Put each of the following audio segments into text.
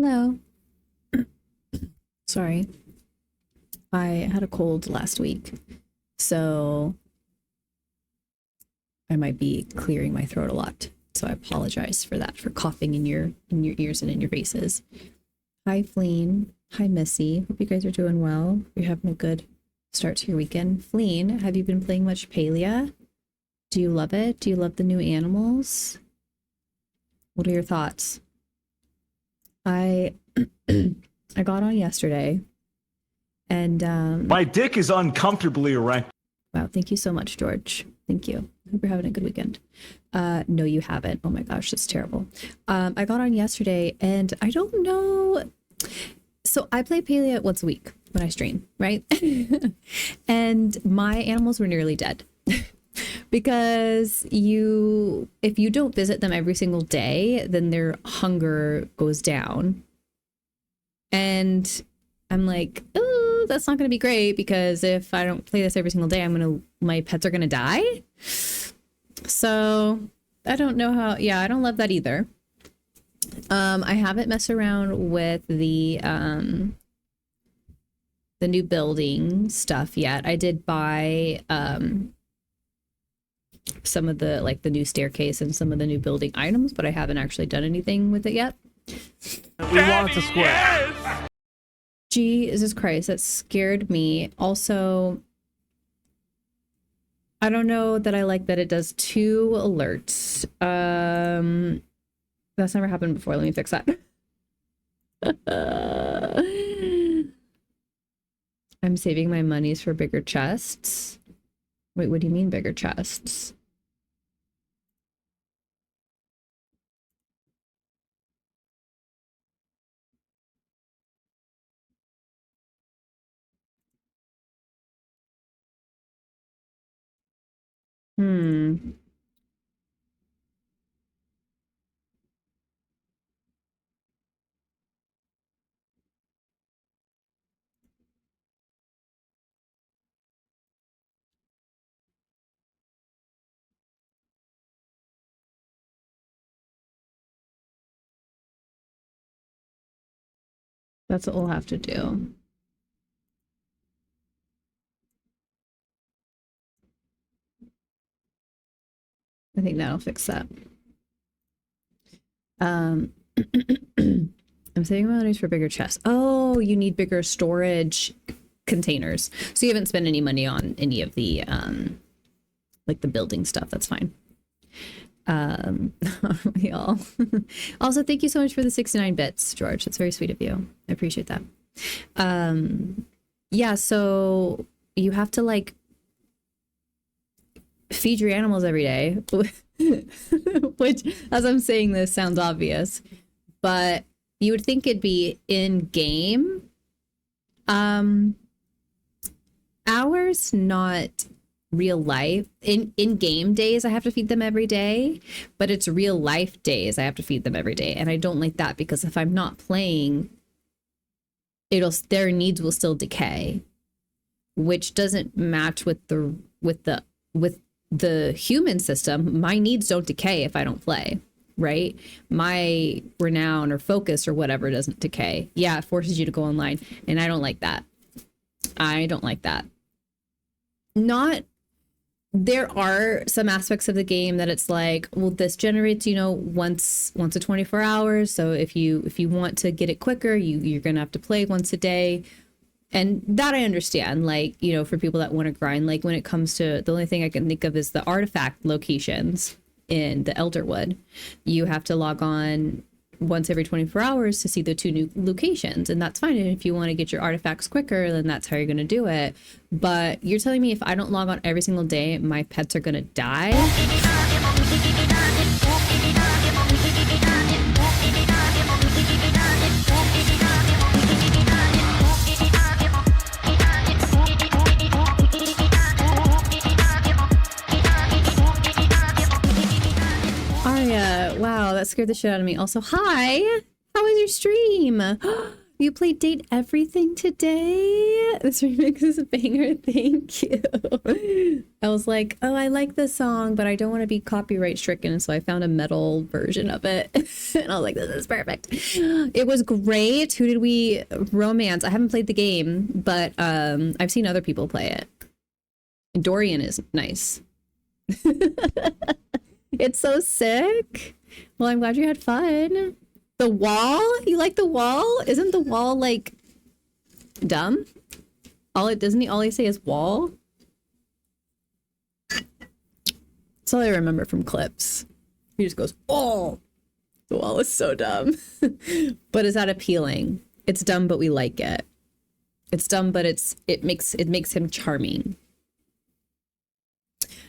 Hello. Sorry. I had a cold last week, so I might be clearing my throat a lot. So I apologize for that, for coughing in your ears and in your faces. Hi, Fleen. Hi, Missy. Hope you guys are doing well. You're having a good start to your weekend. Fleen, have you been playing much Palia? Do you love it? Do you love the new animals? What are your thoughts? I I got on yesterday, and my dick is uncomfortably erect. wow, thank you so much, George. Thank you. Hope you're having a good weekend. No, you haven't. Oh my gosh, that's terrible. I got on yesterday, and I don't know. So I play Palia once a week when I stream, right? And my animals were nearly dead. Because if you don't visit them every single day, then their hunger goes down. And I'm like, oh, that's not going to be great, because if I don't play this every single day, my pets are going to die. So I don't know how, yeah, I don't love that either. I haven't messed around with the new building stuff yet. I did buy, some of the, like, the new staircase and some of the new building items, but I haven't actually done anything with it yet. We want to square. Yes! Jesus Christ, that scared me. Also, I don't know that I like that it does 2 alerts. That's never happened before. Let me fix that. I'm saving my monies for bigger chests. Wait, what do you mean bigger chests? Hmm. That's what we'll have to do. I think that'll fix that. I'm saving my money for bigger chests. Oh, you need bigger storage containers. So you haven't spent any money on any of the like the building stuff. That's fine. Y'all. Also, thank you so much for the 69 bits, George. That's very sweet of you. I appreciate that. Yeah, so you have to, like, feed your animals every day, which, as I'm saying this, sounds obvious, but you would think it'd be in game hours, not real life. In game days, I have to feed them every day, but it's real life days I have to feed them every day, and I don't like that, because if I'm not playing, their needs will still decay, which doesn't match with the human system. My needs don't decay if I don't play, right? My renown or focus or whatever doesn't decay. Yeah, it forces you to go online, and I don't like that. I don't like that. There are some aspects of the game that it's like, well, this generates, once a 24 hours. So if you want to get it quicker, you're gonna have to play once a day. And that I understand, like, for people that want to grind, like, when it comes to, the only thing I can think of is the artifact locations in the Elderwood. You have to log on once every 24 hours to see the 2 new locations, and that's fine. And if you want to get your artifacts quicker, then that's how you're going to do it. But you're telling me if I don't log on every single day, my pets are going to die? Aria, wow, that scared the shit out of me. Also, hi, how was your stream? You played Date Everything today? This remix is a banger, thank you. I was like, oh, I like this song, but I don't want to be copyright stricken, so I found a metal version of it. And I was like, this is perfect. It was great. Who did we romance? I haven't played the game, but I've seen other people play it. Dorian is nice. It's so sick. Well, I'm glad you had fun. The wall? You like the wall? Isn't the wall like dumb? All he say is wall? That's all I remember from clips. He just goes, oh, the wall is so dumb. But is that appealing? It's dumb, but we like it. It's dumb, but it makes him charming.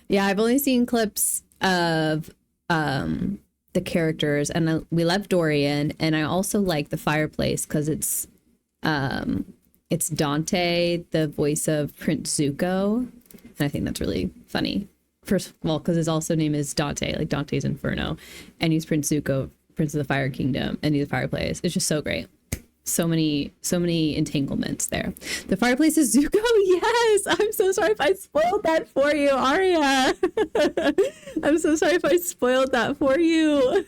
Yeah, I've only seen clips of the characters, and we love Dorian, and I also like the fireplace because it's Dante, the voice of Prince Zuko, and I think that's really funny. First of all, because his also name is Dante, like Dante's Inferno, and he's Prince Zuko, Prince of the Fire Kingdom, and he's the fireplace. It's just so great. So many entanglements there. The fireplace is Zuko. Yes, I'm so sorry if I spoiled that for you, Arya. I'm so sorry if I spoiled that for you.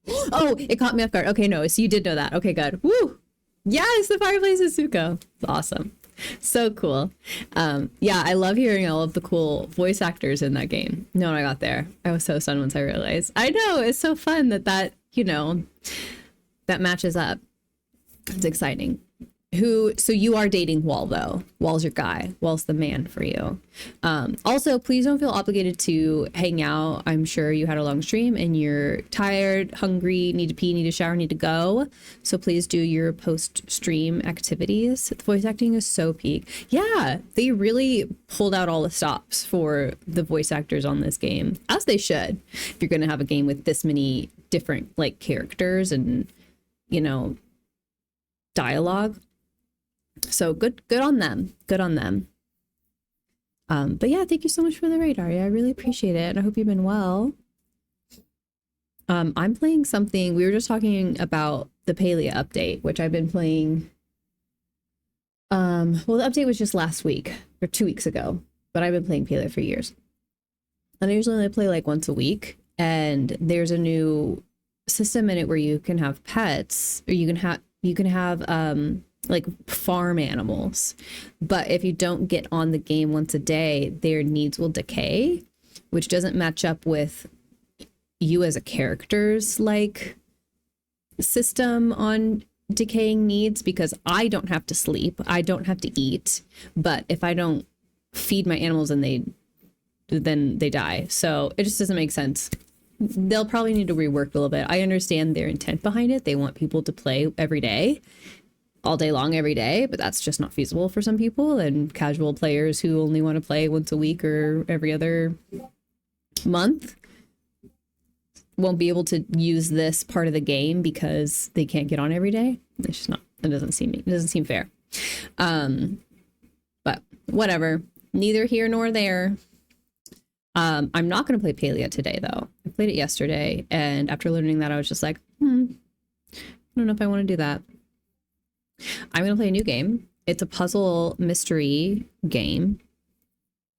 Oh, it caught me off guard. Okay, no, so you did know that. Okay, good. Woo! Yes, the fireplace is Zuko. It's awesome. So cool. Yeah, I love hearing all of the cool voice actors in that game. No, when I got there, I was so stunned once I realized. I know, it's so fun that that matches up. It's exciting. So you are dating Wall, though. Wall's your guy. Wall's the man for you. Also, please don't feel obligated to hang out. I'm sure you had a long stream and you're tired, hungry, need to pee, need to shower, need to go. So please do your post-stream activities. The voice acting is so peak. Yeah, they really pulled out all the stops for the voice actors on this game, as they should. If you're going to have a game with this many different like characters and, dialogue. So good on them. Good on them. But yeah, thank you so much for the raid, Arya. I really appreciate it. And I hope you've been well. I'm playing something. We were just talking about the Palia update, which I've been playing. Well, the update was just last week or 2 weeks ago, but I've been playing Palia for years. And I usually only play like once a week. And there's a new system in it where you can have pets, or you can have like farm animals, but if you don't get on the game once a day, their needs will decay, which doesn't match up with you as a character's like system on decaying needs, because I don't have to sleep, I don't have to eat, but if I don't feed my animals and then they die. So it just doesn't make sense. They'll probably need to rework a little bit. I understand their intent behind it. They want people to play every day, all day long, every day, but that's just not feasible for some people. And casual players who only want to play once a week or every other month won't be able to use this part of the game because they can't get on every day. It's just not, it doesn't seem fair. But whatever, neither here nor there. I'm not going to play Palia today, though. I played it yesterday, and after learning that, I was just like, I don't know if I want to do that. I'm going to play a new game. It's a puzzle mystery game.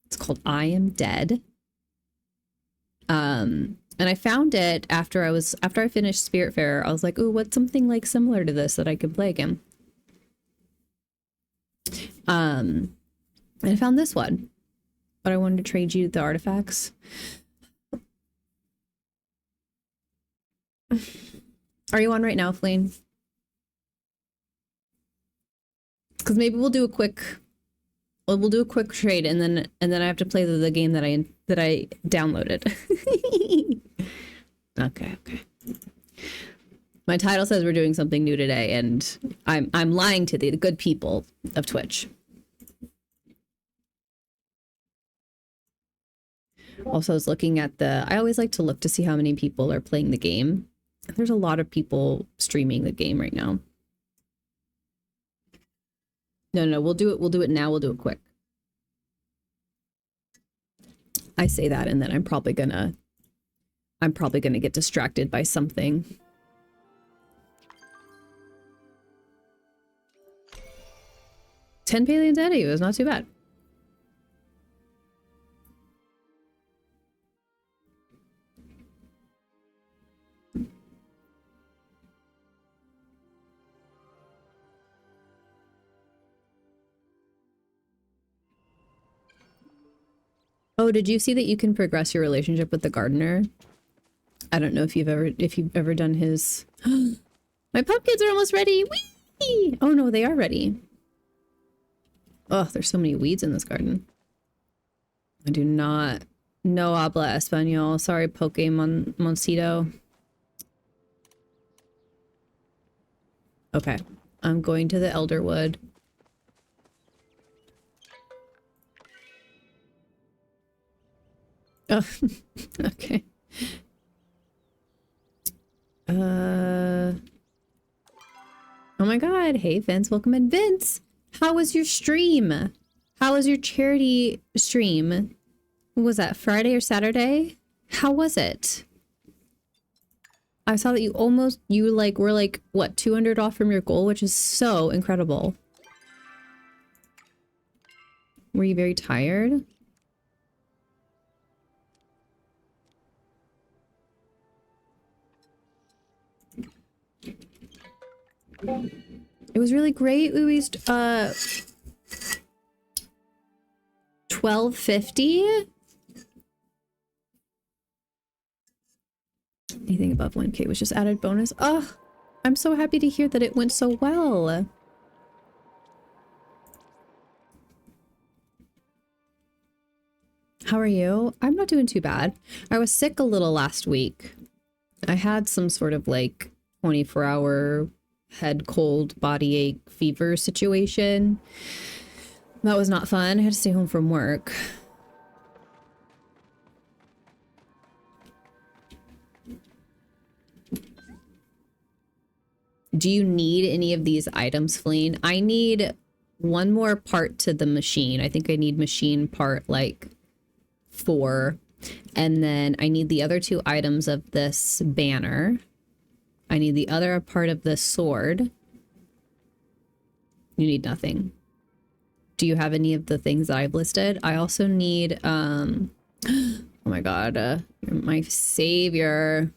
It's called I Am Dead. And I found it after I finished Spiritfarer. I was like, ooh, what's something like similar to this that I could play again? And I found this one. But I wanted to trade you the artifacts. Are you on right now, Fleen? Because maybe we'll do a quick trade, and then I have to play the game that I downloaded. Okay. My title says we're doing something new today, and I'm lying to the good people of Twitch. Also, I was looking at I always like to look to see how many people are playing the game. There's a lot of people streaming the game right now. No, we'll do it now. We'll do it quick. I say that, and then I'm probably gonna get distracted by something. 10 palions ahead of you is not too bad. Oh, did you see that you can progress your relationship with the gardener? I don't know if you've ever done his. My pumpkins are almost ready. Whee! Oh no, they are ready. Oh, there's so many weeds in this garden. I do not know habla español. Sorry, Moncito. Okay, I'm going to the Elderwood. Oh, okay. Oh my god. Hey, Vince. Welcome in. Vince, how was your stream? How was your charity stream? Was that Friday or Saturday? How was it? I saw that you like were like, what, 200 off from your goal, which is so incredible. Were you very tired? It was really great. We reached 1250. Anything above 1K was just added bonus. Oh, I'm so happy to hear that it went so well. How are you? I'm not doing too bad. I was sick a little last week. I had some sort of like 24-hour head cold, body ache, fever situation. That was not fun. I had to stay home from work. Do you need any of these items, Fleen? I need one more part to the machine. I think I need machine part like 4. And then I need the other 2 items of this banner. I need the other part of this sword. You need nothing. Do you have any of the things that I've listed? I also need, oh my god, you're my savior.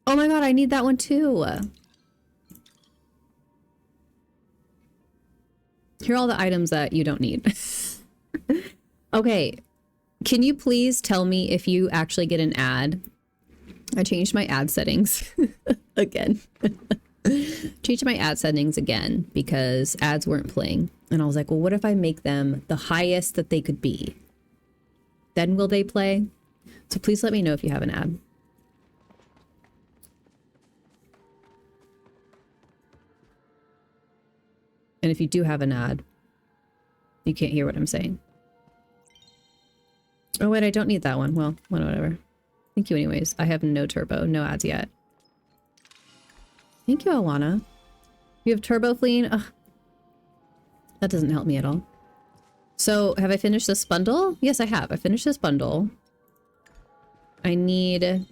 Oh my god, I need that one too. Here are all the items that you don't need. Okay, can you please tell me if you actually get an ad? I changed my ad settings again. Changed my ad settings again because ads weren't playing. And I was like, well, what if I make them the highest that they could be? Then will they play? So please let me know if you have an ad. And if you do have an ad, you can't hear what I'm saying. Oh wait, I don't need that one. Well, whatever. Thank you anyways. I have no turbo, no ads yet. Thank you, Awana. You have turbo, Fleen? Ugh. That doesn't help me at all. So, have I finished this bundle? Yes, I have. I finished this bundle. I need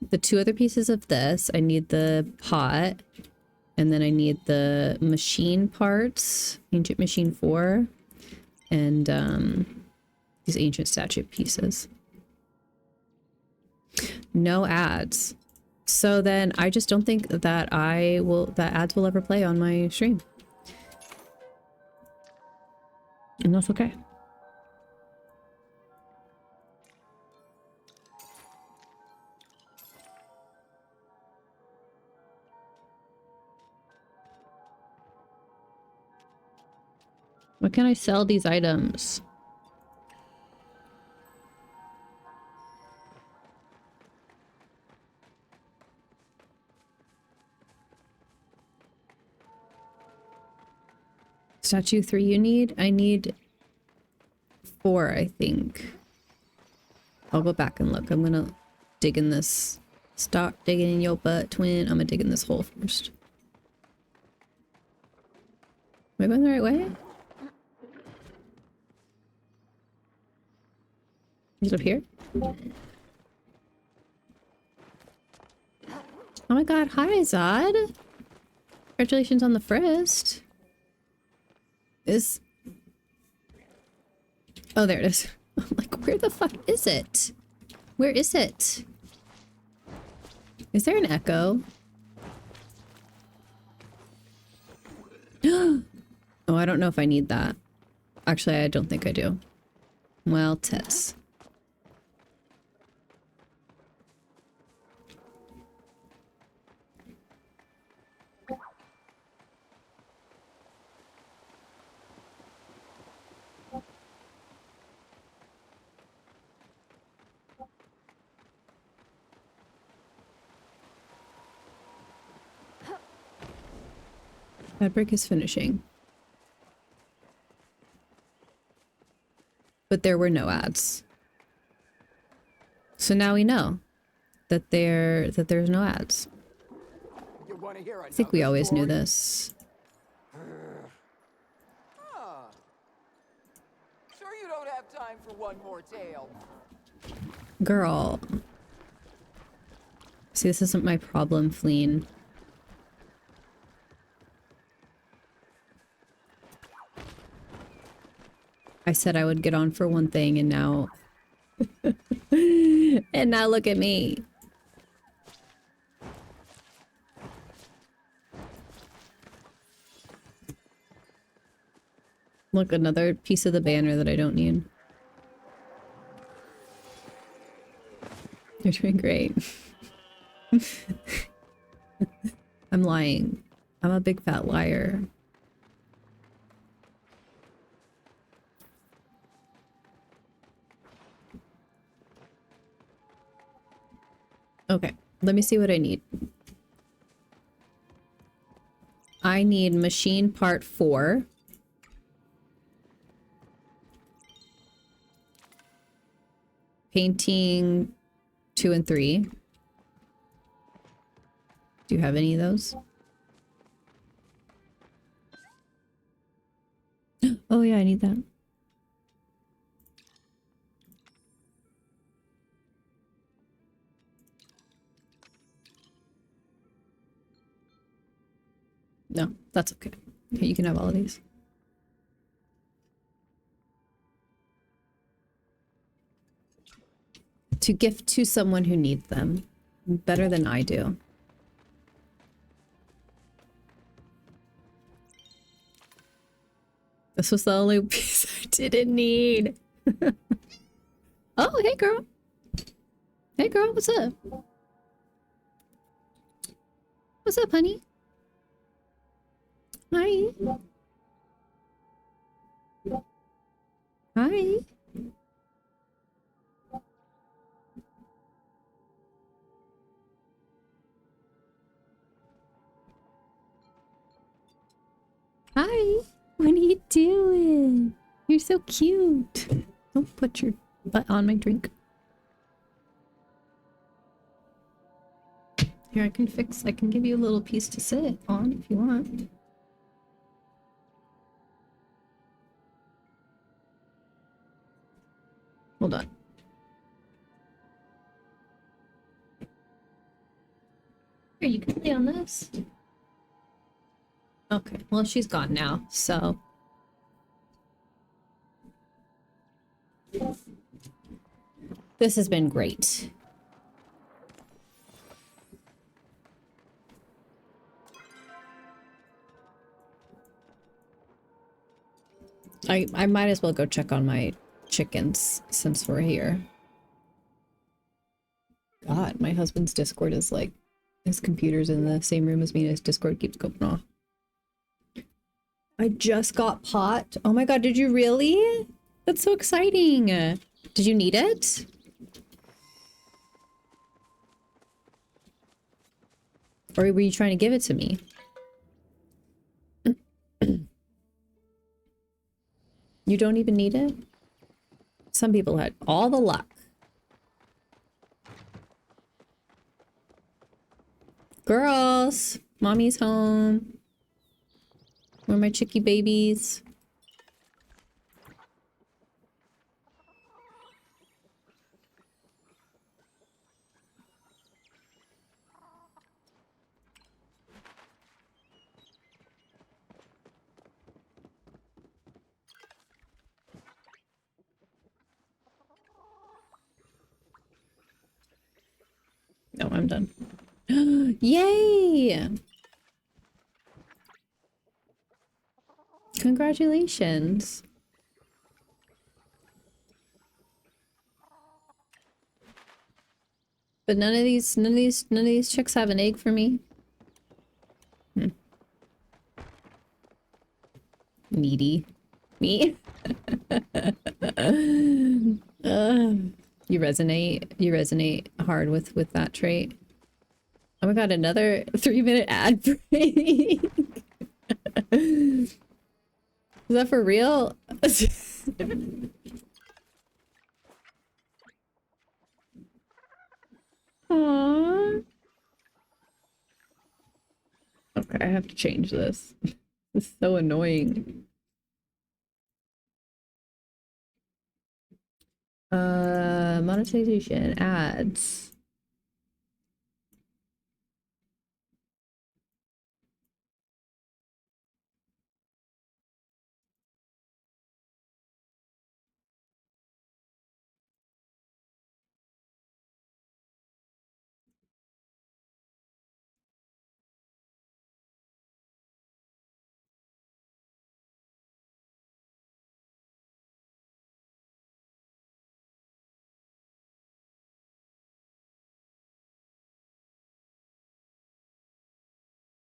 the 2 other pieces of this. I need the pot. And then I need the machine parts. Ancient Machine 4. And, these ancient statue pieces. No ads. So then I just don't think that that ads will ever play on my stream. And that's okay. Why can't I sell these items? Statue 3 you need? I need 4, I think. I'll go back and look. I'm gonna dig in this. Stop digging in your butt, twin. I'm gonna dig in this hole first. Am I going the right way? Is it up here? Oh my god, hi Zod. Congratulations on the first. Oh, there it is. I'm like, where the fuck is it? Where is it? Is there an echo? Oh, I don't know if I need that. Actually, I don't think I do. Well, tits. Fabric is finishing. But there were no ads. So now we know that there's no ads. I think we always knew this. Sure you don't have time for one more tale. Girl. See, this isn't my problem, Fleen. I said I would get on for one thing and now... and now look at me. Look, another piece of the banner that I don't need. You're doing great. I'm lying. I'm a big fat liar. Okay, let me see what I need. I need machine part 4. Painting 2 and 3. Do you have any of those? Oh yeah, I need that. No, that's okay. Okay, you can have all of these. To gift to someone who needs them. Better than I do. This was the only piece I didn't need. Oh, hey girl. Hey girl, what's up? What's up, honey? Hi. Hi. Hi. What are you doing? You're so cute. Don't put your butt on my drink. Here, I can give you a little piece to sit on if you want. Hold on. Here, you can lay on this. Okay, well, she's gone now, so. This has been great. I might as well go check on my chickens since we're here. God, my husband's Discord is like, his computer's in the same room as me and his Discord keeps going off. I just got pot. Oh my god, did you really? That's so exciting. Did you need it? Or were you trying to give it to me? You don't even need it? Some people had all the luck. Girls, mommy's home. Where are my chickie babies? I'm done. Yay! Congratulations. But none of these chicks have an egg for me. Needy. Me? You resonate hard with that trait. Oh my god, another 3-minute ad break. Is that for real? Aww. Okay, I have to change this. This is so annoying. Monetization, ads.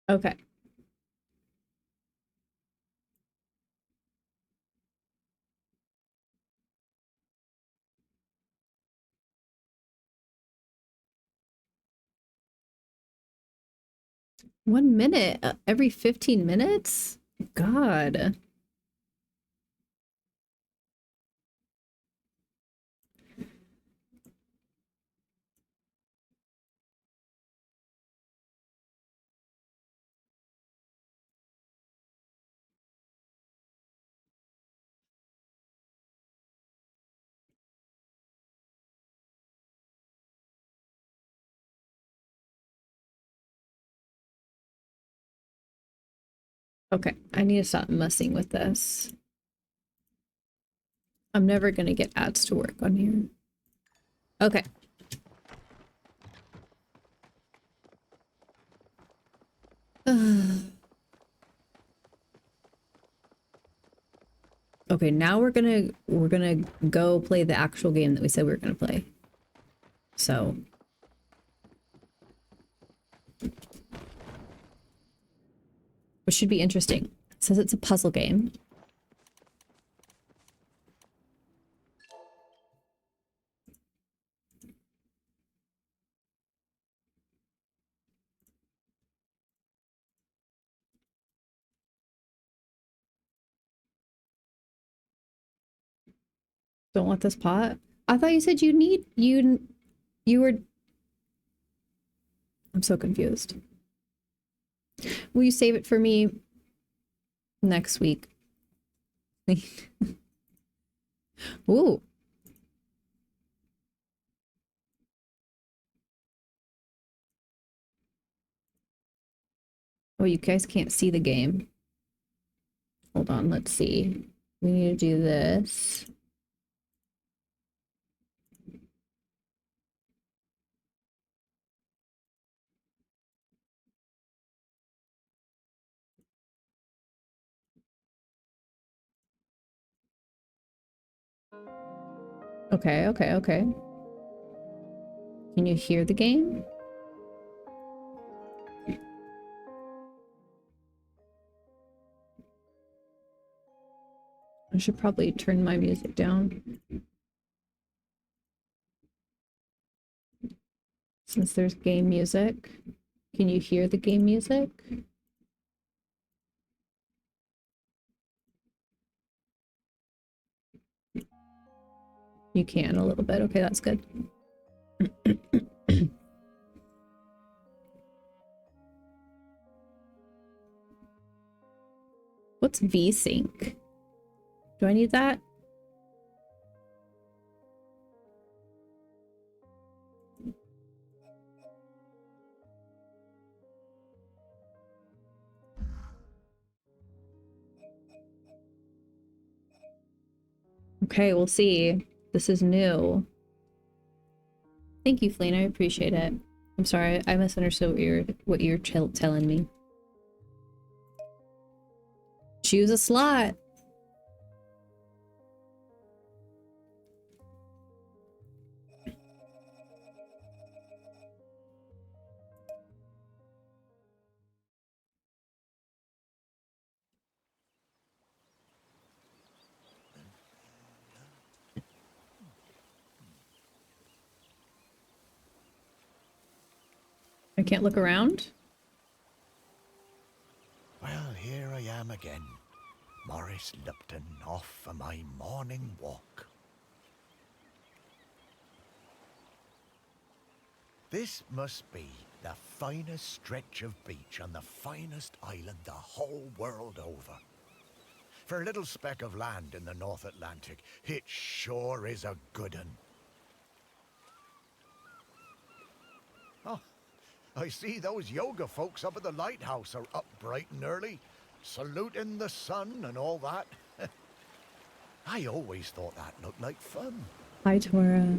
Okay. One minute every 15 minutes? God. Okay, I need to stop messing with this. I'm never gonna get ads to work on here. Okay. Okay, now we're gonna go play the actual game that we said we were gonna play. So which should be interesting. It says it's a puzzle game. Don't want this pot? I thought you said you were. I'm so confused. Will you save it for me next week? Ooh. Oh, you guys can't see the game. Hold on, let's see. We need to do this. Okay, okay, okay. Can you hear the game? I should probably turn my music down. Since there's game music. Can you hear the game music? You can a little bit. Okay, that's good. What's VSync? Do I need that? Okay, we'll see. This is new. Thank you, Flane. I appreciate it. I'm sorry, I misunderstood what you're telling me. Choose a slot. I can't look around? Well, here I am again, Morris Lupton, off for my morning walk. This must be the finest stretch of beach on the finest island the whole world over. For a little speck of land in the North Atlantic, it sure is a good un. Oh, I see those yoga folks up at the lighthouse are up bright and early, saluting the sun and all that. I always thought that looked like fun. Hi, Tora.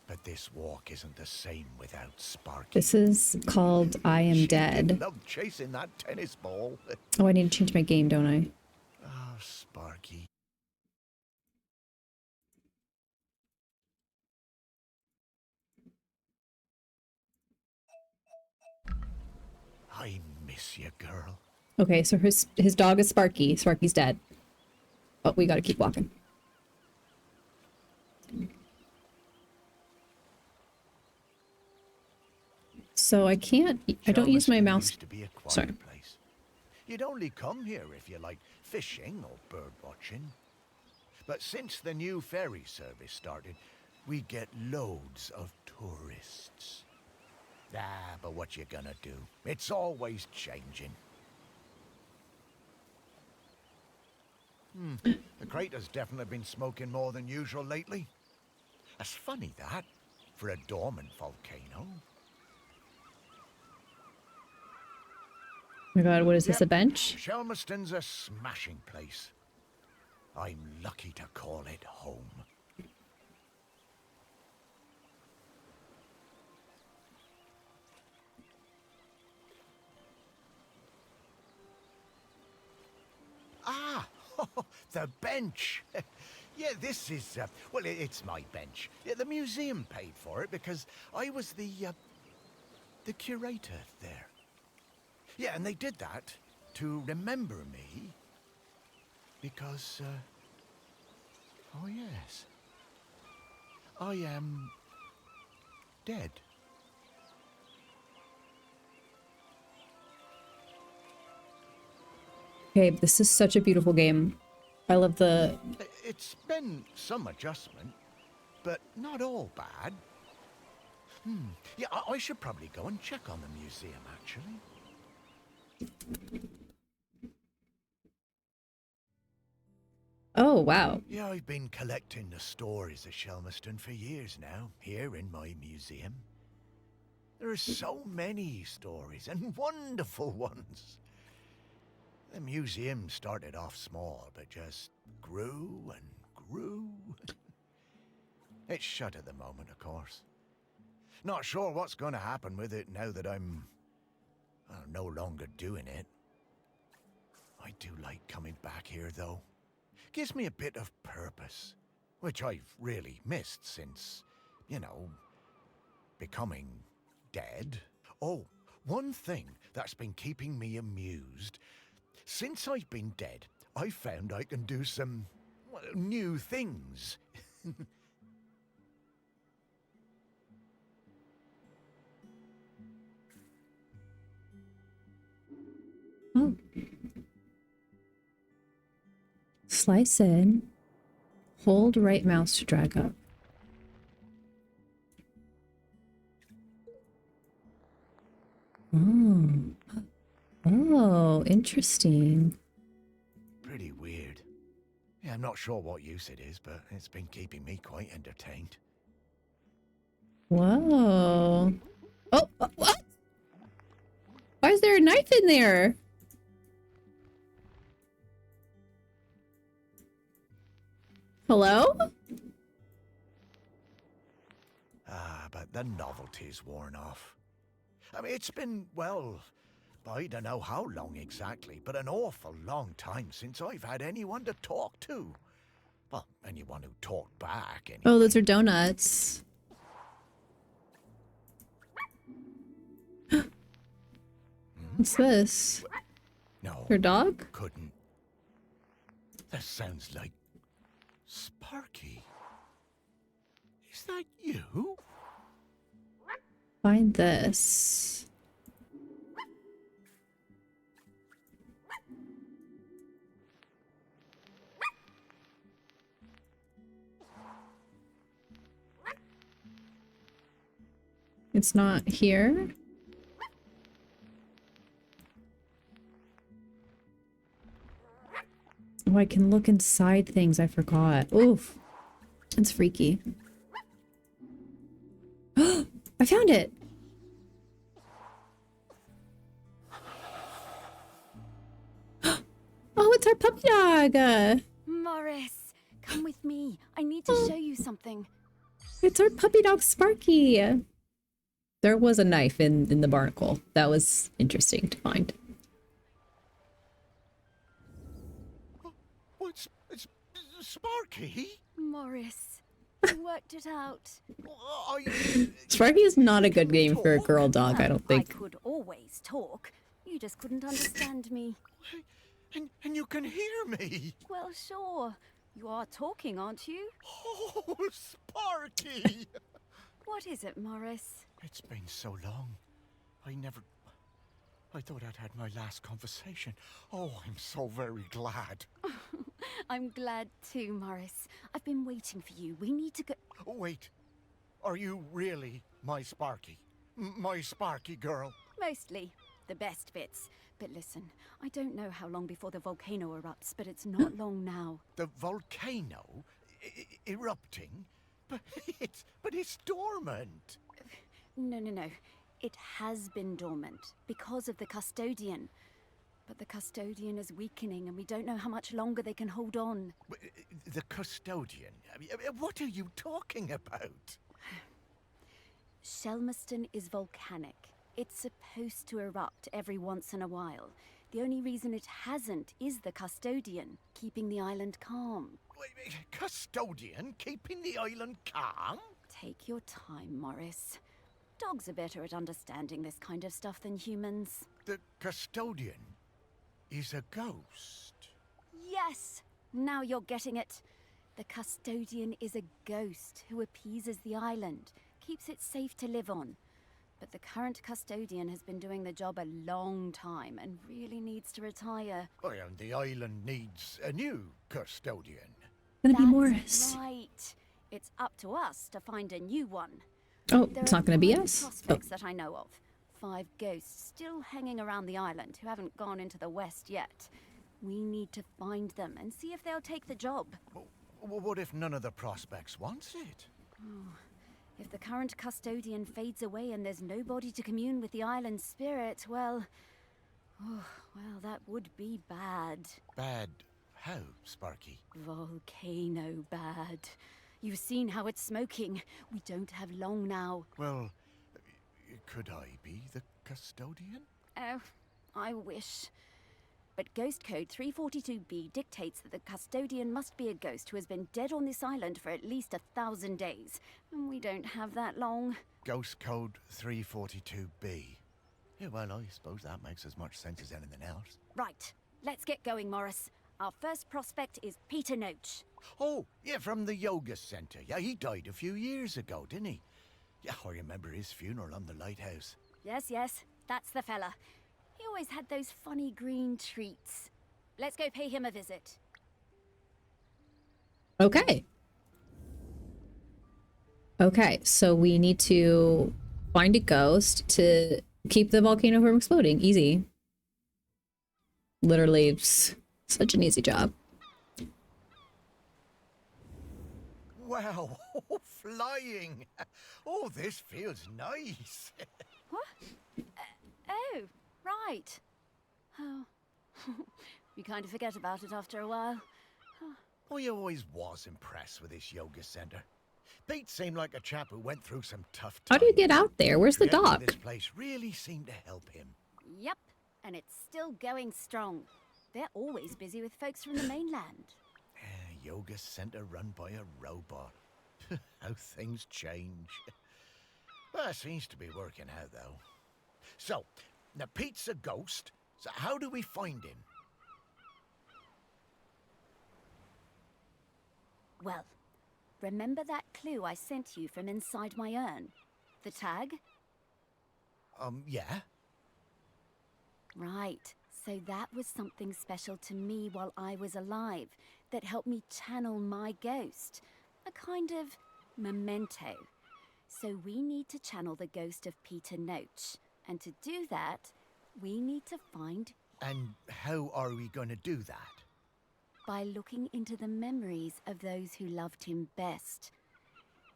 But this walk isn't the same without Sparky. This is called I Am She Dead. did love chasing that tennis ball. Oh, I need to change my game, don't I? Oh, Sparky. I miss you, girl. Okay, so his dog is Sparky. Sparky's dead. Oh, we gotta keep walking. So I can't. I don't use my Chelmsford mouse. used to be a quiet Sorry. place. You'd only come here if you liked fishing or bird watching. But since the new ferry service started, we get loads of tourists. Ah, but what you gonna do? It's always changing. The crater's definitely been smoking more than usual lately. That's funny, that, for a dormant volcano. Oh my god, what is this, a Yep, bench? Shelmerston's a smashing place. I'm lucky to call it home. Ah, the bench. Yeah, this is, well, it's my bench. Yeah, the museum paid for it because I was the curator there. Yeah, and they did that to remember me because, oh yes, I am dead. Okay, this is such a beautiful game. I love the... It's been some adjustment, but not all bad. Yeah, I should probably go and check on the museum, actually. Oh, wow. Yeah, I've been collecting the stories of Shelmerston for years now, here in my museum. There are so many stories, and wonderful ones. The museum started off small, but just grew and grew. It's shut at the moment, of course. Not sure what's going to happen with it now that I'm no longer doing it. I do like coming back here, though. Gives me a bit of purpose, which I've really missed since, you know, becoming dead. Oh, one thing that's been keeping me amused. Since I've been dead, I found I can do some, well, new things. Oh. Slice in. Hold right mouse to drag up. Oh. Oh, interesting. Pretty weird. Yeah, I'm not sure what use it is, but it's been keeping me quite entertained. Whoa. Oh, what? Why is there a knife in there? Hello? the novelty's worn off. I mean, it's been, well, I don't know how long exactly, but an awful long time since I've had anyone to talk to. Well, anyone who talked back, anyway. Oh, those are donuts. What's this? No. Your dog? Couldn't. That sounds like Sparky. Is that you? Find this. It's not here. Oh, I can look inside things. I forgot. Oof. It's freaky. I found it. Oh, it's our puppy dog. Morris, come with me. I need to show you something. It's our puppy dog, Sparky. There was a knife in the barnacle. That was interesting to find. It's Sparky? Morris, I worked it out. Sparky is not a good name for a girl dog, I don't think. I could always talk. You just couldn't understand me. And you can hear me. Well, sure. You are talking, aren't you? Oh, Sparky! What is it, Morris? It's been so long. I thought I'd had my last conversation. Oh, I'm so very glad. I'm glad too, Morris. I've been waiting for you. We need to go. Oh, wait. Are you really my Sparky? My Sparky girl? Mostly. The best bits. But listen, I don't know how long before the volcano erupts, but it's not long now. The volcano erupting? But it's dormant. No. It has been dormant because of the custodian. But the custodian is weakening and we don't know how much longer they can hold on. The custodian? I mean, what are you talking about? Shelmerston is volcanic. It's supposed to erupt every once in a while. The only reason it hasn't is the custodian, keeping the island calm. Custodian keeping the island calm? Take your time, Morris. Dogs are better at understanding this kind of stuff than humans. The custodian is a ghost. Yes! Now you're getting it. The custodian is a ghost who appeases the island, keeps it safe to live on. But the current custodian has been doing the job a long time and really needs to retire. Well, and the island needs a new custodian. Gonna be That's Morris. right. It's up to us to find a new one. Oh, There it's are not gonna be 5 us. Oh, prospects that I know of. 5 ghosts still hanging around the island who haven't gone into the west yet. We need to find them and see if they'll take the job. Well, what if none of the prospects wants it? If the current custodian fades away and there's nobody to commune with the island's spirit, well, that would be bad. Bad how, Sparky? Volcano bad. You've seen how it's smoking. We don't have long now. Well, could I be the custodian? Oh, I wish. But Ghost Code 342B dictates that the custodian must be a ghost who has been dead on this island for at least 1,000 days. And we don't have that long. Ghost Code 342B. Yeah, well, I suppose that makes as much sense as anything else. Right, let's get going, Morris. Our first prospect is Peter Noach. Oh, yeah, from the yoga center. Yeah, he died a few years ago, didn't he? Yeah, I remember his funeral on the lighthouse. Yes, that's the fella. He always had those funny green treats. Let's go pay him a visit. okay. Okay, so we need to find a ghost to keep the volcano from exploding. Easy. Literally, such an easy job. Wow, flying. Oh, this feels nice. Oh, right. Oh, you kind of forget about it after a while. I always was impressed with this yoga center. Pete seemed like a chap who went through some tough How times. do you get out there? Where's the Creating dock? This place really seemed to help him. Yep, and it's still going strong. They're always busy with folks from the mainland. Yoga center run by a robot. How things change. Well, it seems to be working out, though. So, now Pete's a ghost, so how do we find him? Well, remember that clue I sent you from inside my urn? The tag? Yeah? Right. So that was something special to me while I was alive that helped me channel my ghost. A kind of memento. So we need to channel the ghost of Peter Noach. And to do that, we need to find... And how are we going to do that? By looking into the memories of those who loved him best.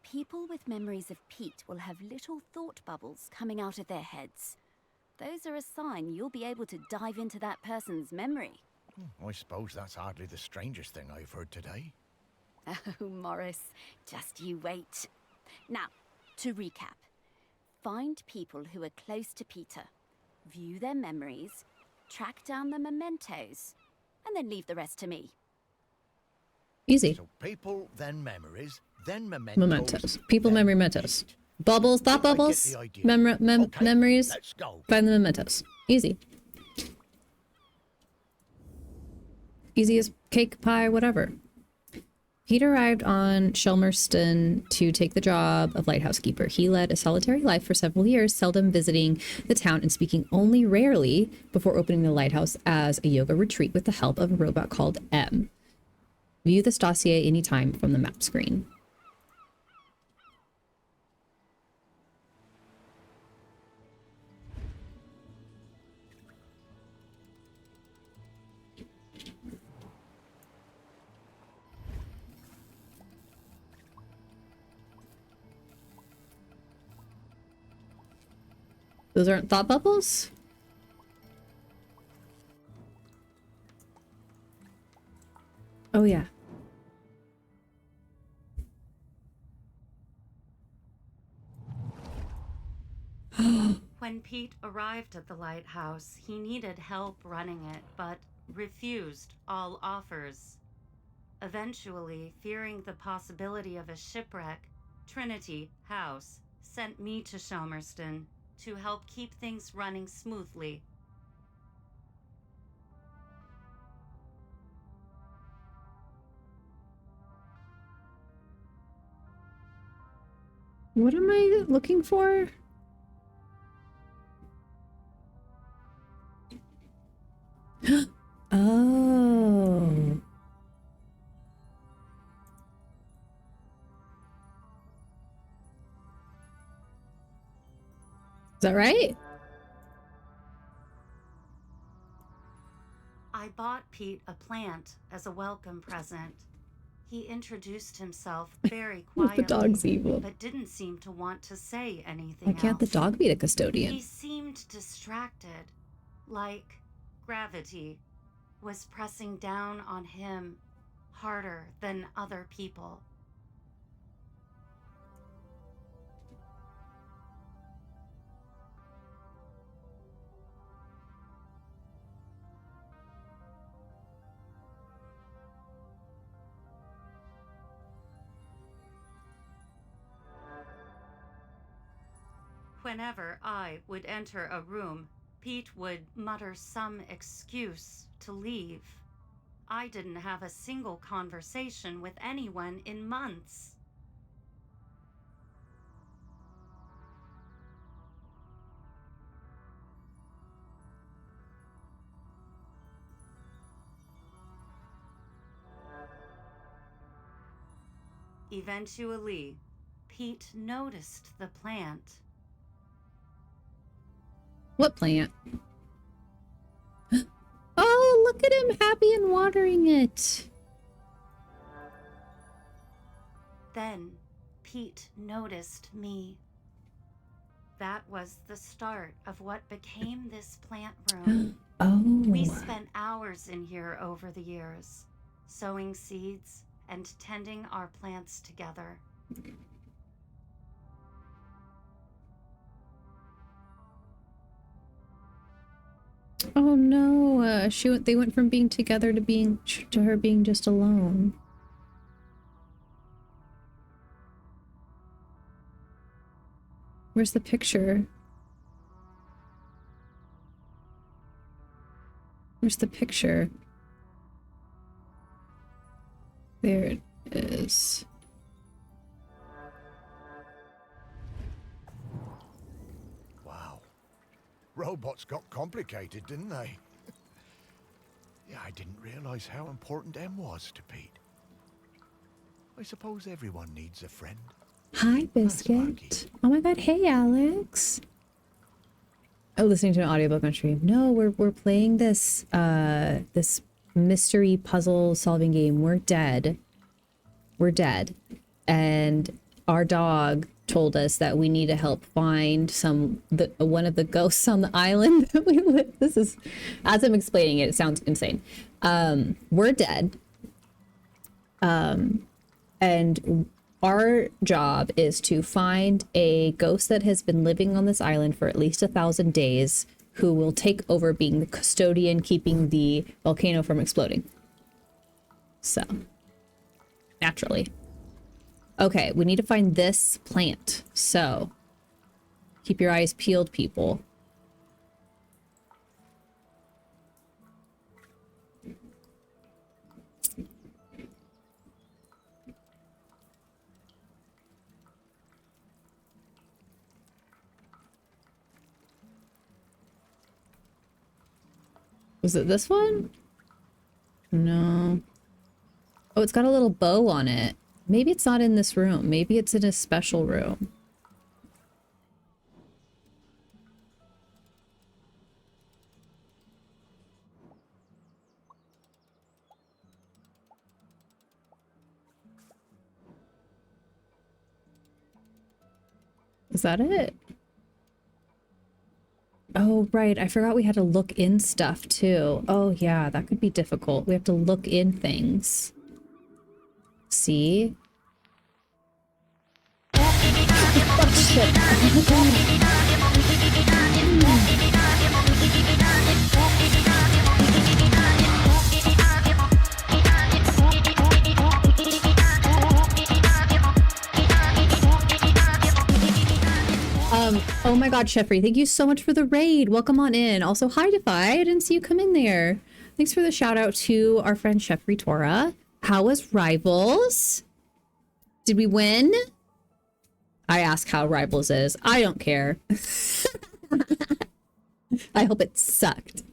People with memories of Pete will have little thought bubbles coming out of their heads. Those are a sign you'll be able to dive into that person's memory. I suppose that's hardly the strangest thing I've heard today. Oh, Morris, just you wait. Now, to recap. Find people who are close to Peter, view their memories, track down the mementos, and then leave the rest to me. Easy. So people, then memories, then Mementos. People, then memory, mementos. Pete. Bubbles, thought I get bubbles, the idea. Okay, memories, let's go. find the mementos. Easy. Easy as cake, pie, whatever. Pete arrived on Shelmerston to take the job of lighthouse keeper. He led a solitary life for several years, seldom visiting the town and speaking only rarely before opening the lighthouse as a yoga retreat with the help of a robot called M. View this dossier anytime from the map screen. Those aren't thought bubbles? Oh, yeah. When Pete arrived at the lighthouse, he needed help running it, but refused all offers. Eventually, fearing the possibility of a shipwreck, Trinity House sent me to Shelmerston to help keep things running smoothly. What am I looking for? Oh. Is that right? I bought Pete a plant as a welcome present. He introduced himself very quietly, The dog's evil. but didn't seem to want to say anything Why can't the else. dog be the custodian? He seemed distracted, like gravity was pressing down on him harder than other people. Whenever I would enter a room, Pete would mutter some excuse to leave. I didn't have a single conversation with anyone in months. Eventually, Pete noticed the plant. What plant? Oh, look at him happy and watering it. Then Pete noticed me. That was the start of what became this plant room. Oh. We spent hours in here over the years, sowing seeds and tending our plants together. Oh no, they went from being together to her being just alone. Where's the picture? Where's the picture? There it is. Wow. Robots got complicated, didn't they? Yeah, I didn't realize how important Em was to Pete. I suppose everyone needs a friend. Hi, Biscuit. Oh my god, hey, Alex. Oh, listening to an audiobook on stream. No, we're playing this this mystery puzzle solving game. We're dead. We're dead. And our dog told us that we need to help find one of the ghosts on the island that we live. This is, as I'm explaining it, it sounds insane. We're dead. And our job is to find a ghost that has been living on this island for at least 1,000 days, who will take over being the custodian, keeping the volcano from exploding. So, naturally. Okay, we need to find this plant. So, keep your eyes peeled, people. Was it this one? No. Oh, it's got a little bow on it. Maybe it's not in this room. Maybe it's in a special room. Is that it? Oh, right. I forgot we had to look in stuff too. Oh, yeah, that could be difficult. We have to look in things. See? Oh my god, Sheffrey, thank you so much for the raid. Welcome on in. Also, hi, Defy. I didn't see you come in there. Thanks for the shout out to our friend Sheffrey Tora. How was Rivals? Did we win? I ask how Rivals is. I don't care. I hope it sucked.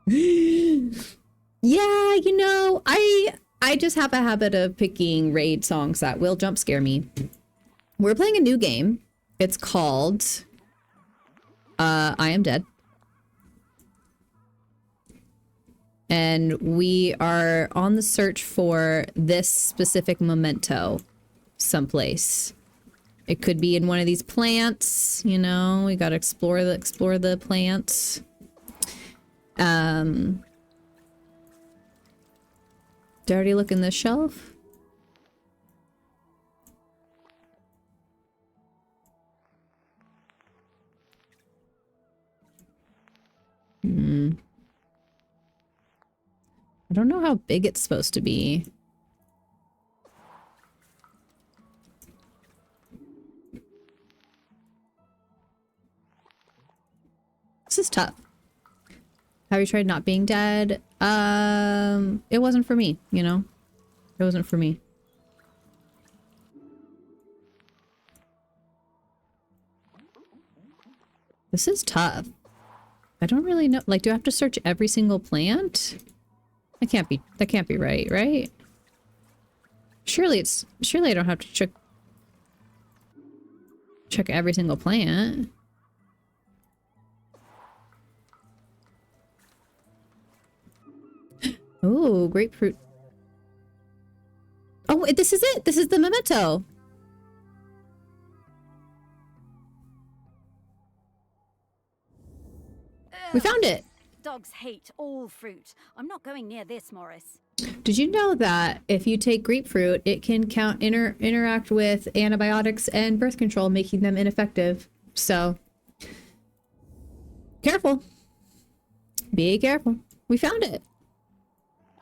Yeah, you know, I just have a habit of picking raid songs that will jump scare me. We're playing a new game. It's called I Am Dead. And we are on the search for this specific memento someplace. It could be in one of these plants, you know, we gotta explore the plants. Did I already look in this shelf? I don't know how big it's supposed to be. This is tough. Have you tried not being dead? It wasn't for me, you know? It wasn't for me. This is tough. I don't really know. Like, do I have to search every single plant? That can't be right, right? Surely I don't have to check every single plant. Oh, grapefruit. Oh, this is it. This is the memento. We found it. Dogs hate all fruit. I'm not going near this, Morris. Did you know that if you take grapefruit, it can interact with antibiotics and birth control, making them ineffective? So, careful. Be careful. We found it.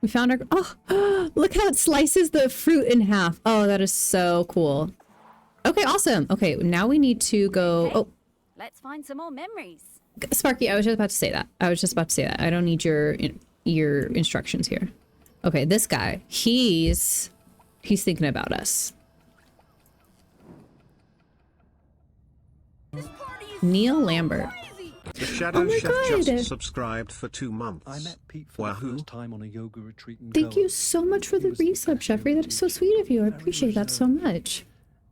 We found our... Oh, look how it slices the fruit in half. Oh, that is so cool. Okay, awesome. Okay, now we need to go... Okay, Oh, let's find some more memories. Sparky, I was just about to say that. I don't need your instructions here. Okay, this guy, he's thinking about us. Neil Lambert. The Shadow Oh my Chef God. just subscribed for 2 months. I met Pete for the Wahoo. first time on a yoga retreat in Thank Goa. you so much for He the was the resub, best Jeffrey. yoga That is so teacher. sweet of you. I Very appreciate that so reserved. much.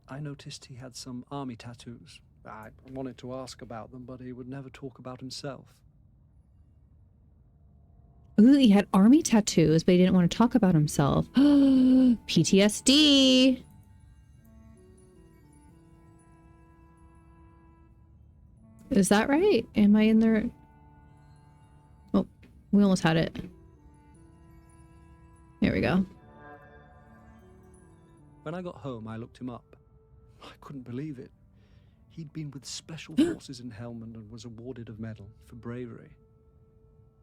I noticed he had some army tattoos. I wanted to ask about them, but he would never talk about himself. Ooh, he had army tattoos, but he didn't want to talk about himself. PTSD. Is that right? Am I in there? Oh, we almost had it. There we go. When I got home, I looked him up. I couldn't believe it. He'd been with Special Forces in Helmand and was awarded a medal for bravery.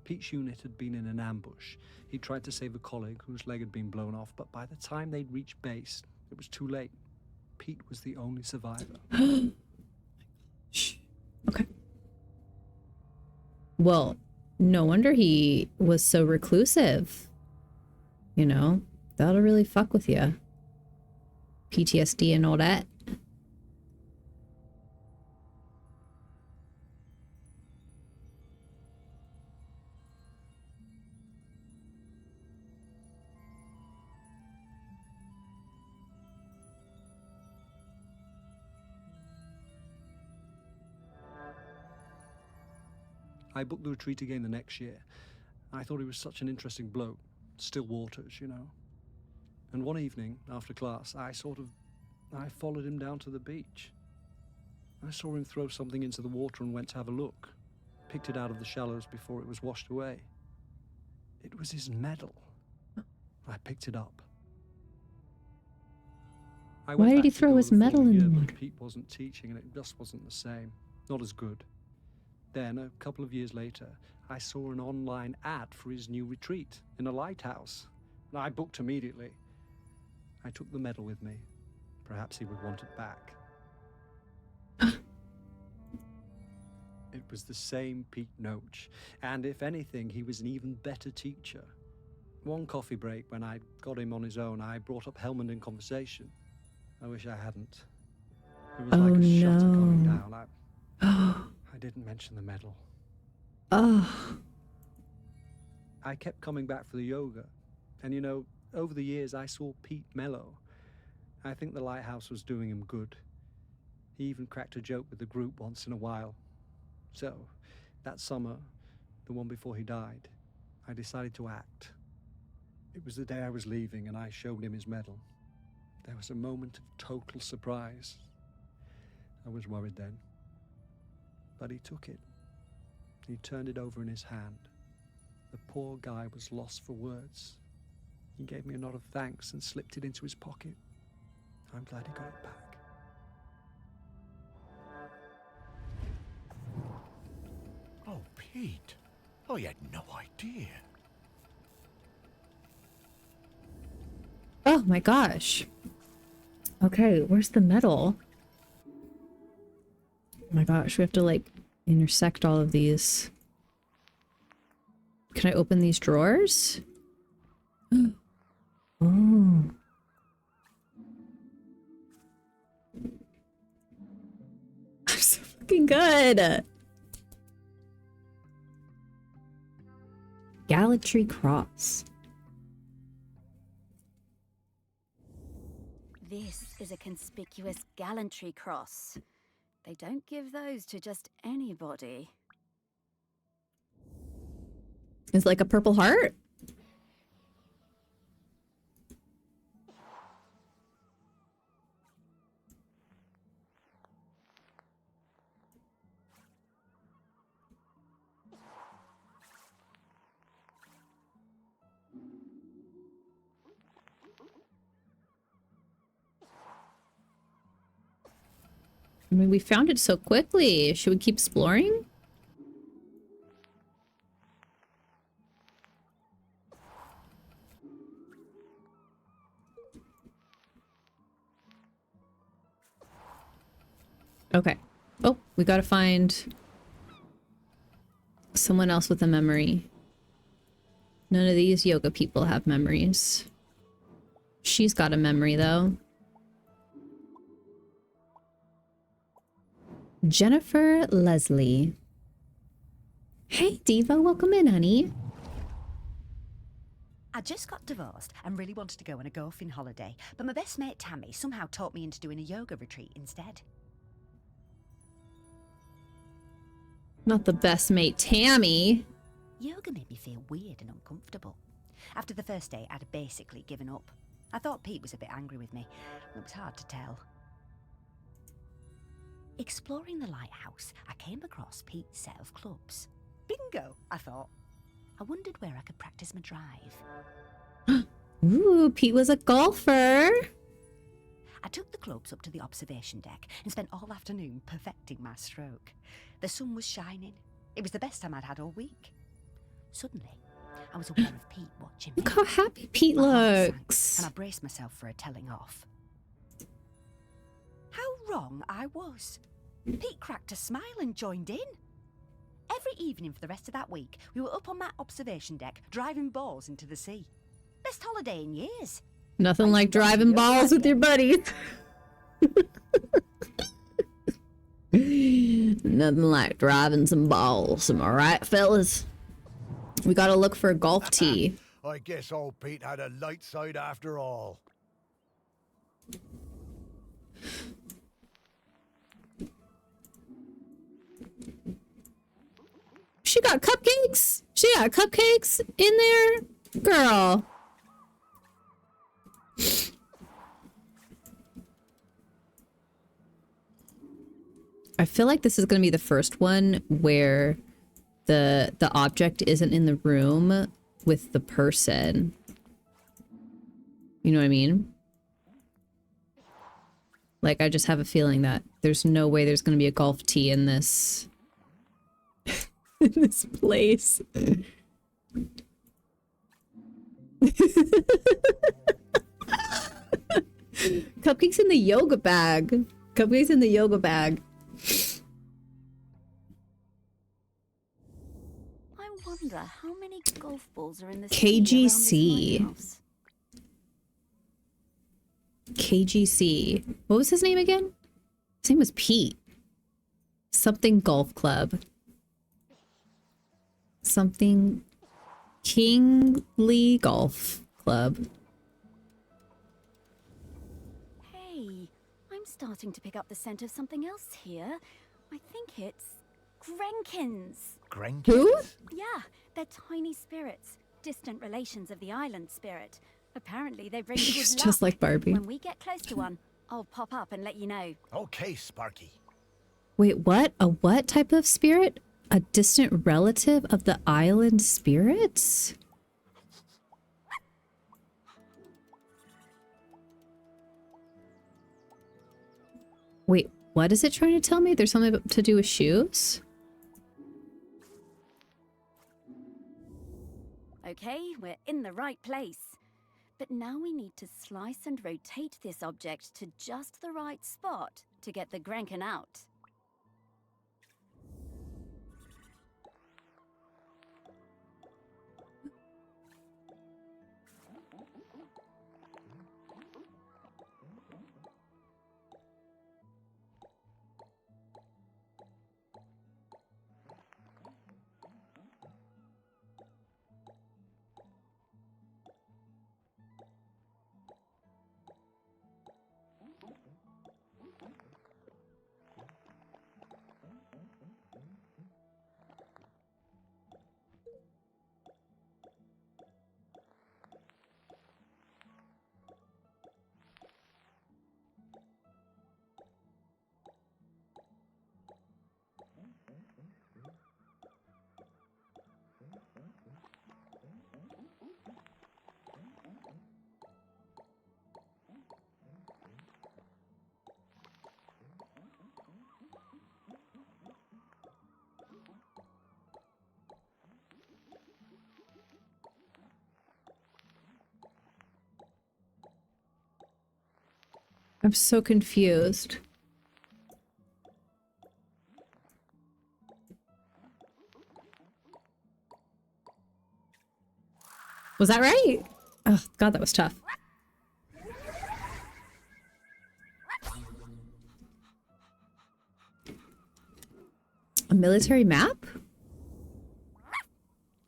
Pete's unit had been in an ambush. He tried to save a colleague whose leg had been blown off, but by the time they'd reached base, it was too late. Pete was the only survivor. Shh. Okay. Well, no wonder he was so reclusive. You know, that'll really fuck with you. PTSD and all that. I booked the retreat again the next year. I thought he was such an interesting bloke. Still waters, you know. And one evening, after class, I followed him down to the beach. I saw him throw something into the water and went to have a look. Picked it out of the shallows before it was washed away. It was his medal. I picked it up. I Why went did back he to throw Goa his the medal following in the year, but water? Pete wasn't teaching and it just wasn't the same. Not as good. Then, a couple of years later, I saw an online ad for his new retreat in a lighthouse. I booked immediately. I took the medal with me. Perhaps he would want it back. It was the same Pete Noach, and if anything, he was an even better teacher. One coffee break, when I got him on his own, I brought up Helmand in conversation. I wish I hadn't. It was like a shutter coming down. I didn't mention the medal. Oh. I kept coming back for the yoga. And you know, over the years I saw Pete mellow. I think the lighthouse was doing him good. He even cracked a joke with the group once in a while. So, that summer, the one before he died, I decided to act. It was the day I was leaving and I showed him his medal. There was a moment of total surprise. I was worried then. But he took it. He turned it over in his hand. The poor guy was lost for words. He gave me a nod of thanks and slipped it into his pocket. I'm glad he got it back. Oh, Pete. I had no idea. Oh my gosh. Okay, where's the medal? Oh my gosh, we have to like intersect all of these. Can I open these drawers? Oh. I'm so fucking good. Gallantry Cross. This is a conspicuous gallantry cross. They don't give those to just anybody. It's like a purple heart. I mean, we found it so quickly. Should we keep exploring? Okay. Oh, we gotta find someone else with a memory. None of these yoga people have memories. She's got a memory, though. Jennifer Leslie. Hey, Diva. Welcome in, honey. I just got divorced and really wanted to go on a golfing holiday, but my best mate Tammy somehow talked me into doing a yoga retreat instead. Not the best mate, Tammy. Yoga made me feel weird and uncomfortable. After the first day, I'd basically given up. I thought Pete was a bit angry with me. It was hard to tell. Exploring the lighthouse, I came across Pete's set of clubs. Bingo, I thought. I wondered where I could practice my drive. Ooh, Pete was a golfer. I took the clubs up to the observation deck and spent all afternoon perfecting my stroke. The sun was shining. It was the best time I'd had all week. Suddenly, I was aware of Pete watching me. Look how happy Pete My heart looks. sank, and I braced myself for a telling off. How wrong I was. Pete cracked a smile and joined in. Every evening for the rest of that week, we were up on that observation deck, driving balls into the sea. Best holiday in years. Nothing like driving balls with your buddies. Nothing like driving some balls. Am I right, fellas? We gotta look for a golf tee. I guess old Pete had a light side after all. She got cupcakes? She got cupcakes in there? Girl. I feel like this is going to be the first one where the object isn't in the room with the person. You know what I mean? Like, I just have a feeling that there's no way there's going to be a golf tee in this in this place. Cupcakes in the yoga bag. Cupcakes in the yoga bag. I wonder how many golf balls are in the KGC. KGC. What was his name again? His name was Pete. Something Golf Club. Something Kingly Golf Club. Hey, I'm starting to pick up the scent of something else here. I think it's Grenkins. Grenkins? Who? Yeah, they're tiny spirits, distant relations of the island spirit. Apparently they bring good She's luck. just like Barbie. When we get close to one, I'll pop up and let you know. Okay, Sparky. Wait, what? A what type of spirit? A distant relative of the island spirits? Wait, what is it trying to tell me? There's something to do with shoes? Okay, we're in the right place. But now we need to slice and rotate this object to just the right spot to get the Grenkin out. I'm so confused. Was that right? Oh, God, that was tough. A military map?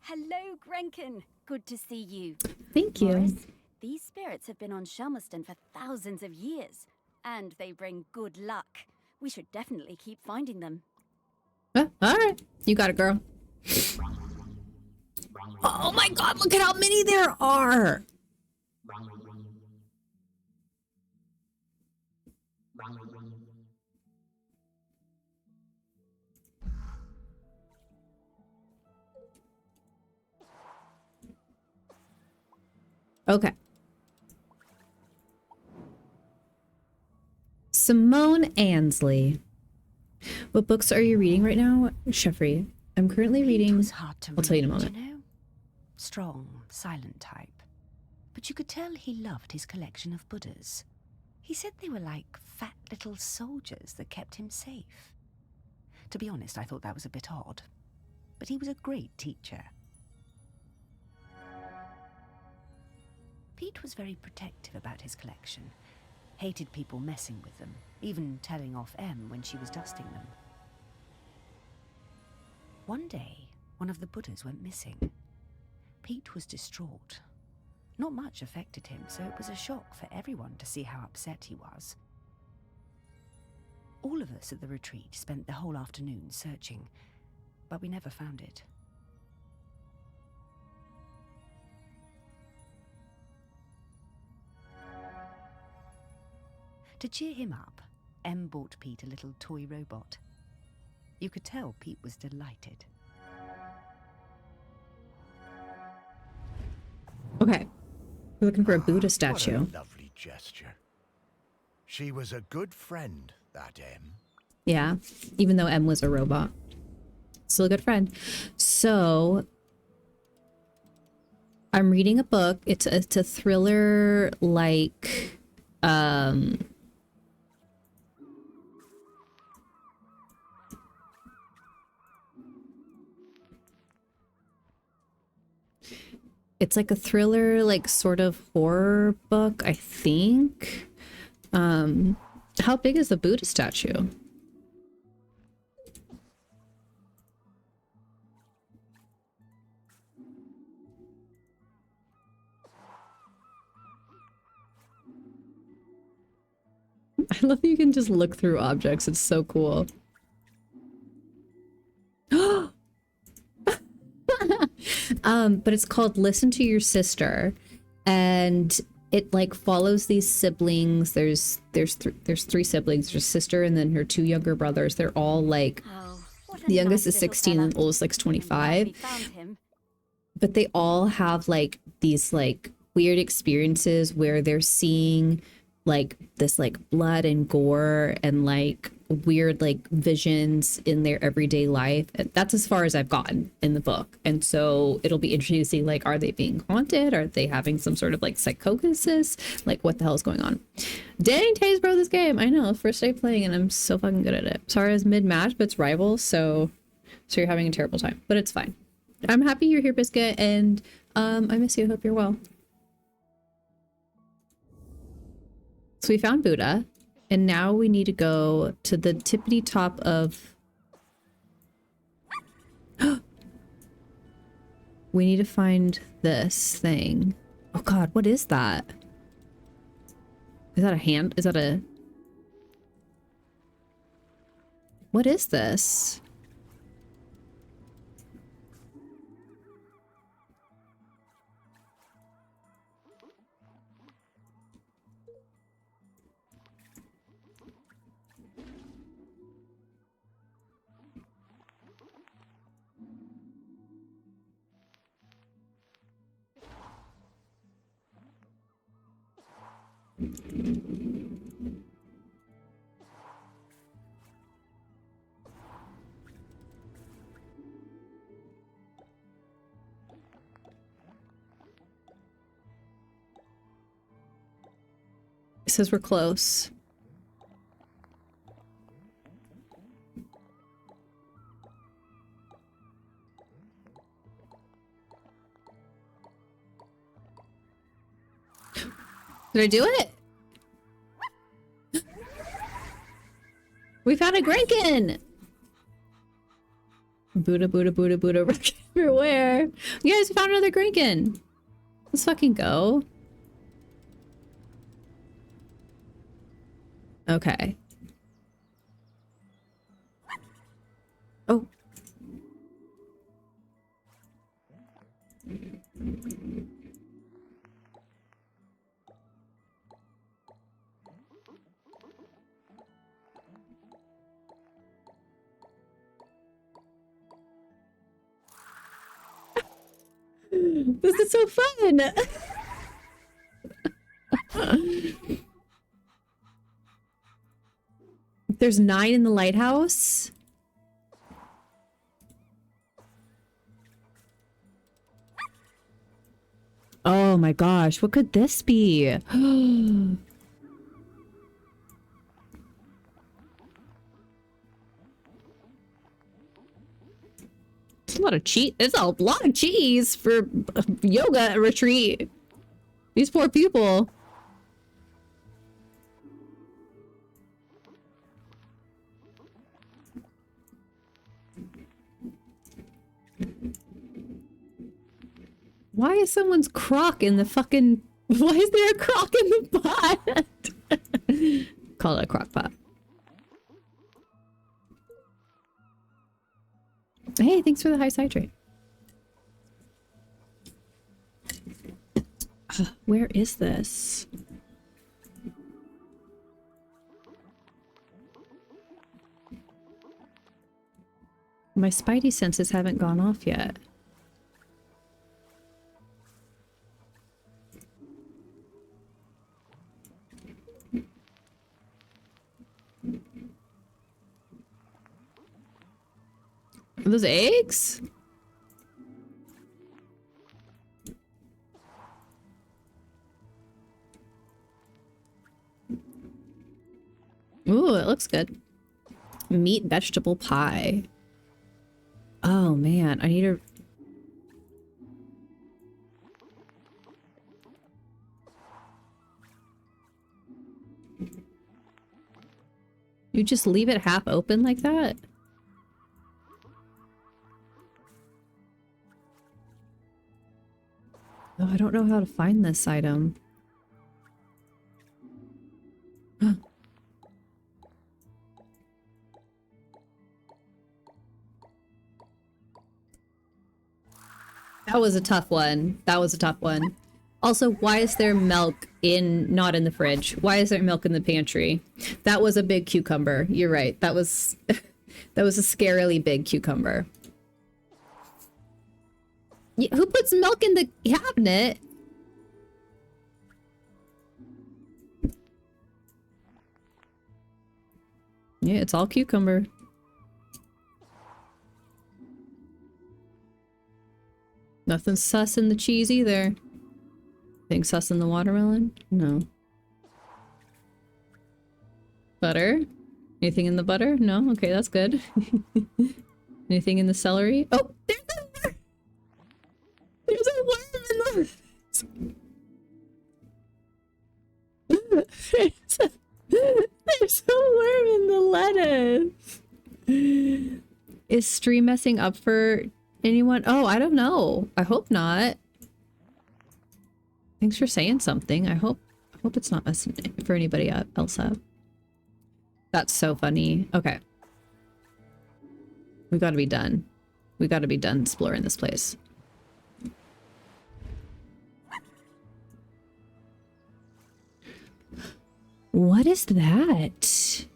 Hello, Grenkin. Good to see you. Thank you. Morris, these spirits have been on Shelmerston for thousands of years, and they bring good luck. We should definitely keep finding them. All right. You got it, girl. Oh my God, look at how many there are. Okay. Simone Ansley. What books are you reading right now, Sheffrey? I'm currently reading. Was hard to I'll tell you in a read, moment. You know? Strong, silent type. But you could tell he loved his collection of Buddhas. He said they were like fat little soldiers that kept him safe. To be honest, I thought that was a bit odd. But he was a great teacher. Pete was very protective about his collection. Hated people messing with them, even telling off Em when she was dusting them. One day, one of the Buddhas went missing. Pete was distraught. Not much affected him, so it was a shock for everyone to see how upset he was. All of us at the retreat spent the whole afternoon searching, but we never found it. To cheer him up, Em bought Pete a little toy robot. You could tell Pete was delighted. Okay. We're looking for a Buddha statue. What a lovely gesture. She was a good friend, that Em. Yeah, even though M was a robot. Still a good friend. So, I'm reading a book. It's a thriller, like, it's like a thriller, like, sort of horror book, I think. How big is the Buddha statue? I love that you can just look through objects. It's so cool. But it's called Listen to Your Sister, and it like follows these siblings. There's three siblings. There's a sister and then her two younger brothers. They're all like, the youngest is 16 and the oldest like 25. But they all have like these like weird experiences where they're seeing like this like blood and gore and like weird like visions in their everyday life. And that's as far as I've gotten in the book. And so it'll be interesting to see like, are they being haunted? Are they having some sort of like psychosis? Like what the hell is going on? Dang, Taze bro, this game. I know, first day playing and I'm so fucking good at it. Sorry it's mid-match, but it's rivals, so you're having a terrible time, but it's fine. I'm happy you're here, Biscuit, and I miss you. I hope you're well. So we found Buddha, and now we need to go to the tippity top of... We need to find this thing. Oh god, what is that? Is that a hand? Is that a... What is this? It says we're close. Did I do it? We found a Grinkin! Buddha, Buddha, Buddha, Buddha, everywhere. You guys found another Grinkin. Let's fucking go. Okay. Oh. This is so fun! There's 9 in the lighthouse? Oh my gosh, what could this be? It's a lot of cheese. It's a lot of cheese for a yoga retreat. These poor people. Why is someone's crock in the fucking... Why is there a crock in the pot? Call it a crock pot. Hey, thanks for the high citrate. Where is this? My spidey senses haven't gone off yet. Are those eggs? Ooh, it looks good. Meat vegetable pie. Oh man, I need to... You just leave it half open like that? Oh, I don't know how to find this item. That was a tough one. That was a tough one. Also, why is there milk not in the fridge? Why is there milk in the pantry? That was a big cucumber. You're right. That was that was a scarily big cucumber. Yeah, who puts milk in the cabinet? Yeah, it's all cucumber. Nothing sus in the cheese either. Think sus in the watermelon? No. Butter? Anything in the butter? No? Okay, that's good. Anything in the celery? Oh, there's a worm! There's a worm in the... there's a worm in the lettuce! Is stream messing up for anyone? Oh, I don't know. I hope not. Thanks for saying something. I hope it's not messing for anybody else up. That's so funny. Okay. We gotta be done. We gotta be done exploring this place. What is that?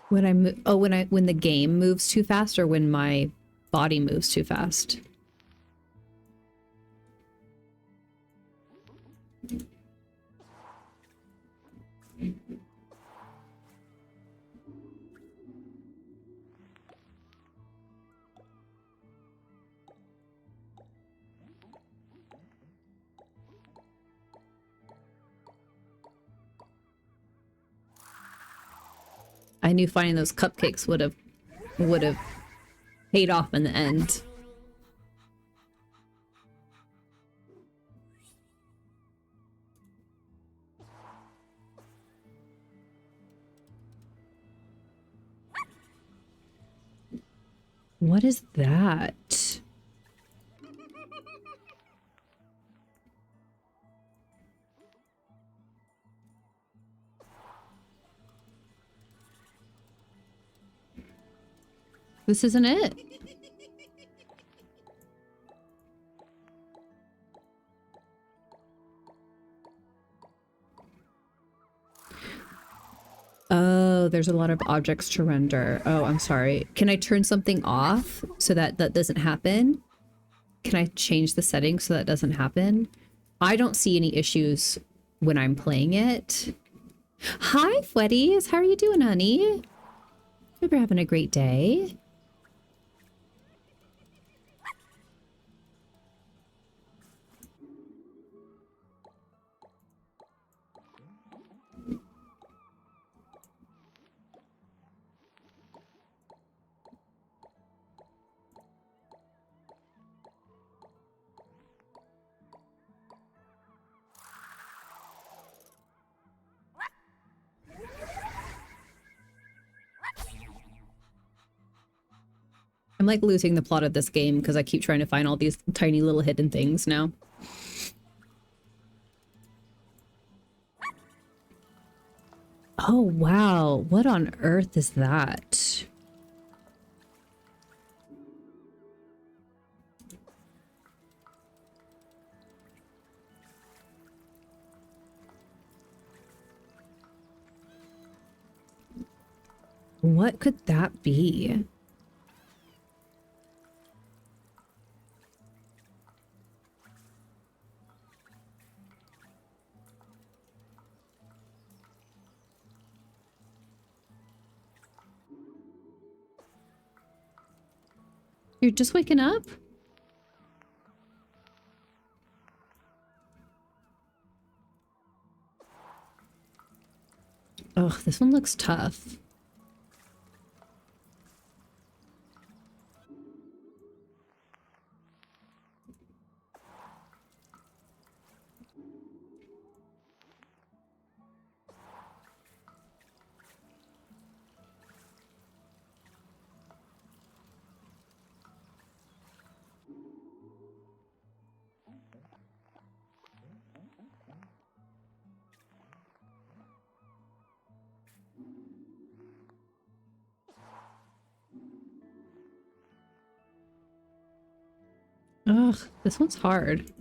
When I when the game moves too fast or when my body moves too fast. I knew finding those cupcakes would have paid off in the end. What is that? This isn't it. Oh, there's a lot of objects to render. Oh, I'm sorry. Can I turn something off so that that doesn't happen? Can I change the settings so that doesn't happen? I don't see any issues when I'm playing it. Hi, Fwetties. How are you doing, honey? Hope you're having a great day. I'm like losing the plot of this game because I keep trying to find all these tiny little hidden things now. Oh, wow. What on earth is that? What could that be? You're just waking up? Ugh, this one looks tough. Ugh, this one's hard.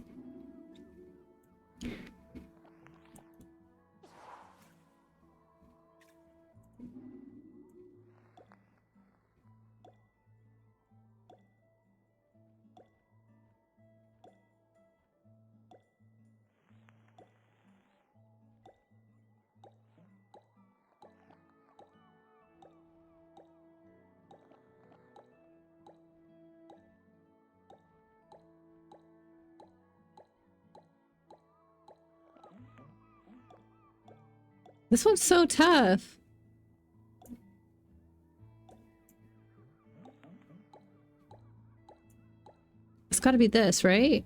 This one's so tough. It's gotta be this, right?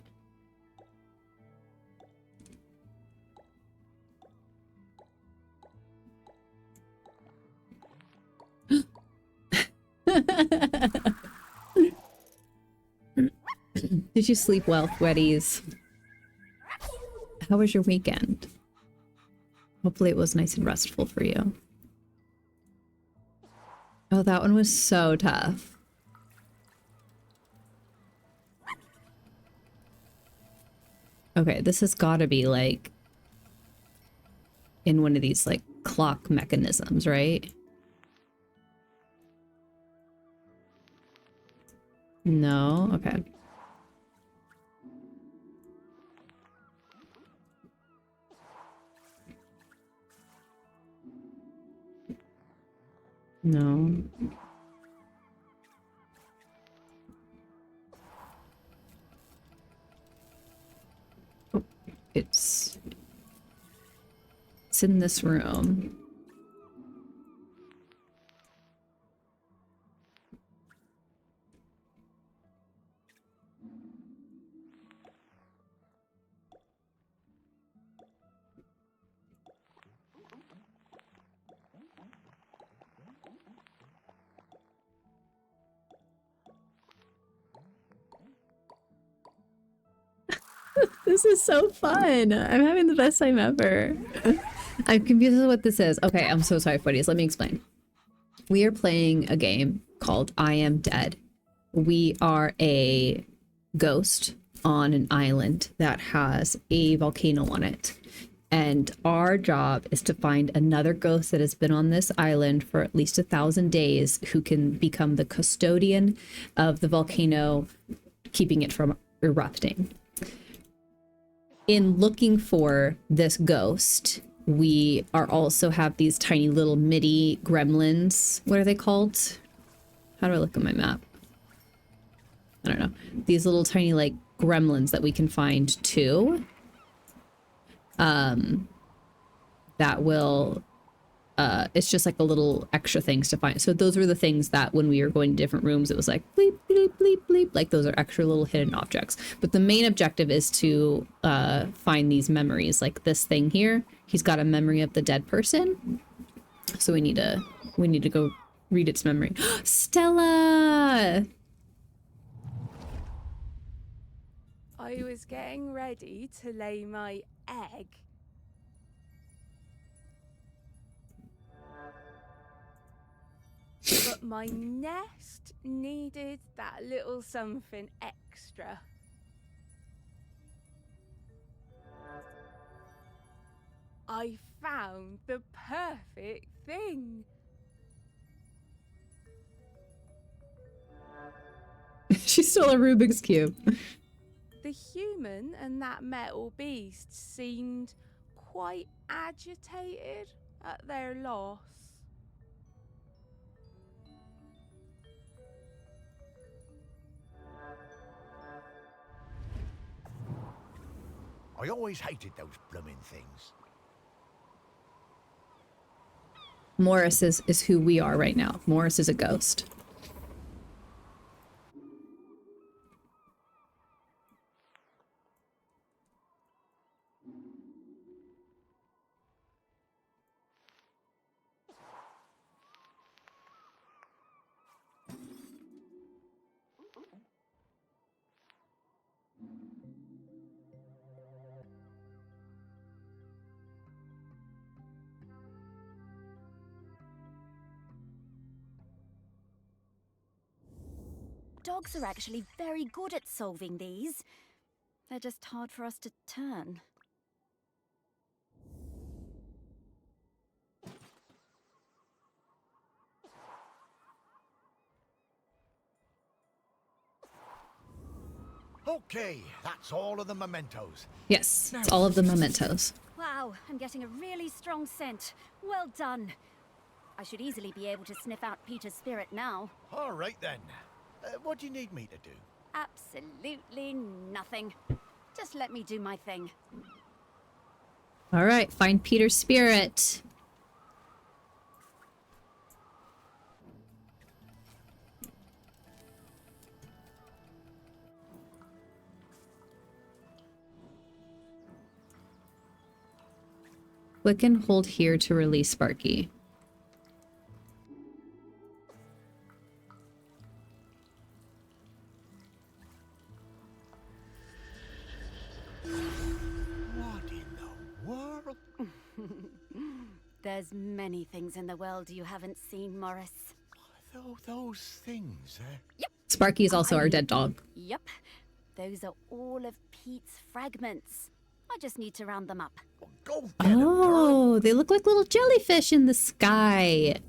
Did you sleep well, Weddies? How was your weekend? Hopefully it was nice and restful for you. Oh, that one was so tough. Okay, this has got to be like in one of these like clock mechanisms, right? No? Okay. No. Oh, it's in this room. This is so fun. I'm having the best time ever. I'm confused with what this is. Okay, I'm so sorry, Footies. Let me explain. We are playing a game called I Am Dead. We are a ghost on an island that has a volcano on it. And our job is to find another ghost that has been on this island for at least 1,000 days who can become the custodian of the volcano, keeping it from erupting. In looking for this ghost, we are also have these tiny little midi gremlins. What are they called? How do I look at my map? I don't know. These little tiny like gremlins that we can find too. That will, it's just like a little extra things to find. So those were the things that when we were going to different rooms, it was like bleep, bleep, bleep, bleep. Like those are extra little hidden objects. But the main objective is to find these memories. Like this thing here, he's got a memory of the dead person. So we need to go read its memory. Stella! I was getting ready to lay my egg. But my nest needed that little something extra. I found the perfect thing. She stole a Rubik's Cube. The human and that metal beast seemed quite agitated at their loss. I always hated those blooming things. Morris is who we are right now. Morris is a ghost. Dogs are actually very good at solving these. They're just hard for us to turn. Okay, that's all of the mementos. Yes, it's all of the mementos. Wow, I'm getting a really strong scent. Well done. I should easily be able to sniff out Peter's spirit now. All right then. What do you need me to do? Absolutely nothing. Just let me do my thing. All right, find Peter's spirit. Click and hold here to release Sparky. What in the world? There's many things in the world you haven't seen, Morris. Those things, Yep. Sparky is also our dead dog. Yep. Those are all of Pete's fragments. I just need to round them up. Go get 'em, Oh, they look like little jellyfish in the sky.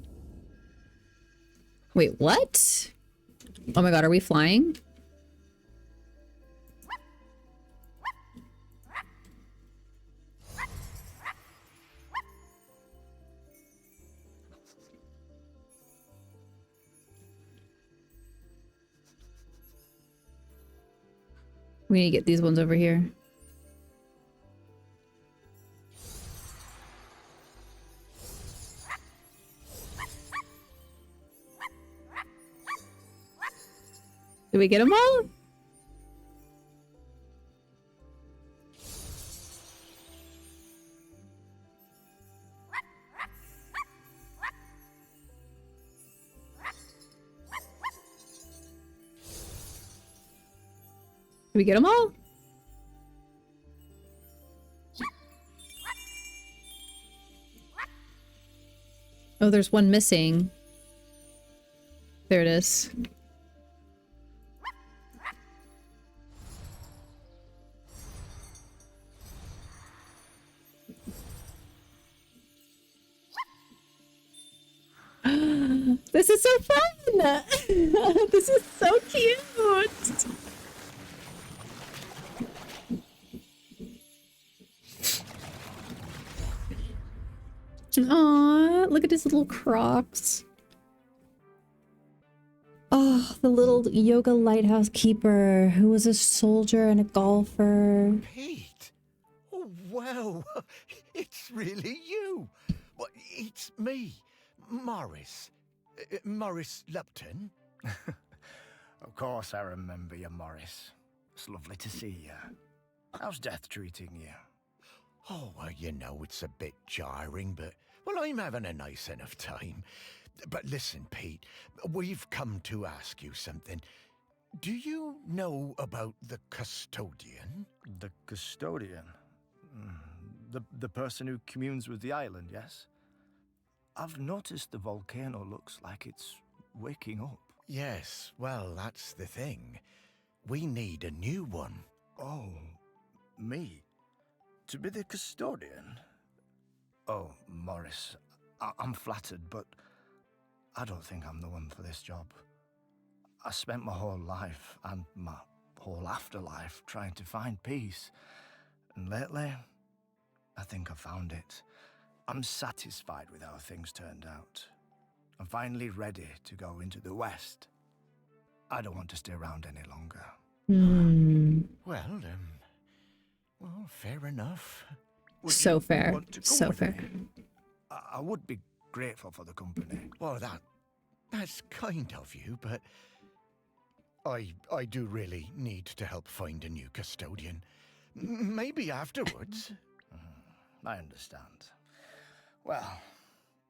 Wait, what? Oh my god, are we flying? We need to get these ones over here. Did we get them all? Did we get them all? Oh, there's one missing. There it is. This is so fun! This is so cute! Aww, look at his little Crocs. Oh, the little yoga lighthouse keeper who was a soldier and a golfer. Pete! Oh, wow! It's really you! Well, it's me, Morris. Morris Lupton. Of course I remember you, Morris. It's lovely to see you. How's death treating you? Oh, well, you know, it's a bit jarring, but, well, I'm having a nice enough time. But listen, Pete, we've come to ask you something. Do you know about the custodian? The custodian? The person who communes with the island, yes? I've noticed the volcano looks like it's waking up. Yes, well, that's the thing. We need a new one. Oh, me? To be the custodian? Oh, Morris, I'm flattered, but I don't think I'm the one for this job. I spent my whole life and my whole afterlife trying to find peace. And lately, I think I found it. I'm satisfied with how things turned out. I'm finally ready to go into the West. I don't want to stay around any longer. Well, fair enough. So fair. So fair. I would be grateful for the company. Well, that's kind of you, but I do really need to help find a new custodian. Maybe afterwards. I understand. Well,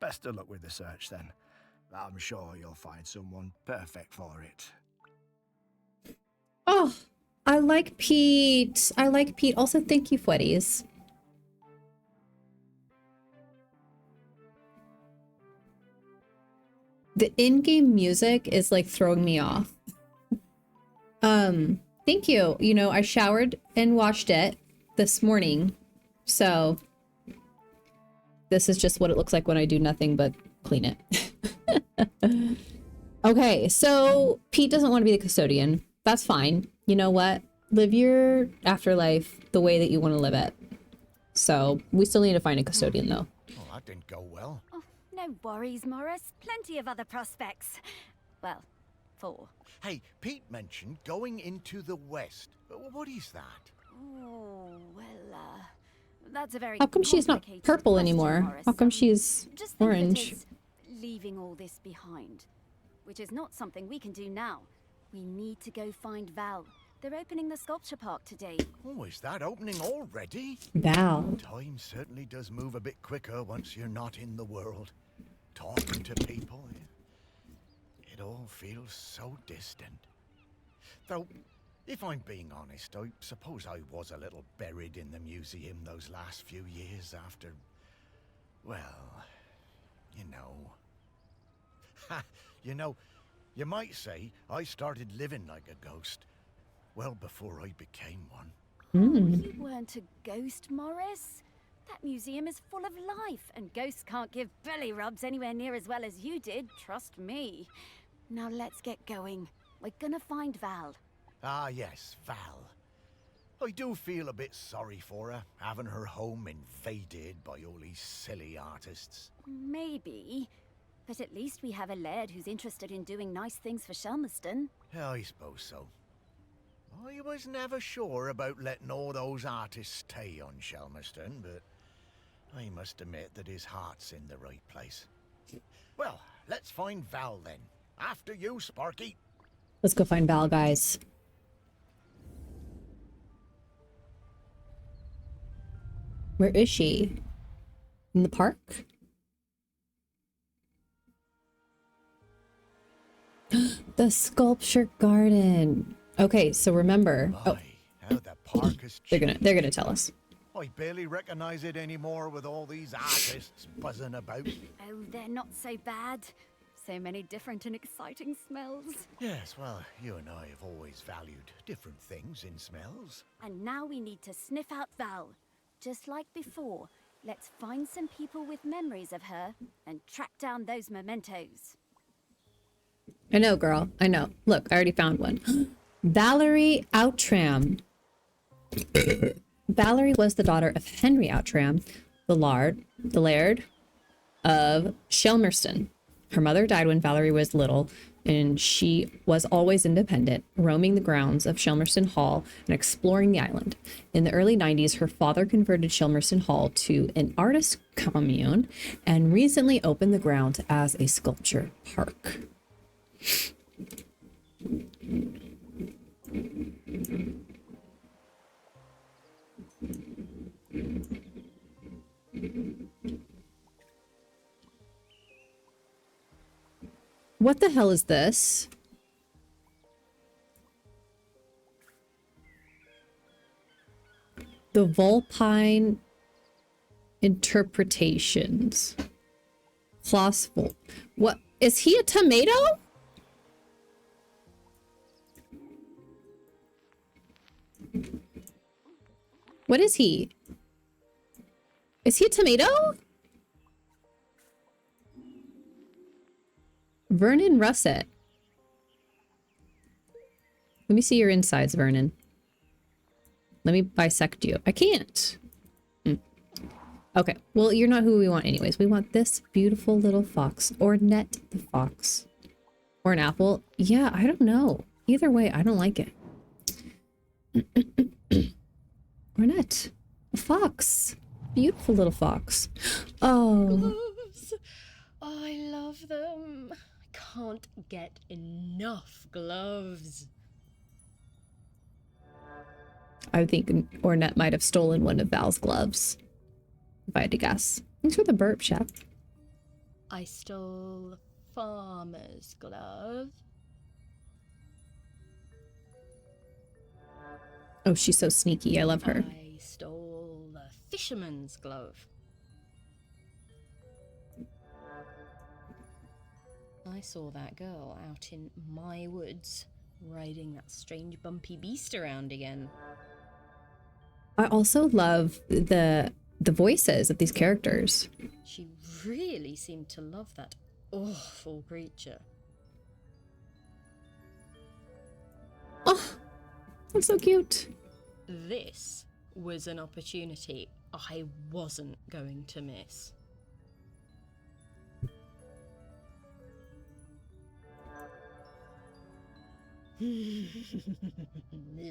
best of luck with the search then. I'm sure you'll find someone perfect for it. Oh, I like Pete. I like Pete. Also, thank you, Fwetties. The in-game music is like throwing me off. Thank you. You know, I showered and washed it this morning. So this is just what it looks like when I do nothing but clean it. Okay, so Pete doesn't want to be the custodian. That's fine. You know what? Live your afterlife the way that you want to live it. So we still need to find a custodian though. Oh, that didn't go well. Oh, no worries, Morris. Plenty of other prospects. Well, 4. Hey, Pete mentioned going into the West. What is that? Oh, well, that's a very How come she's not complicated purple question, anymore? Morris. How come she's Just think of it orange? as leaving all this behind, which is not something we can do now. We need to go find Val. They're opening the sculpture park today. Oh, is that opening already? Val. Time certainly does move a bit quicker once you're not in the world. Talking to people, it all feels so distant. Though, if I'm being honest, I suppose I was a little buried in the museum those last few years after, well, you know. Ha! You know, you might say I started living like a ghost well before I became one. You weren't a ghost, Morris. That museum is full of life, and ghosts can't give belly rubs anywhere near as well as you did, trust me. Now let's get going. We're gonna find Val. Ah, yes, Val. I do feel a bit sorry for her, having her home invaded by all these silly artists. Maybe. But at least we have a laird who's interested in doing nice things for Shelmerston. Yeah, I suppose so. I was never sure about letting all those artists stay on Shelmerston, but I must admit that his heart's in the right place. Well, let's find Val then. After you, Sparky. Let's go find Val, guys. Where is she? In the park? The sculpture garden. Okay, so remember. My, how the park has they're gonna tell us. I barely recognize it anymore with all these artists buzzing about. Oh, they're not so bad. So many different and exciting smells. Yes, well, you and I have always valued different things in smells. And now we need to sniff out Val. Just like before, let's find some people with memories of her and track down those mementos. I know, girl. I know. Look, I already found one. Valerie Outram. Valerie was the daughter of Henry Outram, the laird of Shelmerston. Her mother died when Valerie was little, and she was always independent, roaming the grounds of Shelmerston Hall and exploring the island. In the early 90s, her father converted Shelmerston Hall to an artist commune and recently opened the grounds as a sculpture park. What the hell is this? The Vulpine interpretations. Clausful. What? Is he a tomato? What is he? Is he a tomato? Vernon Russet. Let me see your insides, Vernon. Let me bisect you. I can't. Okay, well, you're not who we want anyways. We want this beautiful little fox. Ornette the fox. Or an apple. Yeah, I don't know. Either way, I don't like it. Ornette. A fox. Beautiful little fox. Oh. Gloves. I love them. I can't get enough gloves. I think Ornette might have stolen one of Val's gloves. If I had to guess. Thanks for the burp, Chef. I stole farmer's glove. Oh, she's so sneaky. I love her. I stole the fisherman's glove. I saw that girl out in my woods, riding that strange bumpy beast around again. I also love the voices of these characters. She really seemed to love that awful creature. Oh, that's so cute. This was an opportunity I wasn't going to miss.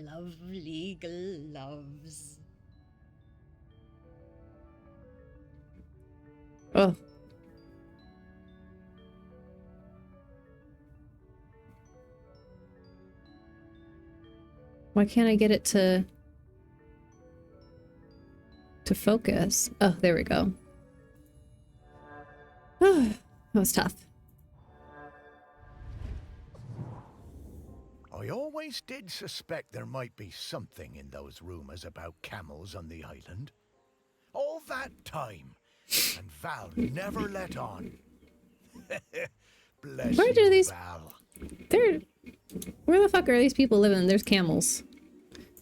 Lovely gloves. Oh. Why can't I get it to focus? Oh, there we go. Oh, that was tough. I always did suspect there might be something in those rumors about camels on the island. All that time, and Val never let on. Bless Where do you, these... Val. Where the fuck are these people living? There's camels.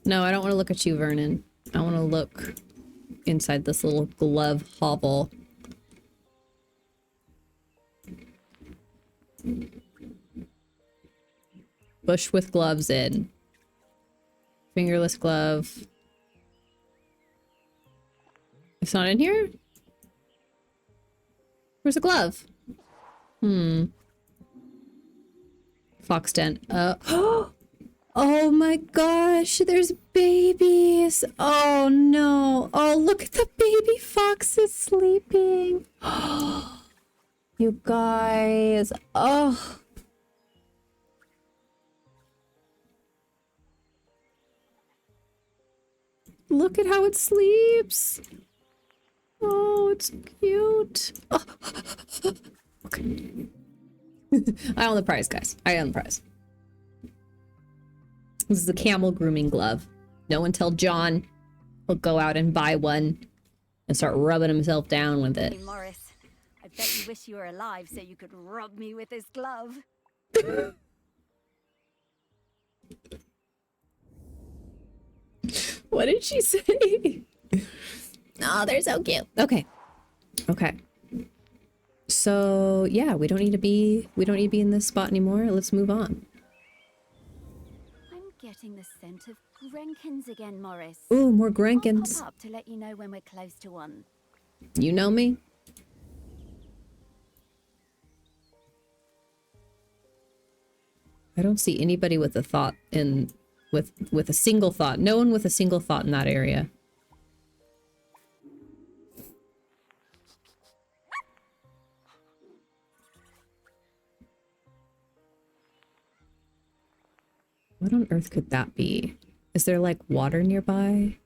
No, I don't want to look at you, Vernon. I want to look inside this little glove hovel. Bush with gloves in. Fingerless glove. It's not in here? Where's the glove? Fox den. Oh my gosh, there's babies. Oh no. Oh, look at the baby foxes sleeping. You guys. Oh. Look at how it sleeps. Oh, it's cute. Oh. Okay. I own the prize, guys. I own the prize. This is a camel grooming glove. No one tell John. He'll go out and buy one and start rubbing himself down with it. Hey, Morris, I bet you wish you were alive so you could rub me with this glove. What did she say? Oh, they're so cute. Okay. Okay. So yeah, we don't need to be in this spot anymore. Let's move on. I'm getting the scent of Grenkins again, Morris. Ooh, more I'll Grenkins. pop up to let you know when we're close to one. You know me. I don't see anybody with a thought in with a single thought. No one with a single thought in that area. What on earth could that be? Is there like water nearby?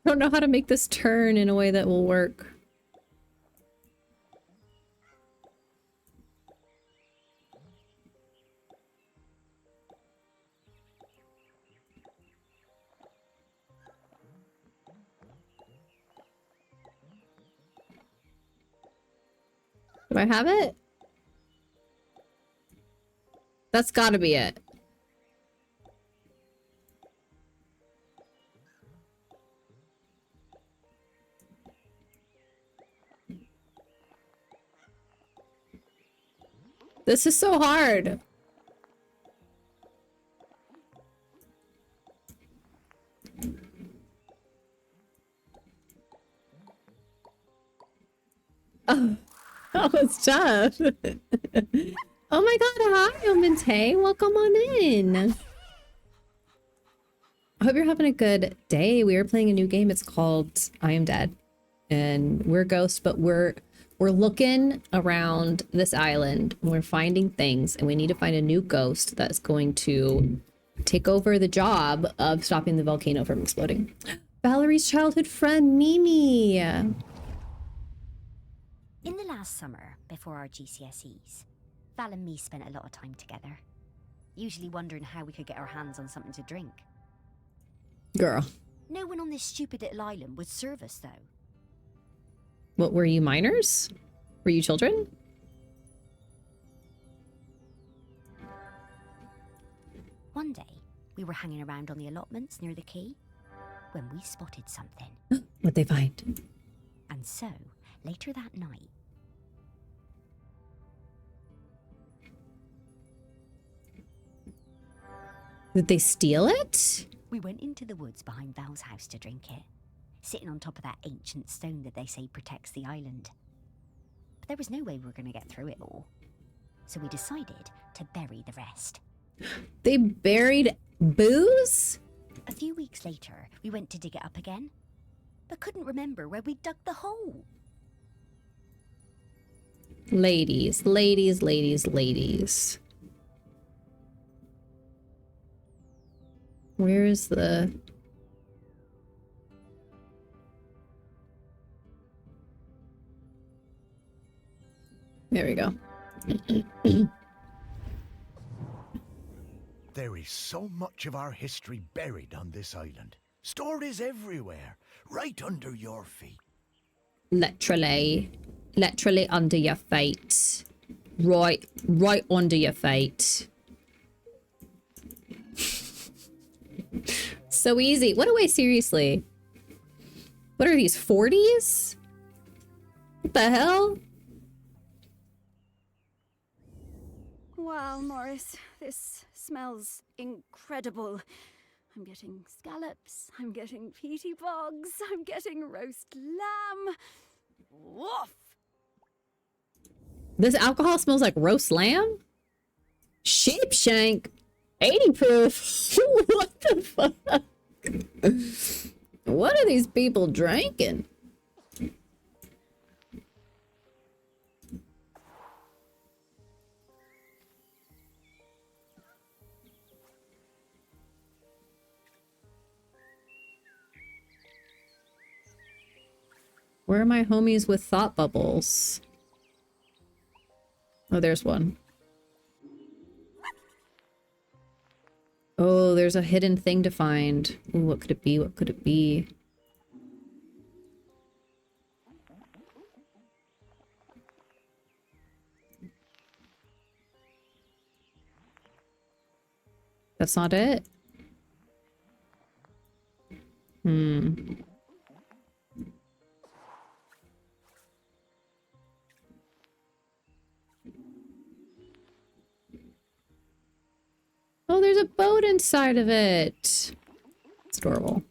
I don't know how to make this turn in a way that will work. Do I have it? That's gotta be it. This is so hard. Oh, that was tough. Oh my god, hi, Ominte. Welcome on in. I hope you're having a good day. We are playing a new game. It's called I Am Dead. And we're ghosts, but we're looking around this island. We're finding things, and we need to find a new ghost that's going to take over the job of stopping the volcano from exploding. Valerie's childhood friend, Mimi. In the last summer, before our GCSEs, Val and me spent a lot of time together, usually wondering how we could get our hands on something to drink. Girl. No one on this stupid little island would serve us, though. What, were you minors? Were you children? One day, we were hanging around on the allotments near the quay when we spotted something. What'd they find? And so, later that night... Did they steal it? We went into the woods behind Val's house to drink it, sitting on top of that ancient stone that they say protects the island. But there was no way we were going to get through it all. So we decided to bury the rest. They buried booze? A few weeks later, we went to dig it up again, but couldn't remember where we dug the hole. Ladies, ladies, ladies, ladies. Where is the... There we go. There is so much of our history buried on this island. Stories everywhere, right under your feet. Literally. Literally under your feet. Right under your feet. So easy. What do I seriously? What are these, 40s? What the hell? Wow, Morris, This smells incredible. I'm getting scallops, I'm getting peaty bogs, I'm getting roast lamb. Woof! This alcohol smells like roast lamb? Sheepshank? 80 proof? What the fuck? What are these people drinking? Where are my homies with thought bubbles? Oh, there's one. Oh, there's a hidden thing to find. Ooh, what could it be? What could it be? That's not it? Hmm. Oh, there's a boat inside of it. It's adorable.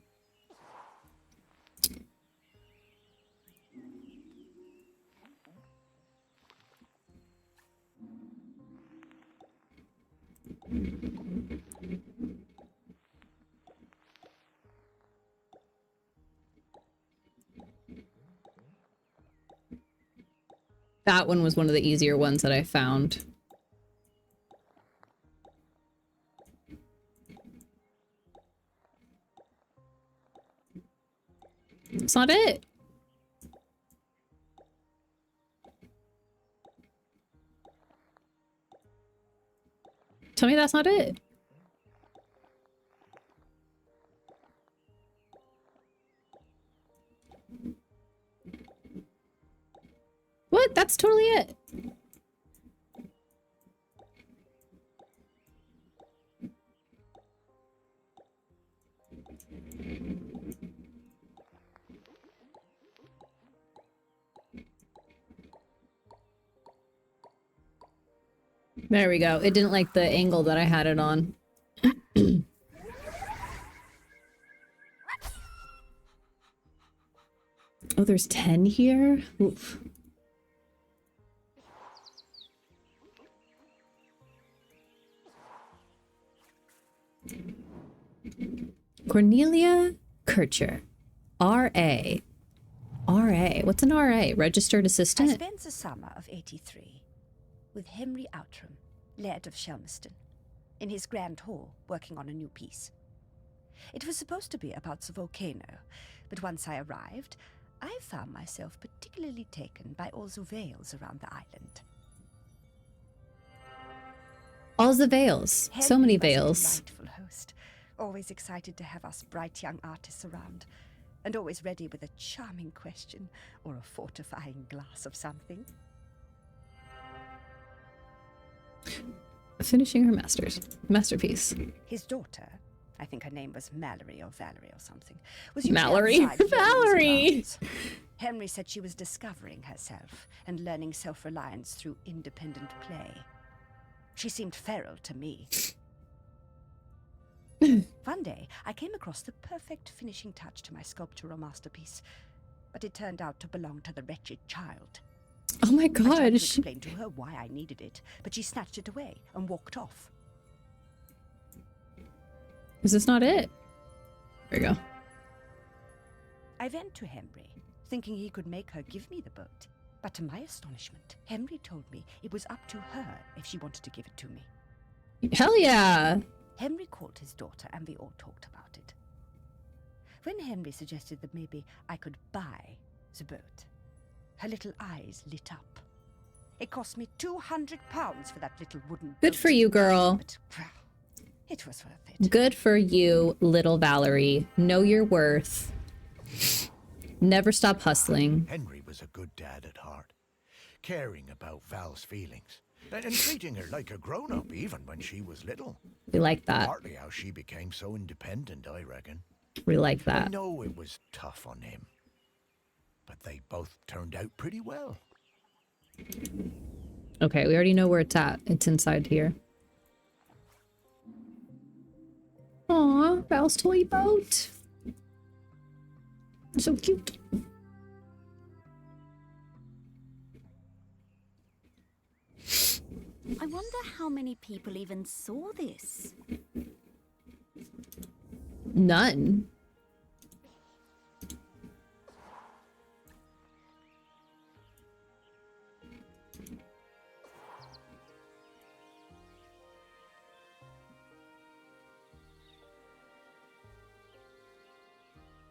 That one was one of the easier ones that I found. It's not it. Tell me that's not it. What? That's totally it. There we go. It didn't like the angle that I had it on. Oh, there's 10 here? Oof. Cornelia Kircher. R.A. R.A. What's an R.A.? Registered I assistant? spent the summer of '83 with Henry Outram, Laird of Shelmiston, in his grand hall working on a new piece. It was supposed to be about the volcano, but once I arrived, I found myself particularly taken by all the vales around the island. All the veils. So many veils. Henry was a delightful host, always excited to have us bright young artists around, and always ready with a charming question or a fortifying glass of something. Finishing her masterpiece. His daughter, I think her name was Mallory or Valerie or something, was usually Mallory? outside playing Valerie! in the grounds. Henry said she was discovering herself and learning self-reliance through independent play. She seemed feral to me. One day, I came across the perfect finishing touch to my sculptural masterpiece, but it turned out to belong to the wretched child. Oh my I tried to god. explain to her why I needed it, but she snatched it away and walked off. Is this not it? There you go. I went to Henry, thinking he could make her give me the boat. But to my astonishment, Henry told me it was up to her if she wanted to give it to me. Hell yeah. Henry called his daughter and we all talked about it. When Henry suggested that maybe I could buy the boat, her little eyes lit up. It cost me £200 for that little wooden Good boat. for you, girl. But it was worth it. Good for you, little Valerie. Know your worth. Never stop hustling. Henry was a good dad at heart, caring about Val's feelings, and treating her like a grown-up even when she was little. We like that. Partly how she became so independent, I reckon. We like I that. know it was tough on him, but they both turned out pretty well. Okay, we already know where it's at. It's inside here. Aw, Val's toy boat. So cute. I wonder how many people even saw this. None.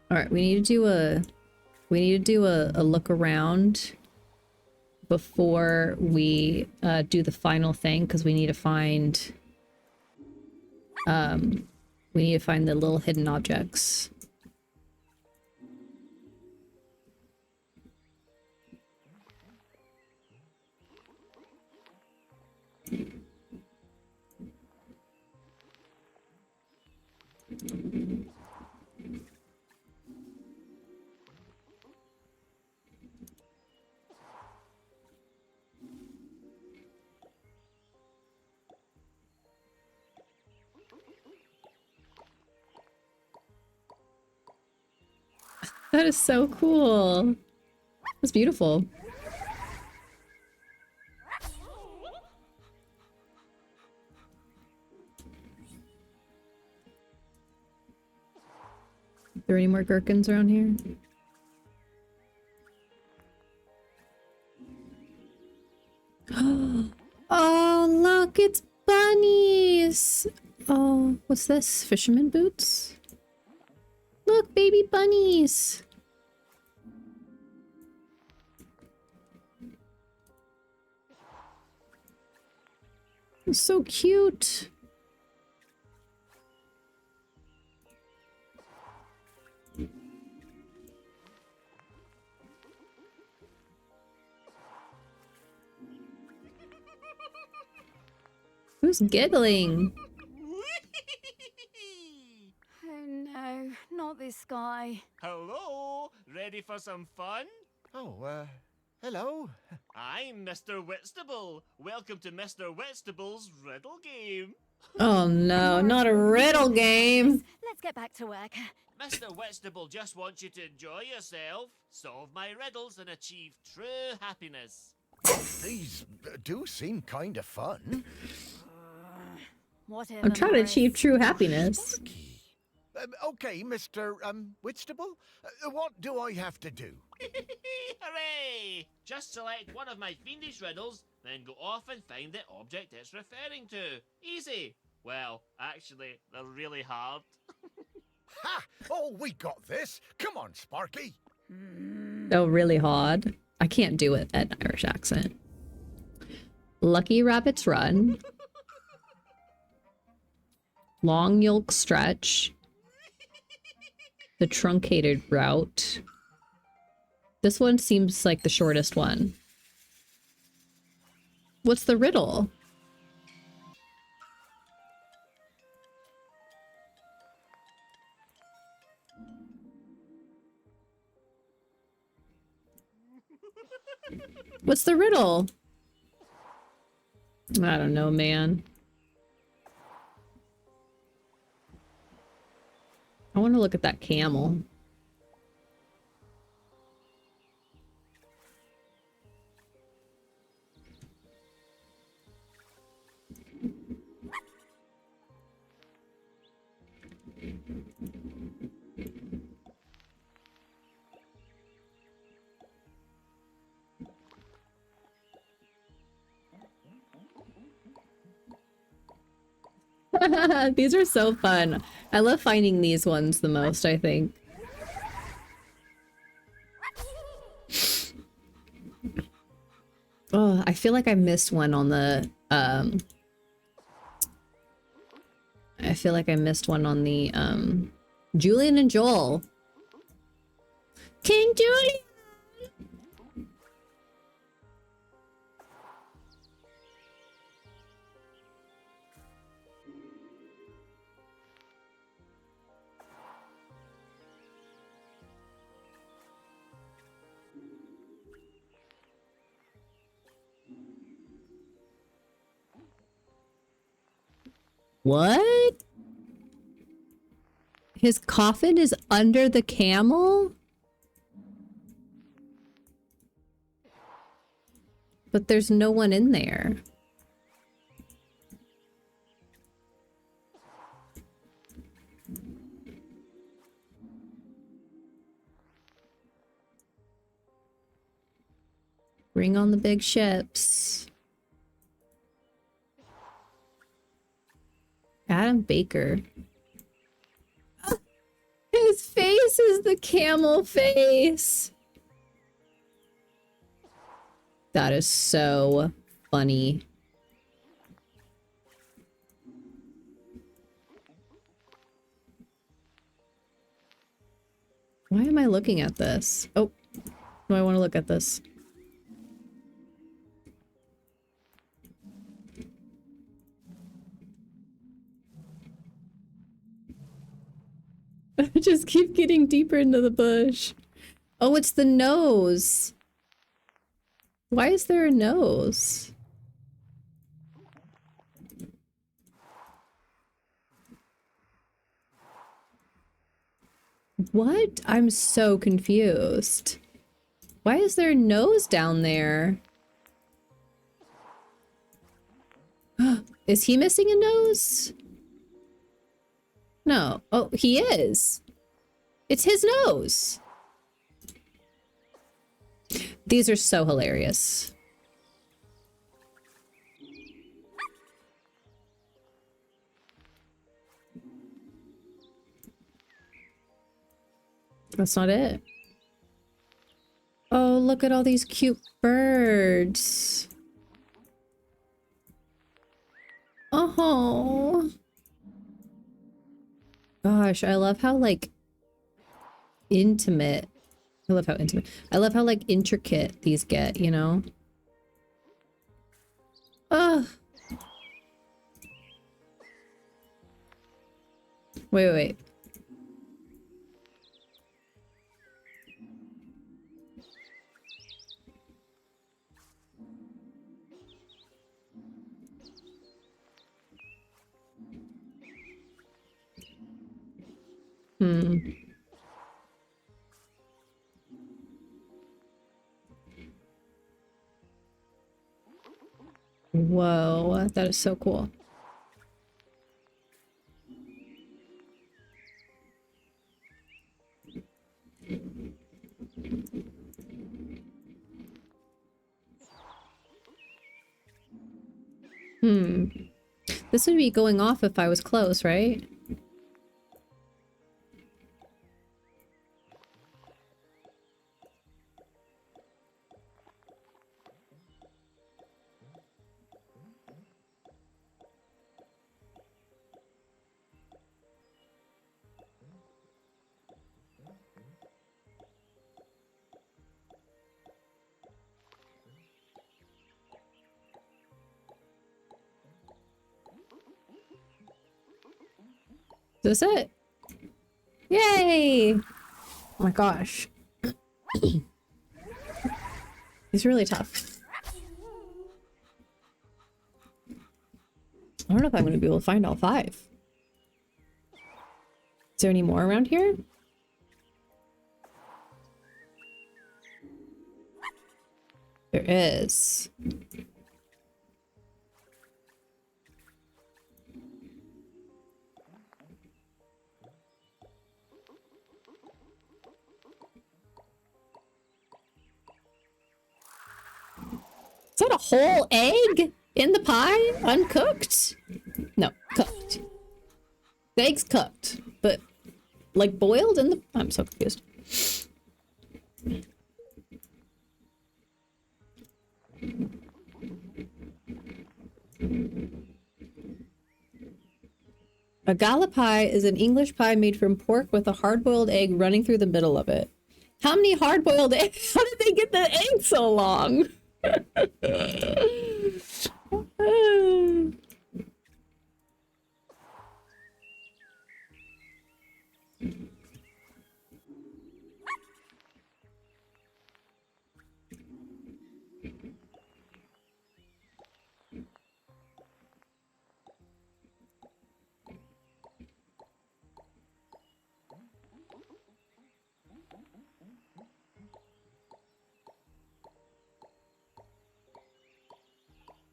All right, we need to do a look around before we do the final thing, because we need to find the little hidden objects. That is so cool. That's beautiful. Are there any more gherkins around here? Oh, look, it's bunnies. Oh, what's this? Fisherman boots? Look, baby bunnies. It's so cute. Who's giggling? Oh no, not this guy. Hello, ready for some fun? Oh, hello. I'm Mr. Whitstable. Welcome to Mr. Whitstable's riddle game. Oh no, not a riddle game. Let's get back to work. Mr. Whitstable just wants you to enjoy yourself, solve my riddles, and achieve true happiness. These do seem kind of fun. Whatever. I'm trying to Morris. achieve true happiness. Okay, Mr. Whitstable, what do I have to do? Hooray! Just select one of my fiendish riddles, then go off and find the object it's referring to. Easy. Well, actually, they're really hard. Ha! Oh, we got this. Come on, Sparky. Oh, really hard. I can't do it at an Irish accent. Lucky Rabbit's Run. Long Yolk Stretch. The Truncated Route. This one seems like the shortest one. What's the riddle? What's the riddle? I don't know, man. I want to look at that camel. These are so fun. I love finding these ones the most, I think. Oh, I feel like I missed one on the, I feel like I missed one on the, Julian and Joel. King Julian! What? His coffin is under the camel? But there's no one in there. Bring on the big ships. Adam Baker. His face is the camel face. That is so funny. Why am I looking at this? Oh, no, I want to look at this. I just keep getting deeper into the bush. Oh, it's the nose. Why is there a nose? What? I'm so confused. Why is there a nose down there? Is he missing a nose? No. Oh, he is. It's his nose. These are so hilarious. That's not it. Oh, look at all these cute birds. Oh. Gosh, I love how, like, intimate. I love how intimate. I love how, like, intricate these get, you know? Ugh. Wait. Whoa, that is so cool. This would be going off if I was close, right? Is this it? Yay! Oh my gosh. He's really tough. I don't know if I'm going to be able to find all 5. Is there any more around here? There is. Is that a whole egg in the pie? Uncooked? No, cooked. The egg's cooked, but like boiled in the... I'm so confused. A gala pie is an English pie made from pork with a hard-boiled egg running through the middle of it. How many hard-boiled eggs? How did they get the egg so long?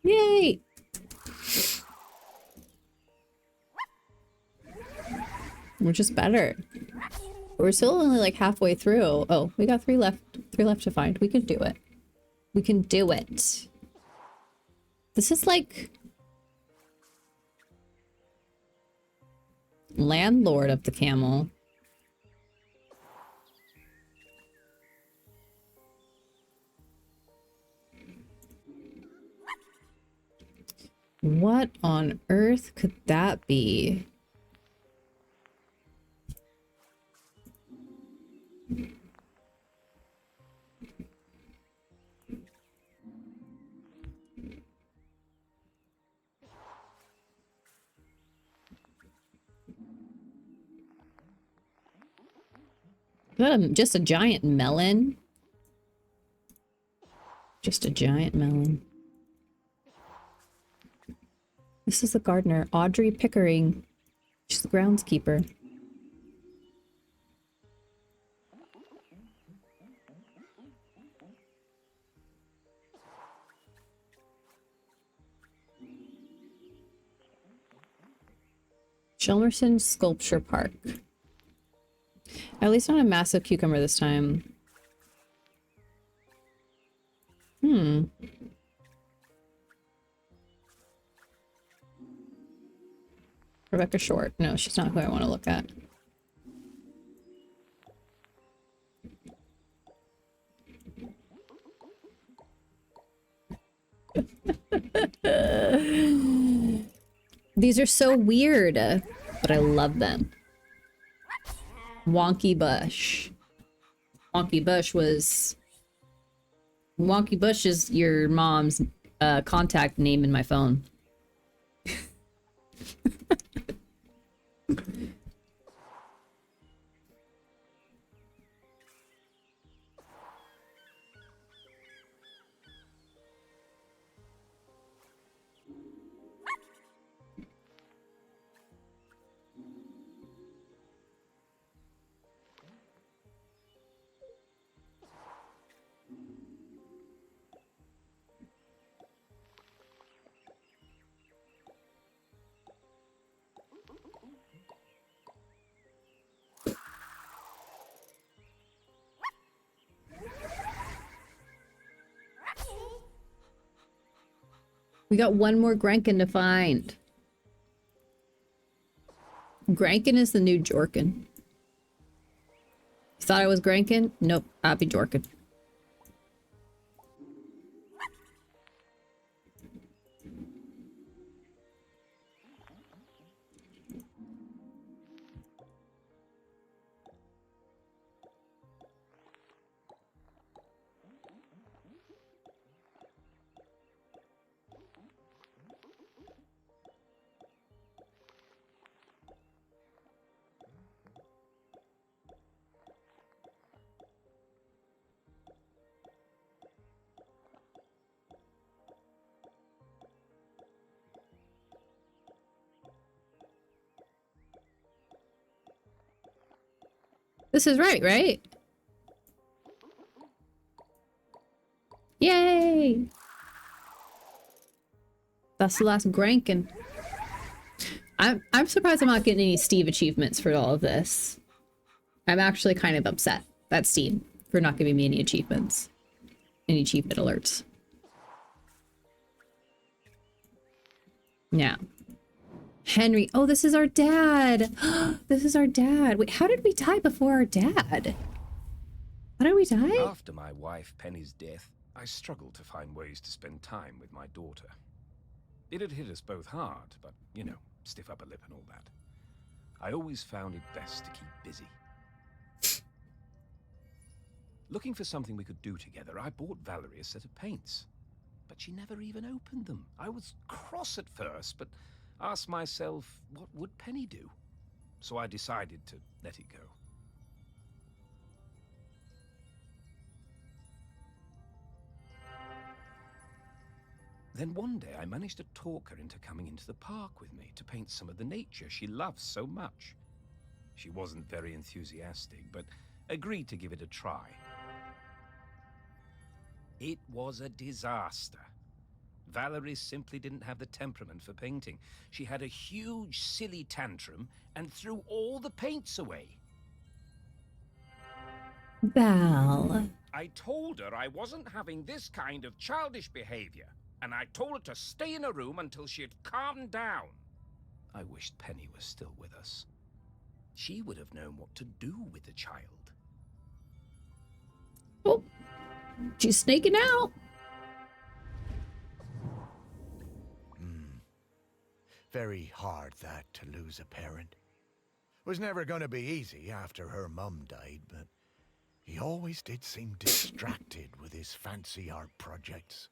Yay! We're just better. We're still only like halfway through. Oh, we got 3 left. 3 left to find. We can do it. We can do it. This is like landlord of the camel. What on earth could that be? Is that just a giant melon? Just a giant melon. This is the gardener, Audrey Pickering. She's the groundskeeper. Chelmerson Sculpture Park. At least not a massive cucumber this time. Rebecca Short. No, she's not who I want to look at. These are so weird, but I love them. Wonky Bush. Wonky Bush was... Wonky Bush is your mom's contact name in my phone. We got one more Grankin to find. Grankin is the new Jorkin. You thought I was Grankin? Nope, I'll be Jorkin. This is right? Yay! That's the last Grankin. I'm surprised I'm not getting any Steve achievements for all of this. I'm actually kind of upset at Steve for not giving me any achievements. Any achievement alerts. Yeah. Henry. Oh, this is our dad. This is our dad. Wait, how did we die before our dad? How did we die? After my wife Penny's death, I struggled to find ways to spend time with my daughter. It had hit us both hard, but, you know, stiff upper lip and all that. I always found it best to keep busy. Looking for something we could do together, I bought Valerie a set of paints. But she never even opened them. I was cross at first, but asked myself, what would Penny do? So I decided to let it go. Then one day I managed to talk her into coming into the park with me to paint some of the nature she loves so much. She wasn't very enthusiastic, but agreed to give it a try. It was a disaster. Valerie simply didn't have the temperament for painting. She had a huge, silly tantrum and threw all the paints away. Val. I told her I wasn't having this kind of childish behavior, and I told her to stay in her room until she had calmed down. I wished Penny was still with us. She would have known what to do with the child. Oh, she's sneaking out. Very hard that, to lose a parent. Was never going to be easy after her mum died, but he always did seem distracted with his fancy art projects.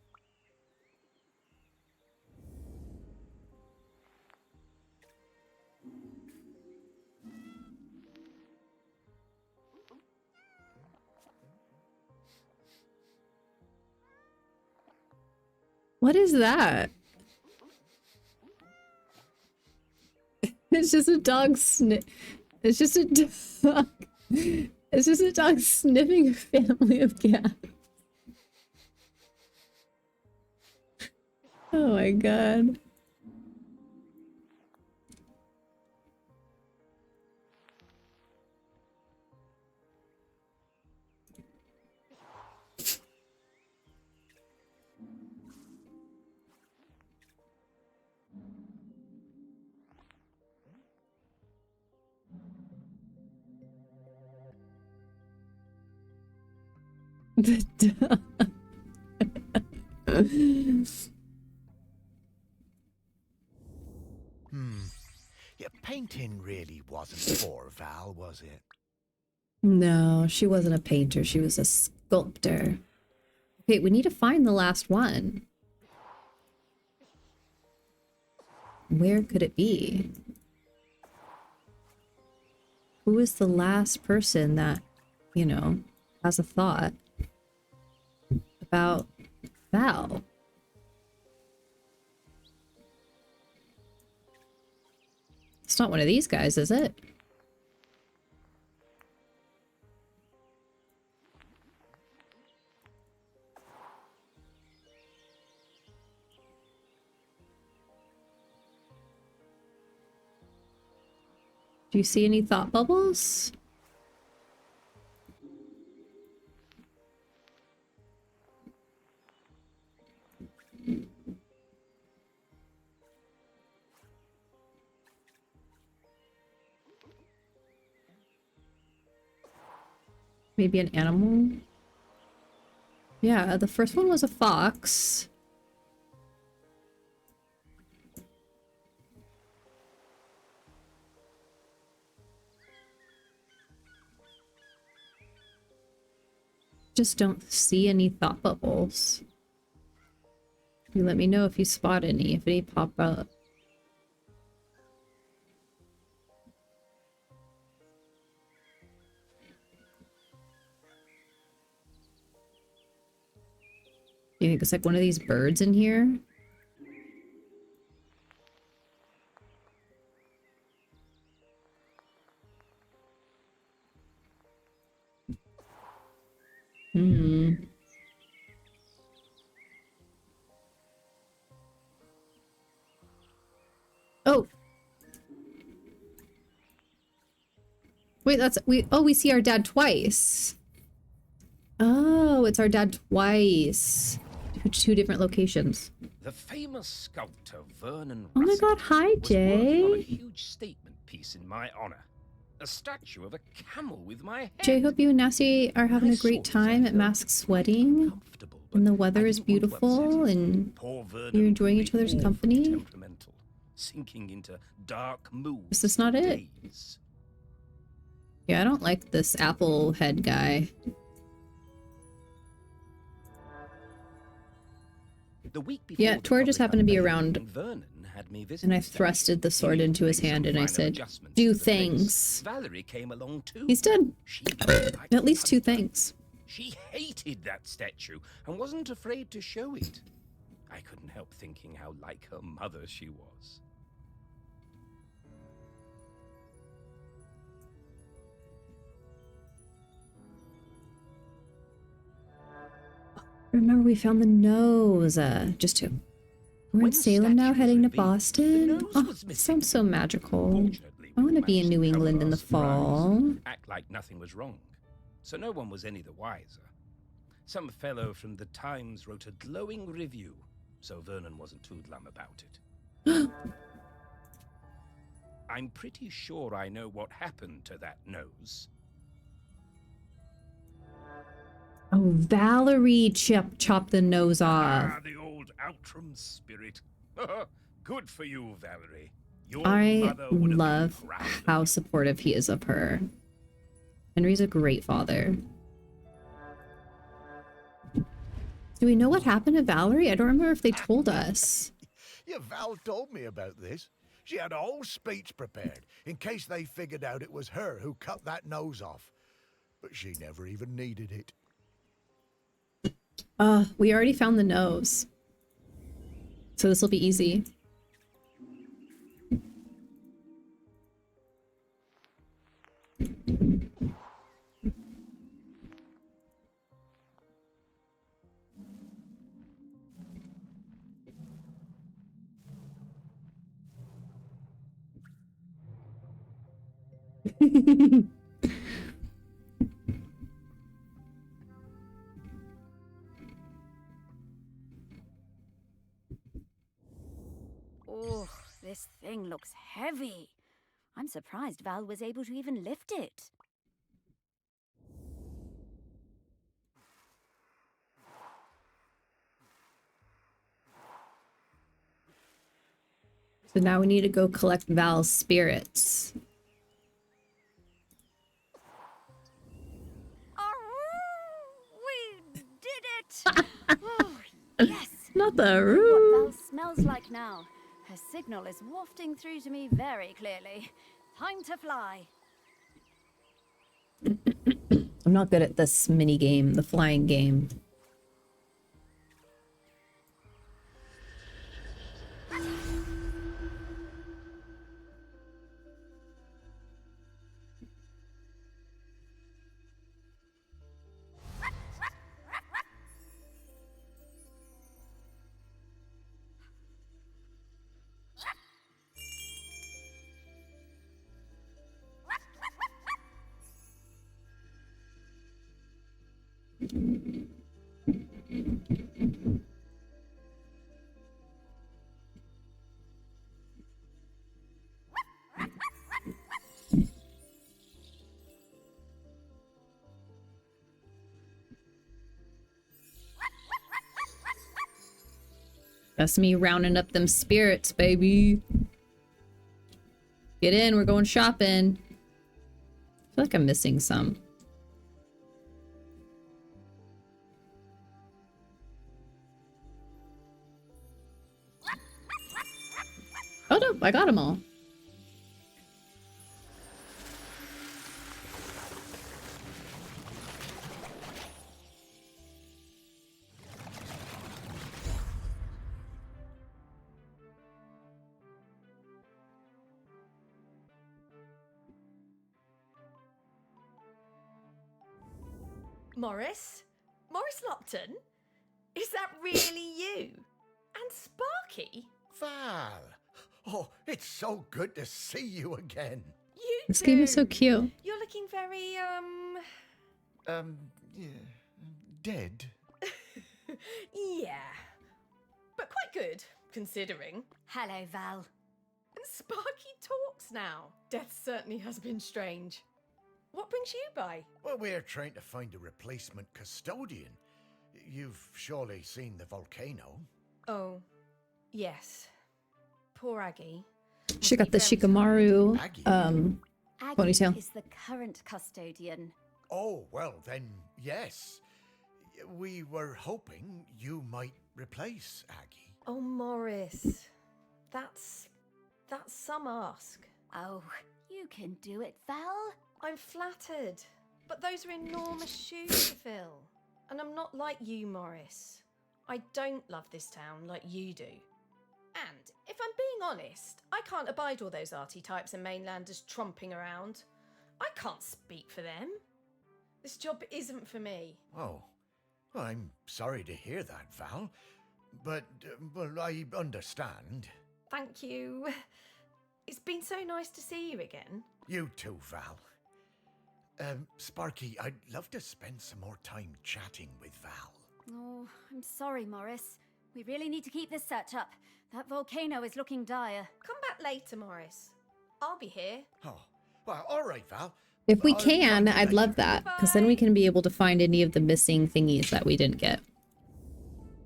What is that? It's just a dog It's just a dog. It's just a dog sniffing a family of cats. Oh my god. The dog. Yeah, painting really wasn't for Val, was it? No, she wasn't a painter. She was a sculptor. Okay, we need to find the last one. Where could it be? Who is the last person that, you know, has a thought about Val? It's not one of these guys, is it? Do you see any thought bubbles? Maybe an animal? Yeah, the first one was a fox. Just don't see any thought bubbles. You let me know if you spot any, if any pop up. You think it's like one of these birds in here? Hmm. Oh. Wait, that's we see our dad twice. Oh, it's our dad twice. Two different locations. The famous sculptor Vernon Oh my Russell god, hi was working on a Jay. huge statement piece in my honor. A statue of a camel with my head. Jay, hope you and Nasty are having a great time at Mask Sweating. And the weather is beautiful and you're enjoying each other's company. Sinking into dark moods. Is this not it? Yeah, I don't like this apple head guy. The week before Yeah, Tor just happened to be around, and I thrusted the sword into his hand and I said, do things. Valerie came along too. He's done at least 2 things. She hated that statue and wasn't afraid to show it. I couldn't help thinking how like her mother she was. Remember, we found the nose. Just 2. We're in When the Salem now, statue was heading to revealed, Boston. the nose Oh, was missing. sounds so magical. Fortunately, I we want to be in managed New to cover England in our the surprise fall. and act like nothing was wrong. So no one was any the wiser. Some fellow from the Times wrote a glowing review, so Vernon wasn't too glum about it. I'm pretty sure I know what happened to that nose. Oh, Valerie chopped the nose off. Ah, the old Outram spirit. Good for you, Valerie. Your I mother would have love been proud. how supportive he is of her. Henry's a great father. Do we know what happened to Valerie? I don't remember if they told us. Yeah, Val told me about this. She had a whole speech prepared in case they figured out it was her who cut that nose off. But she never even needed it. We already found the nose. So this will be easy. Oh, this thing looks heavy. I'm surprised Val was able to even lift it. So now we need to go collect Val's spirits. We did it! Oh, yes! Not the What room. Val smells like now. Her signal is wafting through to me very clearly. Time to fly. I'm not good at this mini game, the flying game. That's me rounding up them spirits, baby. Get in, we're going shopping. I feel like I'm missing some. Oh no, I got them all. Morris? Morris Lupton? Is that really you? And Sparky? Val! Oh, it's so good to see you again. You This game is so do. cute. You're looking very, Yeah, dead. yeah. But quite good, considering. Hello, Val. And Sparky talks now. Death certainly has been strange. What brings you by? Well, we're trying to find a replacement custodian. You've surely seen the volcano. Oh, yes. Poor Aggie. She got the Shikamaru Aggie ponytail. Is the current custodian. Oh, well, then, yes. We were hoping you might replace Aggie. Oh, Morris. That's some ask. Oh, you can do it, Val. I'm flattered. But those are enormous shoes to fill. And I'm not like you, Morris. I don't love this town like you do. And, if I'm being honest, I can't abide all those arty types and mainlanders tromping around. I can't speak for them. This job isn't for me. Oh, well, I'm sorry to hear that, Val. but, well, I understand. Thank you. It's been so nice to see you again. You too, Val. Sparky, I'd love to spend some more time chatting with Val. Oh, I'm sorry, Morris. We really need to keep this search up. That volcano is looking dire. Come back later, Morris. I'll be here. Oh, well, all right, Val. If we I'll can, find you I'd love later. that, because then we can be able to find any of the missing thingies that we didn't get.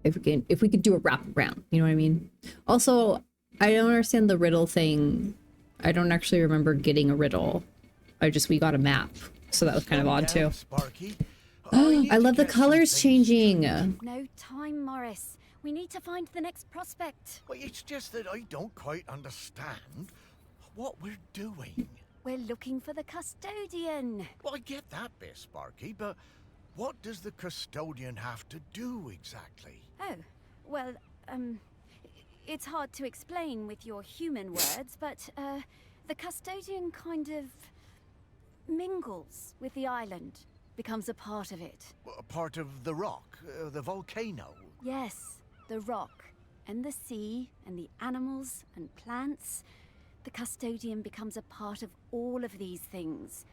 If we could do a wraparound, you know what I mean? Also, I don't understand the riddle thing. I don't actually remember getting a riddle. We got a map, so that was kind of odd too. Sparky. I love the colors changing. No time, Morris. We need to find the next prospect. Well, it's just that I don't quite understand what we're doing. We're looking for the custodian. Well, I get that bit, Sparky, but what does the custodian have to do exactly? Oh, well, it's hard to explain with your human words, but, the custodian kind of mingles with the island, becomes a part of it. A part of the rock, the volcano. Yes, the rock, and the sea, and the animals, and plants. The custodian becomes a part of all of these things.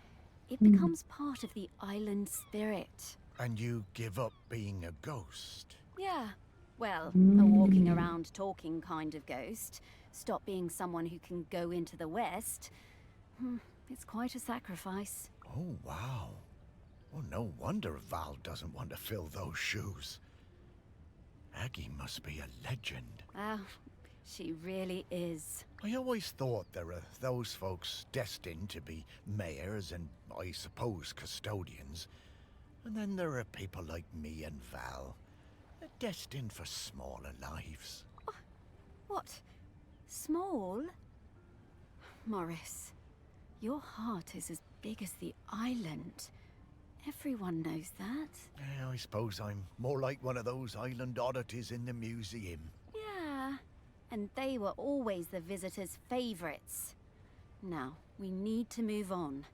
It becomes part of the island spirit. And you give up being a ghost? Yeah. Well, a walking around talking kind of ghost. Stop being someone who can go into the West. It's quite a sacrifice. Oh, wow. Well, no wonder Val doesn't want to fill those shoes. Aggie must be a legend. Ah, she really is. I always thought there were those folks destined to be mayors and, I suppose, custodians. And then there are people like me and Val, destined for smaller lives. What? Small? Morris, your heart is as big as the island. Everyone knows that. Yeah, I suppose I'm more like one of those island oddities in the museum. Yeah, and they were always the visitors' favorites. Now, we need to move on.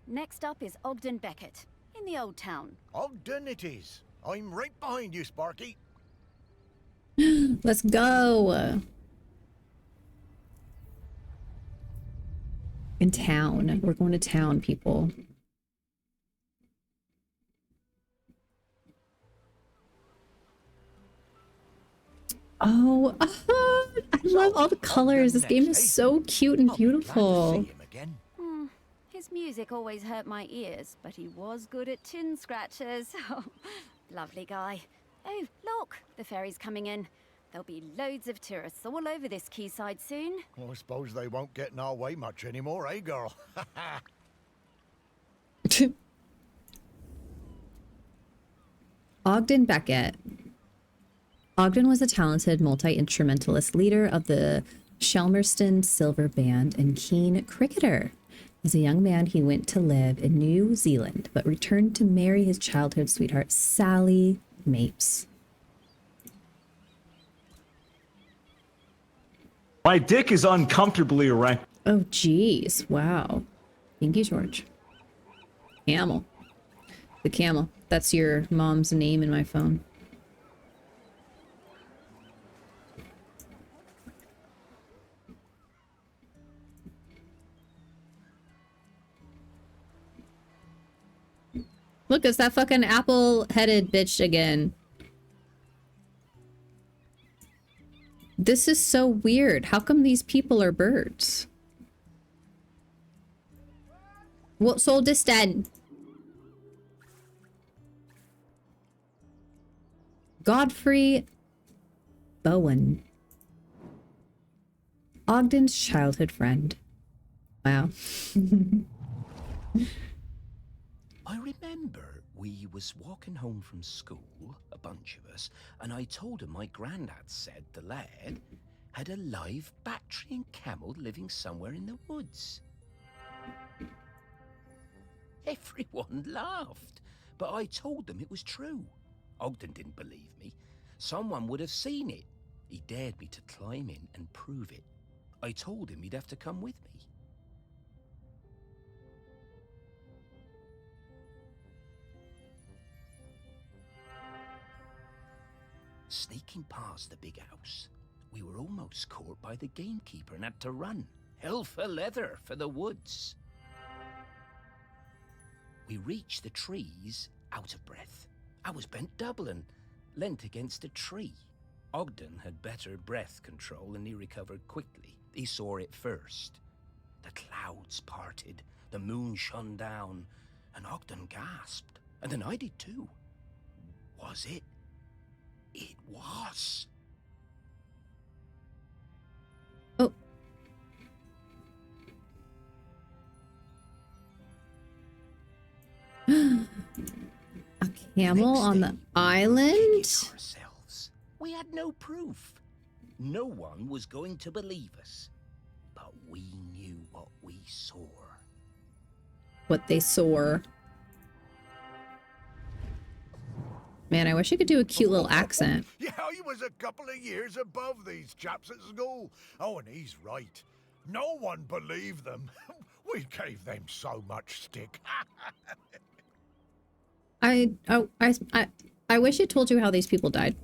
Next up is Ogden Beckett, in the Old Town. Ogden it is. I'm right behind you, Sparky. Let's go. In town. We're going to town, people. Oh, I love all the colors. This game is so cute and beautiful. His music always hurt my ears, but he was good at chin scratches. Oh, lovely guy. Oh, look, the ferry's coming in. There'll be loads of tourists all over this quayside soon. Well, I suppose they won't get in our way much anymore, eh, girl? Ogden Beckett. Ogden was a talented multi-instrumentalist leader of the Shelmerston Silver Band and keen cricketer. As a young man, he went to live in New Zealand, but returned to marry his childhood sweetheart, Sally Mapes. My dick is uncomfortably erect. Oh, geez. Wow. Thank you, George. Camel. The camel. That's your mom's name in my phone. Look, it's that fucking apple-headed bitch again. This is so weird. How come these people are birds? What's all this then? Godfrey Bowen. Ogden's childhood friend. Wow. I remember we was walking home from school, a bunch of us, and I told him my granddad said the lad had a live Bactrian camel living somewhere in the woods. Everyone laughed, but I told them it was true. Ogden didn't believe me. Someone would have seen it. He dared me to climb in and prove it. I told him he'd have to come with me. Sneaking past the big house, we were almost caught by the gamekeeper and had to run. Hell for leather for the woods. We reached the trees out of breath. I was bent double and leant against a tree. Ogden had better breath control and he recovered quickly. He saw it first. The clouds parted, the moon shone down, and Ogden gasped. And then I did too. Was it? It was. Oh. A camel on the island? We had no proof. No one was going to believe us. But we knew what we saw. What they saw. Man, I wish I could do a cute little accent. Yeah, he was a couple of years above these chaps at school. Oh, and he's right. No one believed them. We gave them so much stick. I wish it told you how these people died.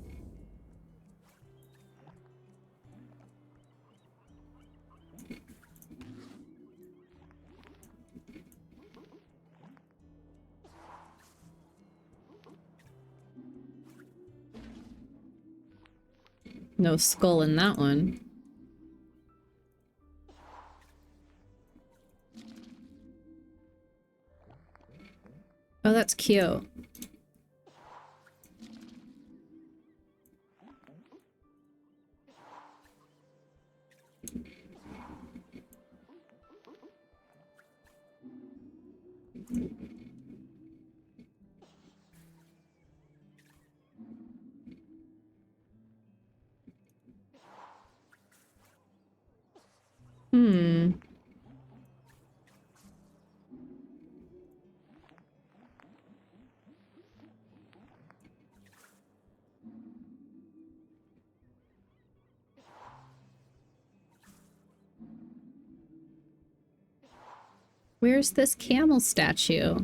No skull in that one. Oh, that's cute. Hmm. Where's this camel statue?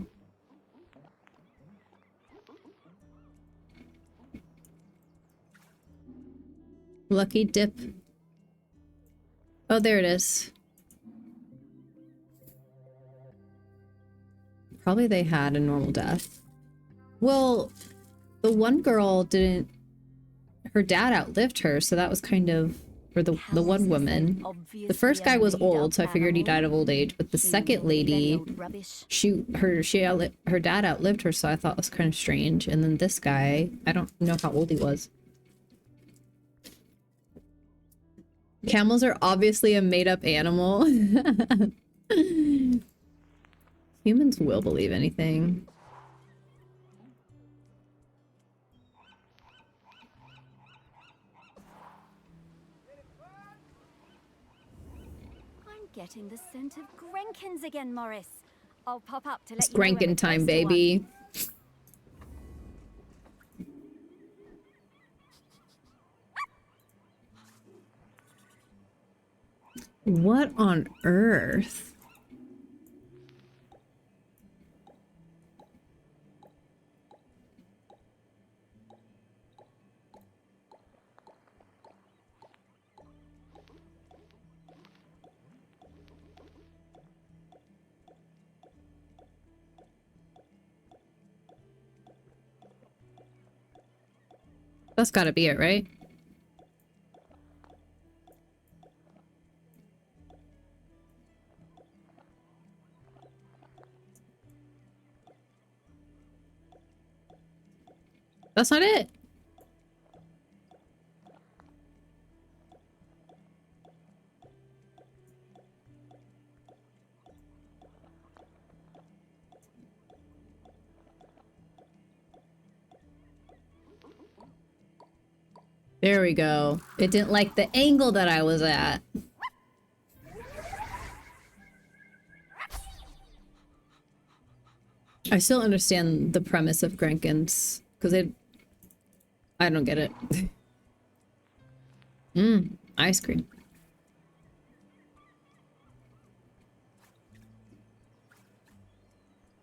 Lucky dip. Oh, there it is. Probably they had a normal death. Well, the one girl didn't... Her dad outlived her, so that was kind of... Or the one woman. The first guy was old, so I figured he died of old age. But the second lady, her dad outlived her, so I thought it was kind of strange. And then this guy, I don't know how old he was. Camels are obviously a made-up animal. Humans will believe anything. I'm getting the scent of Grenkins again, Morris. I'll pop up to let It's you know when Grenkin we're time, close to one. baby. What on earth? That's gotta be it, right? That's not it. There we go. It didn't like the angle that I was at. I still understand the premise of Grenkins, because I don't get it. Ice cream.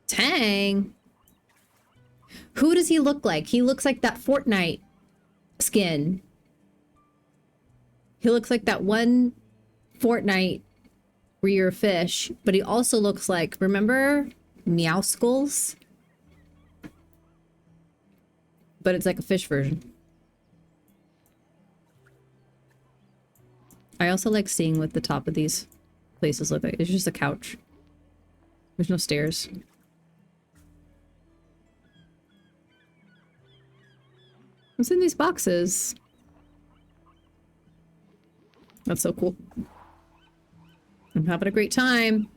Tang? Who does he look like? He looks like that Fortnite skin. He looks like that one Fortnite where you're a fish, but he also looks like, remember Meow Skulls? But it's like a fish version. I also like seeing what the top of these places look like. It's just a couch. There's no stairs. What's in these boxes? That's so cool. I'm having a great time.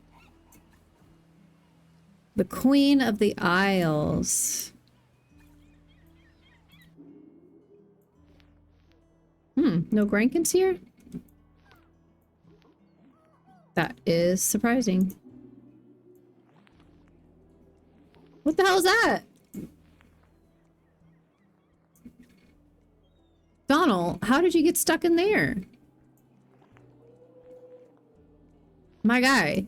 The Queen of the Isles. No Grankins here? That is surprising. What the hell is that? Donald, how did you get stuck in there? My guy.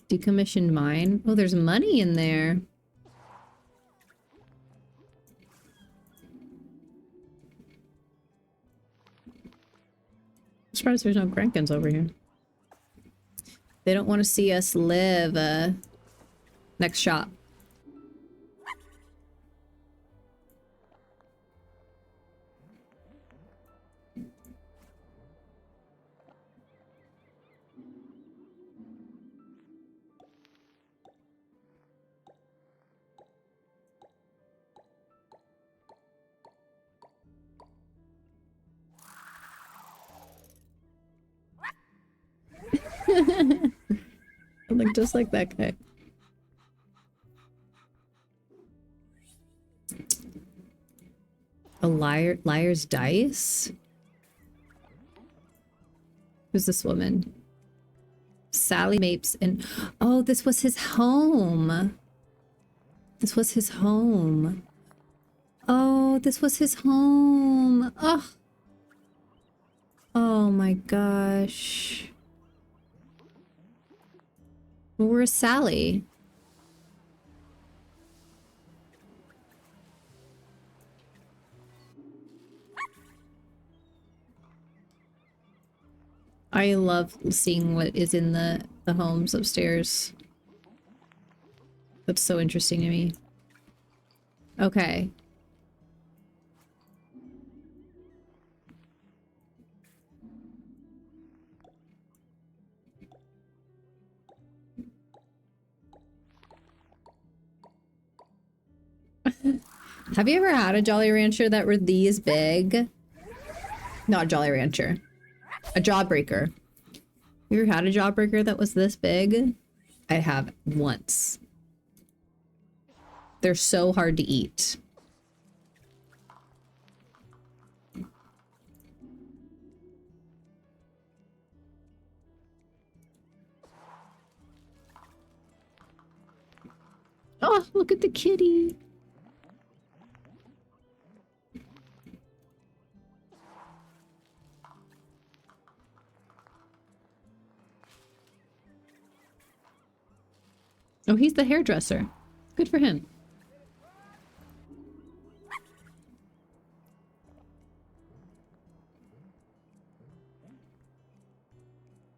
Decommissioned mine. Oh, there's money in there. I'm surprised there's no Grankins over here. They don't want to see us live. Next shop. I look just like that guy. A liar's dice? Who's this woman? Sally Mapes and... Oh, this was his home. This was his home. Oh, this was his home. Oh. Oh my gosh. Where's Sally? I love seeing what is in the homes upstairs. That's so interesting to me. Okay. Have you ever had a Jolly Rancher that were these big? Not a Jolly Rancher. A Jawbreaker. You ever had a Jawbreaker that was this big? I have once. They're so hard to eat. Oh, look at the kitty. Oh, he's the hairdresser. Good for him.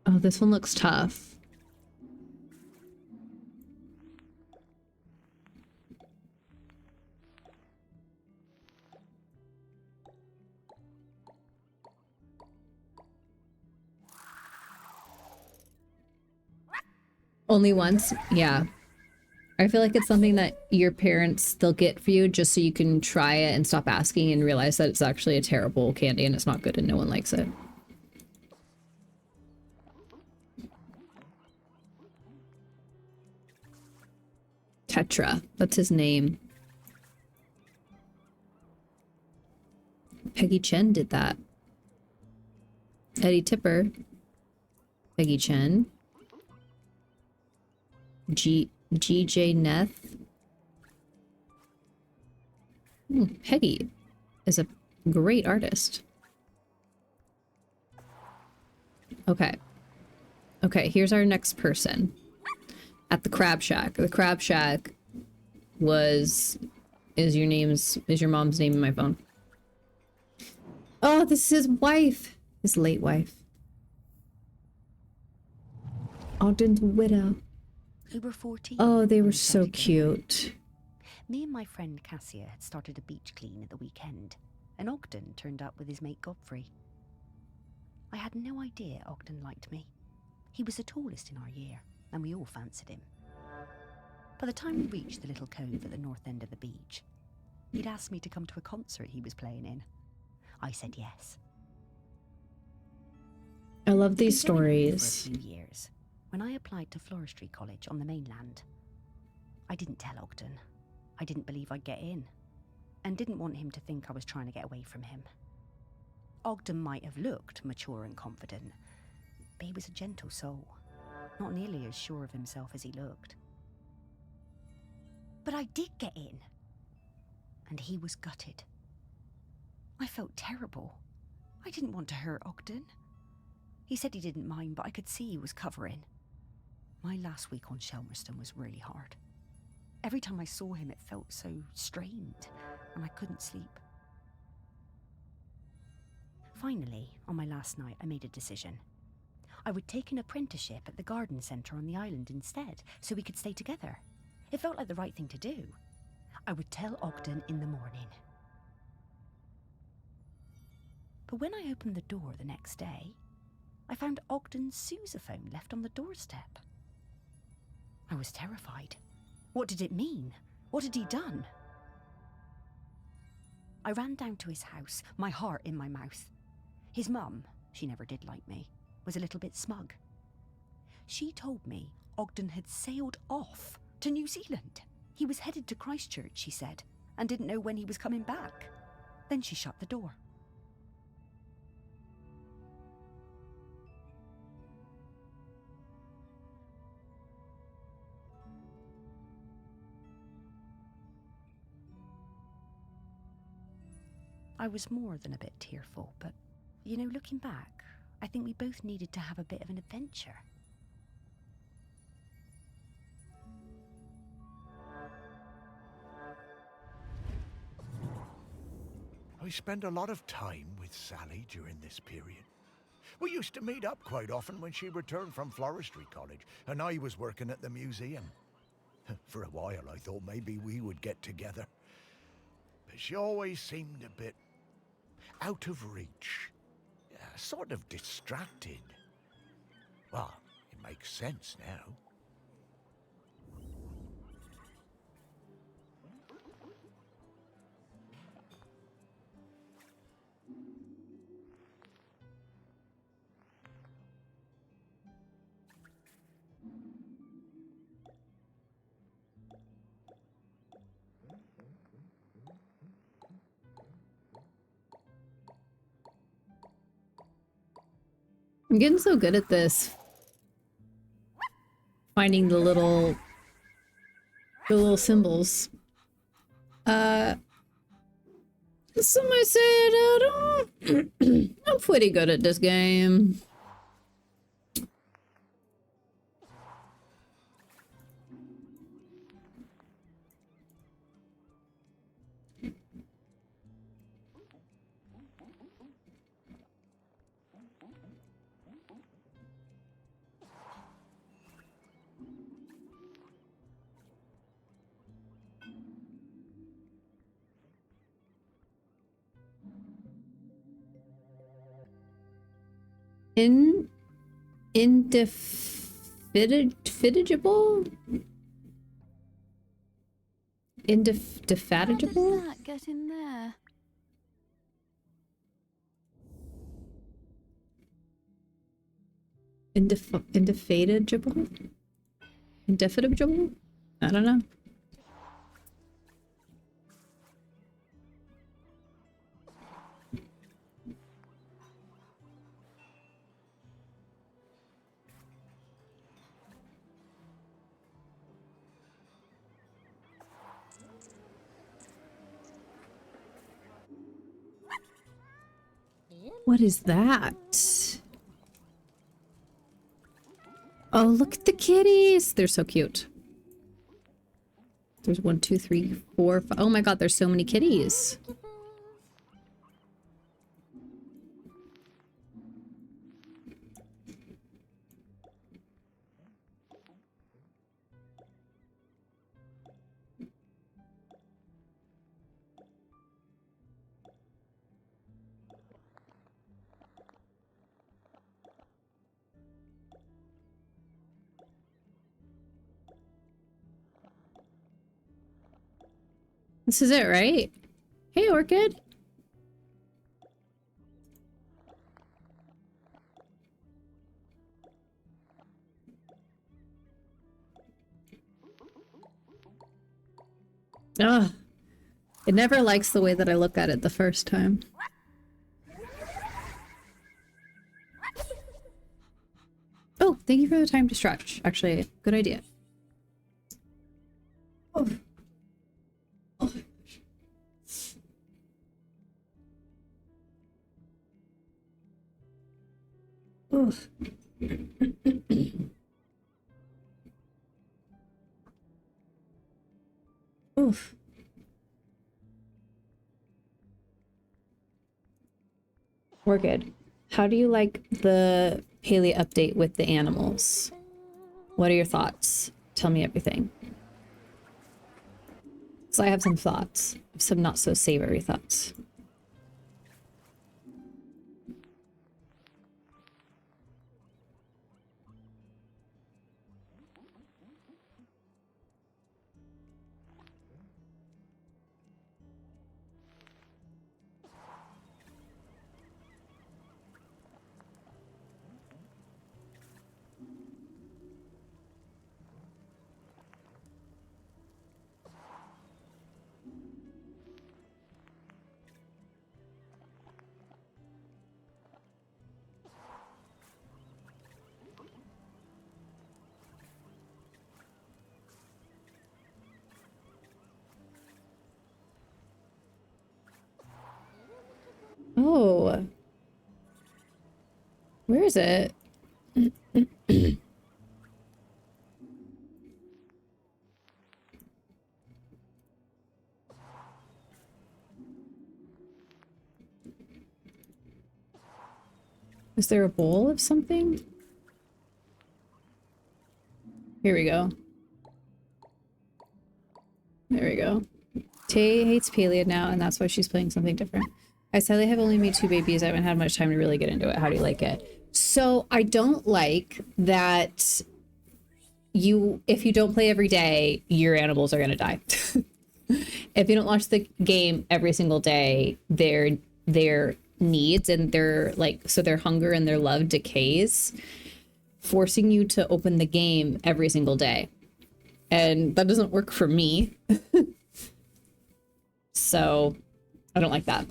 Oh, this one looks tough. Only once? Yeah. I feel like it's something that your parents, they'll get for you just so you can try it and stop asking and realize that it's actually a terrible candy and it's not good and no one likes it. Tetra. That's his name. Peggy Chen did that. Eddie Tipper. Peggy Chen. GJ Neth. Peggy is a great artist. Okay. Okay, here's our next person. at the Crab Shack. The Crab Shack is your mom's name in my phone. Oh, this is his wife. His late wife. Ogden's widow. We were 14. Oh, they when were we so started getting married. cute. Me and my friend Cassia had started a beach clean at the weekend, and Ogden turned up with his mate Godfrey. I had no idea Ogden liked me. He was the tallest in our year, and we all fancied him. By the time we reached the little cove at the north end of the beach, he'd asked me to come to a concert he was playing in. I said yes. I love these We'd been going on stories. for a few years when I applied to Floristry College on the mainland. I didn't tell Ogden. I didn't believe I'd get in, and didn't want him to think I was trying to get away from him. Ogden might have looked mature and confident, but he was a gentle soul, not nearly as sure of himself as he looked. But I did get in, and he was gutted. I felt terrible. I didn't want to hurt Ogden. He said he didn't mind, but I could see he was covering. My last week on Shelmerston was really hard. Every time I saw him, it felt so strained, and I couldn't sleep. Finally, on my last night, I made a decision. I would take an apprenticeship at the garden centre on the island instead, so we could stay together. It felt like the right thing to do. I would tell Ogden in the morning. But when I opened the door the next day, I found Ogden's sousaphone left on the doorstep. I was terrified. What did it mean? What had he done? I ran down to his house, my heart in my mouth. His mum, she never did like me, was a little bit smug. She told me Ogden had sailed off to New Zealand. He was headed to Christchurch, she said, and didn't know when he was coming back. Then she shut the door. I was more than a bit tearful, but, you know, looking back, I think we both needed to have a bit of an adventure. I spent a lot of time with Sally during this period. We used to meet up quite often when she returned from Floristry College and I was working at the museum. For a while I thought maybe we would get together. But she always seemed a bit out of reach. Sort of distracted. Well, it makes sense now. I'm getting so good at this. Finding the little symbols. Some might say that I'm pretty good at this game. Indefatigable? Indefatigable? How does that get in there? Indefatigable? Indefatigable? I don't know. What is that? Oh, look at the kitties. They're so cute. There's 1, 2, 3, 4, 5. Oh my god, there's so many kitties. This is it, right? Hey, Orchid. Ugh. It never likes the way that I look at it the first time. Oh, thank you for the time to stretch. Actually, good idea. Oh. Oh. Oof. Oof. We're good. How do you like the Paley update with the animals? What are your thoughts? Tell me everything. So I have some thoughts. Some not so savory thoughts. Oh. Where is it? Is there a bowl of something? Here we go. There we go. Tay hates Palea now, and that's why she's playing something different. I sadly have only made 2 babies. I haven't had much time to really get into it. How do you like it? So I don't like that if you don't play every day, your animals are gonna die. If you don't watch the game every single day, their needs and their hunger and their love decays, forcing you to open the game every single day. And that doesn't work for me. So I don't like that.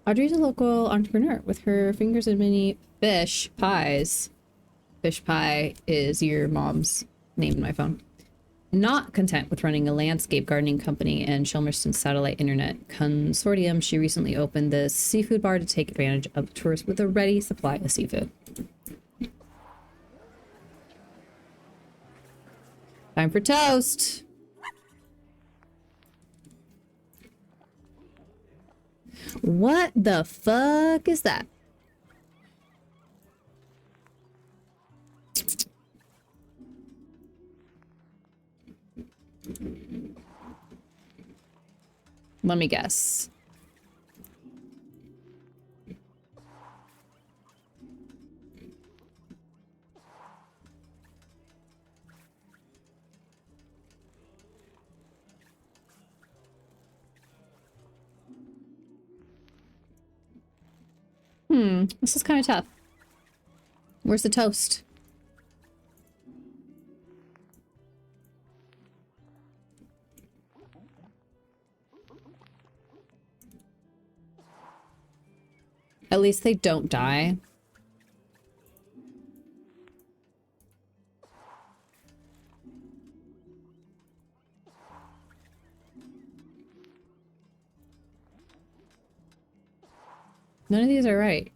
Audrey's a local entrepreneur with her fingers in many fish pies. Fish pie is your mom's name in my phone. Not content with running a landscape gardening company and Shelmerston Satellite Internet Consortium, she recently opened this seafood bar to take advantage of tourists with a ready supply of seafood. Time for toast! What the fuck is that? Let me guess. This is kind of tough. Where's the toast? At least they don't die. None of these are right.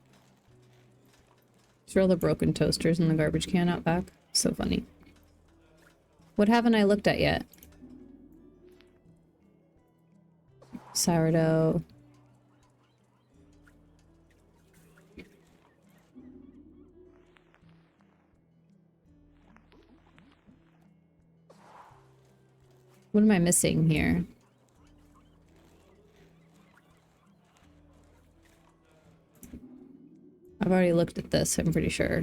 Throw the broken toasters in the garbage can out back. So funny. What haven't I looked at yet? Sourdough. What am I missing here? I've already looked at this, I'm pretty sure.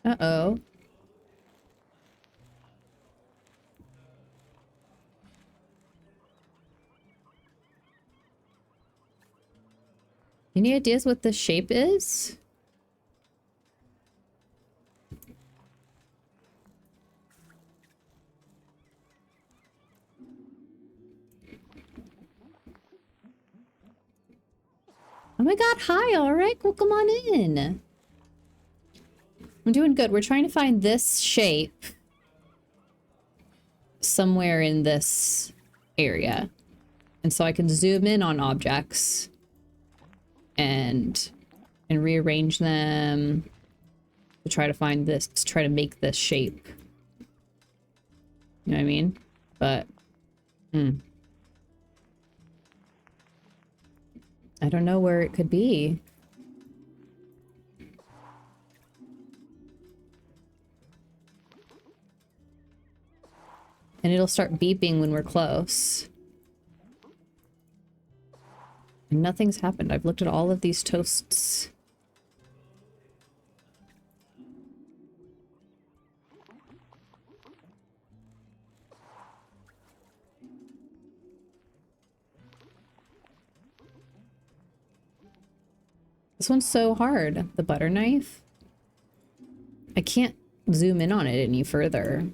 Uh-oh. Any ideas what the shape is? Oh my god, hi, alright, well come on in. I'm doing good. We're trying to find this shape somewhere in this area. And so I can zoom in on objects and rearrange them to try to find this, to try to make this shape. You know what I mean? But, I don't know where it could be. And it'll start beeping when we're close. And nothing's happened. I've looked at all of these toasts. This one's so hard. The butter knife. I can't zoom in on it any further.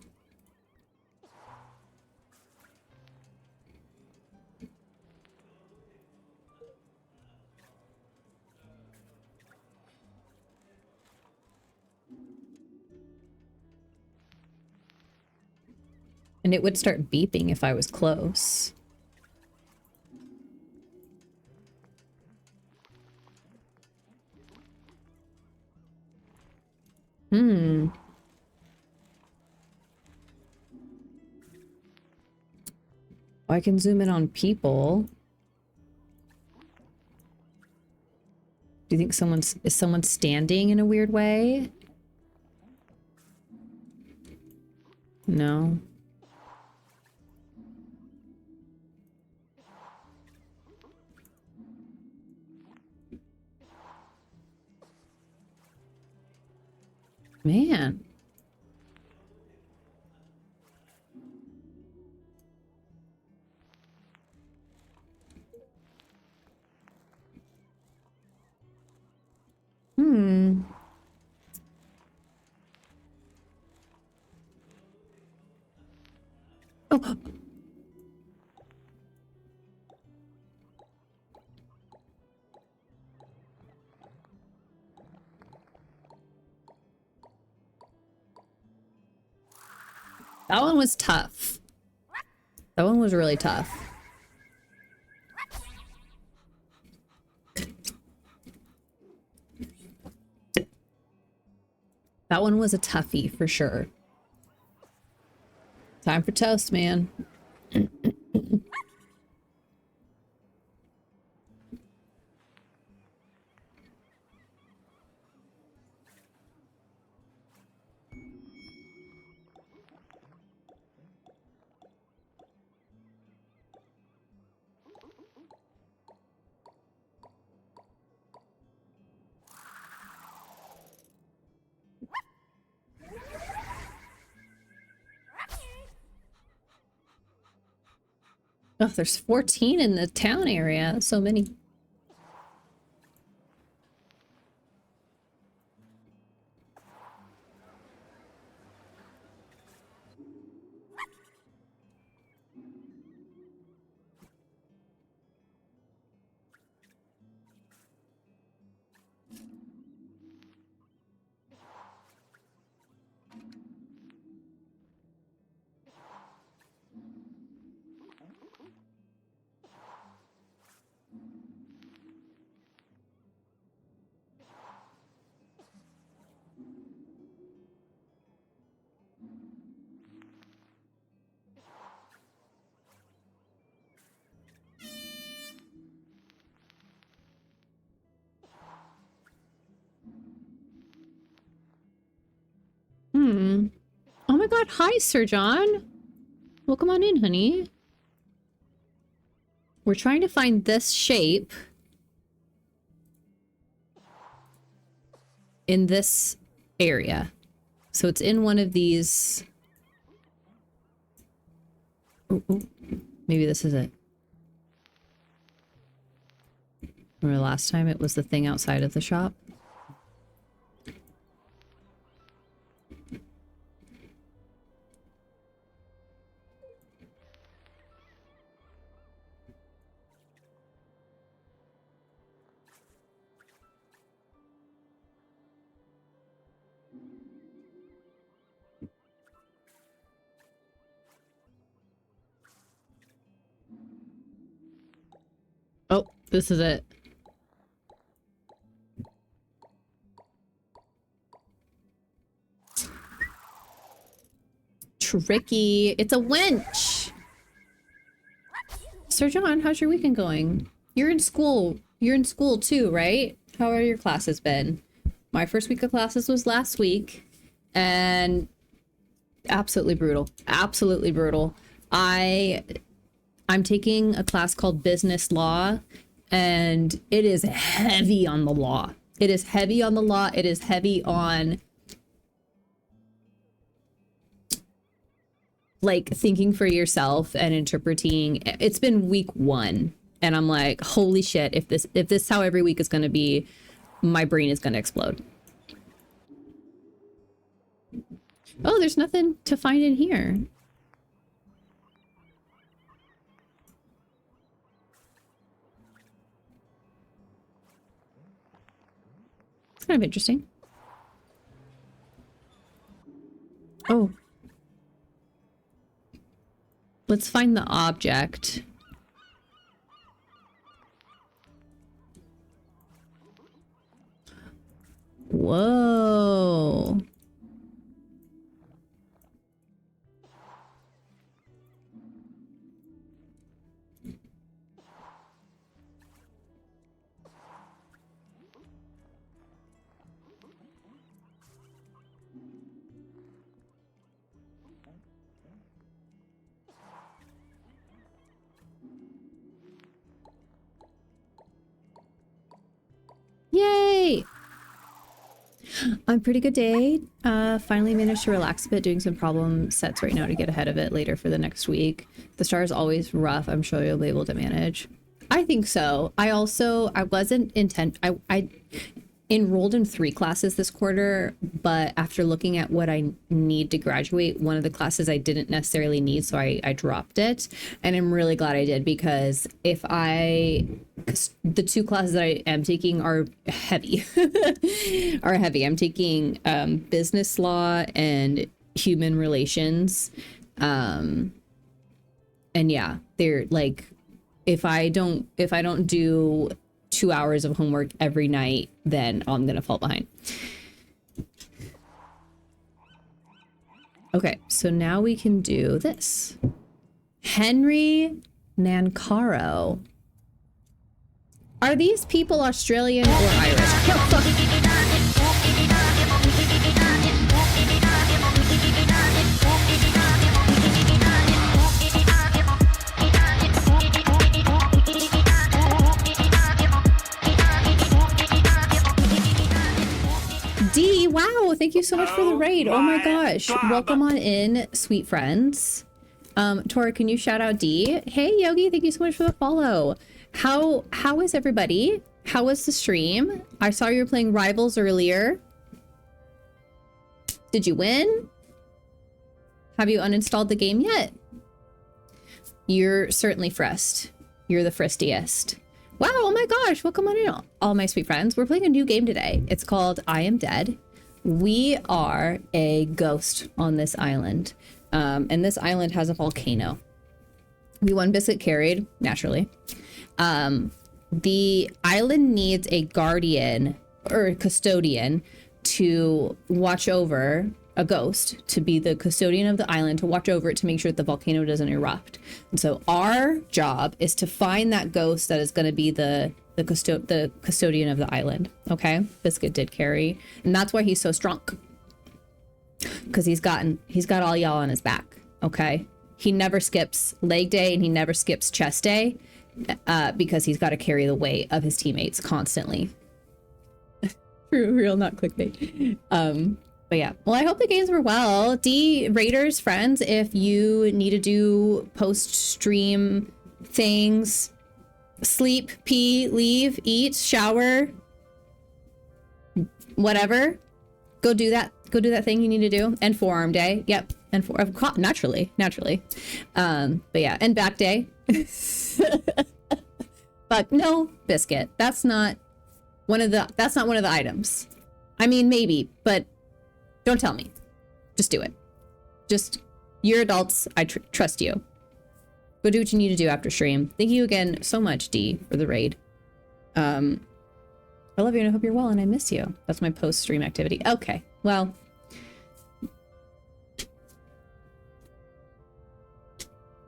And it would start beeping if I was close. I can zoom in on people. Do you think is someone standing in a weird way? No. Man. Oh. That one was tough. That one was really tough. That one was a toughie for sure. Time for toast, man. Oh, there's 14 in the town area. That's so many. my god, hi, Sir John. Welcome on in, honey. We're trying to find this shape in this area. So it's in one of these... Ooh, ooh. Maybe this is it. Remember last time it was the thing outside of the shop? Oh, this is it. Tricky. It's a wench. Sir John, how's your weekend going? You're in school. You're in school too, right? How are your classes been? My first week of classes was last week, and absolutely brutal. Absolutely brutal. I'm taking a class called business law, and it is heavy on the law. It is heavy on the law. It is heavy on like thinking for yourself and interpreting. It's been week 1 and I'm like, holy shit, if this is how every week is going to be, my brain is going to explode. Oh, there's nothing to find in here. It's kind of interesting. Oh. Let's find the object. Whoa. Yay! I'm pretty good day. Finally managed to relax a bit doing some problem sets right now to get ahead of it later for the next week. The start is always rough. I'm sure you'll be able to manage. I think so. I wasn't I enrolled in 3 classes this quarter, but after looking at what I need to graduate, one of the classes I didn't necessarily need, so I dropped it. And I'm really glad I did, because because the 2 classes that I am taking are heavy. I'm taking business law and human relations. And yeah, they're like, if I don't do 2 hours of homework every night, then I'm gonna fall behind. Okay, so now we can do this. Henry Nancaro. Are these people Australian or Irish? D, wow, thank you so much for the raid. Oh my gosh. Welcome on in, sweet friends. Tora, can you shout out D? Hey Yogi, thank you so much for the follow. How is everybody? How was the stream? I saw you were playing Rivals earlier. Did you win? Have you uninstalled the game yet? You're certainly fressed. You're the fristiest. Wow, oh my gosh, welcome on in, all my sweet friends. We're playing a new game today. It's called I Am Dead. We are a ghost on this island. And this island has a volcano. We won Biscuit Carried, naturally. The island needs a guardian or a custodian to watch over, a ghost to be the custodian of the island, to watch over it, to make sure that the volcano doesn't erupt. And so our job is to find that ghost that is going to be the custodian of the island. Okay, Biscuit did carry, and that's why he's so strong. because he's got all y'all on his back. Okay, he never skips leg day and he never skips chest day, because he's got to carry the weight of his teammates constantly. Real, not clickbait. But yeah, well, I hope the games were well. D Raiders friends, if you need to do post-stream things, sleep, pee, leave, eat, shower, whatever, go do that thing you need to do. And forearm day, yep, and naturally. But yeah, and back day. But no, Biscuit, that's not one of the items. I mean, maybe, but don't tell me. Just do it. Just, you're adults. I trust you. Go do what you need to do after stream. Thank you again so much, D, for the raid. I love you and I hope you're well and I miss you. That's my post-stream activity. Okay, well.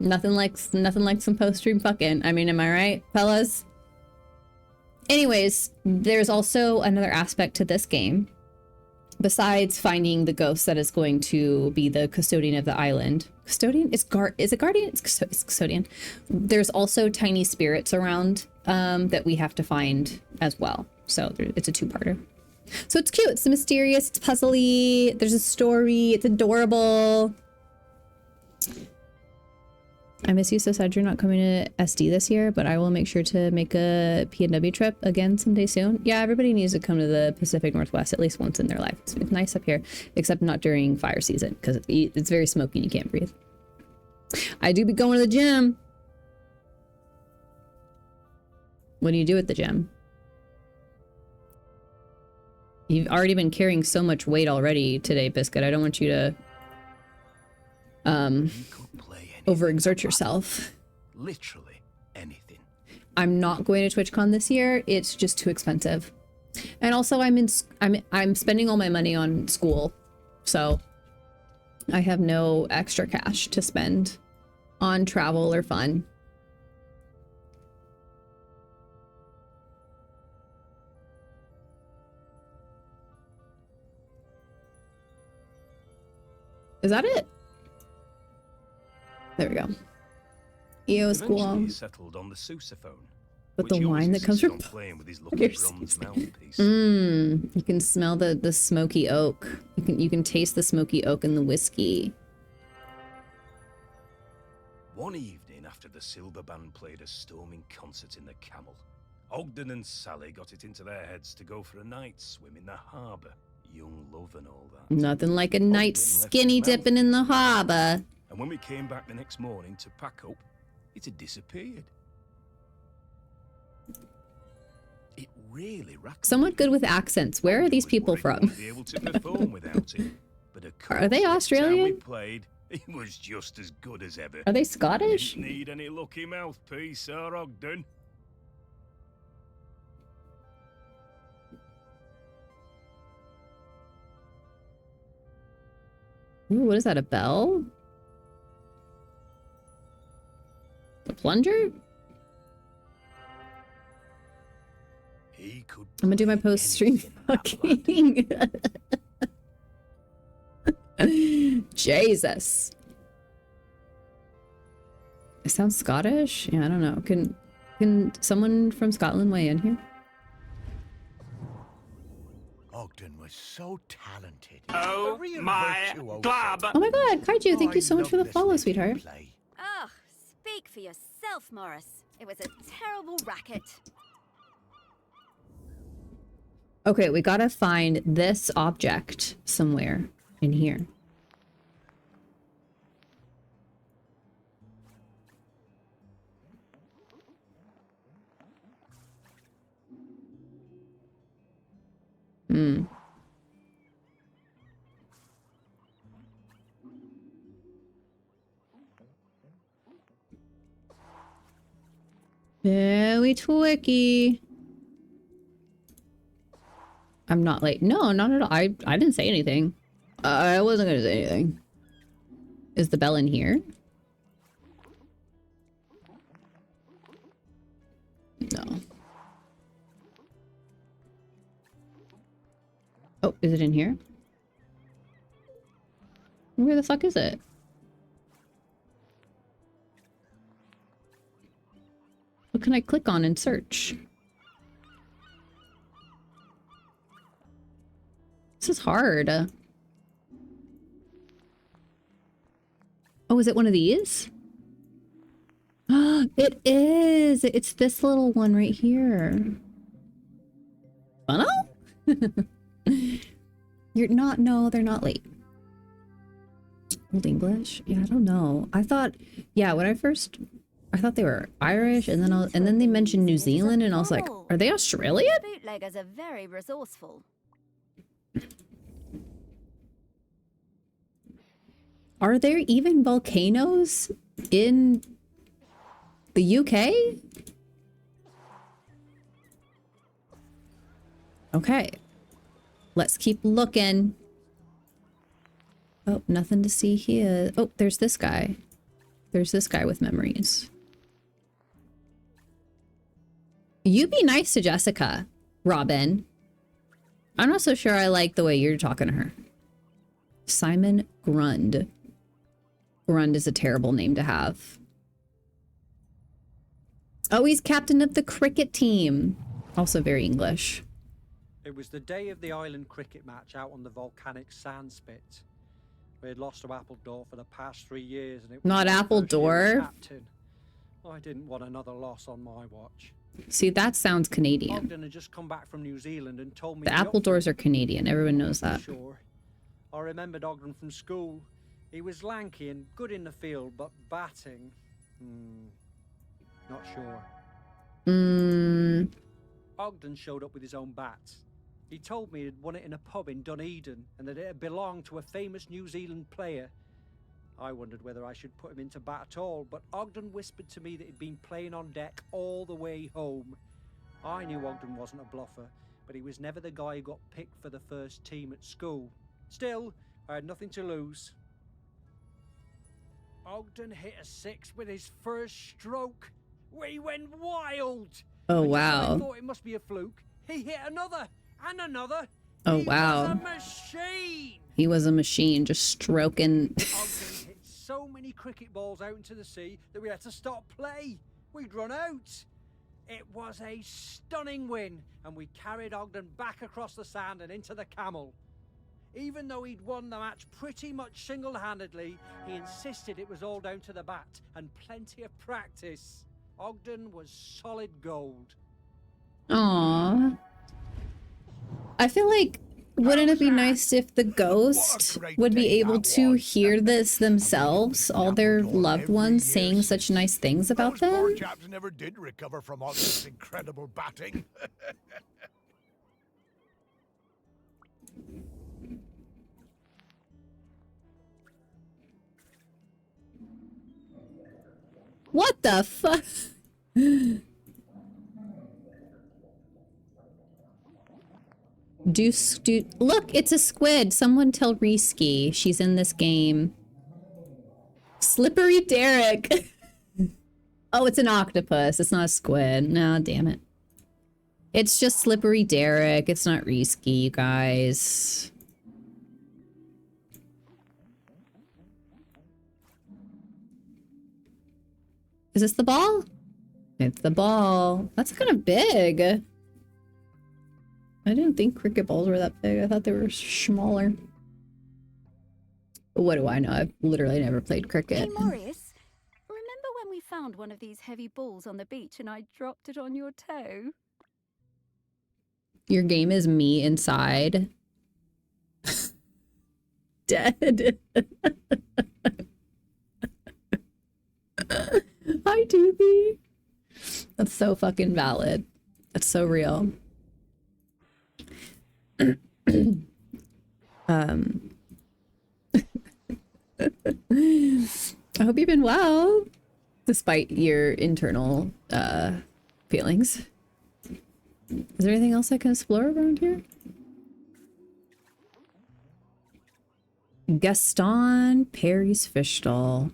Nothing like some post-stream fucking. I mean, am I right, fellas? Anyways, there's also another aspect to this game. Besides finding the ghost that is going to be the custodian of the island. Custodian? Is it guardian? It's custodian. There's also tiny spirits around that we have to find as well. So it's a two-parter. So it's cute. It's mysterious. It's puzzly. There's a story. It's adorable. I miss you so sad you're not coming to SD this year, but I will make sure to make a PNW trip again someday soon. Yeah, everybody needs to come to the Pacific Northwest at least once in their life. It's nice up here, except not during fire season because it's very smoky and you can't breathe. I do be going to the gym. What do you do at the gym? You've already been carrying so much weight already today, Biscuit. I don't want you to overexert yourself. Literally anything. I'm not going to TwitchCon this year. It's just too expensive. And also I'm spending all my money on school. So I have no extra cash to spend on travel or fun. Is that it? There we go. EO is cool. Eventually he settled on the sousaphone. But the wine that comes from playing with his lucky bronze mouthpiece. You can smell the smoky oak. You can taste the smoky oak in the whiskey. One evening after the Silver Band played a storming concert in the Camel, Ogden and Sally got it into their heads to go for a night swim in the harbour. Young love and all that. Nothing like a night skinny dipping in the harbour. And when we came back the next morning to pack up, it had disappeared. It really racked. Somewhat good with accents. Where are these people from? Be able to perform without it. But of course, are they Australian? We played, it was just as good as ever. Are they Scottish? Didn't need any lucky mouthpiece, Sir Ogden. Ooh, what is that? A bell? The plunger? I'm gonna do my post-stream fucking. Jesus. It sounds Scottish? Yeah, I don't know. Can someone from Scotland weigh in here? Ogden was so talented. Oh my glob! Oh my god, Kaiju, thank you so much for the follow, sweetheart. Oh, speak for yourself, Morris. It was a terrible racket. Okay, we gotta find this object somewhere in here. Very twicky. I'm not late. No, not at all. I didn't say anything. I wasn't gonna say anything. Is the bell in here? No. Oh, is it in here? Where the fuck is it? What can I click on and search? This is hard. Oh, is it one of these? It is! It's this little one right here. Funnel? You're not, no, they're not late. Old English? Yeah, I don't know. I thought, yeah, when I thought they were Irish, and then they mentioned New Zealand, and I was like, are they Australian? Bootleggers are very resourceful. Are there even volcanoes in the UK? Okay. Let's keep looking. Oh, nothing to see here. Oh, there's this guy. There's this guy with memories. You be nice to Jessica, Robin. I'm not so sure I like the way you're talking to her. Simon Grund. Grund is a terrible name to have. Oh, he's captain of the cricket team. Also very English. It was the day of the island cricket match out on the volcanic sandspit. We had lost to Appledore for the past 3 years, and it was Not my first year as Appledore. captain. I didn't want another loss on my watch. See, that sounds Canadian. Ogden had just come back from New Zealand and told me The Appledores are Canadian. Everyone knows that. Sure. I remembered Ogden from school. He was lanky and good in the field, but batting, not sure. Ogden showed up with his own bat. He told me he'd won it in a pub in Dunedin and that it had belonged to a famous New Zealand player. I wondered whether I should put him into bat at all, but Ogden whispered to me that he'd been playing on deck all the way home. I knew Ogden wasn't a bluffer, but he was never the guy who got picked for the first team at school. Still, I had nothing to lose. Ogden hit a 6 with his first stroke. We went wild. Oh, And just when wow. I thought it must be a fluke, he hit another and another. Oh, He wow. was a machine. He was a machine just stroking. Ogden hit so many cricket balls out into the sea that we had to stop play. We'd run out. It was a stunning win, and we carried Ogden back across the sand and into the Camel. Even though he'd won the match pretty much single-handedly, he insisted it was all down to the bat and plenty of practice. Ogden was solid gold. Aww. I feel like, wouldn't it be nice if the ghost would be able to hear this themselves, all their loved ones saying such nice things about Those poor them? chaps never did recover from Ogden's incredible batting. What the fuck? Look, it's a squid. Someone tell Risky she's in this game. Slippery Derek. Oh, it's an octopus. It's not a squid. No, damn it. It's just Slippery Derek. It's not Risky, you guys. Is this the ball? It's the ball. That's kind of big. I didn't think cricket balls were that big. I thought they were smaller. What do I know? I've literally never played cricket. Hey, Morris, remember when we found one of these heavy balls on the beach and I dropped it on your toe? Your game is me inside. Dead. Hi, Doobie. That's so fucking valid. That's so real. I hope you've been well, despite your internal feelings. Is there anything else I can explore around here? Gaston Perry's fish stall.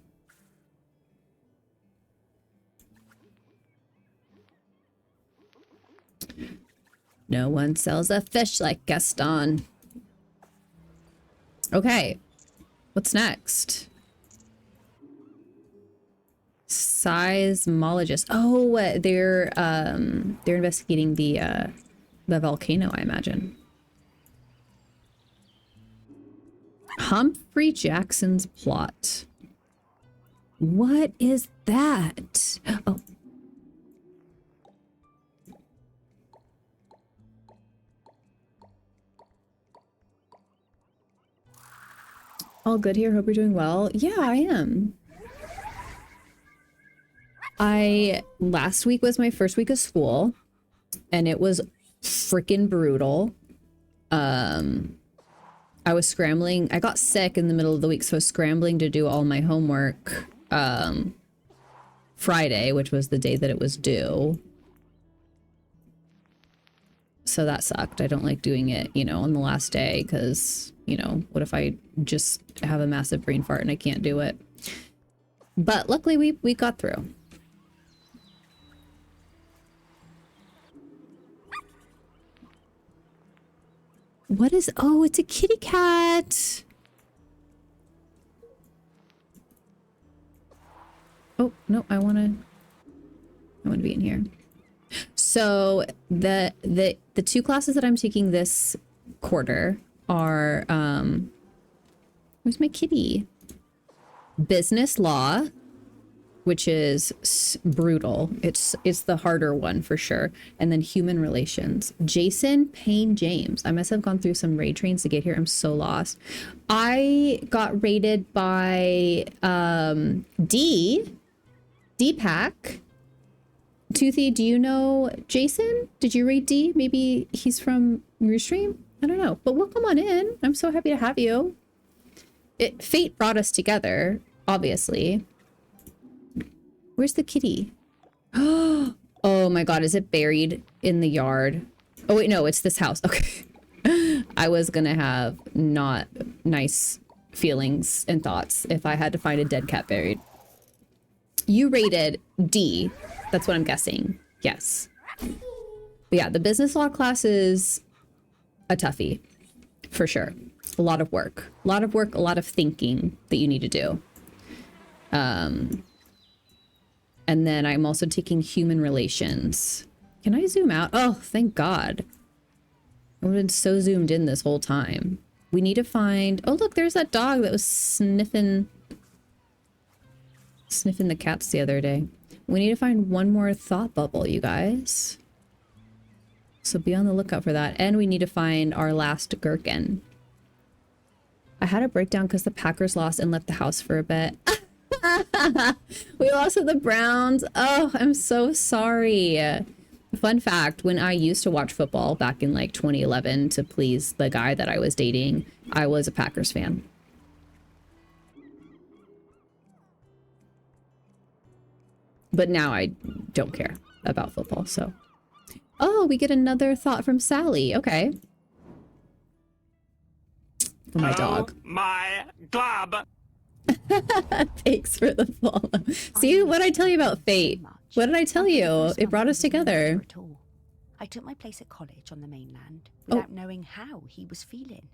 No one sells a fish like Gaston. Okay. What's next? Seismologist. Oh, they're investigating the volcano, I imagine. Humphrey Jackson's plot. What is that? Oh. All good here. Hope you're doing well. Yeah, I am. Last week was my first week of school and it was freaking brutal. I was scrambling. I got sick in the middle of the week, so I was scrambling to do all my homework Friday, which was the day that it was due. So that sucked. I don't like doing it, you know, on the last day because, you know, what if I just have a massive brain fart and I can't do it? But luckily we got through. What is, oh, it's a kitty cat. Oh, no, I want to be in here. So the two classes that I'm taking this quarter are, where's my kitty? Business law, which is brutal. It's the harder one for sure. And then human relations. Jason Payne James. I must have gone through some raid trains to get here. I'm so lost. I got raided by Deepak. Toothy, do you know Jason? Did you raid D? Maybe he's from your stream? I don't know. But welcome on in. I'm so happy to have you. Fate brought us together, obviously. Where's the kitty? Oh my god, is it buried in the yard? Oh wait, no, it's this house. Okay. I was gonna have not nice feelings and thoughts if I had to find a dead cat buried. You rated D. That's what I'm guessing. Yes. But yeah, the business law class is a toughie. For sure. A lot of work. A lot of work, a lot of thinking that you need to do. And then I'm also taking human relations. Can I zoom out? Oh, thank God. I've been so zoomed in this whole time. We need to find... Oh, look, there's that dog that was sniffing the cats the other day. We need to find one more thought bubble, you guys. So be on the lookout for that. And we need to find our last gherkin. I had a breakdown because the Packers lost and left the house for a bit. We lost to the Browns. Oh, I'm so sorry. Fun fact, when I used to watch football back in like 2011 to please the guy that I was dating, I was a Packers fan. But now I don't care about football, so. Oh, we get another thought from Sally. Okay. For my dog. My glob. Thanks for the follow. See what I tell you about fate? What did I tell you? It brought us together. I took my place at college on the mainland without knowing how he was feeling.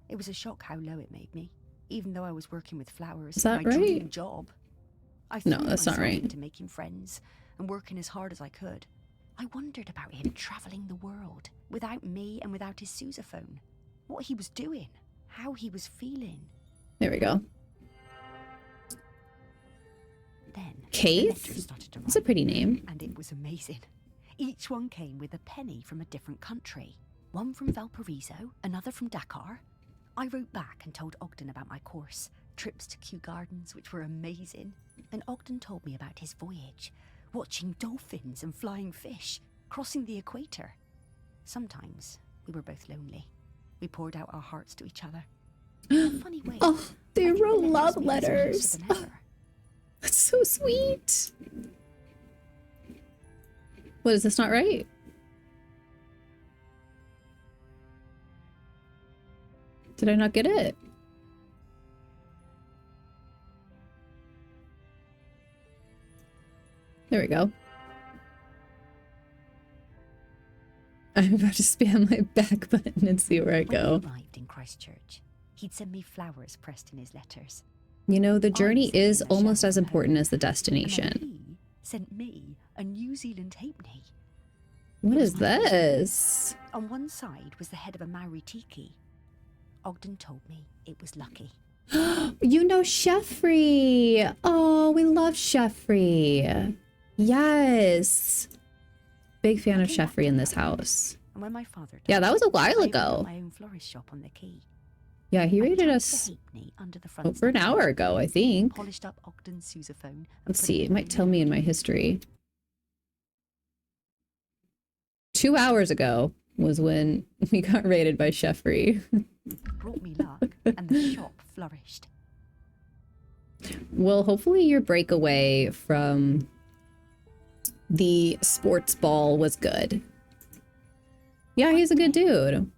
It was a shock how low it made me, even though I was working with flowers. Is that my right? dream job. I threw that's not myself right. into making friends and working as hard as I could. I wondered about him traveling the world without me and without his sousaphone. What he was doing, how he was feeling. There we go. Then Cave? That's a pretty name. And it was amazing. Each one came with a penny from a different country. One from Valparaiso, another from Dakar. I wrote back and told Ogden about my course, trips to Kew Gardens, which were amazing. And Ogden told me about his voyage, watching dolphins and flying fish, crossing the equator. Sometimes we were both lonely. We poured out our hearts to each other. In a funny way. Oh, they I think wrote the love made us letters. closer than ever. That's so sweet. What, is this not right? Did I not get it? There we go. I'm about to spam my back button and see where I go. When he arrived in Christchurch, He'd send me flowers pressed in his letters. You know, the journey I'd sit is in the almost shower as at important home, as the and then destination. he sent me a New Zealand halfpenny. What It is was my favourite. this? On one side was the head of a Maori tiki. Ogden told me it was lucky. You know Sheffrey. Oh, we love Sheffrey. Yes. Big fan of Sheffrey in this house. And when my father died, Yeah, that was a while I opened ago. up my own florist shop on the quay. Yeah, he I rated tucked us the halfpenny under the front over an section, hour ago, I think. polished up Ogden's sousaphone. and Let's put see. It in might my tell me in my history. 2 hours ago was when we got raided by Sheffrey. brought me luck, and the shop flourished. Well, hopefully your breakaway from the sports ball was good. Yeah, he's a good dude.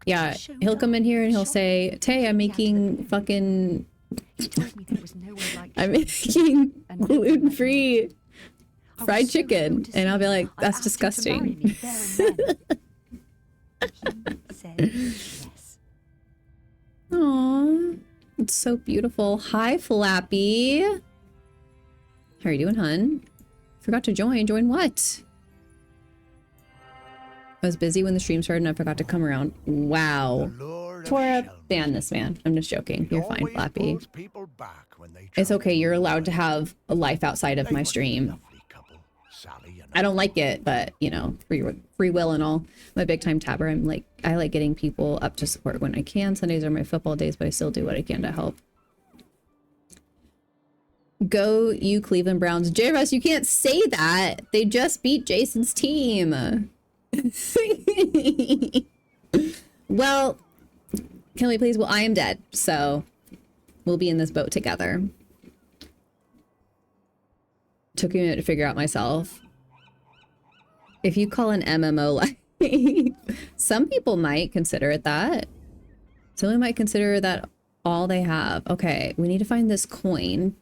Yeah, he'll come in here and he'll say, Tay, I'm making fucking... I'm making gluten-free fried chicken. And I'll be like, that's disgusting. Aww, it's so beautiful. Hi, Flappy. How are you doing, hun? Forgot to join. Join what? I was busy when the stream started and I forgot to come around. Wow. Tora, ban this man. I'm just joking. You're fine, Flappy. It's okay. You're allowed to have a life outside of my stream. I don't like it, but you know, free will and all. I'm a big time tabber. I like getting people up to support when I can. Sundays are my football days, but I still do what I can to help. Go you Cleveland Browns. JRS, you can't say that. They just beat Jason's team. Well, can we please? Well, I am dead, so we'll be in this boat together. Took me a minute to figure out myself. If you call an MMO like some people might consider it that. Someone might consider that all they have. Okay, we need to find this coin.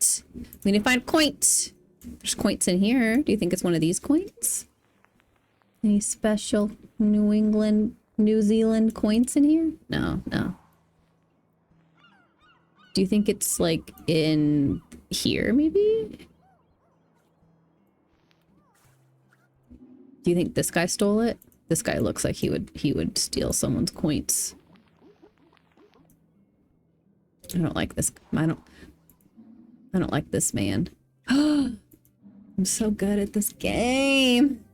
We need to find coins. There's coins in here. Do you think it's one of these coins? Any special New Zealand coins in here? No, no. Do you think it's like in here maybe? Do you think this guy stole it? This guy looks like he would steal someone's coins. I don't like this. I don't like this man. I'm so good at this game.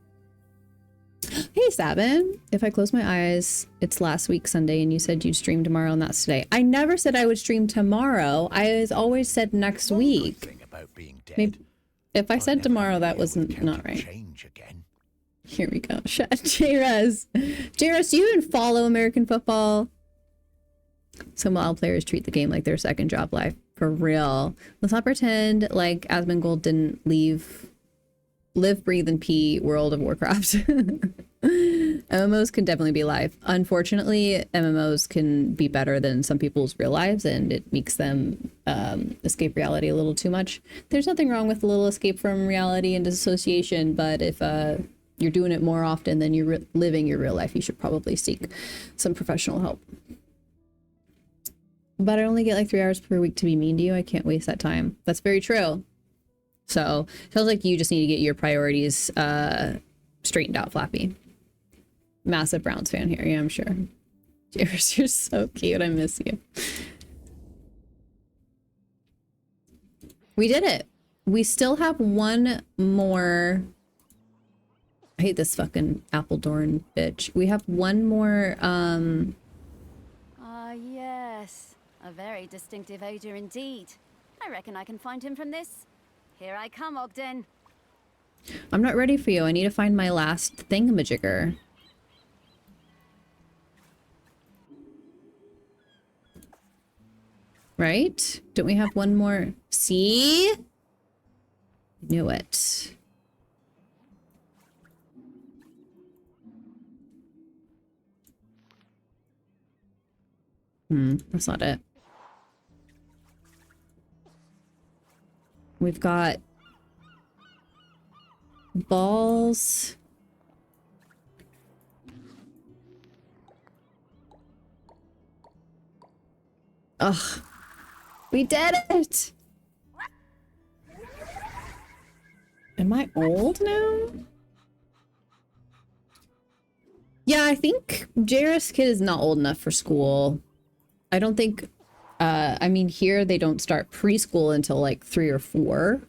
Hey, Sabin. If I close my eyes, it's last week Sunday and you said you'd stream tomorrow and that's today. I never said I would stream tomorrow. I always said next week. Maybe, if I said tomorrow, that was not right. Here we go. J-Rez. J-Rez, do you even follow American football? Some WoW players treat the game like their second job life. For real. Let's not pretend like Asmongold didn't live, breathe, and pee World of Warcraft. MMOs can definitely be live. Unfortunately, MMOs can be better than some people's real lives, and it makes them escape reality a little too much. There's nothing wrong with a little escape from reality and disassociation, but if you're doing it more often than you're living your real life, you should probably seek some professional help. But I only get like 3 hours per week to be mean to you. I can't waste that time. That's very true. So, sounds like you just need to get your priorities straightened out, Flappy. Massive Browns fan here, yeah, I'm sure. Jairus, you're so cute. I miss you. We did it. We still have one more. I hate this fucking Appledorn bitch. We have one more, Ah, yes. A very distinctive odor indeed. I reckon I can find him from this. Here I come, Ogden. I'm not ready for you. I need to find my last thingamajigger. Right? Don't we have one more? See? Knew it. That's not it. We've got balls. Ugh. We did it! Am I old now? Yeah, I think Jairus kid is not old enough for school. I don't think, I mean, here they don't start preschool until like 3 or 4.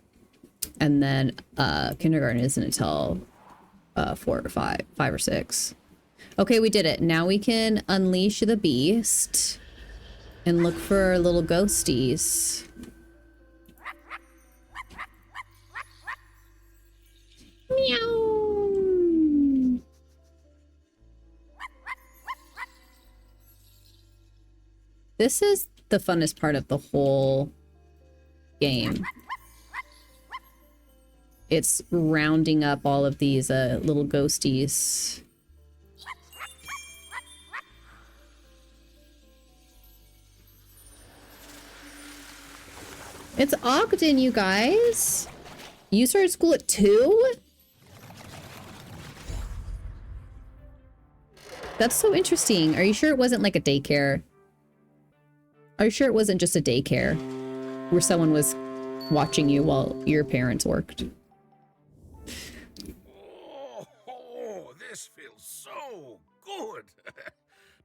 And then kindergarten isn't until 4 or 5 or 6. Okay, we did it. Now we can unleash the beast and look for little ghosties. Meow. This is the funnest part of the whole game. It's rounding up all of these little ghosties. It's Ogden, you guys. You started school at 2? That's so interesting. Are you sure it wasn't like a daycare? Are you sure it wasn't just a daycare where someone was watching you while your parents worked? Oh, this feels so good.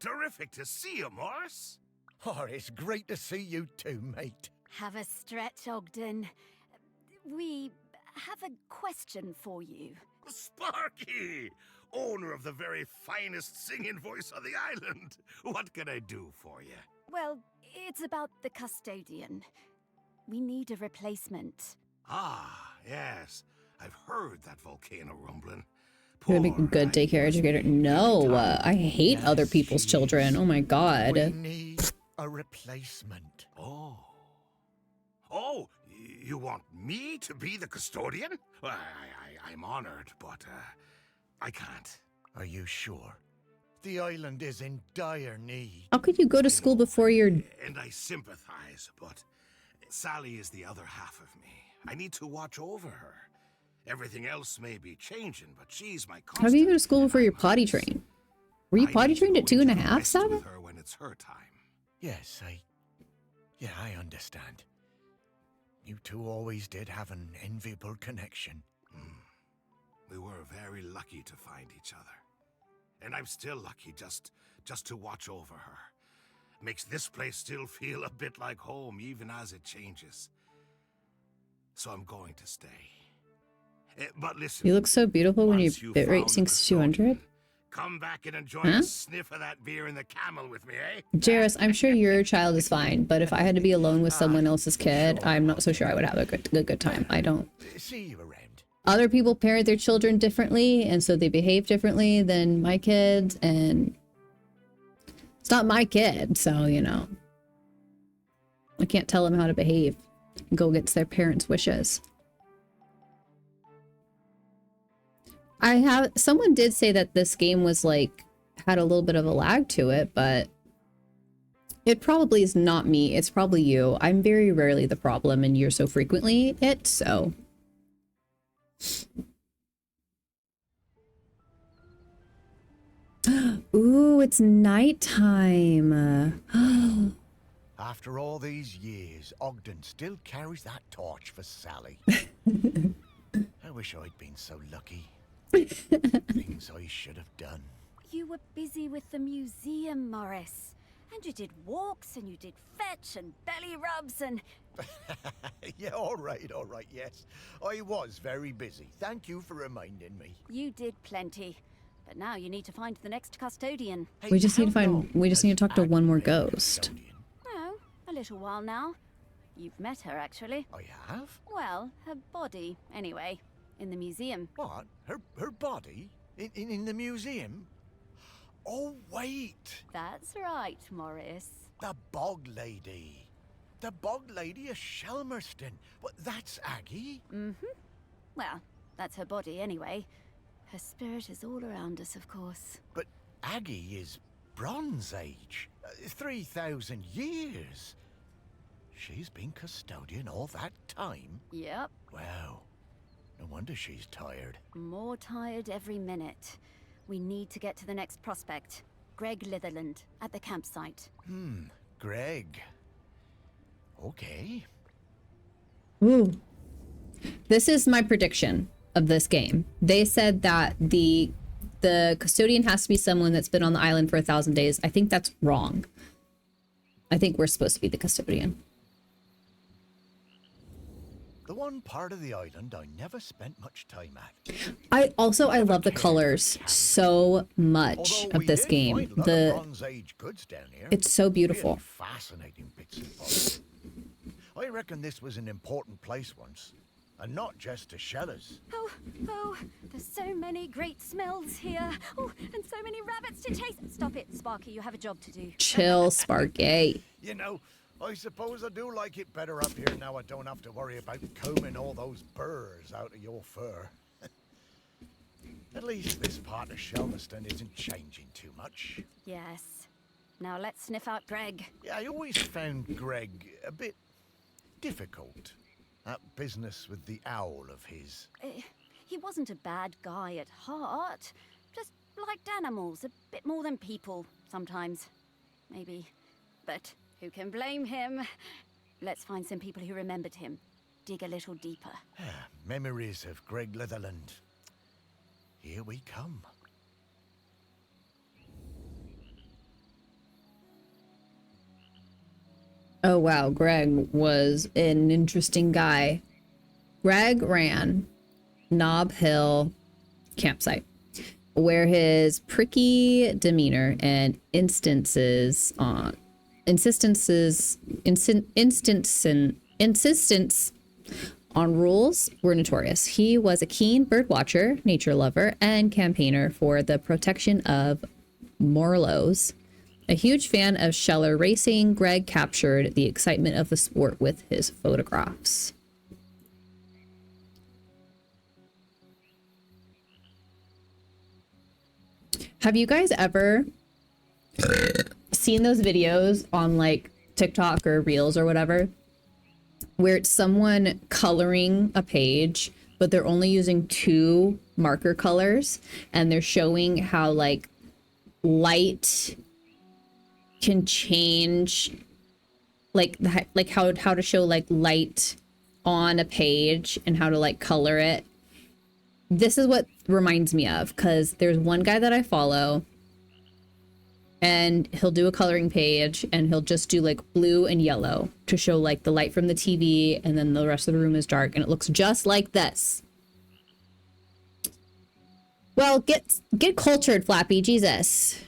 Terrific to see you, Morris. Oh, it's great to see you too, mate. Have a stretch, Ogden. We have a question for you. Sparky, owner of the very finest singing voice on the island. What can I do for you? Well, it's about the custodian. We need a replacement. Ah, yes. I've heard that volcano rumbling. You would make a good daycare educator. No, I hate other people's children. Oh my god. We need a replacement. Oh. Oh, you want me to be the custodian? Well, I'm honored, but I can't. Are you sure? The island is in dire need. How could you go to school before you're... And I sympathize, but Sally is the other half of me. I need to watch over her. Everything else may be changing, but she's my constant. How do you go to school before you're potty trained? Were you potty trained at 2.5, Sally? Her when it's her time. Yes, I understand. You two always did have an enviable connection. We were very lucky to find each other. And I'm still lucky just to watch over her. Makes this place still feel a bit like home, even as it changes. So I'm going to stay. But listen, You look so beautiful when your bitrate sinks to 200. come back and enjoy Huh? a sniff of that beer in the camel with me, eh? Jairus, I'm sure your child is fine, but if I had to be alone with someone else's kid, I'm not so sure I would have a good time. I don't. See you around. Other people parent their children differently, and so they behave differently than my kids, and it's not my kid, so, you know. I can't tell them how to behave and go against their parents' wishes. Someone did say that this game was like, had a little bit of a lag to it, but it probably is not me. It's probably you. I'm very rarely the problem and you're so frequently it, so. Ooh, it's nighttime. After all these years, Ogden still carries that torch for Sally. I wish I'd been so lucky. Things I should have done. You were busy with the museum, Morris. And you did walks, and you did fetch, and belly rubs, and... Yeah, all right, yes. I was very busy. Thank you for reminding me. You did plenty. But now you need to find the next custodian. We just need to talk to one more ghost. Oh, a little while now. You've met her, actually. I have? Well, her body, anyway. In the museum. What? Her body? In the museum? Oh, wait! That's right, Morris. The Bog Lady. The Bog Lady of Shelmerston. Well, that's Aggie. Mm-hmm. Well, that's her body, anyway. Her spirit is all around us, of course. But Aggie is Bronze Age. 3,000 years. She's been custodian all that time? Yep. Wow. No wonder she's tired. More tired every minute. We need to get to the next prospect. Greg Litherland, at the campsite. Greg. Okay. Ooh. This is my prediction of this game. They said that the custodian has to be someone that's been on the island for 1,000 days. I think that's wrong. I think we're supposed to be the custodian. The one part of the island I never spent much time at. I love the colors so much of this game. Bronze Age goods down here. It's so beautiful. Really fascinating bits and bobs. I reckon this was an important place once, and not just to shellers. Oh, there's so many great smells here. Oh, and so many rabbits to chase. Stop it, Sparky, you have a job to do. Chill, Sparky. You know, I suppose I do like it better up here now I don't have to worry about combing all those burrs out of your fur. At least this part of Shelmerston isn't changing too much. Yes. Now let's sniff out Greg. Yeah, I always found Greg a bit difficult. That business with the owl of his. He wasn't a bad guy at heart. Just liked animals a bit more than people, sometimes. Maybe. But who can blame him? Let's find some people who remembered him. Dig a little deeper. Memories of Greg Litherland. Here we come. Oh wow, Greg was an interesting guy. Greg ran Knob Hill campsite, where his pricky demeanor and insistence on rules were notorious. He was a keen bird watcher, nature lover, and campaigner for the protection of Morlos. A huge fan of Sheller racing, Greg captured the excitement of the sport with his photographs. Have you guys ever seen those videos on like TikTok or Reels or whatever, where it's someone coloring a page, but they're only using 2 marker colors, and they're showing how like light can change, like how to show like light on a page and how to like color it. This is what reminds me of, because there's one guy that I follow, and he'll do a coloring page and he'll just do like blue and yellow to show like the light from the TV, and then the rest of the room is dark, and it looks just like this. Well, get cultured, Flappy, Jesus.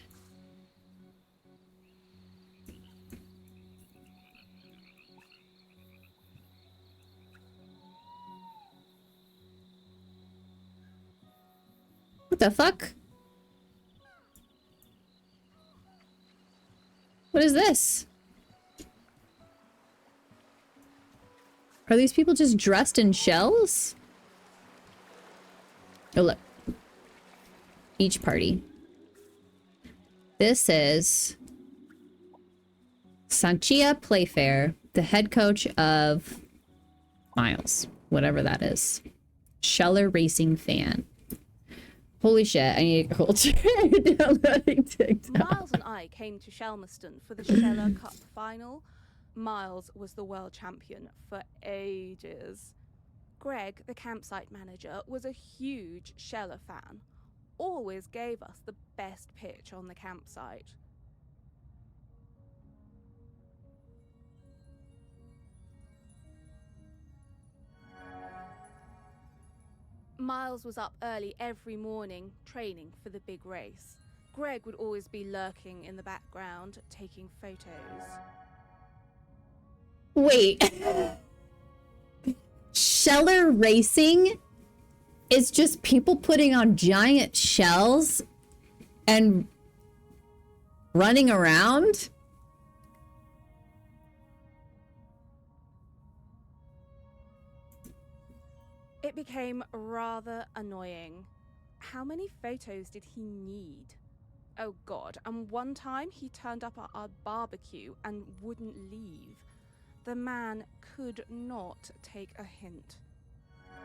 What the fuck? What is this? Are these people just dressed in shells? Oh, look. Beach party. This is Sanchia Playfair, the head coach of Miles, whatever that is. Sheller racing fan. Holy shit, I need a culture. Downloading TikTok. Miles and I came to Shelmerston for the Sheller Cup final. Miles was the world champion for ages. Greg, the campsite manager, was a huge Sheller fan. Always gave us the best pitch on the campsite. Miles was up early every morning, training for the big race. Greg would always be lurking in the background, taking photos. Wait. Sheller racing is just people putting on giant shells and running around? It became rather annoying. How many photos did he need? Oh god, and one time he turned up at our barbecue and wouldn't leave. The man could not take a hint.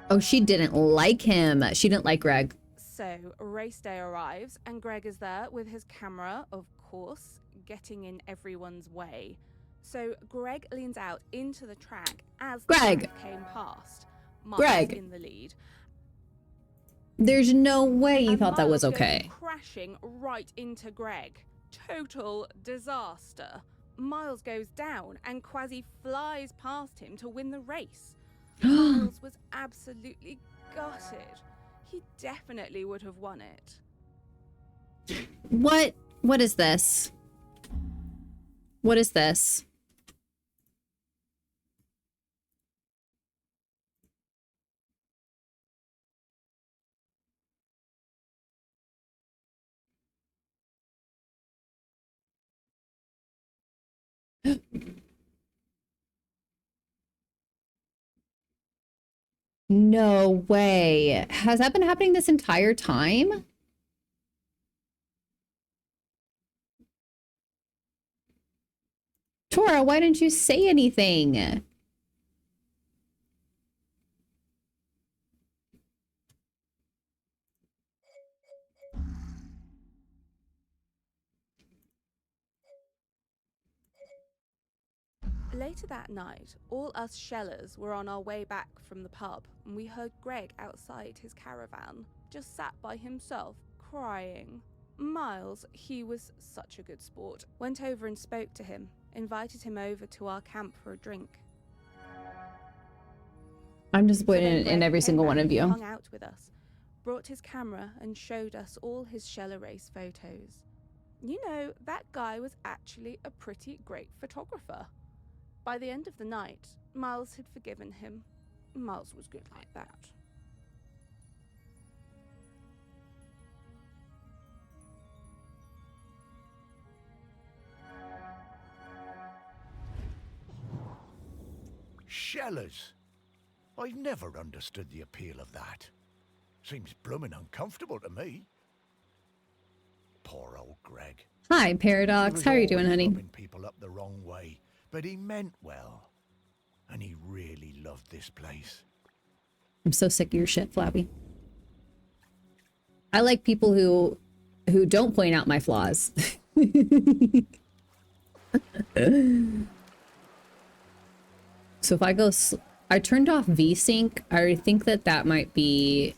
Oh, she didn't like him. She didn't like Greg. So, race day arrives, and Greg is there with his camera, of course, getting in everyone's way. So Greg leans out into the track as Greg. the truck came past. Miles Greg. in the lead. There's no way you And thought that was Miles goes okay. crashing right into Greg. Total disaster. Miles goes down and Quasi flies past him to win the race. Miles was absolutely gutted. He definitely would have won it. What is this? What is this? No way. Has that been happening this entire time? Tora, why didn't you say anything? Later that night, all us Shellers were on our way back from the pub, and we heard Greg outside his caravan, just sat by himself, crying. Miles, he was such a good sport, went over and spoke to him, invited him over to our camp for a drink. I'm disappointed in every single one of you. Hung out with us, brought his camera and showed us all his Sheller race photos. You know, that guy was actually a pretty great photographer. By the end of the night, Miles had forgiven him. Miles was good like that. Shellers. I've never understood the appeal of that. Seems bloomin' uncomfortable to me. Poor old Greg. Hi, Paradox. How are you doing, honey? Rubbing people up the wrong way, but he meant well. And he really loved this place. I'm so sick of your shit, Flabby. I like people who don't point out my flaws. So if I go, I turned off VSync. I think that might be,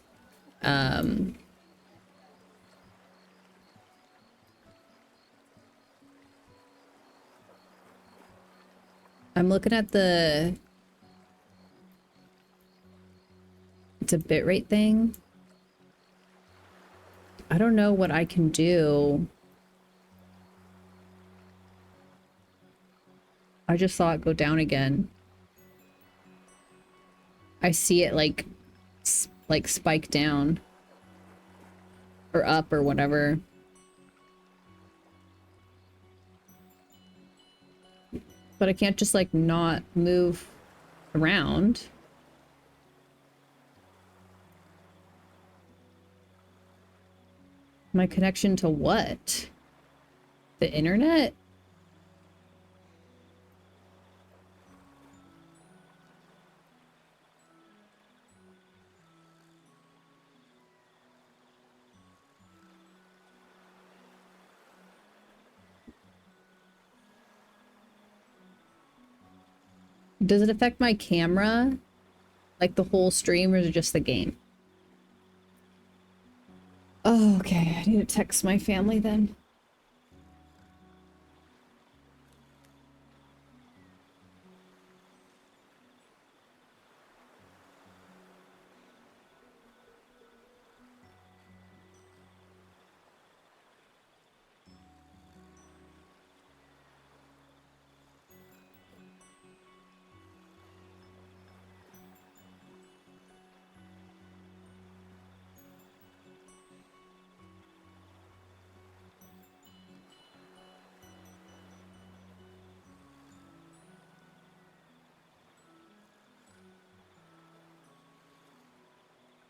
I'm looking at the, it's a bitrate thing. I don't know what I can do. I just saw it go down again. I see it like spike down or up or whatever. But I can't just like not move around. My connection to what? The internet? Does it affect my camera? Like the whole stream, or is it just the game? Oh, okay. I need to text my family then.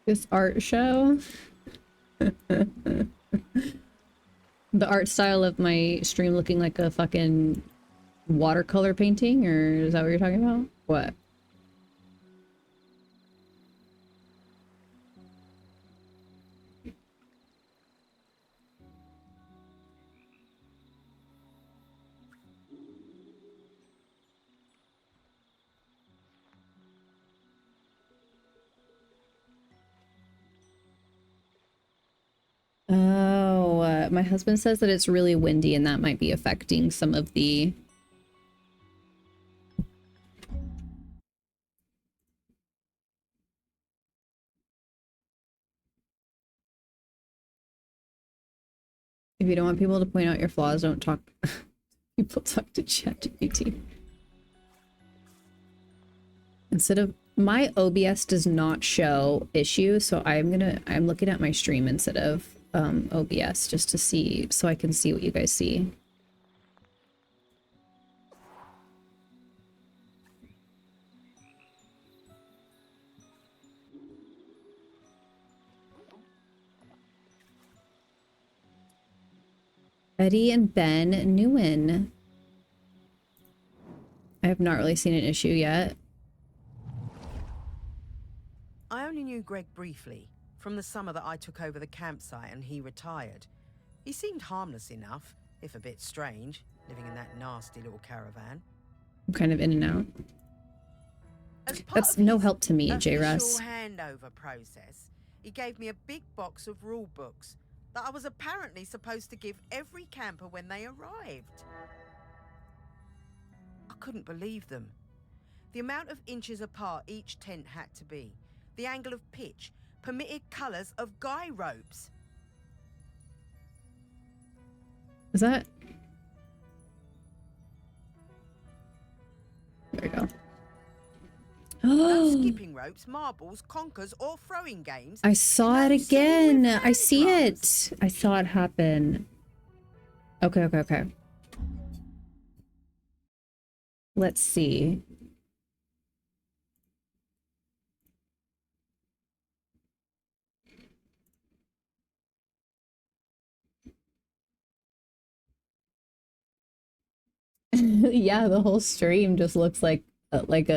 This art show. The art style of my stream looking like a fucking watercolor painting, or is that what you're talking about? What? my husband says that it's really windy and that might be affecting some of the... If you don't want people to point out your flaws, don't talk... People talk to ChatGPT. Instead of... My OBS does not show issues, so I'm looking at my stream instead of OBS just to see, so I can see what you guys see. Eddie and Ben Nguyen. I have not really seen an issue yet. I only knew Greg briefly, from the summer that I took over the campsite and he retired. He seemed harmless enough, if a bit strange, living in that nasty little caravan. I'm kind of in and out. As part That's of no his help to me, official J-Russ. handover process, he gave me a big box of rule books that I was apparently supposed to give every camper when they arrived. I couldn't believe them. The amount of inches apart each tent had to be, the angle of pitch, permitted colours of guy ropes. Is that... There we go. No skipping ropes, marbles, conkers, or throwing games. I saw it again. I see it. I saw it happen. Okay, okay, okay. Let's see. Yeah, the whole stream just looks like looks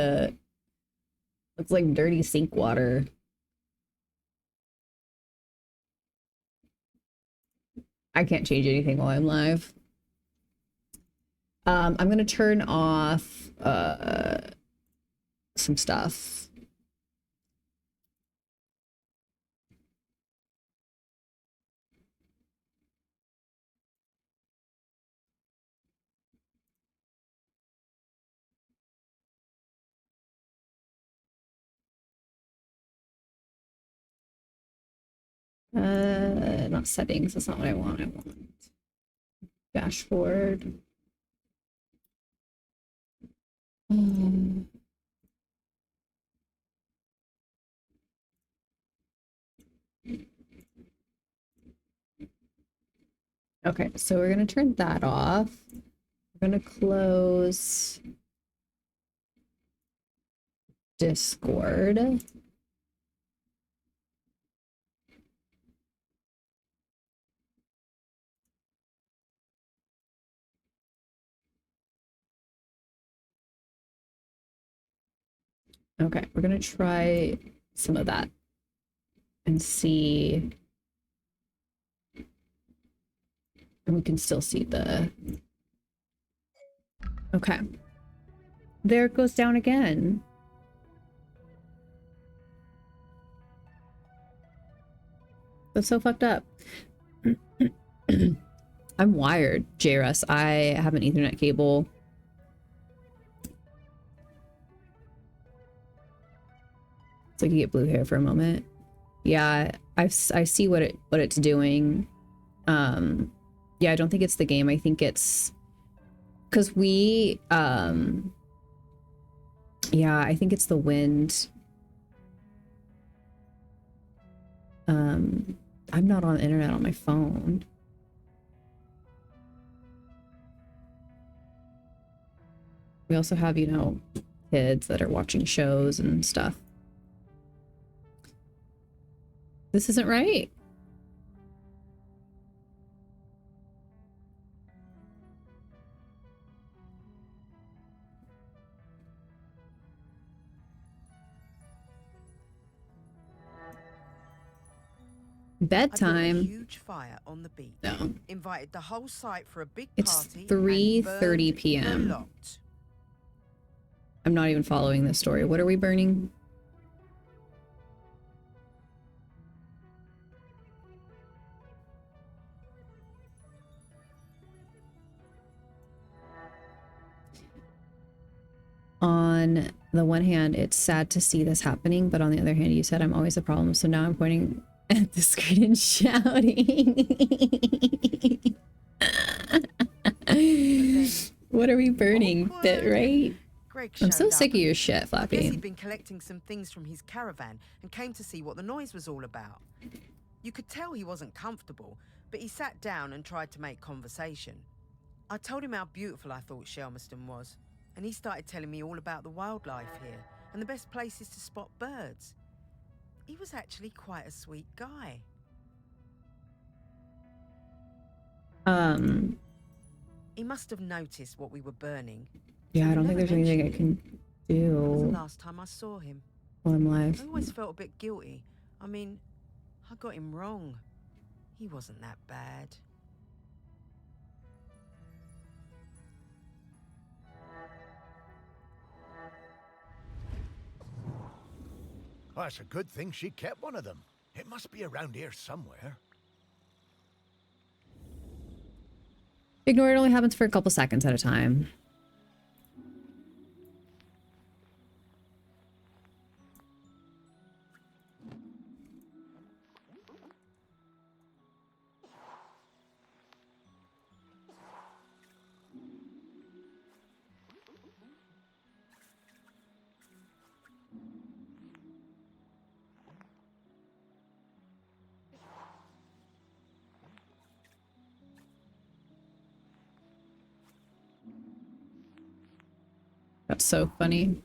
like dirty sink water. I can't change anything while I'm live. I'm gonna turn off some stuff. Not settings, that's not what I want. I want dashboard. Okay, so we're gonna turn that off. We're gonna close Discord. Okay, we're gonna try some of that and see. And we can still see the... Okay. There it goes down again. That's so fucked up. I'm wired, JRS. I have an Ethernet cable. So I can get blue hair for a moment. Yeah, I see what it's doing. Yeah, I don't think it's the game. I think it's because we yeah, I think it's the wind. I'm not on the internet on my phone. We also have, you know, kids that are watching shows and stuff. This isn't right. Bedtime. I built a huge fire on the beach. No. Invited the whole site for a big It's party. 3:30 p.m. I'm not even following this story. What are we burning? on the one hand, it's sad to see this happening, but on the other hand, you said I'm always a problem, so now I'm pointing at the screen and shouting. What are we burning? Bit, right? Greg I'm so showed sick up. of your shit, I guess Flappy. he'd been collecting some things from his caravan and came to see what the noise was all about. You could tell he wasn't comfortable, but he sat down and tried to make conversation. I told him how beautiful I thought Shelmerston was, and he started telling me all about the wildlife here and the best places to spot birds. He was actually quite a sweet guy. He must have noticed what we were burning. Yeah, so I don't he think there's never anything I mentioned can it. That was the do last time I saw him. while I'm live. I always felt a bit guilty. I mean, I got him wrong. He wasn't that bad. Well, it's a good thing she kept one of them. It must be around here somewhere. Ignore it only happens for a couple seconds at a time. That's so funny.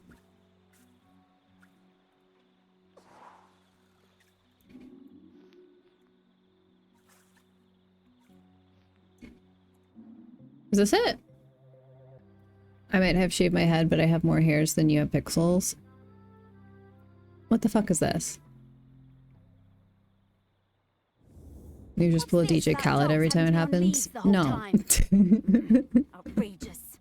Is this it? I might have shaved my head, but I have more hairs than you have pixels. What the fuck is this? You just pull a DJ Khaled every time it happens? No. Outrageous.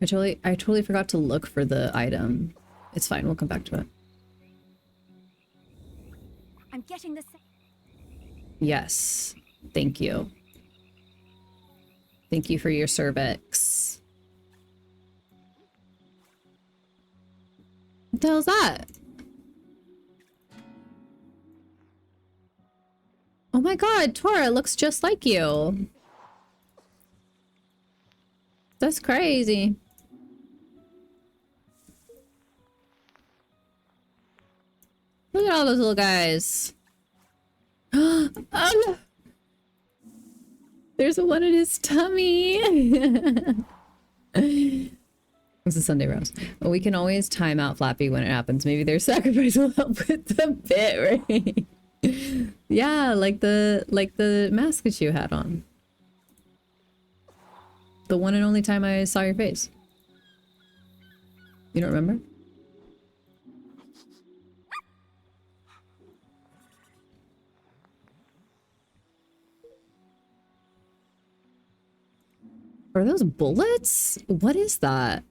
I totally forgot to look for the item. It's fine, we'll come back to it. I'm getting the Yes. Thank you. Thank you for your cervix. What the hell's that? Oh my god, Tora, it looks just like you. That's crazy. Look at all those little guys. There's one in his tummy. It's a Sunday roast. Well, we can always time out Flappy when it happens. Maybe their sacrifice will help with the bit, right? Yeah, like the mask that you had on. The one and only time I saw your face. You don't remember? Are those bullets? What is that?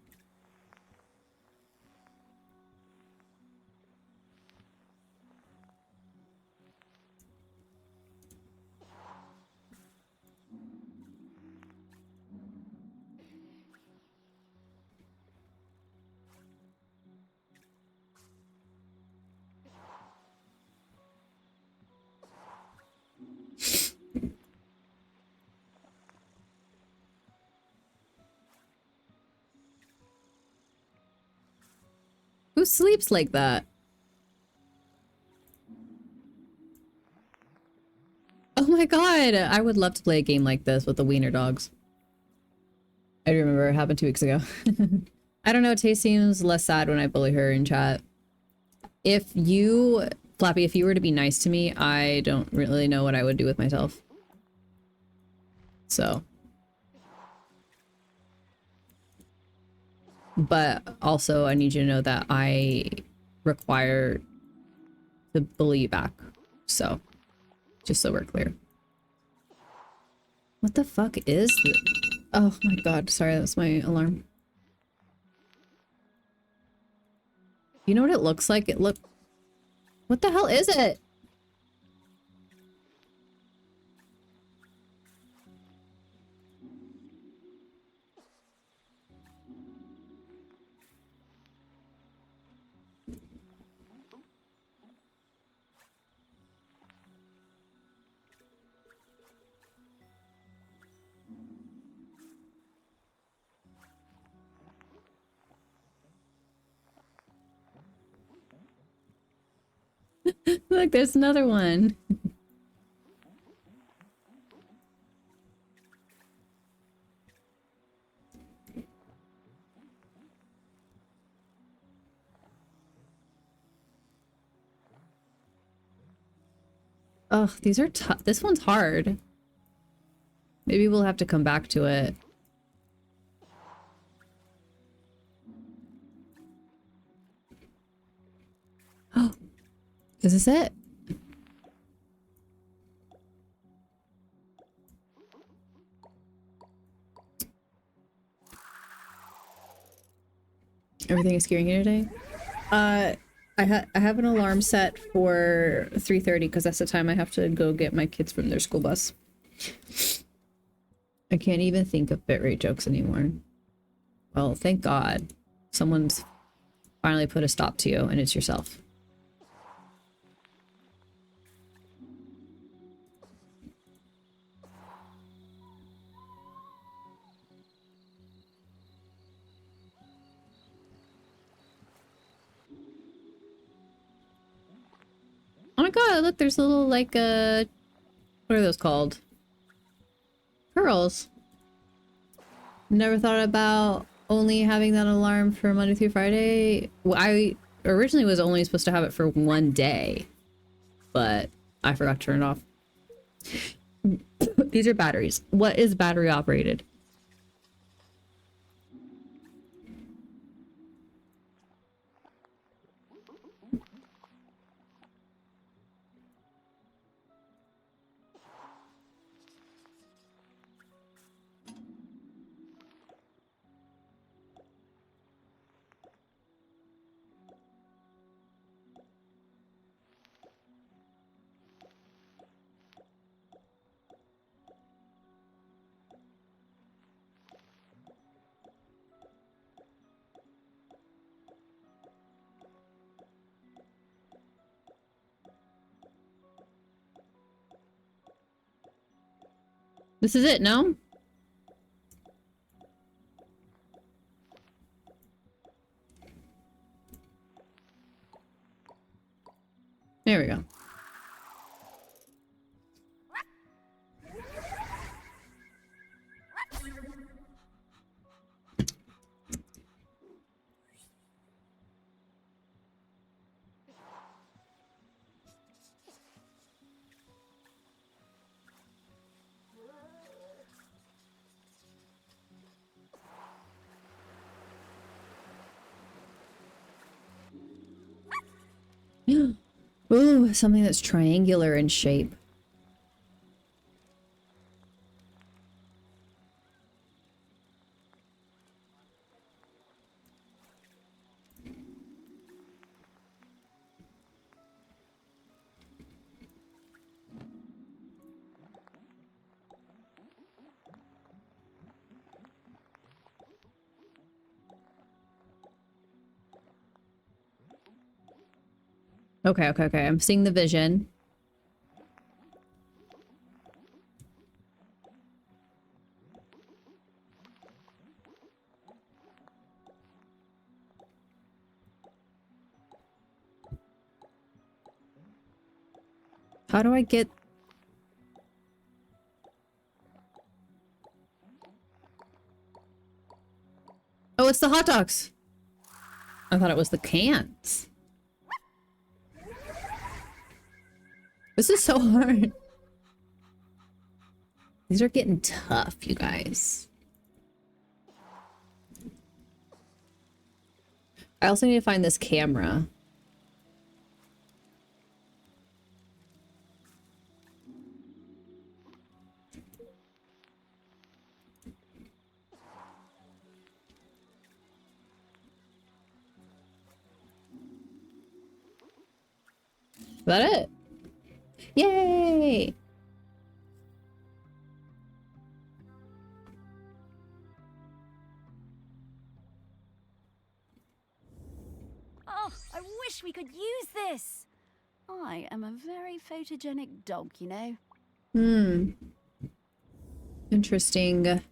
Who sleeps like that? Oh my god, I would love to play a game like this with the wiener dogs. I remember it happened 2 weeks ago. I don't know, Tay seems less sad when I bully her in chat. If you, Flappy, if you were to be nice to me, I don't really know what I would do with myself. So. But also, I need you to know that I require to bully you back. So, just so we're clear. What the fuck is this? Oh my god, sorry, that's my alarm. You know what it looks like? What the hell is it? Look, there's another one. Ugh, these are tough. This one's hard. Maybe we'll have to come back to it. Oh, is this it? Everything is scaring you today? I have an alarm set for 3:30 because that's the time I have to go get my kids from their school bus. I can't even think of bitrate jokes anymore. Well, thank God. Someone's finally put a stop to you, and it's yourself. Oh my God, look, there's little, like, what are those called? Pearls. Never thought about only having that alarm for Monday through Friday. Well, I originally was only supposed to have it for one day, but I forgot to turn it off. These are batteries. What is battery operated? This is it, no? There we go. Ooh, something that's triangular in shape. Okay, okay, okay. I'm seeing the vision. How do I get... Oh, it's the hot dogs. I thought it was the cans. This is so hard. These are getting tough, you guys. I also need to find this camera. Is that it? Yay! Oh, I wish we could use this. I am a very photogenic dog, you know. Hmm. Interesting.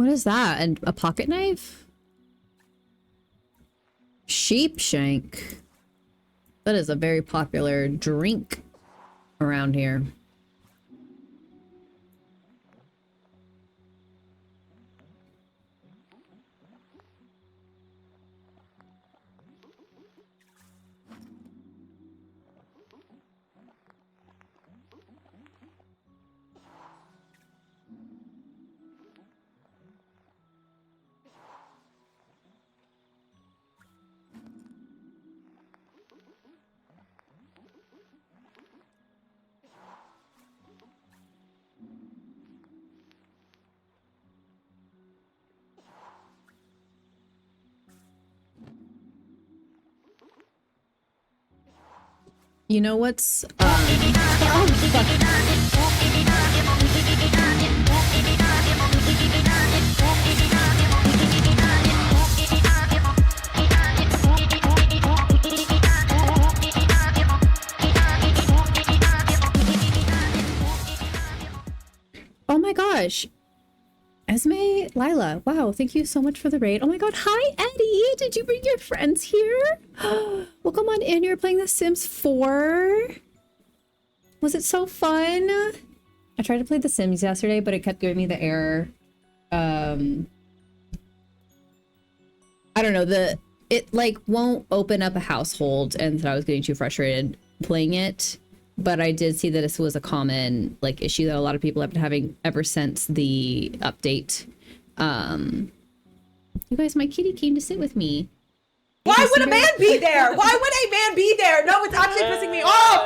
What is that? And a pocket knife? Sheepshank. That is a very popular drink around here. You know what's oh my gosh. Esme, Lila, wow, thank you so much for the raid. Oh my god, hi Eddie! Did you bring your friends here? Well, come on in, you're playing The Sims 4? Was it so fun? I tried to play The Sims yesterday, but it kept giving me the error. I don't know, it like won't open up a household, and so I was getting too frustrated playing it. But I did see that this was a common like issue that a lot of people have been having ever since the update. You guys, my kitty came to sit with me. Why would a man be there? Why would a man be there? No, it's actually pissing me off.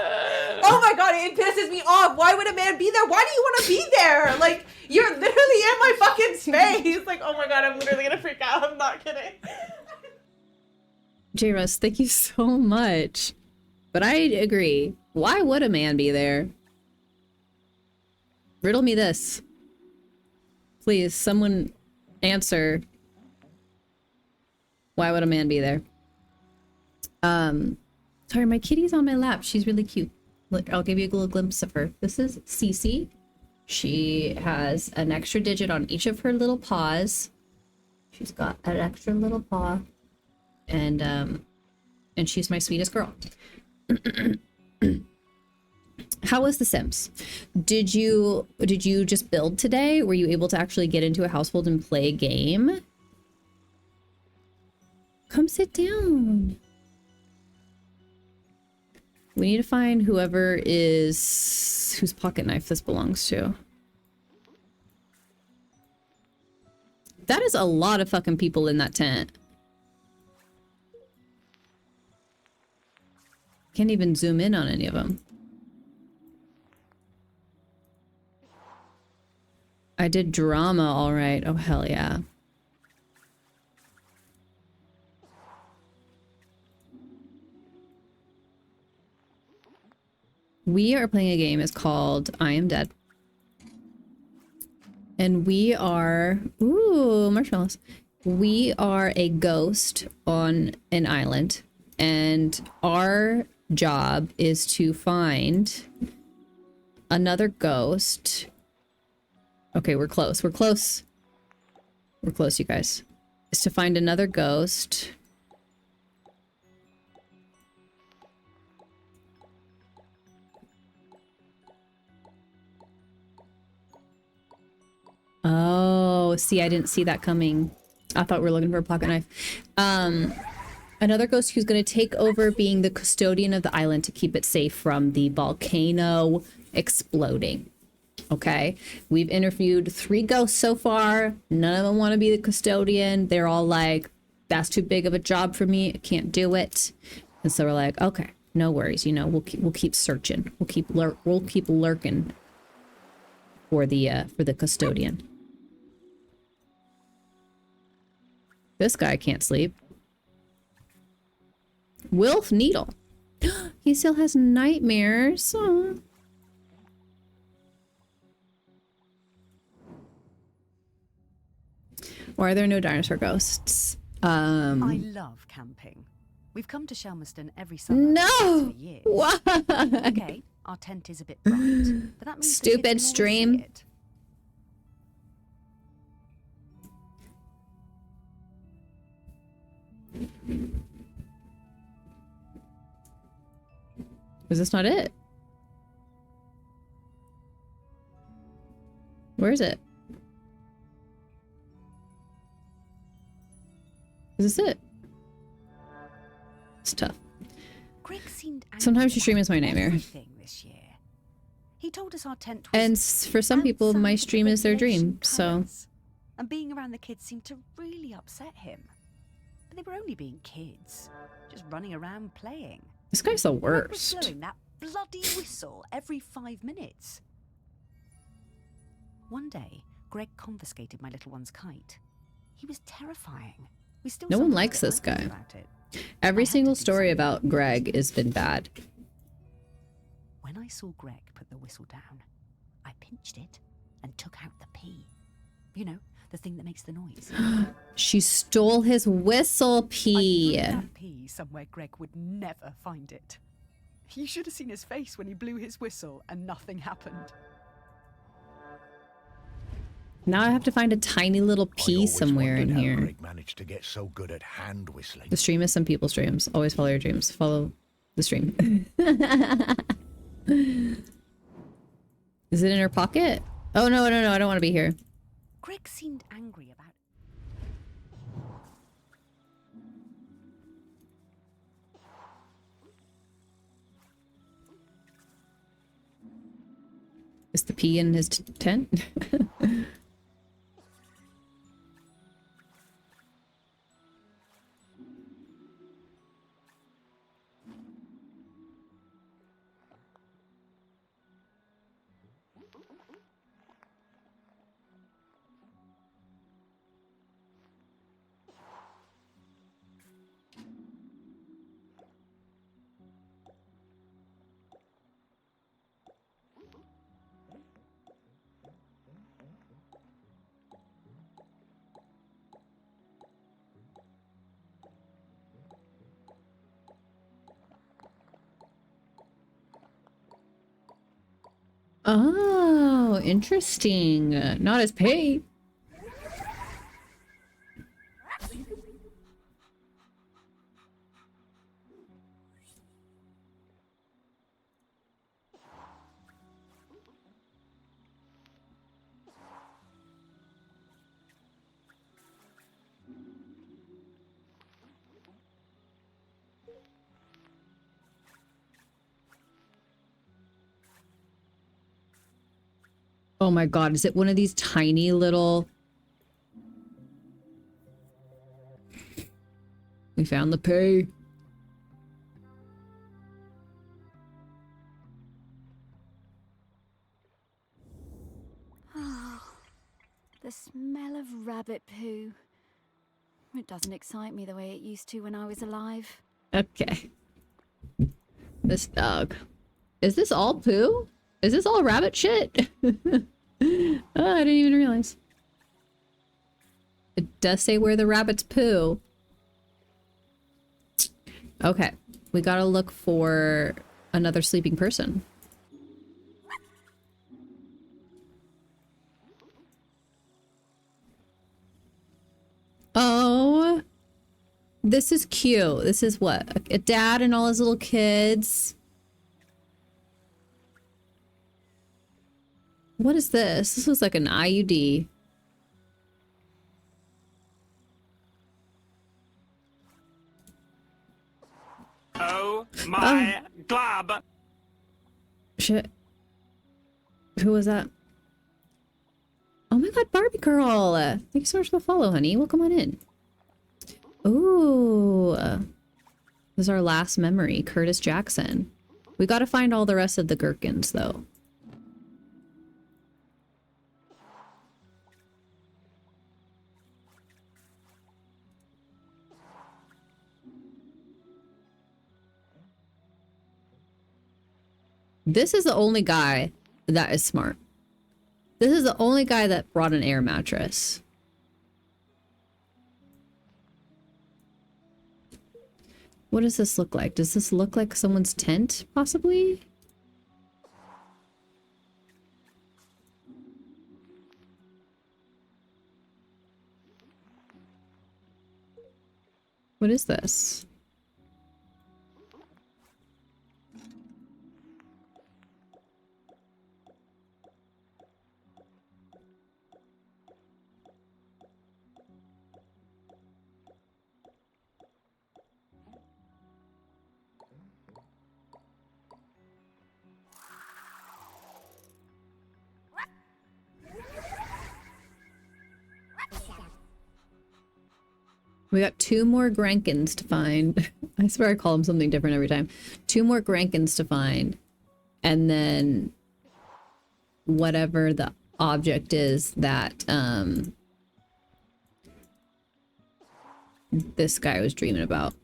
Oh my god, it pisses me off. Why would a man be there? Why do you want to be there? Like, you're literally in my fucking space. Like, oh my god, I'm literally gonna freak out. I'm not kidding. J-Russ, thank you so much. But I agree. Why would a man be there? Riddle me this. Please, someone answer. Why would a man be there? Sorry, my kitty's on my lap. She's really cute. Look, I'll give you a little glimpse of her. This is Cece. She has an extra digit on each of her little paws. She's got an extra little paw. And she's my sweetest girl. How was The Sims? Did you just build today? Were you able to actually get into a household and play a game? Come sit down. We need to find whose pocket knife this belongs to. That is a lot of fucking people in that tent. Can't even zoom in on any of them. I did drama, all right. Oh, hell yeah. We are playing a game. It's called I Am Dead. And we are... Ooh, marshmallows. We are a ghost on an island. And our job is to find another ghost. Okay, we're close. We're close. We're close, you guys. It's to find another ghost. Oh, see, I didn't see that coming. I thought we were looking for a pocket knife. Another ghost who's going to take over being the custodian of the island to keep it safe from the volcano exploding. Okay, we've interviewed 3 ghosts so far. None of them want to be the custodian. They're all like, that's too big of a job for me. I can't do it. And so we're like, okay, no worries. You know, we'll keep searching. We'll keep lurking for the custodian. This guy can't sleep. Wilf Needle. He still has nightmares. Aww. Why are there no dinosaur ghosts? I love camping. We've come to Shelmerston every summer. No! For years. What? Okay, our tent is a bit bright, but that means Stupid stream. Is this not it? Where is it? Is this it? It's tough. Greg seemed Sometimes your stream is my nightmare. everything this year. He told us our tent was And for some people, my stream is their dream, so... and being around the kids seemed to really upset him. But they were only being kids, just running around playing. This guy's the Greg was worst. blowing that bloody whistle every 5 minutes. One day, Greg confiscated my little one's kite. He was terrifying. We still No one sometimes likes get this guy. nightmares about it. Every single story about Greg has been bad. When I saw Greg put the whistle down, I pinched it and took out the pea. You know, the thing that makes the noise. She stole his whistle pea. I threw that pea somewhere Greg would never find it. You should have seen his face when he blew his whistle and nothing happened. Now I have to find a tiny little pea somewhere in here. Greg managed to get so good at hand whistling. The stream is some people's dreams. Always follow your dreams. Follow the stream. Is it in her pocket? Oh, no, no, no. I don't want to be here. Greg seemed angry about Is the pea in his tent? Oh, interesting. Not as pay. Oh my god, is it one of these tiny little... We found the pay. Oh, the smell of rabbit poo. It doesn't excite me the way it used to when I was alive. Okay. This dog. Is this all poo? Is this all rabbit shit? Oh, I didn't even realize. It does say where the rabbits poo. Okay. We gotta look for another sleeping person. Oh. This is cute. This is what? A dad and all his little kids. What is this? This looks like an IUD. Oh my glob! Shit. Who was that? Oh my god, Barbie girl! Thank you so much for the follow, honey. Welcome on in. Ooh. This is our last memory, Curtis Jackson. We gotta find all the rest of the gherkins, though. This is the only guy that is smart. This is the only guy that brought an air mattress. What does this look like? Does this look like someone's tent, possibly? What is this? We got 2 more Grankins to find. I swear I call them something different every time. 2 more Grankins to find. And then whatever the object is that this guy was dreaming about.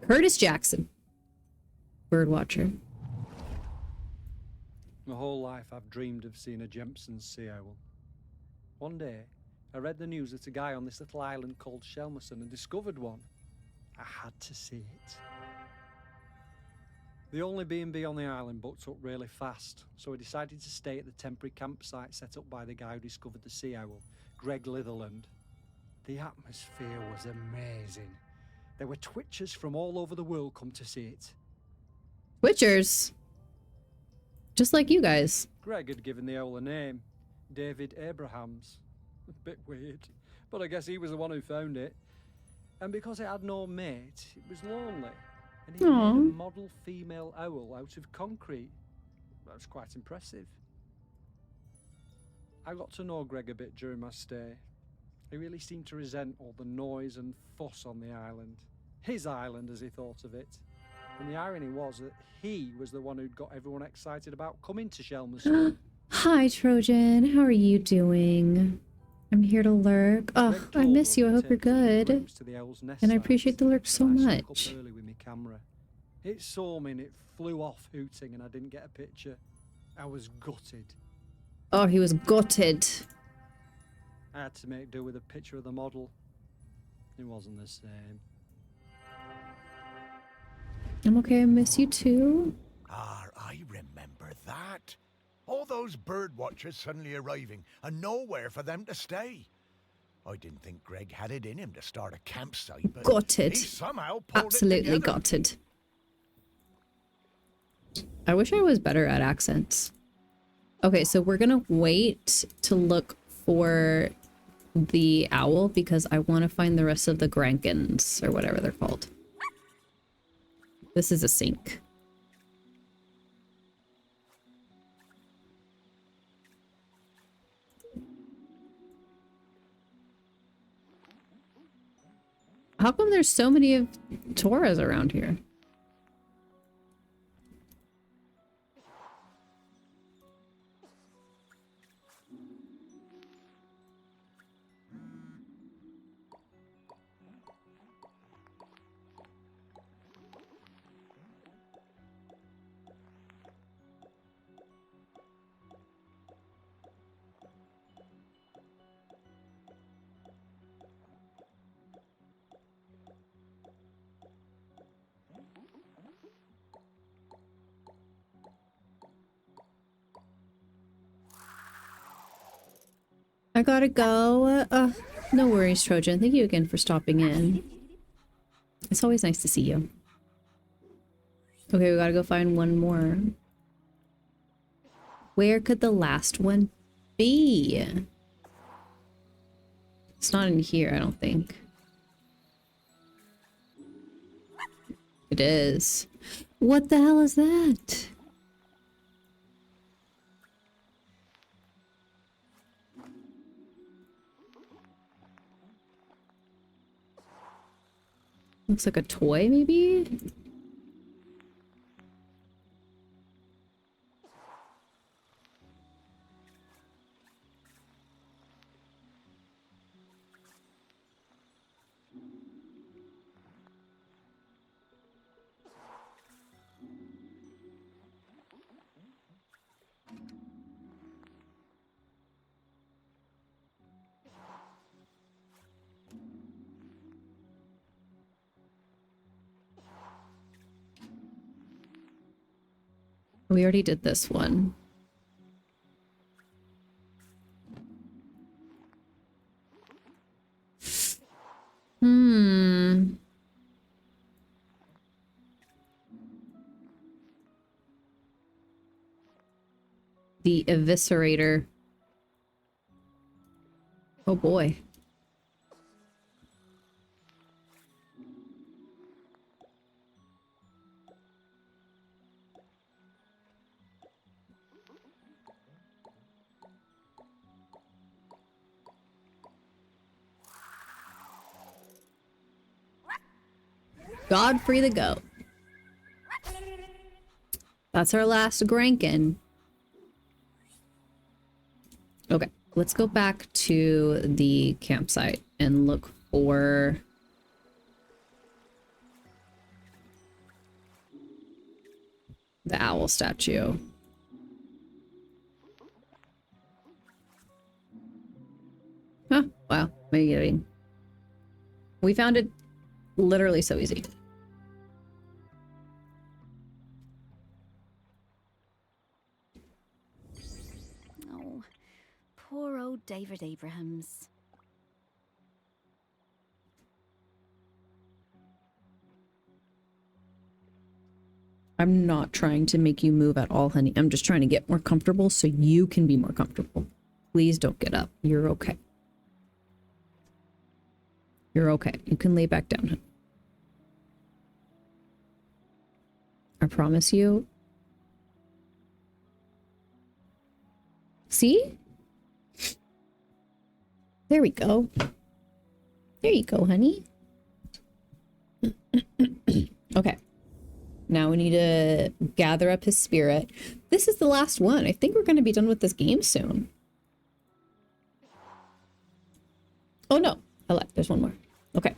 Curtis Jackson. Birdwatcher. My whole life I've dreamed of seeing a Jempson's sea owl. One day, I read the news that a guy on this little island called Shelmerson had discovered one. I had to see it. The only B&B on the island booked up really fast, so I decided to stay at the temporary campsite set up by the guy who discovered the sea owl, Greg Litherland. The atmosphere was amazing. There were twitchers from all over the world come to see it. Twitchers? Just like you guys. Greg had given the owl a name, David Abrahams. A bit weird, but I guess he was the one who found it. And because it had no mate, it was lonely. And he made a model female owl out of concrete. That's quite impressive. I got to know Greg a bit during my stay. He really seemed to resent all the noise and fuss on the island. His island, as he thought of it. And the irony was that he was the one who'd got everyone excited about coming to Shelmerson. Hi, Trojan. How are you doing? I'm here to lurk. Oh, I miss you. I hope you're good. And I appreciate the lurk so much. Early with my camera. It saw me and it flew off hooting and I didn't get a picture. I was gutted. Oh, he was gutted. I had to make do with a picture of the model. It wasn't the same. I'm okay. I miss you too. Ah, I remember that. All those bird watchers suddenly arriving and nowhere for them to stay. I didn't think Greg had it in him to start a campsite, but Gutted. he somehow pulled Absolutely it together. gutted. I wish I was better at accents. Okay, so we're gonna wait to look for the owl because I want to find the rest of the Grankins or whatever they're called. This is a sink. How come there's so many of Toras around here? I gotta go. No worries, Trojan. Thank you again for stopping in. It's always nice to see you. Okay, we gotta go find one more. Where could the last one be? It's not in here, I don't think. It is. What the hell is that? Looks like a toy, maybe? We already did this one. The eviscerator. Oh boy. Godfrey the goat. That's our last Grankin. Okay, let's go back to the campsite and look for the owl statue. Huh, wow, maybe. We found it literally so easy. Oh, poor old David Abrahams. I'm not trying to make you move at all, honey. I'm just trying to get more comfortable so you can be more comfortable. Please don't get up. You're okay. You're okay. You can lay back down, honey. I promise you. See? There we go. There you go, honey. Okay. Now we need to gather up his spirit. This is the last one. I think we're going to be done with this game soon. Oh no. I lied. There's one more. Okay.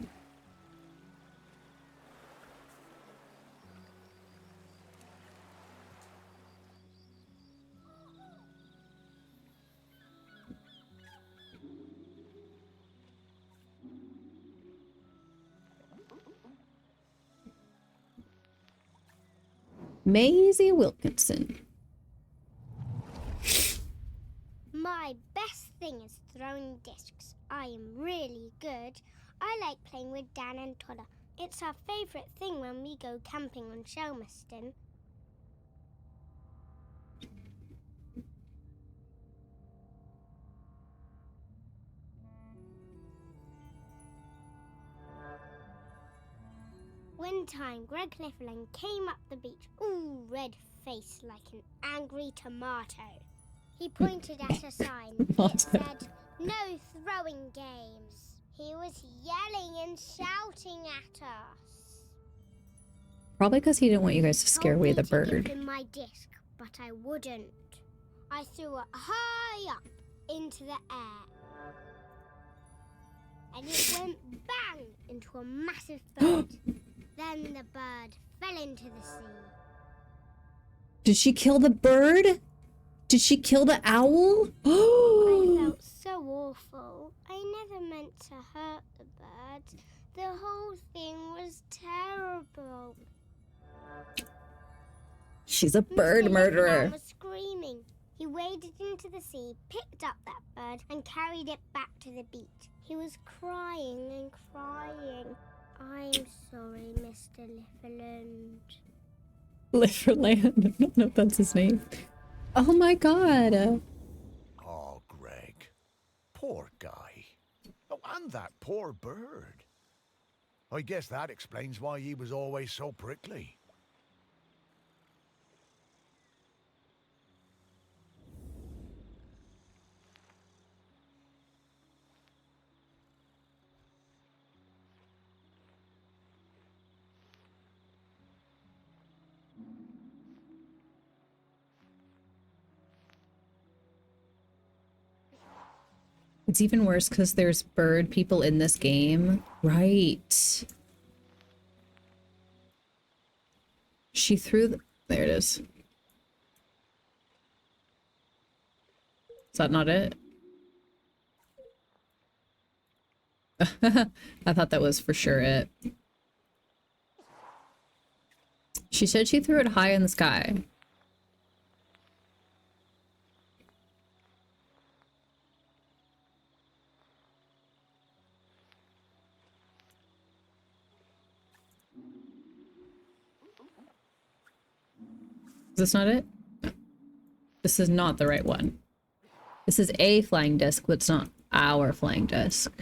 Maisie Wilkinson. My best thing is throwing discs. I am really good. I like playing with Dan and Tolla. It's our favourite thing when we go camping on Shelmerston. One time, Greg Lifflin came up the beach, all red-faced like an angry tomato. He pointed at a sign. It said, "No throwing games." He was yelling and shouting at us. Probably because he didn't want you guys to scare away the Told me to bird. give him my disc, but I wouldn't. I threw it high up into the air. And it went bang into a massive bird. Then the bird fell into the sea. Did she kill the bird? Did she kill the owl? I felt so awful. I never meant to hurt the bird. The whole thing was terrible. She's a bird Mr. murderer. Liffman was screaming. He waded into the sea, picked up that bird, and carried it back to the beach. He was crying and crying. I'm sorry, Mr. Liffland. Liverland. I don't know if that's his name. Oh my god. Oh, Greg. Poor guy. Oh, and that poor bird. I guess that explains why he was always so prickly. It's even worse because there's bird people in this game. Right. She threw the... There it is. Is that not it? I thought that was for sure it. She said she threw it high in the sky. Is this not it? No. This is not the right one. This is a flying disc, but it's not our flying disc.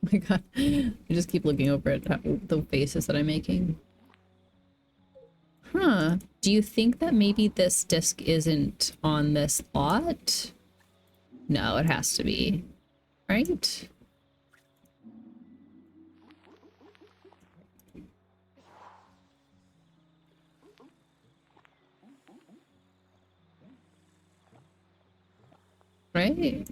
Oh my god. I just keep looking over at the faces that I'm making. Huh. Do you think that maybe this disc isn't on this lot? No, it has to be. Right? Right?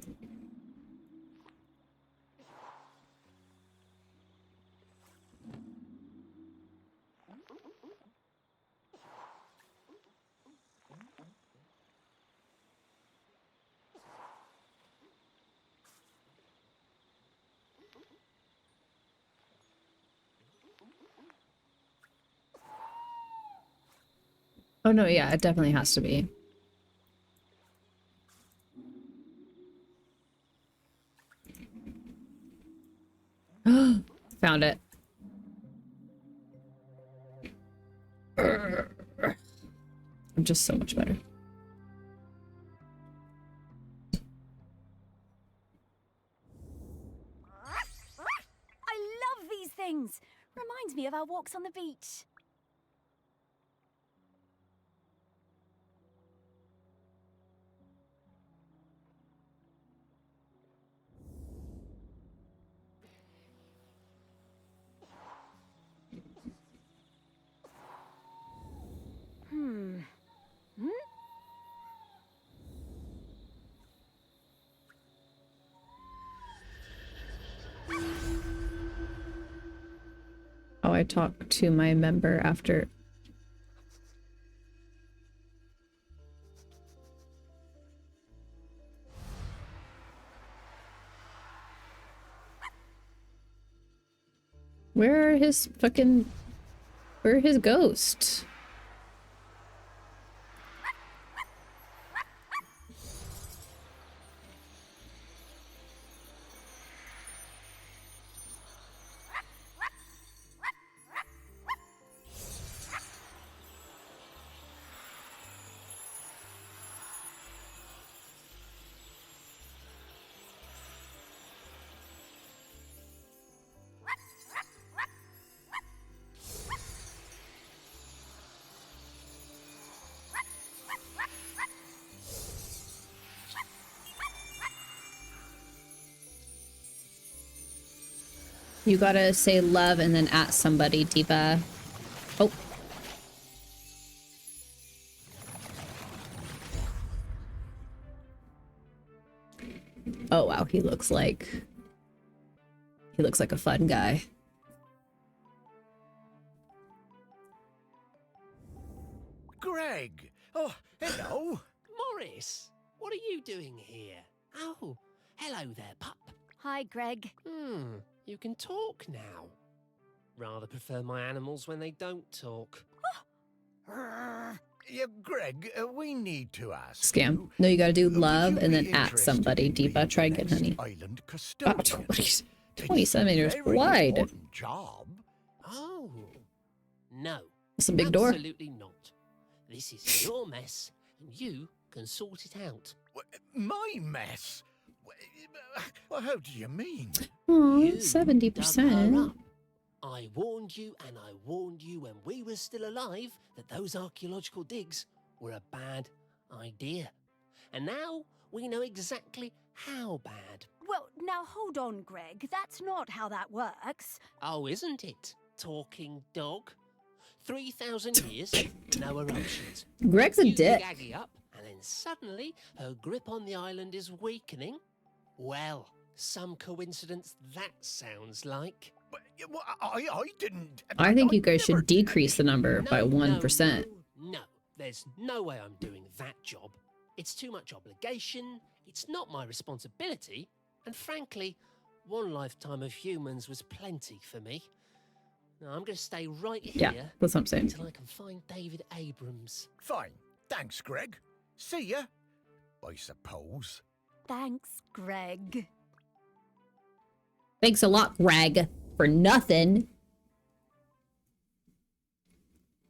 Oh no, yeah, it definitely has to be. Found it. I'm just so much better. I love these things. Reminds me of our walks on the beach. Hmm. Oh, I talked to my member after. Where are his fucking... Where are his ghosts? You gotta say love and then at somebody, Diva. Oh. Oh wow, he looks like a fun guy. Greg! Oh, hello! Morris, what are you doing here? Oh, hello there, pup. Hi, Greg. You can talk now. Rather prefer my animals when they don't talk. Yeah, Greg, we need to ask. Scam. No, you gotta do love and then at somebody, Diva. Try again, honey. Island Oh, custodian. 20 centimeters Very wide. important job. Oh, no. It's a big door. Absolutely not. This is your mess, and you can sort it out. My mess? Well, how do you mean? Oh, You 70%. I warned you, and I warned you when we were still alive that those archaeological digs were a bad idea. And now we know exactly how bad. Well, now hold on, Greg. That's not how that works. Oh, isn't it, talking dog? 3,000 years, no eruptions. Greg's a You dig dick. Aggie up, and then suddenly her grip on the island is weakening. Well, some coincidence that sounds like. I didn't. I think you guys should decrease the number by 1%. No, there's no way I'm doing that job. It's too much obligation, it's not my responsibility, and frankly, one lifetime of humans was plenty for me. Now, I'm going to stay right here Yeah, that's what I'm saying. until I can find David Abrams. Fine. Thanks, Greg. See ya. I suppose. Thanks, Greg. Thanks a lot, Greg, for nothing.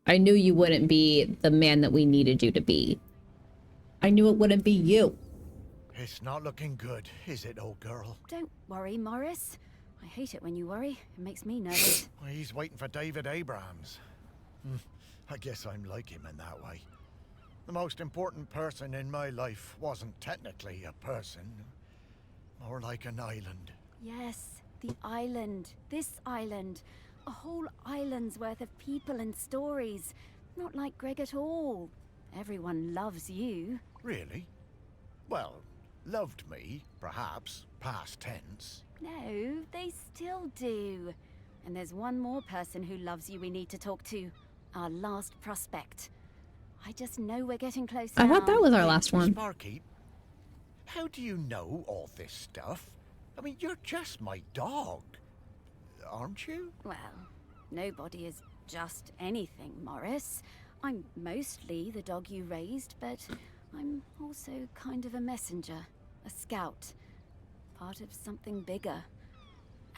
I knew you wouldn't be the man that we needed you to be. I knew it wouldn't be you. It's not looking good, is it, old girl? Don't worry, Morris. I hate it when you worry. It makes me nervous. He's waiting for David Abrams. I guess I'm like him in that way. The most important person in my life wasn't technically a person. More like an island. Yes, the island. This island. A whole island's worth of people and stories. Not like Greg at all. Everyone loves you. Really? Well, loved me, perhaps, past tense. No, they still do. And there's one more person who loves you we need to talk to. Our last prospect. I just know we're getting close now. I thought that was our last one. Sparky, how do you know all this stuff? I mean, you're just my dog, aren't you? Well, nobody is just anything, Morris. I'm mostly the dog you raised, but I'm also kind of a messenger, a scout, part of something bigger.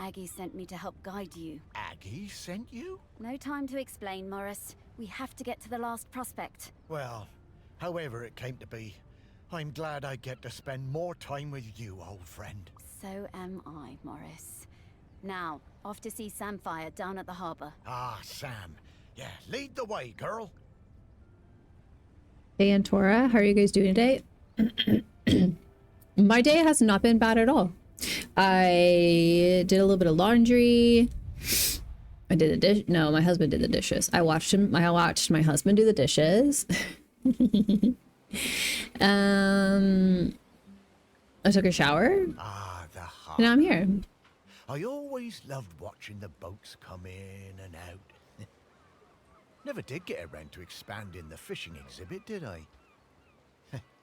Aggie sent me to help guide you. Aggie sent you? No time to explain, Morris. We have to get to the last prospect. Well, however it came to be, I'm glad I get to spend more time with you, old friend. So am I, Morris. Now, off to see Samfire down at the harbour. Ah, Sam. Yeah, lead the way, girl. Hey, Antora, how are you guys doing today? My day has not been bad at all. I did a little bit of laundry. I did the dish. No, my husband did the dishes. I watched my husband do the dishes. I took a shower. Ah, the harbour. Now I'm here. I always loved watching the boats come in and out. Never did get around to expanding the fishing exhibit, did I?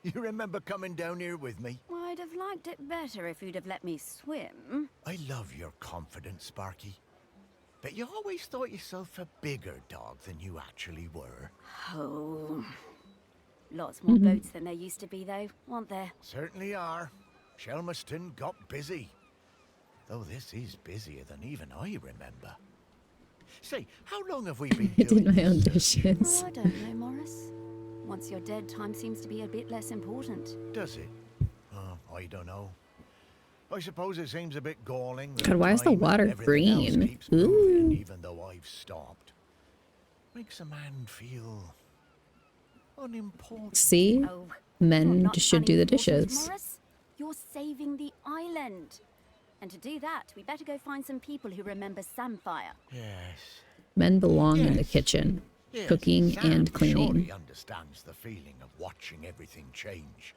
You remember coming down here with me? I'd have liked it better if you'd have let me swim. I love your confidence, Sparky. But you always thought yourself a bigger dog than you actually were. Oh. Lots more boats than there used to be, though, aren't there? Certainly are. Shelmerston got busy. Though this is busier than even I remember. Say, how long have we been I doing did my own this? dishes. Oh, I don't know, Morris. Once you're dead, time seems to be a bit less important. Does it? I don't know. I suppose it seems a bit galling. that God, why is the time and water everything else green? keeps moving, Ooh. even though I've stopped. Makes a man feel unimportant. See? Oh, Men not should do the unimportant, dishes. Morris. You're saving the island. And to do that, we better go find some people who remember Samfire. Yes. Men belong in the kitchen, Yes, cooking Sam and cleaning. surely understands the feeling of watching everything change.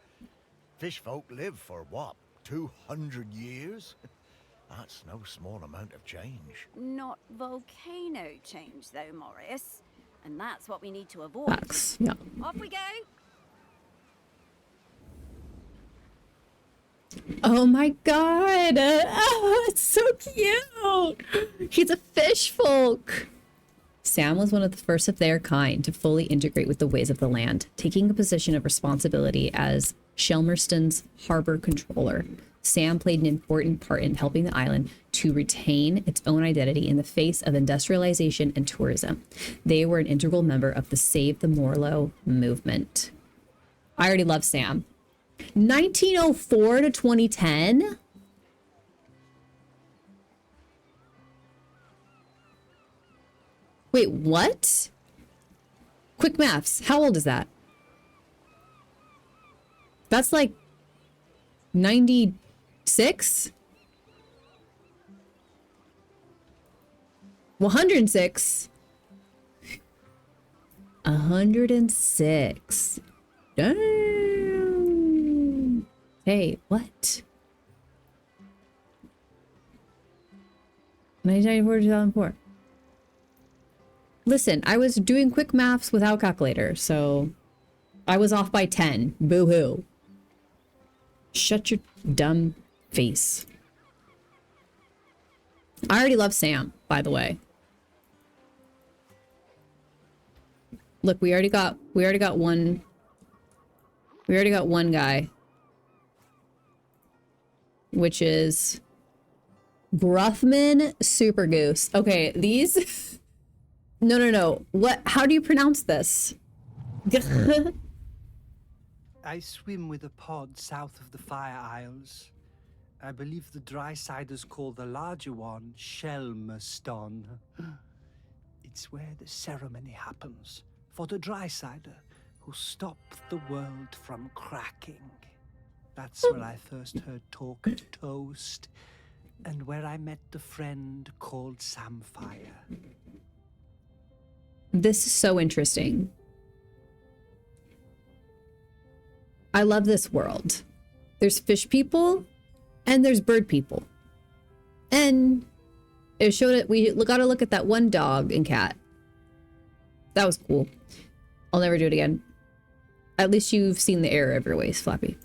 Fish folk live for what, 200 years? That's no small amount of change. Not volcano change, though, Morris. And that's what we need to avoid. Facts, yeah. Off we go! Oh my god! Oh, it's so cute! He's a fish folk! Sam was one of the first of their kind to fully integrate with the ways of the land, taking a position of responsibility as Shelmerston's harbor controller. Sam played an important part in helping the island to retain its own identity in the face of industrialization and tourism. They were an integral member of the Save the Morlo movement. I already love Sam. 1904 to 2010? Wait, what? Quick maths. How old is that? That's like 96? 106. 106. Damn. Hey, what? 1994 to 2004. Listen, I was doing quick maths without calculator, so I was off by 10. Boo-hoo. Shut your dumb face. I already love Sam, by the way. Look, we already got one guy. which is Gruffman Super Goose. Okay, these... No. What? How do you pronounce this? I swim with a pod south of the Fire Isles. I believe the dry-siders call the larger one Shelmaston. It's where the ceremony happens for the dry-sider who stopped the world from cracking. That's where I first heard talk of toast, and where I met the friend called Samfire. This is so interesting. I love this world. There's fish people and there's bird people. And it showed it. We gotta look at that one dog and cat. That was cool. I'll never do it again. At least you've seen the error of your ways, Flappy.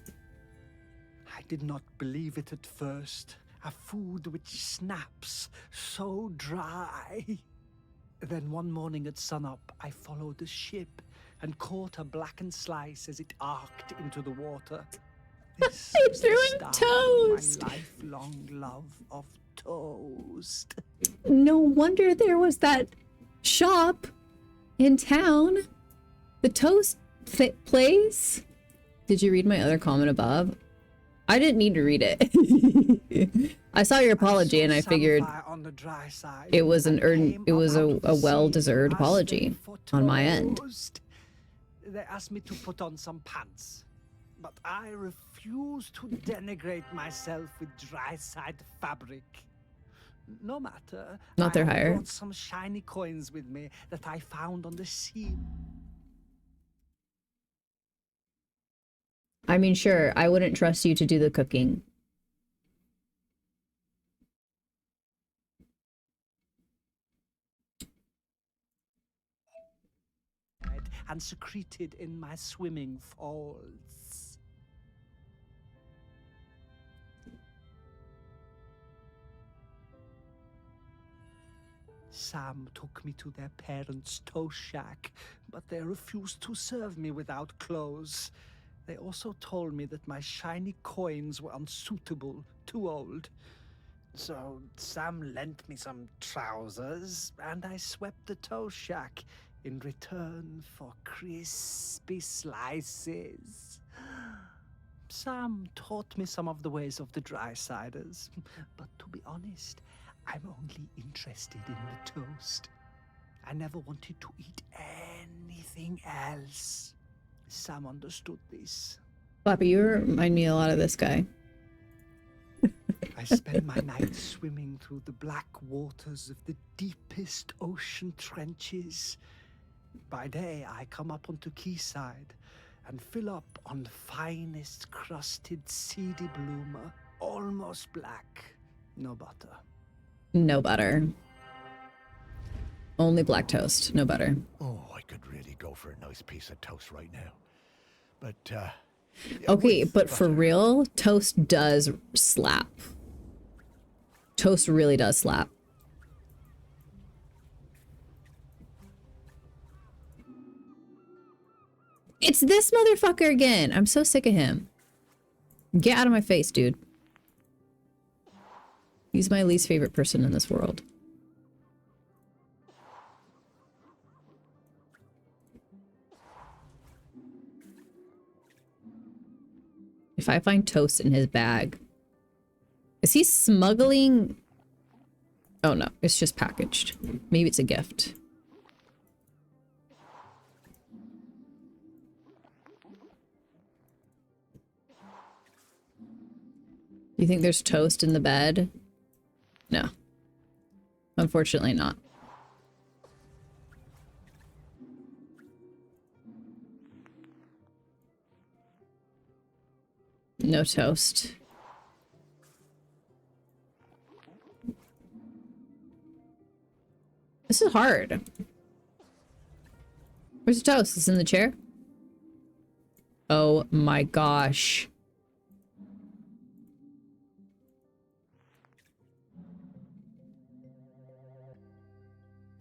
I did not believe it at first. A food which snaps so dry. Then one morning at sunup, I followed the ship and caught a blackened slice as it arced into the water. This was the start of my lifelong love of toast. No wonder there was that shop in town. The toast place. Did you read my other comment above? I didn't need to read it. I saw your apology and I figured it was a well-deserved apology on my end. They asked me to put on some pants, but I refused to denigrate myself with dry-side fabric. No matter. Not their I hire. brought some shiny coins with me that I found on the sea. I mean, sure, I wouldn't trust you to do the cooking. And secreted in my swimming falls. Sam took me to their parents' toast shack, but they refused to serve me without clothes. They also told me that my shiny coins were unsuitable, too old. So Sam lent me some trousers, and I swept the toast shack in return for crispy slices. Sam taught me some of the ways of the dry-siders, but to be honest, I'm only interested in the toast. I never wanted to eat anything else. Sam understood this. Flappy, you remind me a lot of this guy. I spend my nights swimming through the black waters of the deepest ocean trenches. By day, I come up onto quayside and fill up on the finest crusted seedy bloomer, almost black. No butter. No butter. Only black toast, no butter. Oh, I could really go for a nice piece of toast right now. But, okay, but for real, toast does slap. Toast really does slap. It's this motherfucker again. I'm so sick of him. Get out of my face, dude. He's my least favorite person in this world. If I find toast in his bag. Is he smuggling? Oh no, it's just packaged. Maybe it's a gift. You think there's toast in the bed? No. Unfortunately not. No toast. This is hard. Where's the toast? It's in the chair? Oh my gosh.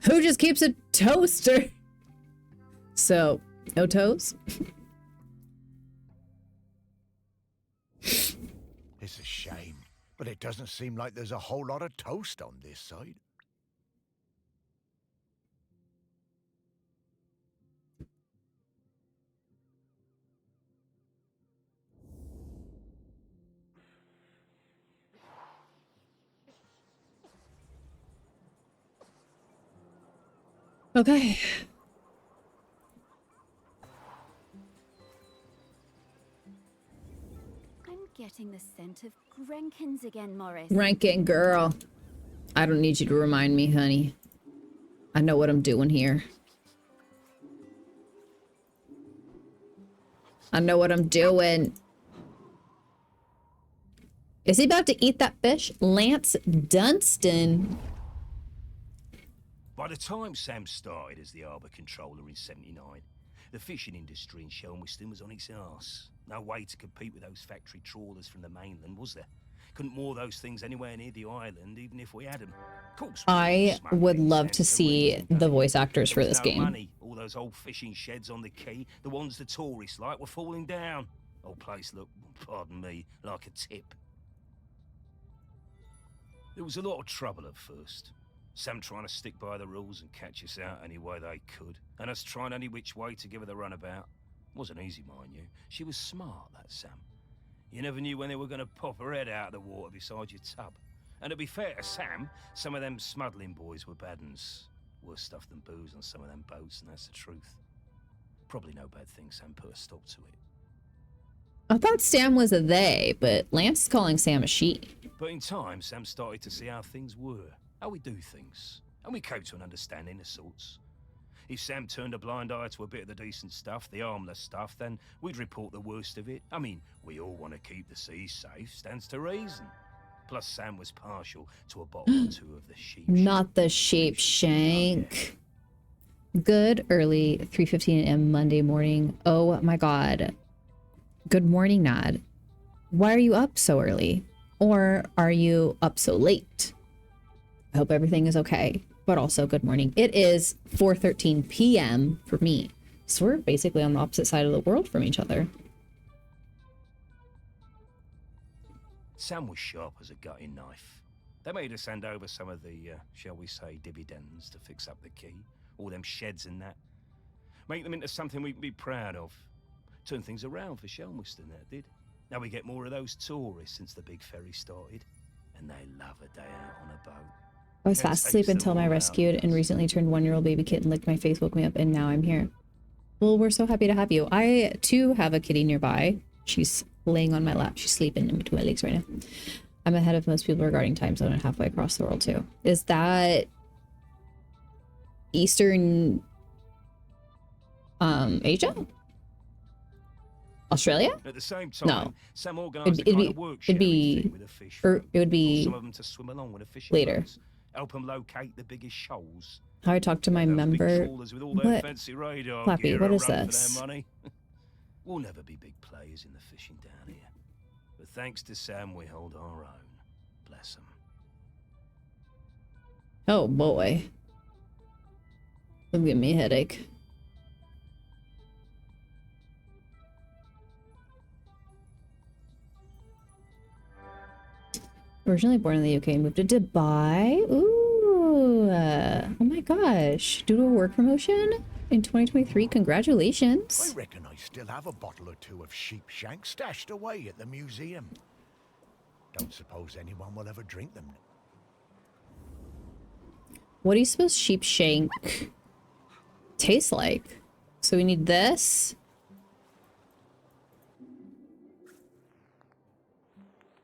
Who just keeps a toaster? So, no toast? It's a shame. But it doesn't seem like there's a whole lot of toast on this side. Okay. I'm getting the scent of Grenkins again, Morris. Ranking girl. I don't need you to remind me, honey. I know what I'm doing here. I know what I'm doing. Is he about to eat that fish? Lance Dunstan. By the time Sam started as the harbour controller in '79, the fishing industry in Shelmiston was on its arse. No way to compete with those factory trawlers from the mainland, was there? Couldn't moor those things anywhere near the island, even if we had them. Of course, I would love to see the voice actors for this game. Money. All those old fishing sheds on the quay, the ones the tourists like, were falling down. Old place looked, pardon me, like a tip. There was a lot of trouble at first. Sam trying to stick by the rules and catch us out any way they could, and us trying any which way to give her the runabout. Wasn't easy, mind you. She was smart, that Sam. You never knew when they were going to pop her head out of the water beside your tub. And to be fair to Sam, some of them smuggling boys were bad uns. Worse stuff than booze on some of them boats, and that's the truth. Probably no bad thing Sam put a stop to it. I thought Sam was a they, but Lance is calling Sam a she. But in time, Sam started to see how things were, how we do things, and we came to an understanding of sorts. If Sam turned a blind eye to a bit of the decent stuff, the harmless stuff, then we'd report the worst of it. I mean, we all want to keep the seas safe, stands to reason. Plus, Sam was partial to a bottle or two of the sheep. Not the sheep shank. Good early 3:15 a.m. Monday morning. Oh my god. Good morning, Nad. Why are you up so early? Or are you up so late? I hope everything is okay. But also, good morning. It is 4:13 p.m. for me. So we're basically on the opposite side of the world from each other. Sam was sharp as a gutting knife. They made us hand over some of the, shall we say, dividends to fix up the quay. All them sheds and that. Make them into something we can be proud of. Turn things around for Shelmiston, that did. Now we get more of those tourists since the big ferry started. And they love a day out on a boat. I was fast asleep until my rescued and recently turned 1-year-old baby kitten licked my face, woke me up, and now I'm here. Well, we're so happy to have you. I, too, have a kitty nearby. She's laying on my lap. She's sleeping in between my legs right now. I'm ahead of most people regarding time zone and halfway across the world, too. Is that Eastern Asia? Australia? At the same time, no. Sam organised a kind of work sharing thing with the fish. Or it would be some of them to swim along with the fishing later. boats, help them locate the biggest shoals. How I talk to my member. With all their What? fancy radar Flappy, gear what is run this? For their money. We'll never be big players in the fishing down here, but thanks to Sam, we hold our own. Bless him. Oh boy. It'll give me a headache. Originally born in the UK, moved to Dubai. Ooh, oh my gosh! Due to a work promotion in 2023, congratulations. I reckon I still have a bottle or two of sheep shank stashed away at the museum. Don't suppose anyone will ever drink them. What do you suppose sheep shank tastes like? So we need this.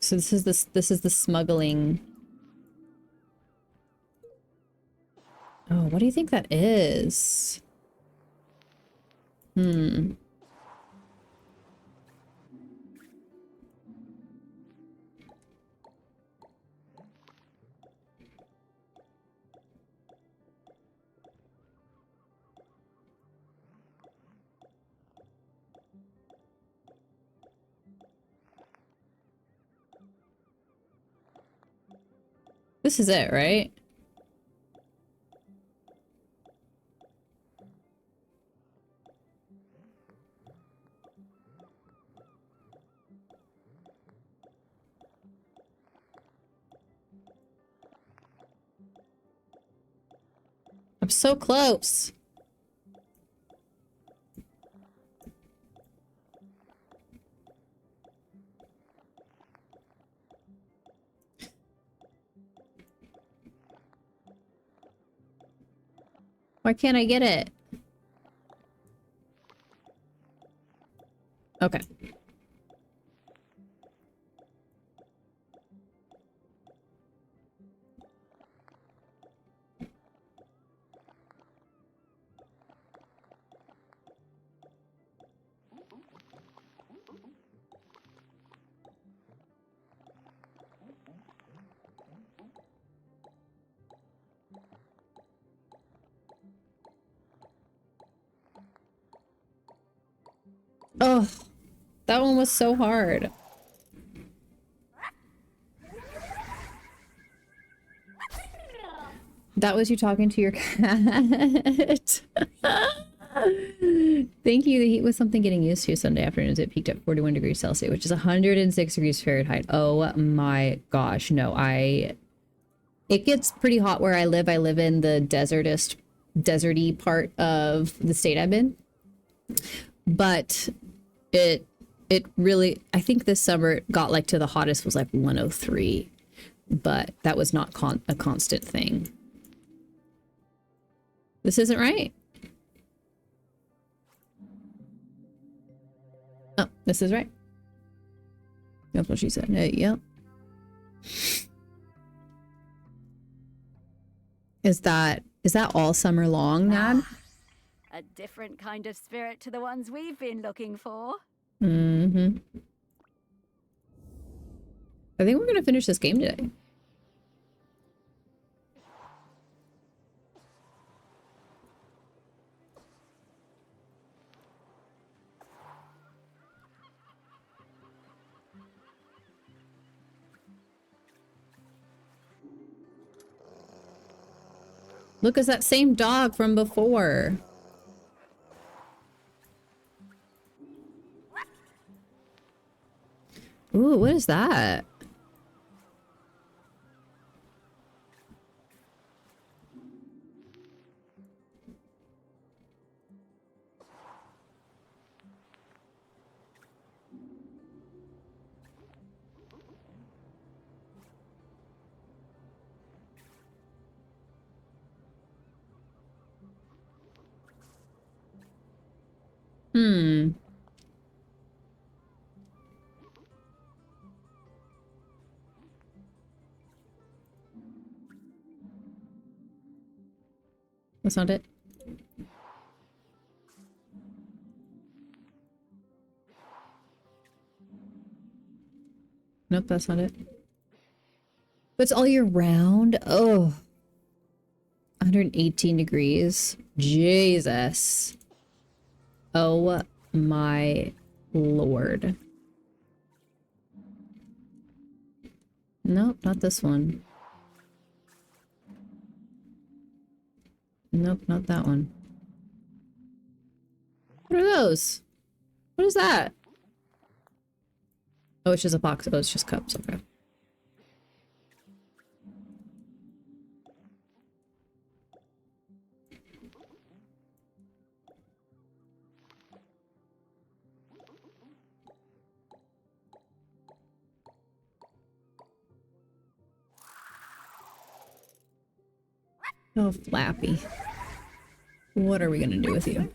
So this is the smuggling. Oh, what do you think that is? This is it, right? I'm so close. Why can't I get it? Okay. Oh, that one was so hard. That was you talking to your cat. Thank you. The heat was something getting used to Sunday afternoons. It peaked at 41 degrees Celsius, which is 106 degrees Fahrenheit. Oh my gosh. No, it gets pretty hot where I live. I live in the deserty part of the state I'm in. But it really, I think this summer it got like to the hottest was like 103, but that was not a constant thing. This isn't right. Oh, this is right. That's what she said. Yep. Is that all summer long, Nad? A different kind of spirit to the ones we've been looking for. Mm-hmm. I think we're gonna finish this game today. Look, it's that same dog from before. Ooh, what is that? Hmm. That's not it. Nope, that's not it. But it's all year round? Oh. 118 degrees. Jesus. Oh my lord. Nope, not this one. Nope, not that one. What are those? What is that? Oh, it's just a box. Oh, it's just cups. Okay. Oh, Flappy. What are we gonna do with you?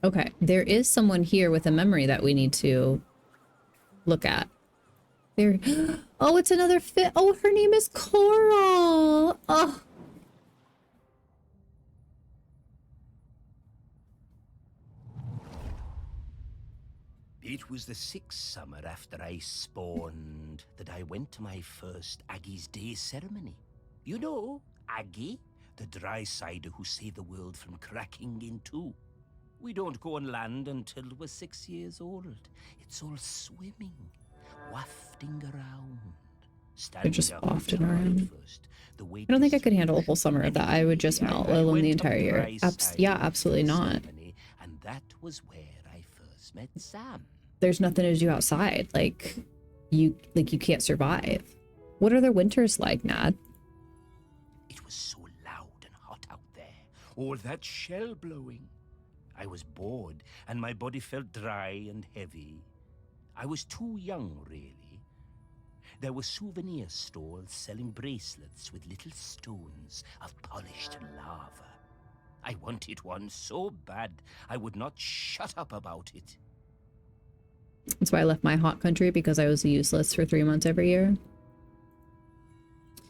Okay, there is someone here with a memory that we need to look at. There. Oh, it's another fit. Oh, her name is Coral. Oh. It was the 6th summer after I spawned that I went to my first Aggie's Day ceremony. You know, Aggie, the dry cider who saved the world from cracking in two. We don't go on land until we're 6 years old. It's all swimming, wafting around. They're just wafting around. I don't think I could handle a whole summer of that. I would just melt, let alone the entire year. Yeah, absolutely not. And that was where I first met Sam. there's nothing to do outside. Like you can't survive. What are their winters like, Nad? It was so loud and hot out there. All that shell blowing. I was bored, and my body felt dry and heavy. I was too young, really. There were souvenir stalls selling bracelets with little stones of polished lava. I wanted one so bad, I would not shut up about it. That's why I left my hot country, because I was useless for 3 months every year.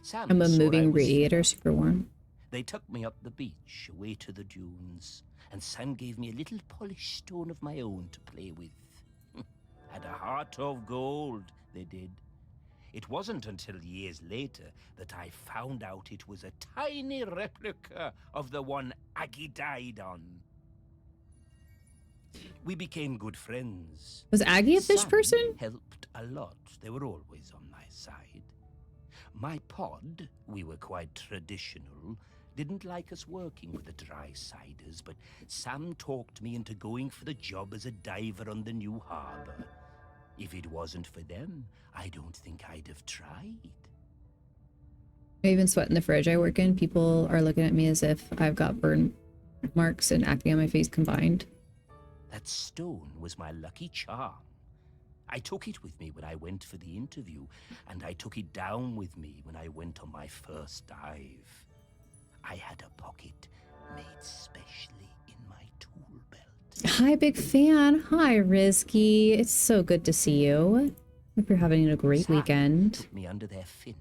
Sam I'm a saw I moving was radiator, smart. super warm. They took me up the beach, away to the dunes, and Sam gave me a little polished stone of my own to play with. Had a heart of gold, they did. It wasn't until years later that I found out it was a tiny replica of the one Aggie died on. We became good friends. Was Aggie a fish Sam person? helped a lot. They were always on my side. My pod, we were quite traditional, didn't like us working with the dry-siders, but Sam talked me into going for the job as a diver on the new harbor. If it wasn't for them, I don't think I'd have tried. I even sweat in the fridge I work in. People are looking at me as if I've got burn marks and acne on my face combined. That stone was my lucky charm. I took it with me when I went for the interview, and I took it down with me when I went on my first dive. I had a pocket made specially in my tool belt. Hi, big fan. Hi, Rizky. It's so good to see you. Hope you're having a great Sam weekend. took me under their fin,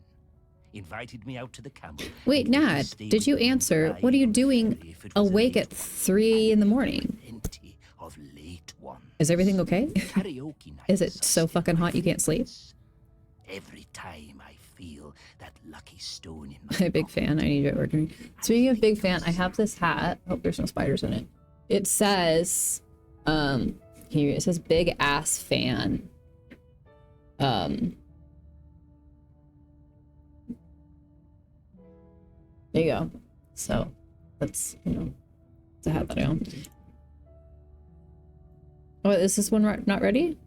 invited me out to the camp. Wait, Nad, did you answer? What are you doing awake at 3 in the morning? Of late ones. Is everything okay? Karaoke nights Is it so fucking hot you can't sleep? Every time I feel that lucky stone in my Hi, big fan. I need you at work. Speaking of big fan, I have this hat. Hope there's no spiders in it. It says, here it says big ass fan. There you go. So that's, you know, it's a hat that I own. Oh, is this one not ready?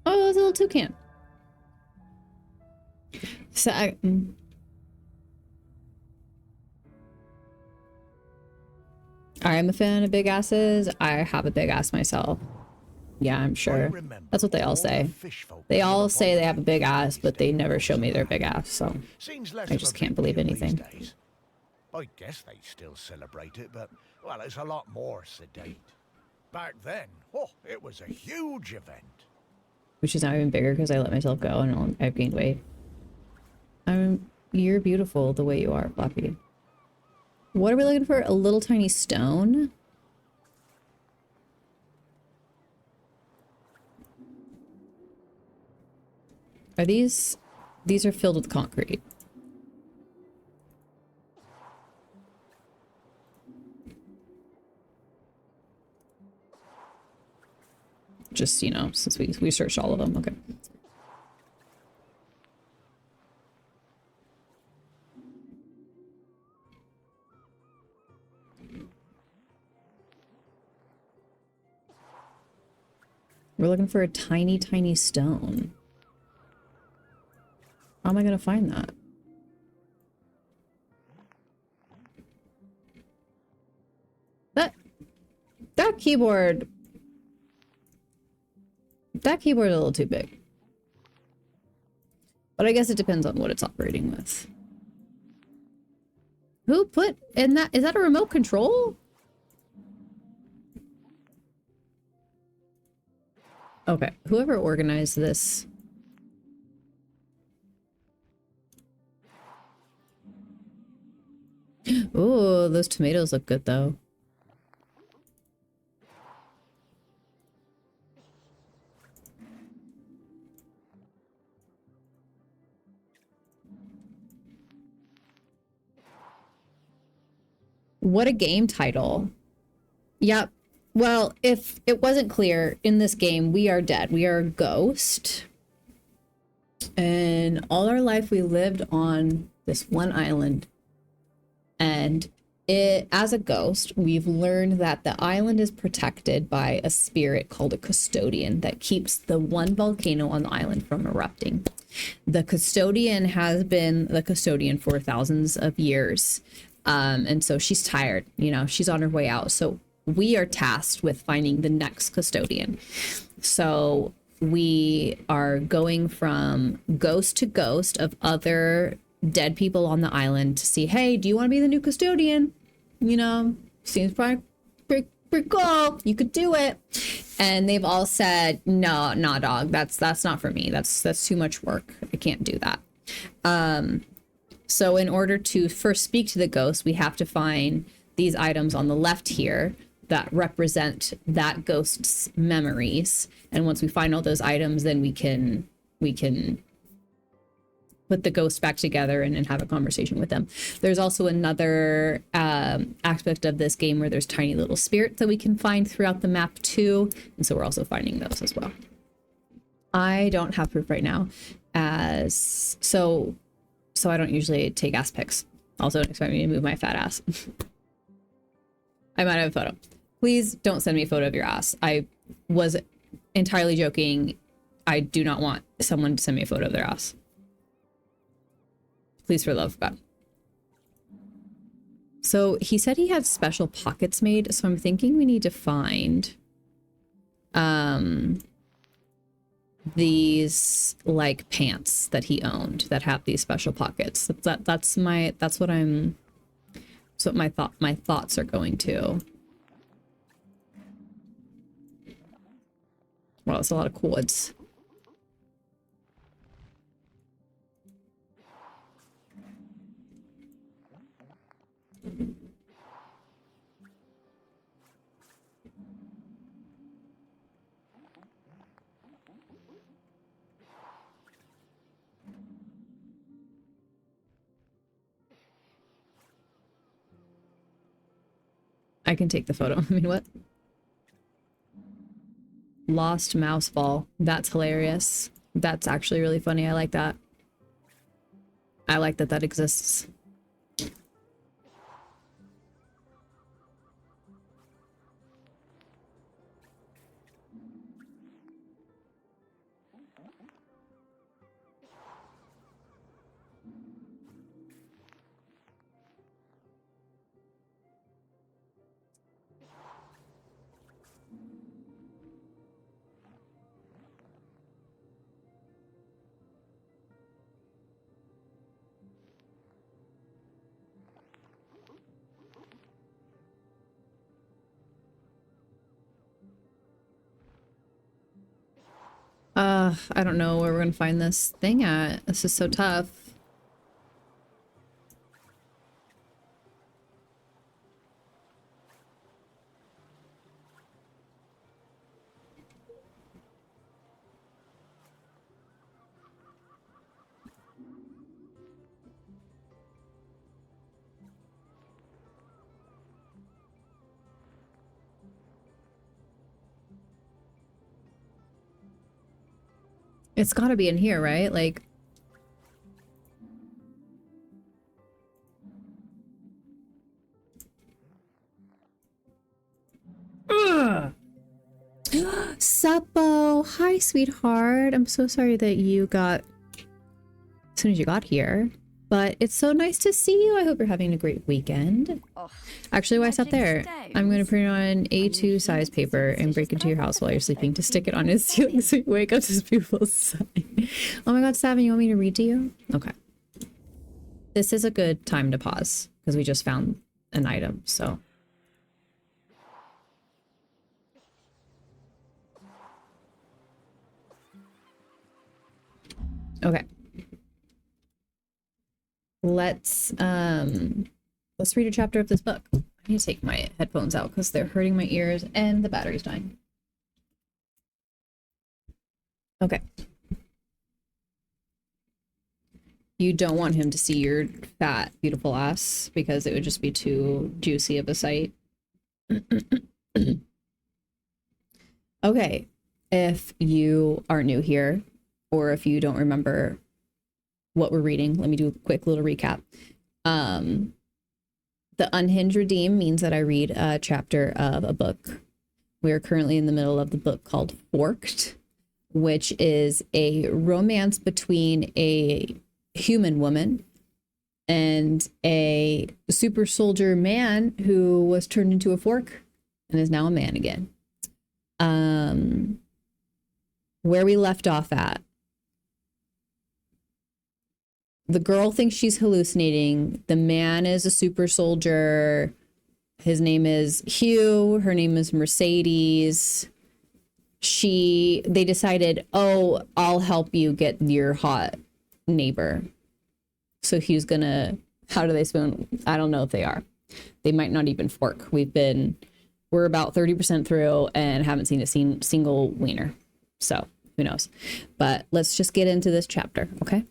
Oh, it's a little toucan. So I am a fan of big asses. I have a big ass myself. Yeah, I'm sure. That's what they all say. They all say they have a big ass, but they never show me their big ass, so I just can't believe anything. I guess they still celebrate it, but, well, it's a lot more sedate. Back then, oh, it was a huge event. Which is now even bigger because I let myself go and I've gained weight. You're beautiful the way you are, Fluffy. What are we looking for? A little tiny stone? Are these are filled with concrete. Just, you know, since we searched all of them. Okay. We're looking for a tiny, tiny stone. How am I gonna find that? That keyboard... That keyboard is a little too big. But I guess it depends on what it's operating with. Who put in that? Is that a remote control? Okay, whoever organized this. Oh, those tomatoes look good though. What a game title. Yep. Well, if it wasn't clear, in this game, we are dead. We are a ghost. And all our life we lived on this one island. And as a ghost, we've learned that the island is protected by a spirit called a custodian that keeps the one volcano on the island from erupting. The custodian has been the custodian for thousands of years. And so she's tired, you know, she's on her way out. So we are tasked with finding the next custodian. So we are going from ghost to ghost of other dead people on the island to see, hey, do you want to be the new custodian? You know, seems pretty cool. You could do it. And they've all said, no, dog. That's not for me. That's too much work. I can't do that. So in order to first speak to the ghost, we have to find these items on the left here that represent that ghost's memories. And once we find all those items, then we can put the ghost back together and have a conversation with them. There's also another aspect of this game where there's tiny little spirits that we can find throughout the map too. And so we're also finding those as well. I don't have proof right now, so I don't usually take ass pics. Also, don't expect me to move my fat ass. I might have a photo. Please don't send me a photo of your ass. I was entirely joking. I do not want someone to send me a photo of their ass. Please, for the love of God. So he said he had special pockets made. So I'm thinking we need to find these like pants that he owned that have these special pockets. That's what my thoughts are going to. Wow, that's a lot of quads. I can take the photo. I mean, what? Lost mouse ball. That's hilarious. That's actually really funny. I like that. I like that that exists. I don't know where we're gonna find this thing at. This is so tough. It's gotta be in here, right? Like... Suppo! Hi, sweetheart. I'm so sorry that you got... as soon as you got here. But it's so nice to see you. I hope you're having a great weekend. Actually, why stop there? I'm going to print on A2 size paper and break into your house while you're sleeping to stick it on his ceiling so you wake up to this beautiful sign. Oh my god, Savin, you want me to read to you? Okay. This is a good time to pause because we just found an item, so... Okay. Let's read a chapter of this book. I need to take my headphones out because they're hurting my ears and the battery's dying. Okay. You don't want him to see your fat, beautiful ass because it would just be too juicy of a sight. Okay, if you are new here, or if you don't remember what we're reading, let me do a quick little recap. The Unhinged Redeem means that I read a chapter of a book. We are currently in the middle of the book called Forked, which is a romance between a human woman and a super soldier man who was turned into a fork and is now a man again. Where we left off at, the girl thinks she's hallucinating. The man is a super soldier. His name is Hugh. Her name is Mercedes. They decided, oh, I'll help you get your hot neighbor. So Hugh's gonna, how do they spoon? I don't know if they are. They might not even fork. We're about 30% through and haven't seen a single wiener. So who knows? But let's just get into this chapter, okay?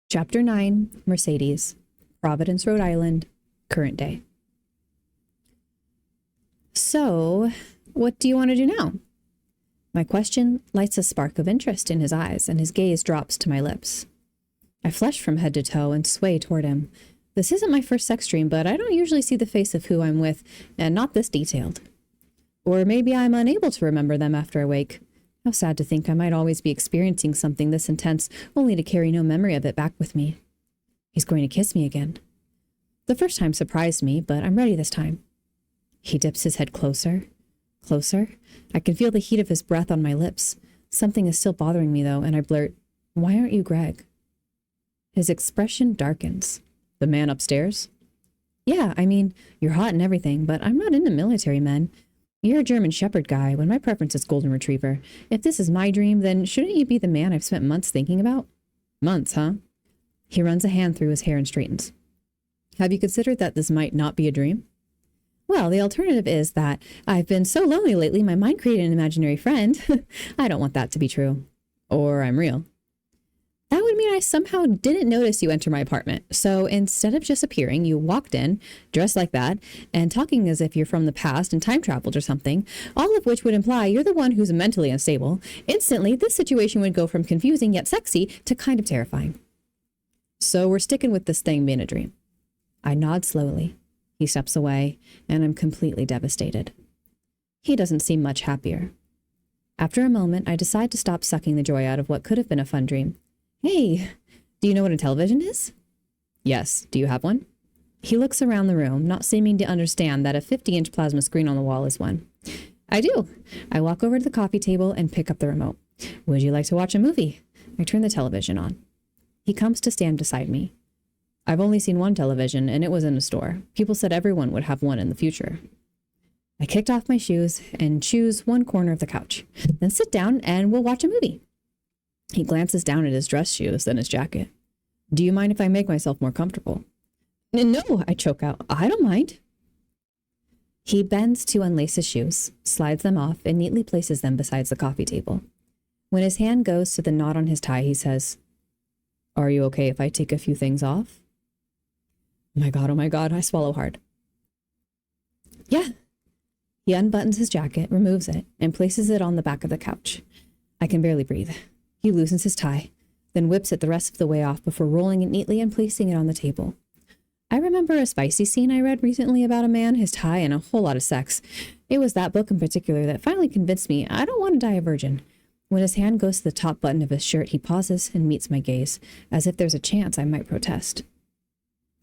Chapter 9, Mercedes, Providence, Rhode Island, current day. So, what do you want to do now? My question lights a spark of interest in his eyes, and his gaze drops to my lips. I flush from head to toe and sway toward him. This isn't my first sex dream, but I don't usually see the face of who I'm with, and not this detailed. Or maybe I'm unable to remember them after I wake. How sad to think I might always be experiencing something this intense, only to carry no memory of it back with me. He's going to kiss me again. The first time surprised me, but I'm ready this time. He dips his head closer, closer. I can feel the heat of his breath on my lips. Something is still bothering me, though, and I blurt, "Why aren't you Greg?" His expression darkens. The man upstairs? Yeah, I mean, you're hot and everything, but I'm not into military men. You're a German Shepherd guy, when my preference is Golden Retriever. If this is my dream, then shouldn't you be the man I've spent months thinking about? Months, huh? He runs a hand through his hair and straightens. Have you considered that this might not be a dream? Well, the alternative is that I've been so lonely lately, my mind created an imaginary friend. I don't want that to be true. Or I'm real. That would mean I somehow didn't notice you enter my apartment. So instead of just appearing, you walked in, dressed like that, and talking as if you're from the past and time traveled or something, all of which would imply you're the one who's mentally unstable. Instantly, this situation would go from confusing yet sexy to kind of terrifying. So we're sticking with this thing being a dream. I nod slowly. He steps away, and I'm completely devastated. He doesn't seem much happier. After a moment, I decide to stop sucking the joy out of what could have been a fun dream. Hey, do you know what a television is? Yes. Do you have one? He looks around the room, not seeming to understand that a 50-inch plasma screen on the wall is one. I do. I walk over to the coffee table and pick up the remote. Would you like to watch a movie? I turn the television on. He comes to stand beside me. I've only seen one television, and it was in a store. People said everyone would have one in the future. I kicked off my shoes and choose one corner of the couch. Then sit down and we'll watch a movie. He glances down at his dress shoes, then his jacket. Do you mind if I make myself more comfortable? No, I choke out. I don't mind. He bends to unlace his shoes, slides them off, and neatly places them beside the coffee table. When his hand goes to the knot on his tie, he says, Are you okay if I take a few things off? Oh my God, I swallow hard. Yeah. He unbuttons his jacket, removes it, and places it on the back of the couch. I can barely breathe. He loosens his tie, then whips it the rest of the way off before rolling it neatly and placing it on the table. I remember a spicy scene I read recently about a man, his tie, and a whole lot of sex. It was that book in particular that finally convinced me I don't want to die a virgin. When his hand goes to the top button of his shirt, he pauses and meets my gaze, as if there's a chance I might protest.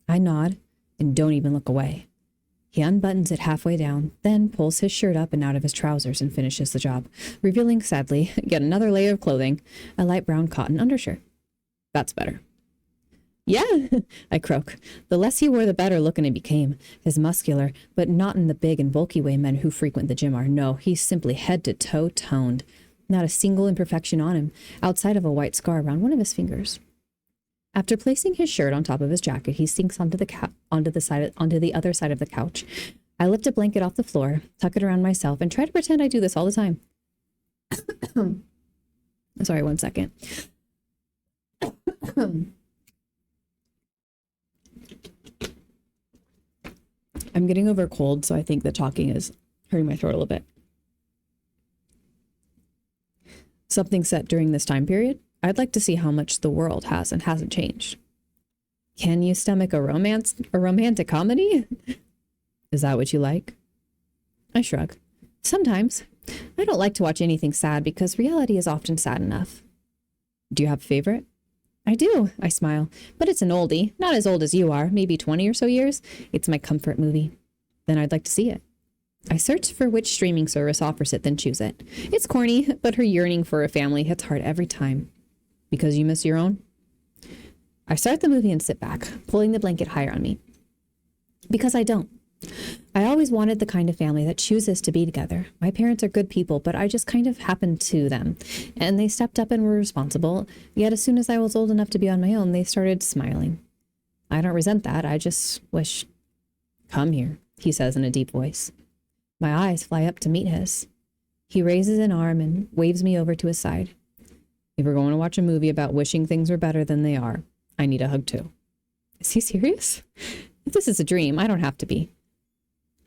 I nod and don't even look away. He unbuttons it halfway down, then pulls his shirt up and out of his trousers and finishes the job, revealing, sadly, yet another layer of clothing, a light brown cotton undershirt. That's better. Yeah, I croak. The less he wore, the better looking he became. His muscular, but not in the big and bulky way men who frequent the gym are. No, he's simply head to toe toned. Not a single imperfection on him, outside of a white scar around one of his fingers. After placing his shirt on top of his jacket, he sinks onto the other side of the couch. I lift a blanket off the floor, tuck it around myself, and try to pretend I do this all the time. Sorry, one second. I'm getting over a cold, so I think the talking is hurting my throat a little bit. Something set during this time period, I'd like to see how much the world has and hasn't changed. Can you stomach a romantic comedy? Is that what you like? I shrug. Sometimes. I don't like to watch anything sad because reality is often sad enough. Do you have a favorite? I do, I smile, but it's an oldie, not as old as you are, maybe 20 or so years. It's my comfort movie. Then I'd like to see it. I search for which streaming service offers it, then choose it. It's corny, but her yearning for a family hits hard every time. Because you miss your own? I start the movie and sit back, pulling the blanket higher on me. Because I don't. I always wanted the kind of family that chooses to be together. My parents are good people, but I just kind of happened to them. And they stepped up and were responsible. Yet as soon as I was old enough to be on my own, they started smiling. I don't resent that. I just wish... Come here, he says in a deep voice. My eyes fly up to meet his. He raises an arm and waves me over to his side. If we're going to watch a movie about wishing things were better than they are, I need a hug too. Is he serious? If this is a dream, I don't have to be.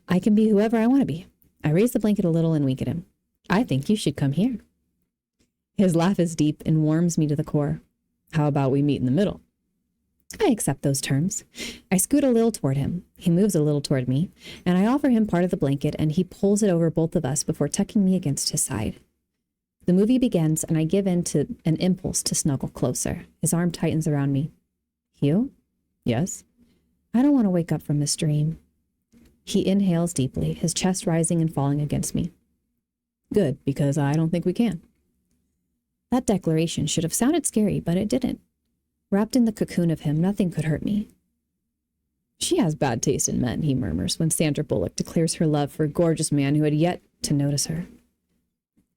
I can be whoever I want to be. I raise the blanket a little and wink at him. I think you should come here. His laugh is deep and warms me to the core. How about we meet in the middle? I accept those terms. I scoot a little toward him. He moves a little toward me, and I offer him part of the blanket, and he pulls it over both of us before tucking me against his side. The movie begins, and I give in to an impulse to snuggle closer. His arm tightens around me. You? Yes? I don't want to wake up from this dream. He inhales deeply, his chest rising and falling against me. Good, because I don't think we can. That declaration should have sounded scary, but it didn't. Wrapped in the cocoon of him, nothing could hurt me. She has bad taste in men, he murmurs when Sandra Bullock declares her love for a gorgeous man who had yet to notice her.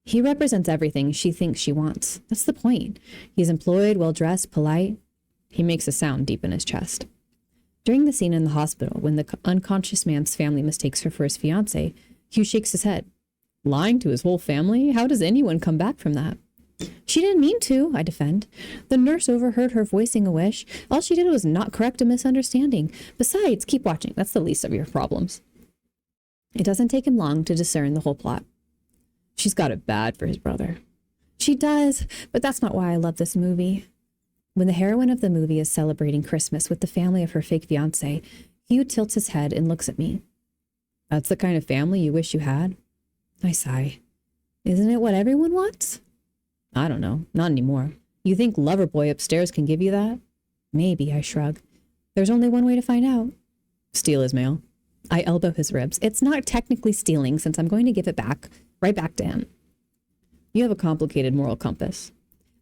He represents everything she thinks she wants. That's the point. He's employed, well-dressed, polite. He makes a sound deep in his chest. During the scene in the hospital, when the unconscious man's family mistakes her for his fiancée, Hugh shakes his head. Lying to his whole family? How does anyone come back from that? She didn't mean to, I defend. The nurse overheard her voicing a wish. All she did was not correct a misunderstanding. Besides, keep watching. That's the least of your problems. It doesn't take him long to discern the whole plot. She's got it bad for his brother. She does, but that's not why I love this movie. When the heroine of the movie is celebrating Christmas with the family of her fake fiancé, Hugh tilts his head and looks at me. That's the kind of family you wish you had? I sigh. Isn't it what everyone wants? I don't know. Not anymore. You think Loverboy upstairs can give you that? Maybe, I shrug. There's only one way to find out. Steal his mail. I elbow his ribs. It's not technically stealing since I'm going to give it back, right back to him. You have a complicated moral compass.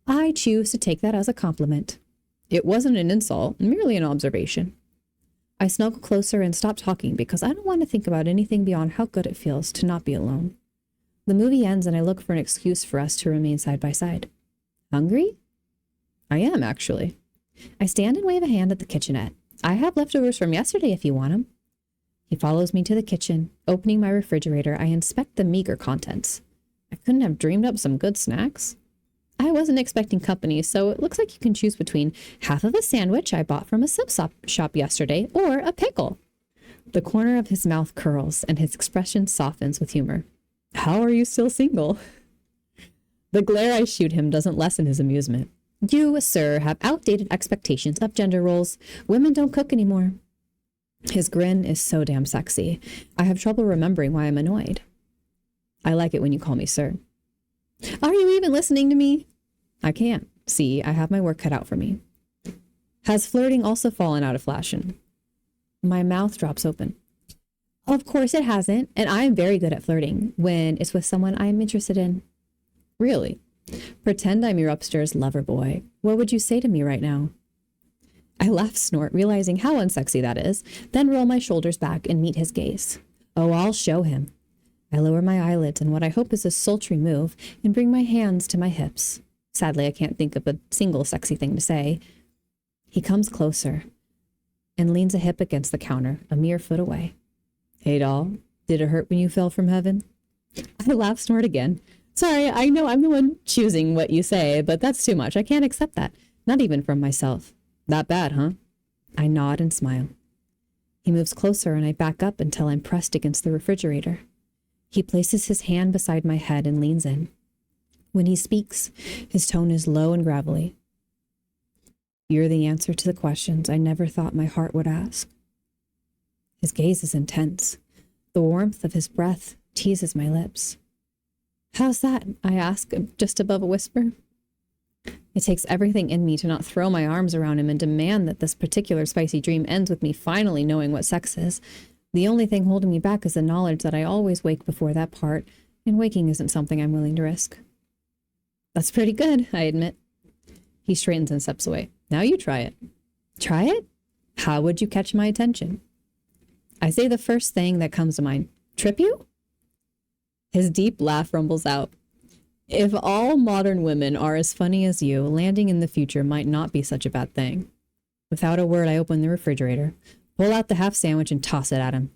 I choose to take that as a compliment. It wasn't an insult, merely an observation. I snuggle closer and stop talking because I don't want to think about anything beyond how good it feels to not be alone. The movie ends and I look for an excuse for us to remain side by side. Hungry? I am, actually. I stand and wave a hand at the kitchenette. I have leftovers from yesterday if you want them. He follows me to the kitchen. Opening my refrigerator, I inspect the meager contents. I couldn't have dreamed up some good snacks. I wasn't expecting company, so it looks like you can choose between half of a sandwich I bought from a sub shop yesterday or a pickle. The corner of his mouth curls and his expression softens with humor. How are you still single? The glare I shoot him doesn't lessen his amusement. You, sir, have outdated expectations of gender roles. Women don't cook anymore. His grin is so damn sexy. I have trouble remembering why I'm annoyed. I like it when you call me sir. Are you even listening to me? I can't. See, I have my work cut out for me. Has flirting also fallen out of fashion? My mouth drops open. Of course it hasn't, and I am very good at flirting when it's with someone I am interested in. Really? Pretend I'm your upstairs lover boy. What would you say to me right now? I laugh snort, realizing how unsexy that is, then roll my shoulders back and meet his gaze. Oh, I'll show him. I lower my eyelids in what I hope is a sultry move and bring my hands to my hips. Sadly, I can't think of a single sexy thing to say. He comes closer and leans a hip against the counter, a mere foot away. Hey, doll, did it hurt when you fell from heaven? I laugh snort again. Sorry, I know I'm the one choosing what you say, but that's too much. I can't accept that. Not even from myself. That bad, huh? I nod and smile. He moves closer and I back up until I'm pressed against the refrigerator. He places his hand beside my head and leans in. When he speaks, his tone is low and gravelly. You're the answer to the questions I never thought my heart would ask. His gaze is intense. The warmth of his breath teases my lips. How's that? I ask, just above a whisper. It takes everything in me to not throw my arms around him and demand that this particular spicy dream ends with me finally knowing what sex is. The only thing holding me back is the knowledge that I always wake before that part, and waking isn't something I'm willing to risk. That's pretty good, I admit. He straightens and steps away. Now you try it. Try it? How would you catch my attention? I say the first thing that comes to mind. Trip you? His deep laugh rumbles out. If all modern women are as funny as you, landing in the future might not be such a bad thing. Without a word, I open the refrigerator, pull out the half sandwich and toss it at him.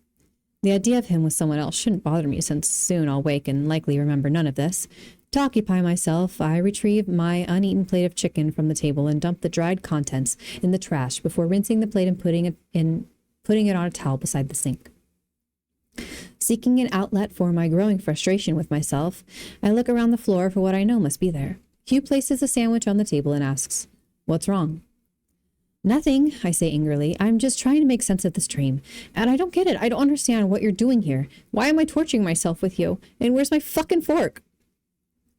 The idea of him with someone else shouldn't bother me since soon I'll wake and likely remember none of this. To occupy myself, I retrieve my uneaten plate of chicken from the table and dump the dried contents in the trash before rinsing the plate and putting it on a towel beside the sink. Seeking an outlet for my growing frustration with myself, I look around the floor for what I know must be there. Hugh places a sandwich on the table and asks, "What's wrong?" "Nothing," I say angrily. "I'm just trying to make sense of this dream. And I don't get it. I don't understand what you're doing here. Why am I torturing myself with you? And where's my fucking fork?"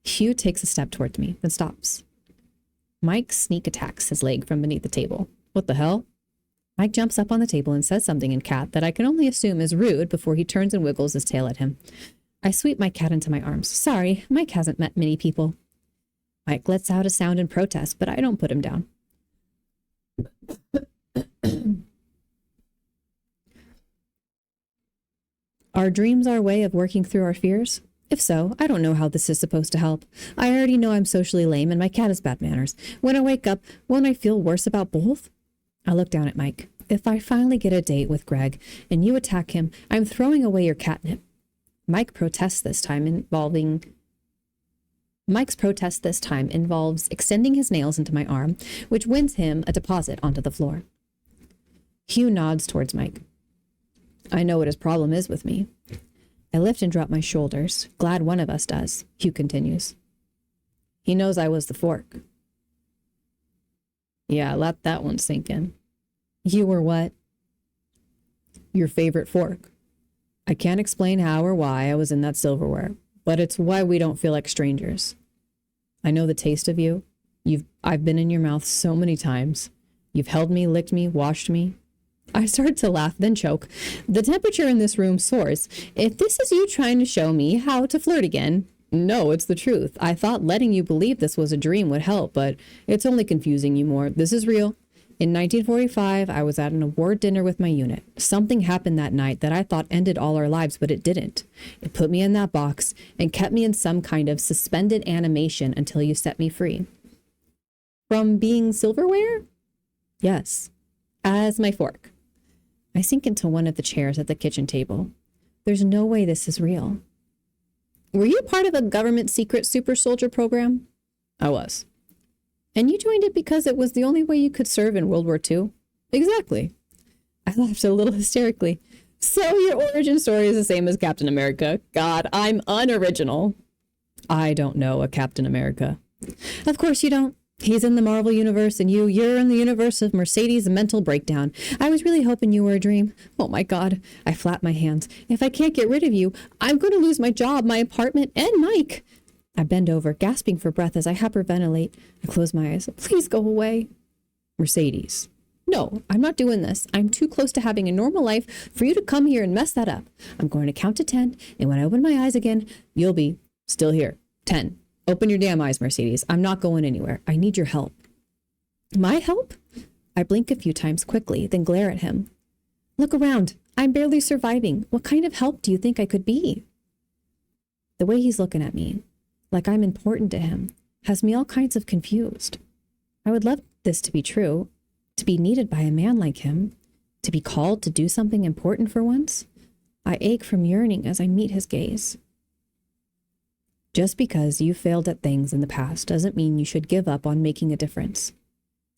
Hugh takes a step towards me, then stops. Mike sneak attacks his leg from beneath the table. "What the hell?" Mike jumps up on the table and says something in cat that I can only assume is rude before he turns and wiggles his tail at him. I sweep my cat into my arms. Sorry, Mike hasn't met many people. Mike lets out a sound in protest, but I don't put him down. Are dreams our way of working through our fears? If so, I don't know how this is supposed to help. I already know I'm socially lame and my cat has bad manners. When I wake up, won't I feel worse about both? I look down at Mike. If I finally get a date with Greg and you attack him, I'm throwing away your catnip. Mike's protest this time involves extending his nails into my arm, which wins him a deposit onto the floor. Hugh nods towards Mike. I know what his problem is with me. I lift and drop my shoulders. Glad one of us does, Hugh continues. He knows I was the fork. Yeah, let that one sink in. You were what? Your favorite fork. I can't explain how or why I was in that silverware, but it's why we don't feel like strangers. I know the taste of you. I've been in your mouth so many times. You've held me, licked me, washed me. I start to laugh, then choke. The temperature in this room soars. If this is you trying to show me how to flirt again, no, it's the truth. I thought letting you believe this was a dream would help, but it's only confusing you more. This is real. In 1945, I was at an award dinner with my unit. Something happened that night that I thought ended all our lives, but it didn't. It put me in that box and kept me in some kind of suspended animation until you set me free. From being silverware? Yes. As my fork. I sink into one of the chairs at the kitchen table. There's no way this is real. Were you part of a government secret super soldier program? I was. And you joined it because it was the only way you could serve in World War II? Exactly. I laughed a little hysterically. So your origin story is the same as Captain America. God, I'm unoriginal. I don't know a Captain America. Of course you don't. He's in the Marvel universe and you're in the universe of Mercedes' mental breakdown. I was really hoping you were a dream. Oh my God. I flap my hands. If I can't get rid of you, I'm going to lose my job, my apartment, and Mike. I bend over, gasping for breath as I hyperventilate. I close my eyes. Please go away. Mercedes. No, I'm not doing this. I'm too close to having a normal life for you to come here and mess that up. I'm going to count to 10, and when I open my eyes again, you'll be still here. 10. Open your damn eyes, Mercedes. I'm not going anywhere. I need your help. My help? I blink a few times quickly, then glare at him. Look around. I'm barely surviving. What kind of help do you think I could be? The way he's looking at me, like I'm important to him, has me all kinds of confused. I would love this to be true, to be needed by a man like him, to be called to do something important for once. I ache from yearning as I meet his gaze. Just because you failed at things in the past doesn't mean you should give up on making a difference.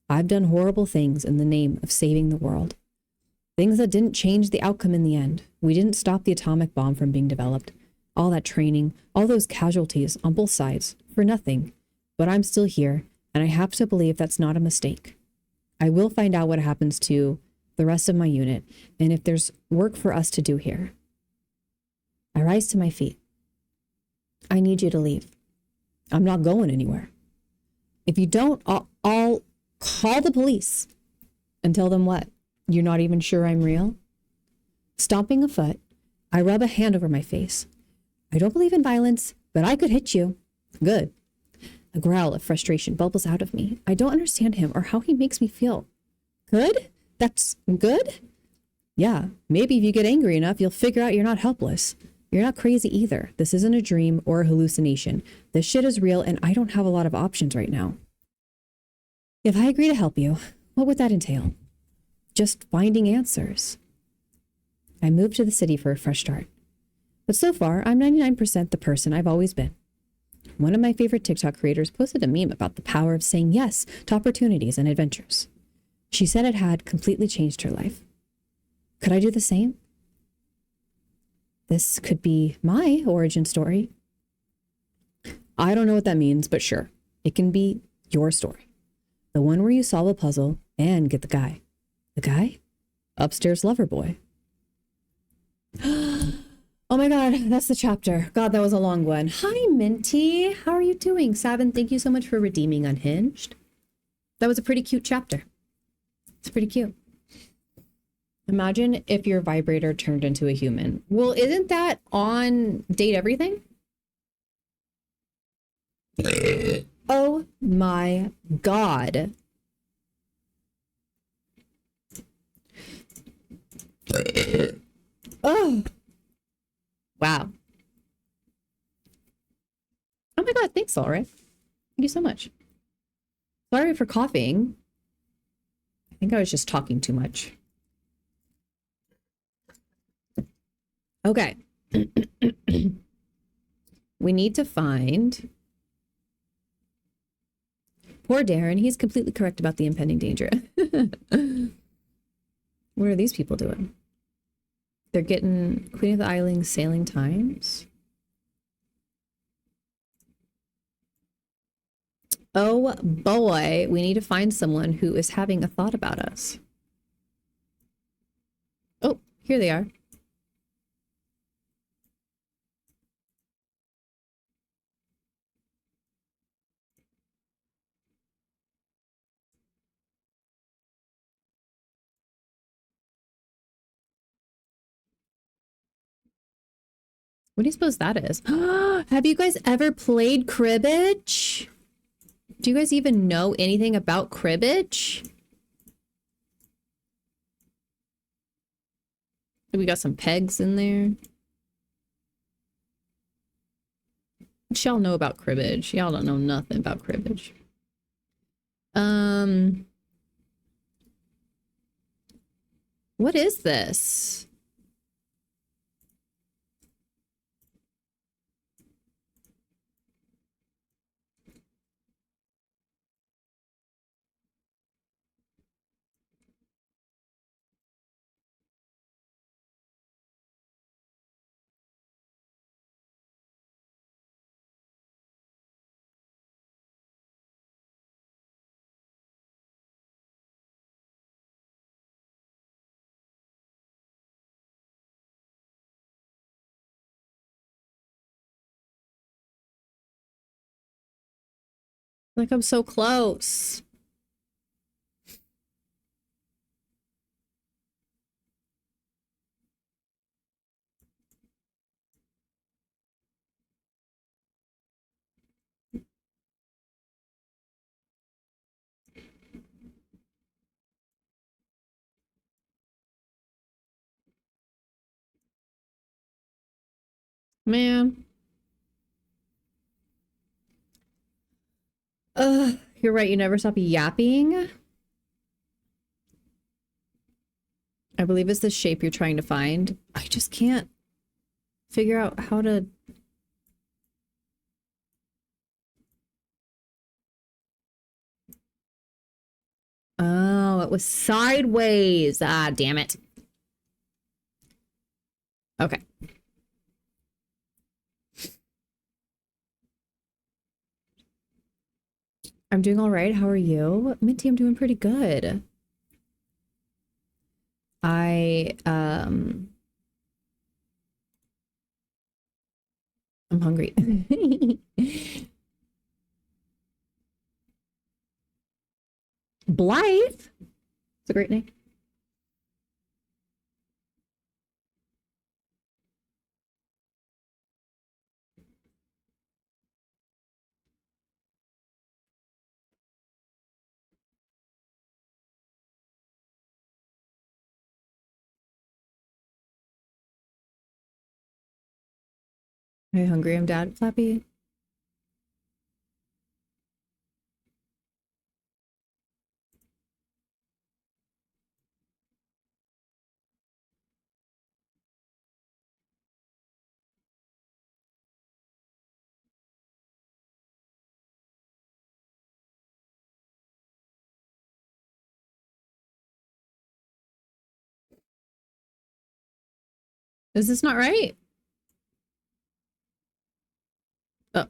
I've done horrible things in the name of saving the world. Things that didn't change the outcome in the end. We didn't stop the atomic bomb from being developed. All that training, all those casualties on both sides, for nothing. But I'm still here, and I have to believe that's not a mistake. I will find out what happens to the rest of my unit, and if there's work for us to do here. I rise to my feet. I need you to leave. I'm not going anywhere. If you don't, I'll call the police and tell them what? You're not even sure I'm real? Stomping a foot, I rub a hand over my face. I don't believe in violence, but I could hit you. Good. A growl of frustration bubbles out of me. I don't understand him or how he makes me feel. Good? That's good? Yeah, maybe if you get angry enough, you'll figure out you're not helpless. You're not crazy either. This isn't a dream or a hallucination. This shit is real and I don't have a lot of options right now. If I agree to help you, what would that entail? Just finding answers. I moved to the city for a fresh start. But so far, I'm 99% the person I've always been. One of my favorite TikTok creators posted a meme about the power of saying yes to opportunities and adventures. She said it had completely changed her life. Could I do the same? This could be my origin story. I don't know what that means, but sure, it can be your story. The one where you solve a puzzle and get the guy. The guy? Upstairs lover boy. Oh my God, that's the chapter. God, that was a long one. Hi, Minty. How are you doing? Sabin, thank you so much for redeeming Unhinged. That was a pretty cute chapter. It's pretty cute. Imagine if your vibrator turned into a human. Well, isn't that on Date Everything? Oh my God. Oh. Wow. Oh my God, thanks, Alright. Thank you so much. Sorry for coughing. I think I was just talking too much. Okay. We need to find poor Darren. He's completely correct about the impending danger. What are these people doing? They're getting Queen of the Islands sailing times. Oh boy, we need to find someone who is having a thought about us. Oh, here they are. What do you suppose that is? Have you guys ever played cribbage? Do you guys even know anything about cribbage? We got some pegs in there. What y'all know about cribbage? Y'all don't know nothing about cribbage. What is this? Like I'm so close. Man. You're right, you never stop yapping. I believe it's the shape you're trying to find. I just can't figure out how to Oh, it was sideways. Ah, damn it. Okay. I'm doing all right. How are you? Minty, I'm doing pretty good. I'm hungry. Blythe? It's a great name. Are you hungry? I'm Dad. Flappy. Is this not right? Oh.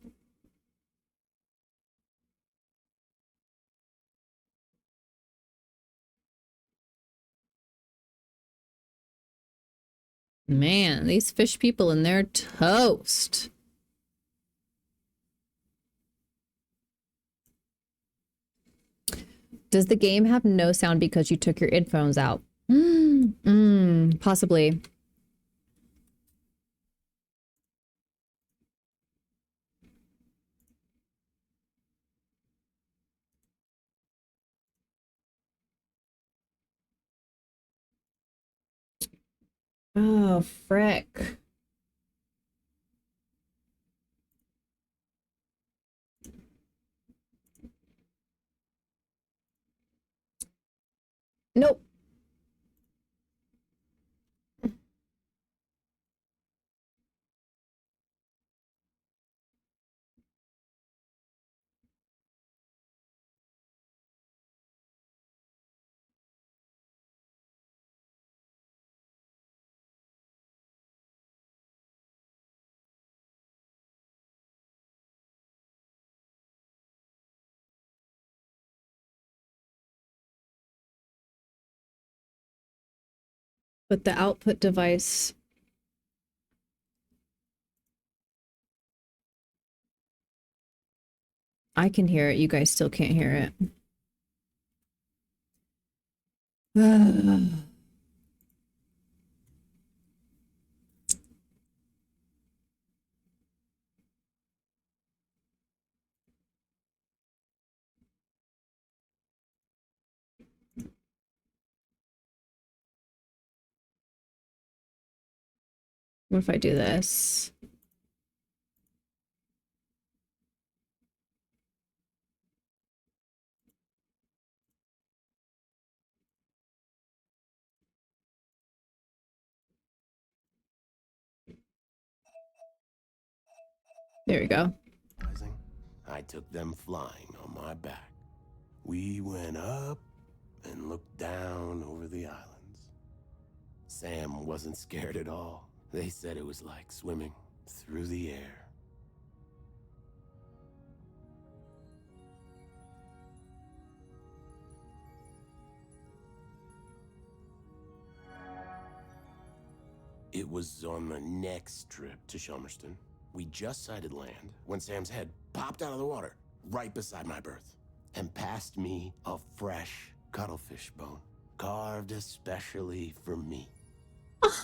Man, these fish people and their toast. Does the game have no sound because you took your earphones out? Possibly. Oh, frick. Nope. But the output device. I can hear it. You guys still can't hear it. What if I do this? There we go. I took them flying on my back. We went up and looked down over the islands. Sam wasn't scared at all. They said it was like swimming through the air. It was on the next trip to Shelmerston. We just sighted land when Sam's head popped out of the water right beside my berth and passed me a fresh cuttlefish bone, carved especially for me.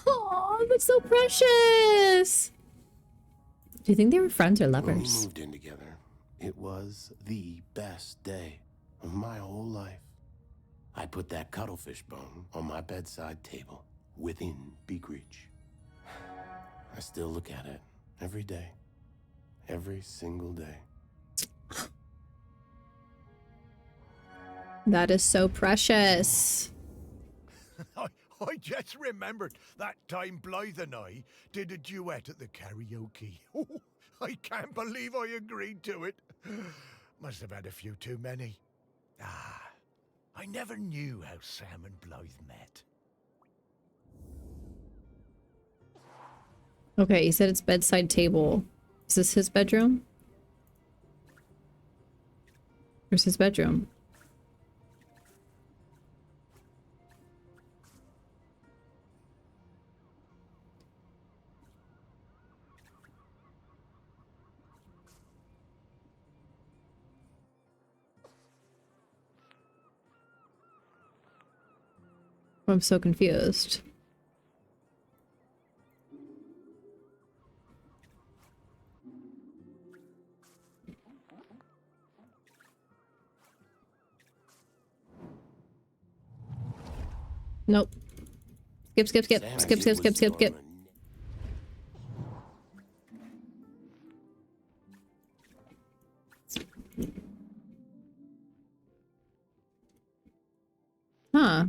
Oh, that's so precious. Do you think they were friends or When we lovers? moved in together, it was the best day of my whole life. I put that cuttlefish bone on my bedside table within beak reach. I still look at it every day, every single day. That is so precious. I just remembered that time Blythe and I did a duet at the karaoke. I can't believe I agreed to it. Must have had a few too many. I never knew how Sam and Blythe met. Okay, he said it's bedside table. Is this his bedroom? Where's his bedroom? I'm so confused. Nope. Skip, skip, skip, skip, skip, skip, skip, skip. Huh.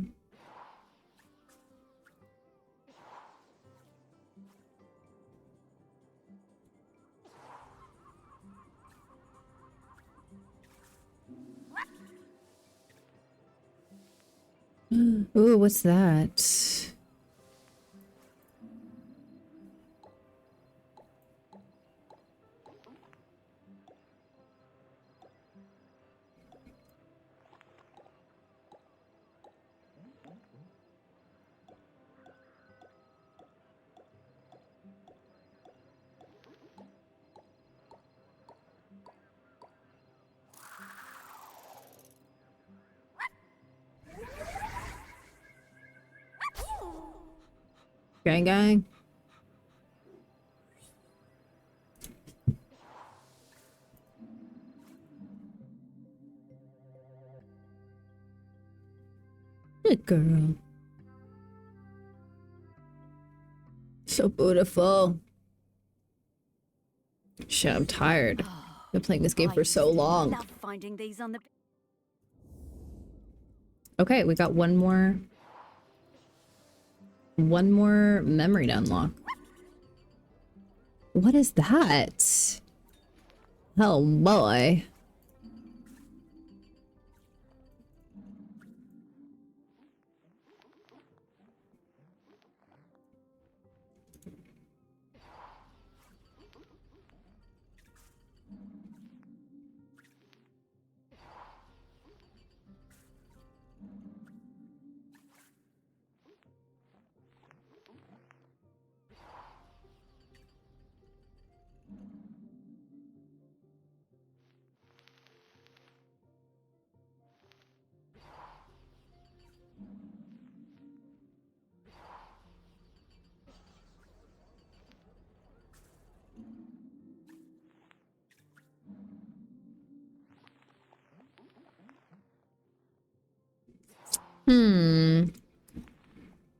Ooh, what's that? Gang, gang. Good girl. So beautiful. Shit, I'm tired. I've been playing this game for so long. Love finding these on the. Okay, we got one more memory to unlock. What is that? Oh boy.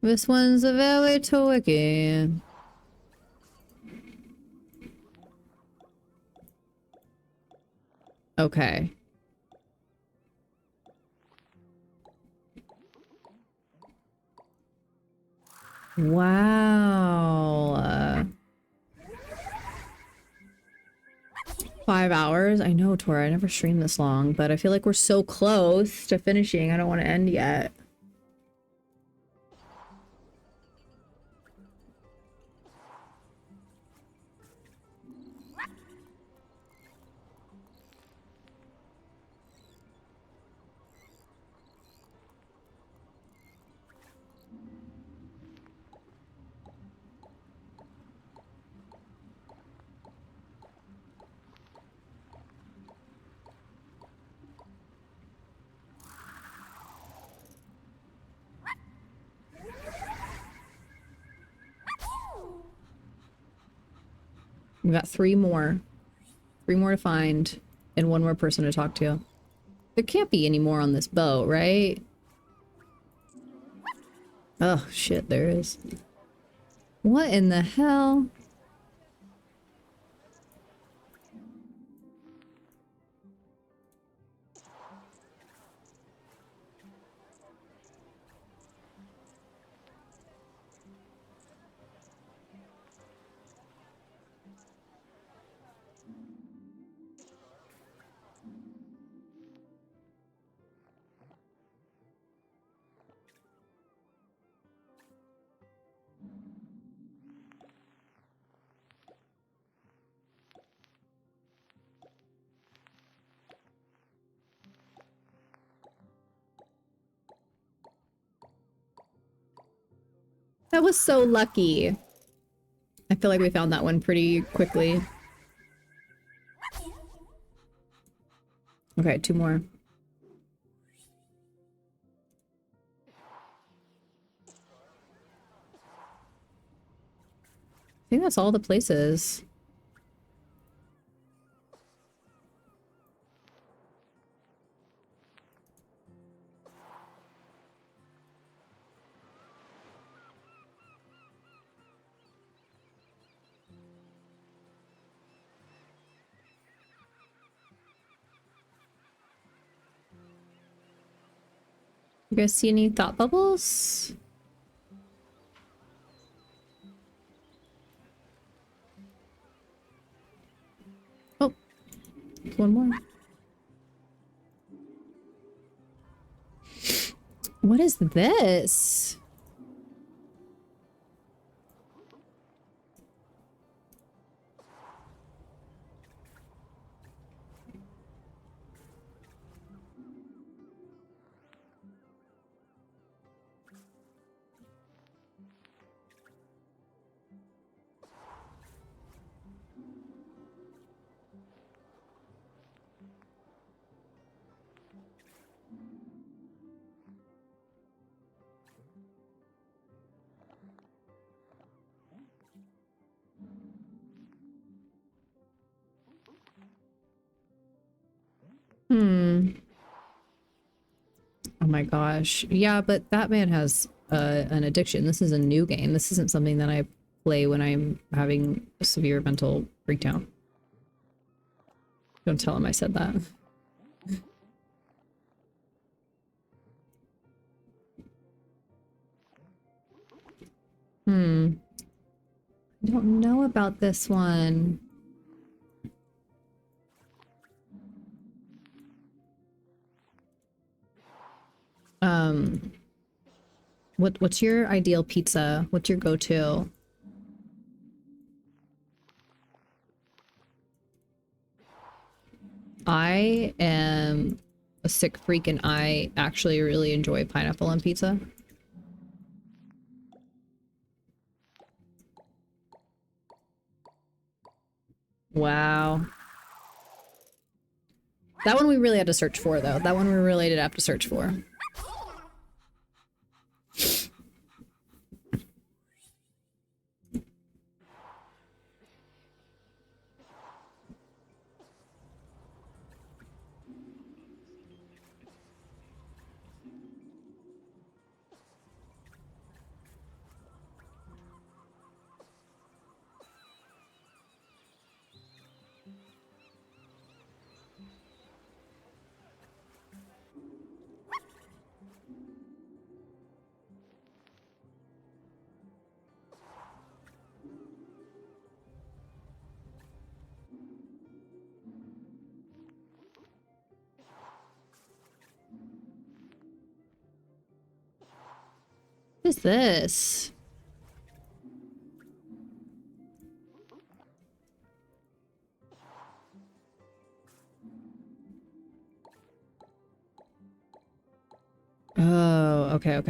This one's a very tricky. Okay. Wow. 5 hours? I know, Tora. I never streamed this long, but I feel like we're so close to finishing. I don't want to end yet. We got 3 more. 3 more to find, and 1 more person to talk to. There can't be any more on this boat, right? Oh, shit, there is. What in the hell? That was so lucky. I feel like we found that one pretty quickly. Okay, 2 more. I think that's all the places. You guys see any thought bubbles? Oh, one more. What is this? Hmm. Oh my gosh. Yeah, but that man has an addiction. This is a new game. This isn't something that I play when I'm having a severe mental breakdown. Don't tell him I said that. Hmm. I don't know about this one. What's your ideal pizza? What's your go-to? I am a sick freak and I actually really enjoy pineapple on pizza. Wow. That one we really had to search for though. That one we really did have to search for. What is this? Oh, okay.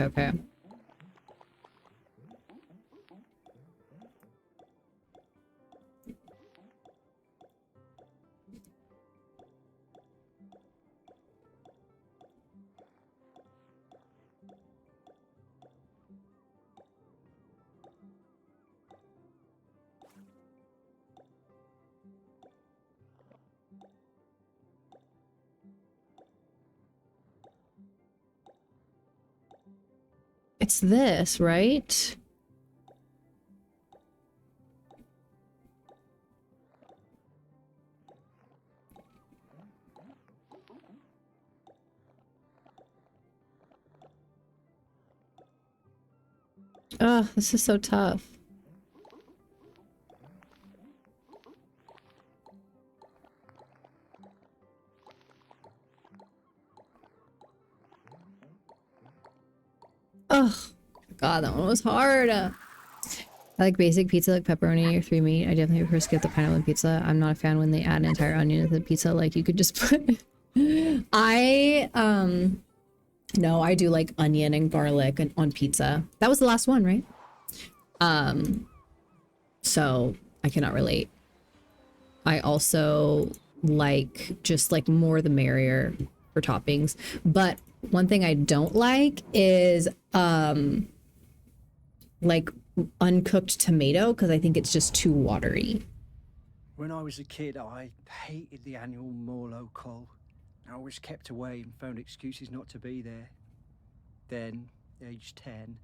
It's this, right? Ugh, this is so tough. Ugh, God, that one was hard. I like basic pizza, like pepperoni or 3 meat. I definitely prefer to skip the pineapple on pizza. I'm not a fan when they add an entire onion to the pizza. Like you could just put. No, I do like onion and garlic on pizza. That was the last one, right? So I cannot relate. I also like just like more the merrier for toppings. But one thing I don't like is like uncooked tomato because I think it's just too watery. When I was a kid, I hated the annual Morlo Cull. I was kept away and found excuses not to be there. Then, age 10,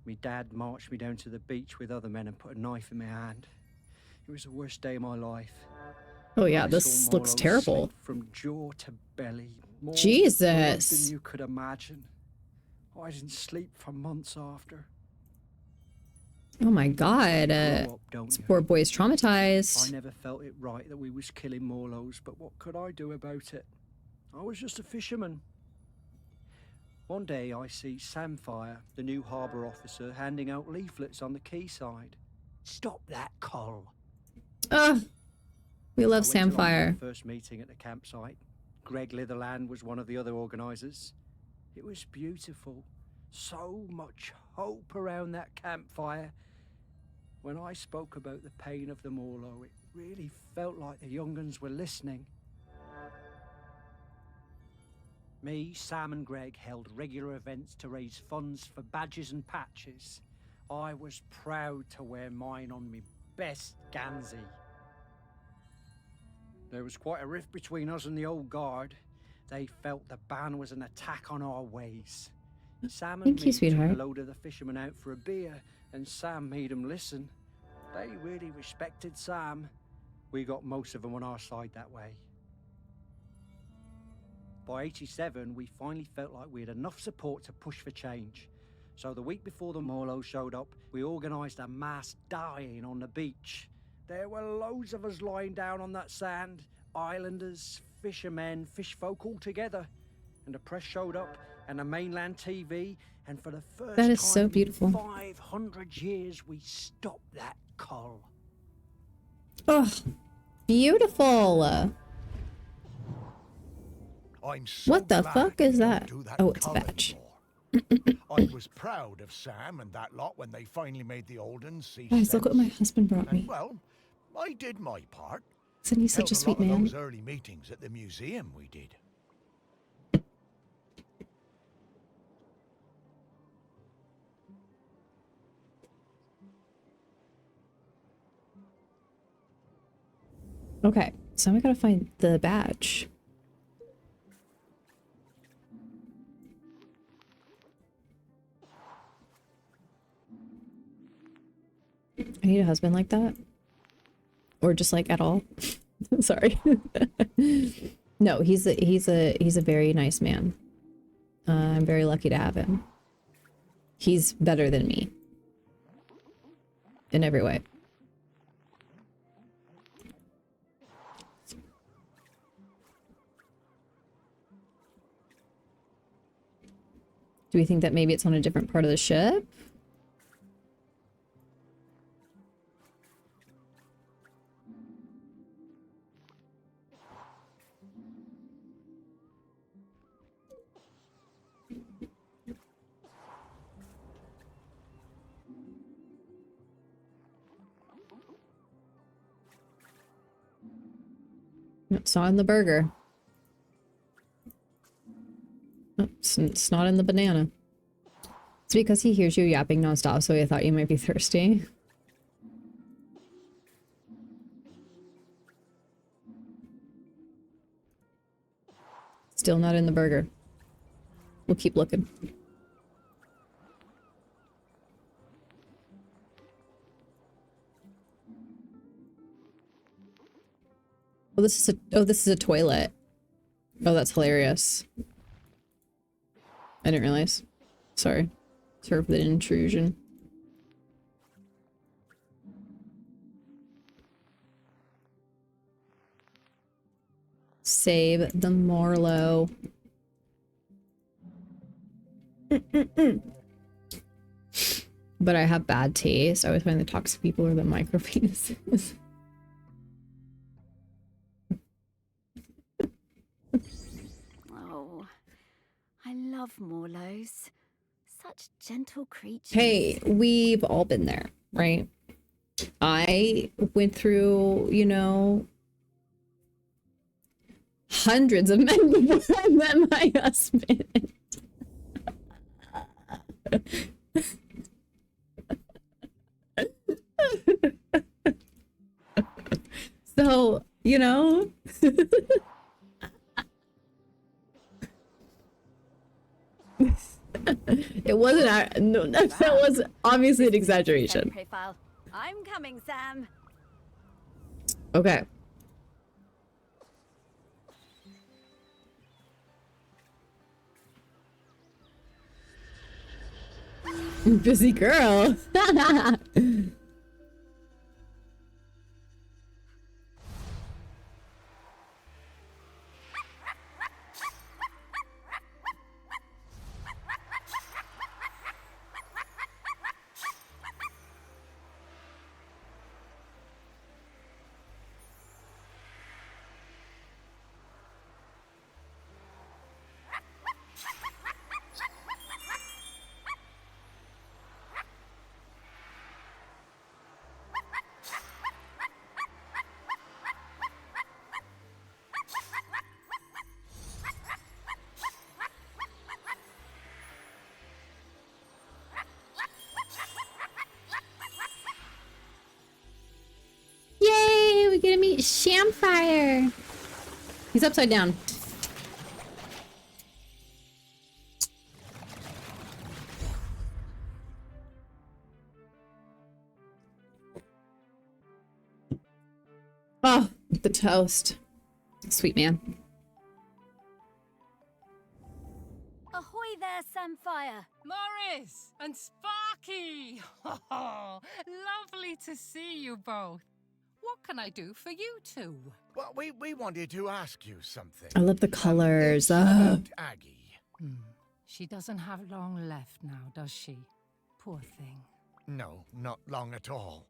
my dad marched me down to the beach with other men and put a knife in my hand. It was the worst day of my life. Oh yeah, I this saw looks Morlos terrible. slip from jaw to belly. More Jesus. blood than you could imagine. I didn't sleep for months after. Oh my god, Grow up, don't this you? poor boy's traumatized. I never felt it right that we was killing Morlos, but what could I do about it? I was just a fisherman. One day I see Samfire, the new harbour officer, handing out leaflets on the quayside. Stop that cull. Ugh, we love I went along to Samfire. the first meeting at the campsite. Greg Litherland was one of the other organisers. It was beautiful. So much hope around that campfire. When I spoke about the pain of the Morlo, it really felt like the young uns were listening. Me, Sam and Greg held regular events to raise funds for badges and patches. I was proud to wear mine on me best Gansey. There was quite a rift between us and the old guard. They felt the ban was an attack on our ways. Sam and Thank me you, took sweetheart. a load of the fishermen out for a beer, and Sam made them listen. They really respected Sam. We got most of them on our side that way. By 87, we finally felt like we had enough support to push for change. So the week before the Morlo showed up, we organised a mass die-in on the beach. There were loads of us lying down on that sand, islanders, fishermen, fishfolk all together. And the press showed up, and the mainland TV, and for the first That is time so beautiful. in 500 years, we stopped that cull. Oh, beautiful. I'm so What the glad fuck is we don't that? do that Oh, it's a cull badge. I was proud of Sam and that lot when they finally made the old uns see Guys, look what my sense. husband brought And me. well, I did my part. Isn't he such a Held sweet lot of man? those early meetings at the museum we did. Okay, so we gotta find the badge. I need a husband like that. Or just like at all. Sorry. No, he's a very nice man. I'm very lucky to have him. He's better than me. In every way. Do we think that maybe it's on a different part of the ship? Nope, it's not in the burger. Nope, it's not in the banana. It's because he hears you yapping nonstop, so he thought you might be thirsty. Still not in the burger. We'll keep looking. Oh, this is a toilet. Oh, that's hilarious. I didn't realize. Sorry. Sorry for the intrusion. Save the Morlo. But I have bad taste. I always find the toxic people are the micro penises. Oh, I love Morlos. Such gentle creatures. Hey, we've all been there. right? I went through, you know, hundreds of men before I met my husband. So, you know, it wasn't, no, that was obviously an exaggeration. Profile. I'm coming, Sam. Okay. Busy girl. Yay, we get to meet Shamfire. He's upside down. Oh, the toast. Sweet man. Ahoy there, Samfire. Morris and Sparky! Oh, lovely to see you both. What can I do for you two? Well, we wanted to ask you something. I love the colors. It's about Aggie. She doesn't have long left now, does she? Poor thing. No, not long at all.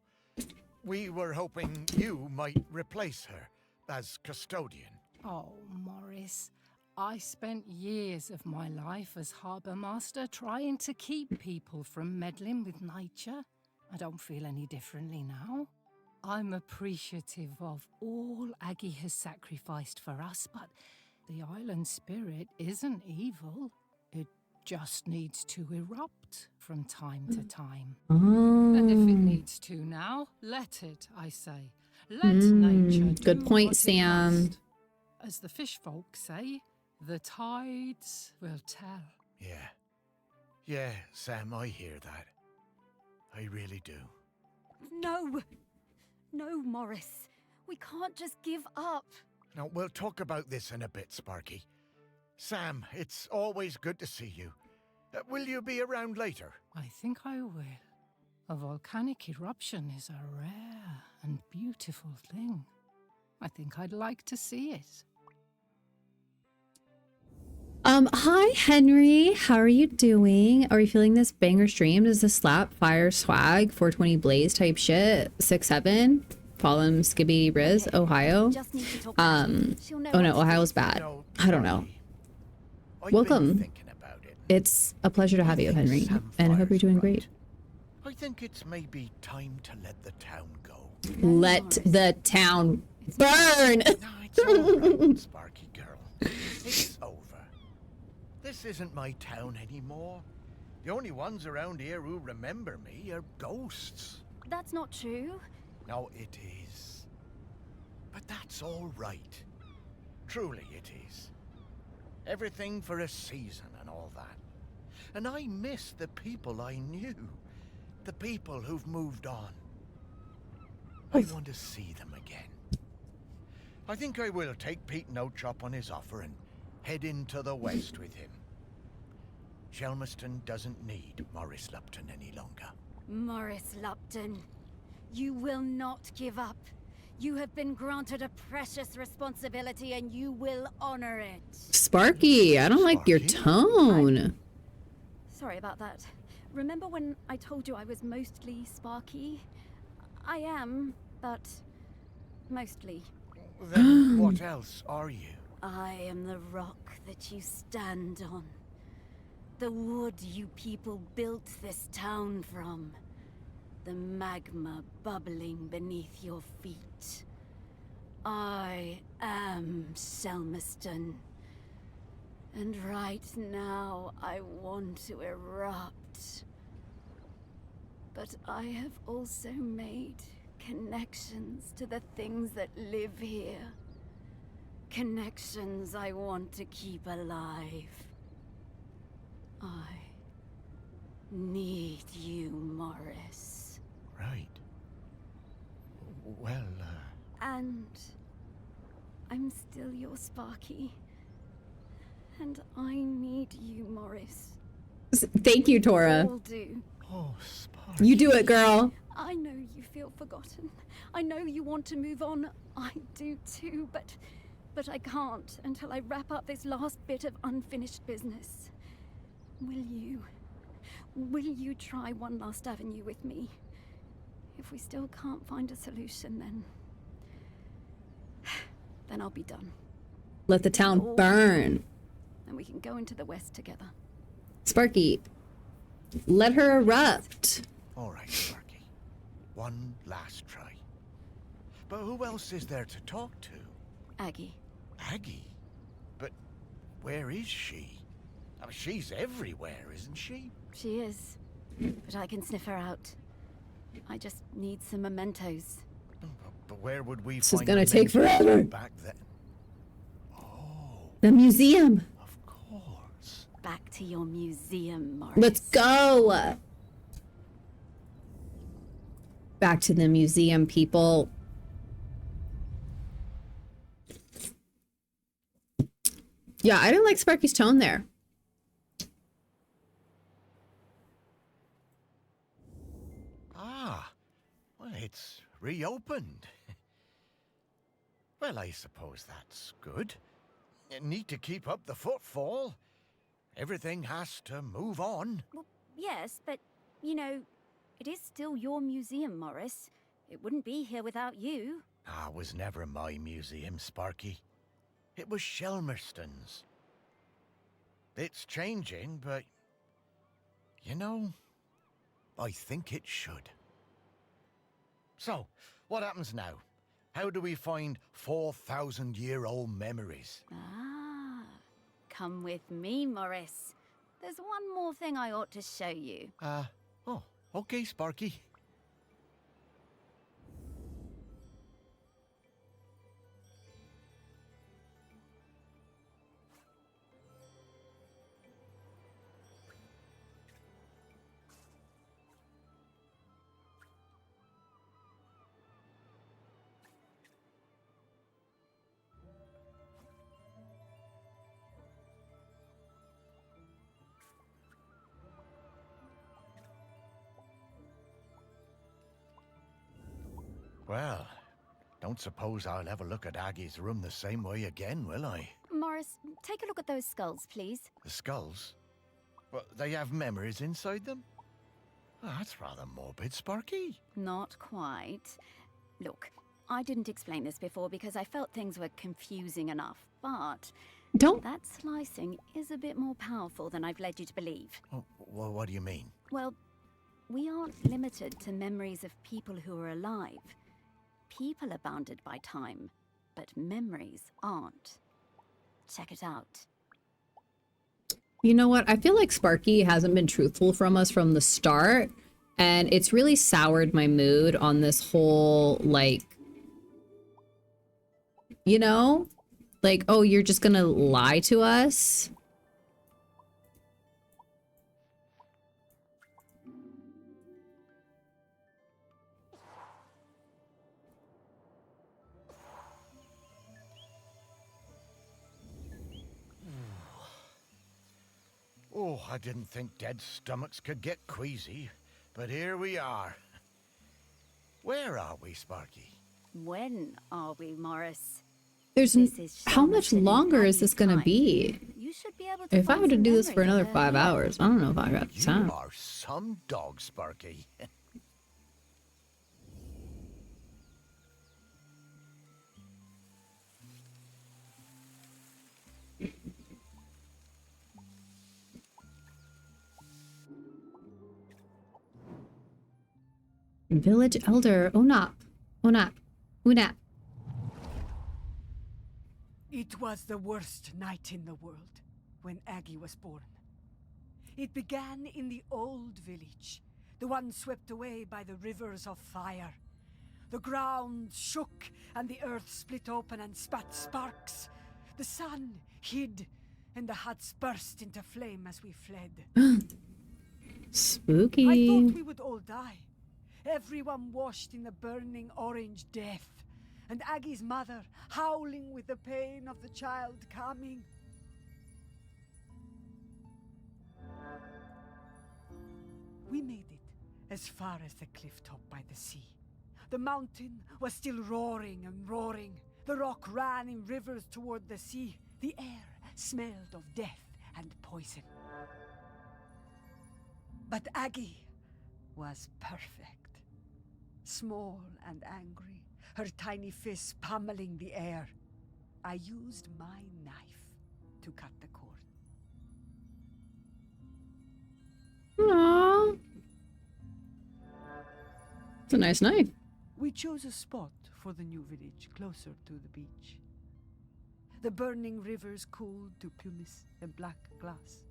We were hoping you might replace her as custodian. Oh, Morris. I spent years of my life as harbour master trying to keep people from meddling with nature. I don't feel any differently now. I'm appreciative of all Aggie has sacrificed for us, but the island spirit isn't evil. It just needs to erupt from time to time. And if it needs to now, let it, I say. Let nature do Good point, what it Sam. must. As the fish folk say, the tides will tell. Yeah, Sam, I hear that. I really do. No, Morris. We can't just give up. Now, we'll talk about this in a bit, Sparky. Sam, it's always good to see you. Will you be around later? I think I will. A volcanic eruption is a rare and beautiful thing. I think I'd like to see it. Hi Henry, how are you doing? Are you feeling this banger stream? Does this slap, fire, swag, 420 blaze type shit? 6'7"? Follow him, Skibby Riz, Ohio. Oh no, Ohio's bad. I don't know. Welcome. It's a pleasure to have you, Henry, and I hope you're doing great. I think it's maybe time to let the town go. Let the town burn! It's all right, Sparky girl. It's over. This isn't my town anymore. The only ones around here who remember me are ghosts. That's not true. No, it is. But that's all right. Truly it is. Everything for a season and all that. And I miss the people I knew. The people who've moved on. I want to see them again. I think I will take Pete no-chop on his offer and head into the west with him. Shelmerston doesn't need Morris Lupton any longer. Morris Lupton, you will not give up. You have been granted a precious responsibility and you will honor it. Sparky, I don't like your tone. Sorry about that. Remember when I told you I was mostly Sparky? I am, but mostly. Then what else are you? I am the rock that you stand on. The wood you people built this town from. the magma bubbling beneath your feet. I am Selmiston. And right now I want to erupt. But I have also made connections to the things that live here. Connections I want to keep alive. I need you, Morris. Right. Well, And I'm still your Sparky. And I need you, Morris. Thank you, Tora. All do. Oh, You do it, girl. I know you feel forgotten. I know you want to move on. I do too, but I can't until I wrap up this last bit of unfinished business. Will you try one last avenue with me? If we still can't find a solution, then I'll be done. Let the town burn. And we can go into the West together. Sparky, let her erupt. all right, Sparky. One last try. But who else is there to talk to? Aggie. Aggie? But where is she? I mean, she's everywhere, isn't she? She is. But I can sniff her out. I just need some mementos. But where would we This is find gonna take mementos forever. back then? The museum. Back to your museum, Morris. Let's go. Back to the museum, people. Yeah, I didn't like Sparky's tone there. Ah, well, it's reopened. Well, I suppose that's good. You need to keep up the footfall. Everything has to move on. Well, yes, but, you know, it is still your museum, Morris. It wouldn't be here without you. It was never my museum, Sparky. It was Shelmerston's. It's changing, but, you know, I think it should. So, what happens now? How do we find 4,000-year-old memories? Ah, come with me, Morris. There's one more thing I ought to show you. Oh, okay, Sparky. Well, don't suppose I'll ever look at Aggie's room the same way again, will I? Morris, take a look at those skulls, please. The skulls? Well, they have memories inside them? Oh, that's rather morbid, Sparky. Not quite. Look, I didn't explain this before because I felt things were confusing enough, but that slicing is a bit more powerful than I've led you to believe. Oh, well, what do you mean? Well, we aren't limited to memories of people who are alive. People are bounded by time, but memories aren't. Check it out. You know what? I feel like Sparky hasn't been truthful from us from the start, and it's really soured my mood on this whole, like, you know? Like, oh, you're just gonna lie to us? Oh, I didn't think dead stomachs could get queasy, but here we are. Where are we, Sparky? When are we, Morris? There's how much longer is this gonna be? You should be able to If I find had to some do this for memories another of 5 her. hours, I don't know if I got You time. are some dog, Sparky. Village elder. Onap. Onap. Unap. It was the worst night in the world when Aggie was born. It began in the old village, the one swept away by the rivers of fire. The ground shook and the earth split open and spat sparks. The sun hid and the huts burst into flame as we fled. Spooky. I thought we would all die. Everyone washed in the burning orange death. And Aggie's mother howling with the pain of the child coming. We made it as far as the cliff top by the sea. The mountain was still roaring and roaring. The rock ran in rivers toward the sea. The air smelled of death and poison. But Aggie was perfect. Small and angry, her tiny fists pummeling the air. I used my knife to cut the cord. Aww. It's a nice knife. We chose a spot for the new village closer to the beach. The burning rivers cooled to pumice and black glass.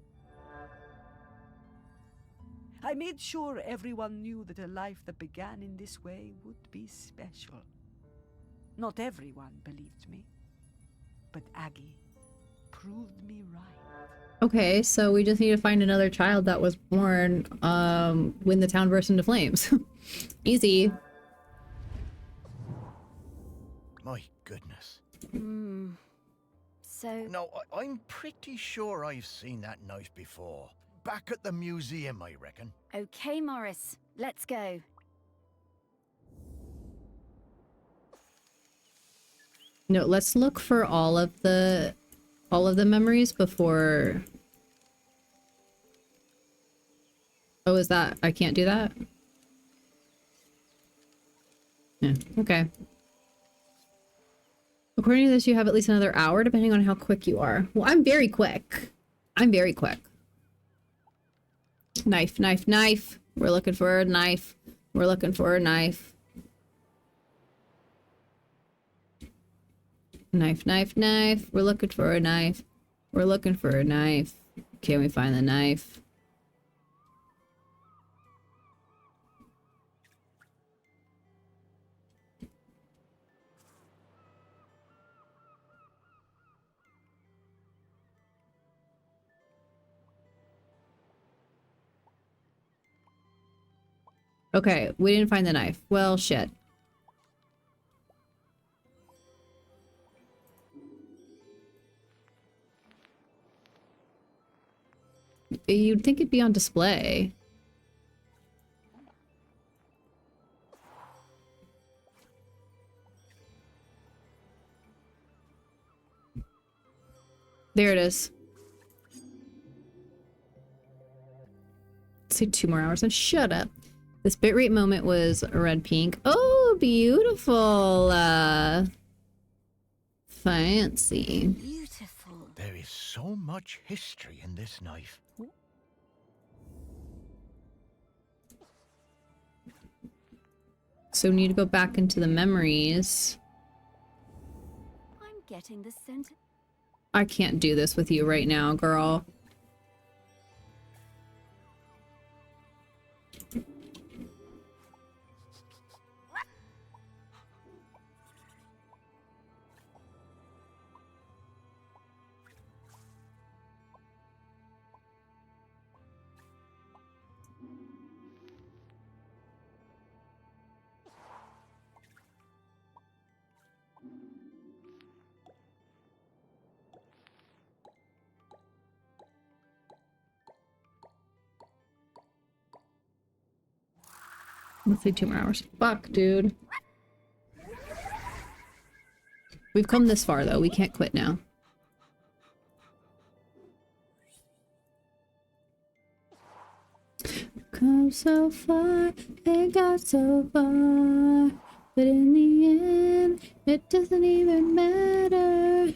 I made sure everyone knew that a life that began in this way would be special. Not everyone believed me, but Aggie proved me right. Okay, so we just need to find another child that was born when the town burst into flames. Easy. My goodness. So... No, I'm pretty sure I've seen that knife before. Back at the museum, I reckon. Okay, Morris. Let's go. No, let's look for all of the memories before. Oh, is that I can't do that? Yeah, okay. According to this, you have at least another hour, depending on how quick you are. Well, I'm very quick. I'm very quick. Knife, knife, knife. We're looking for a knife. We're looking for a knife. Knife, knife, knife. We're looking for a knife. We're looking for a knife. Can we find the knife? Okay, we didn't find the knife. Well, shit. You'd think it'd be on display. There it is. Let's say 2 more hours and shut up. This bitrate moment was red pink. Oh, beautiful. Fancy. Beautiful. There is so much history in this knife. So we need to go back into the memories. I'm getting the scent. I can't do this with you right now, girl. Let's say 2 more hours. Fuck, dude. We've come this far, though. We can't quit now. Come so far, it got so far, but in the end, it doesn't even matter.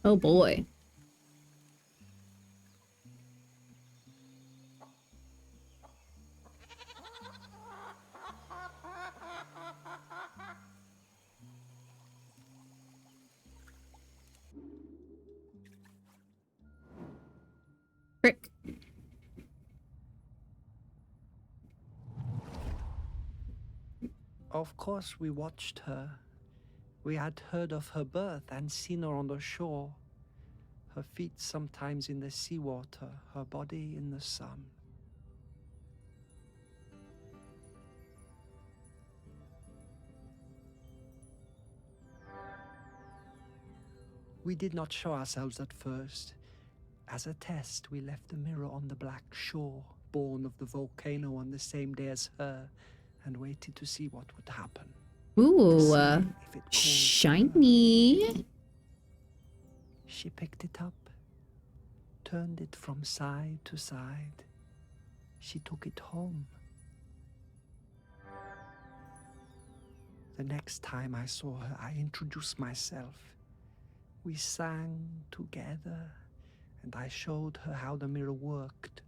Oh boy. Of course, we watched her. We had heard of her birth and seen her on the shore. Her feet sometimes in the seawater, her body in the sun. We did not show ourselves at first. As a test, we left the mirror on the black shore, born of the volcano on the same day as her, and waited to see what would happen. Ooh, shiny. She picked it up, turned it from side to side. She took it home. The next time I saw her, I introduced myself. We sang together, and I showed her how the mirror worked.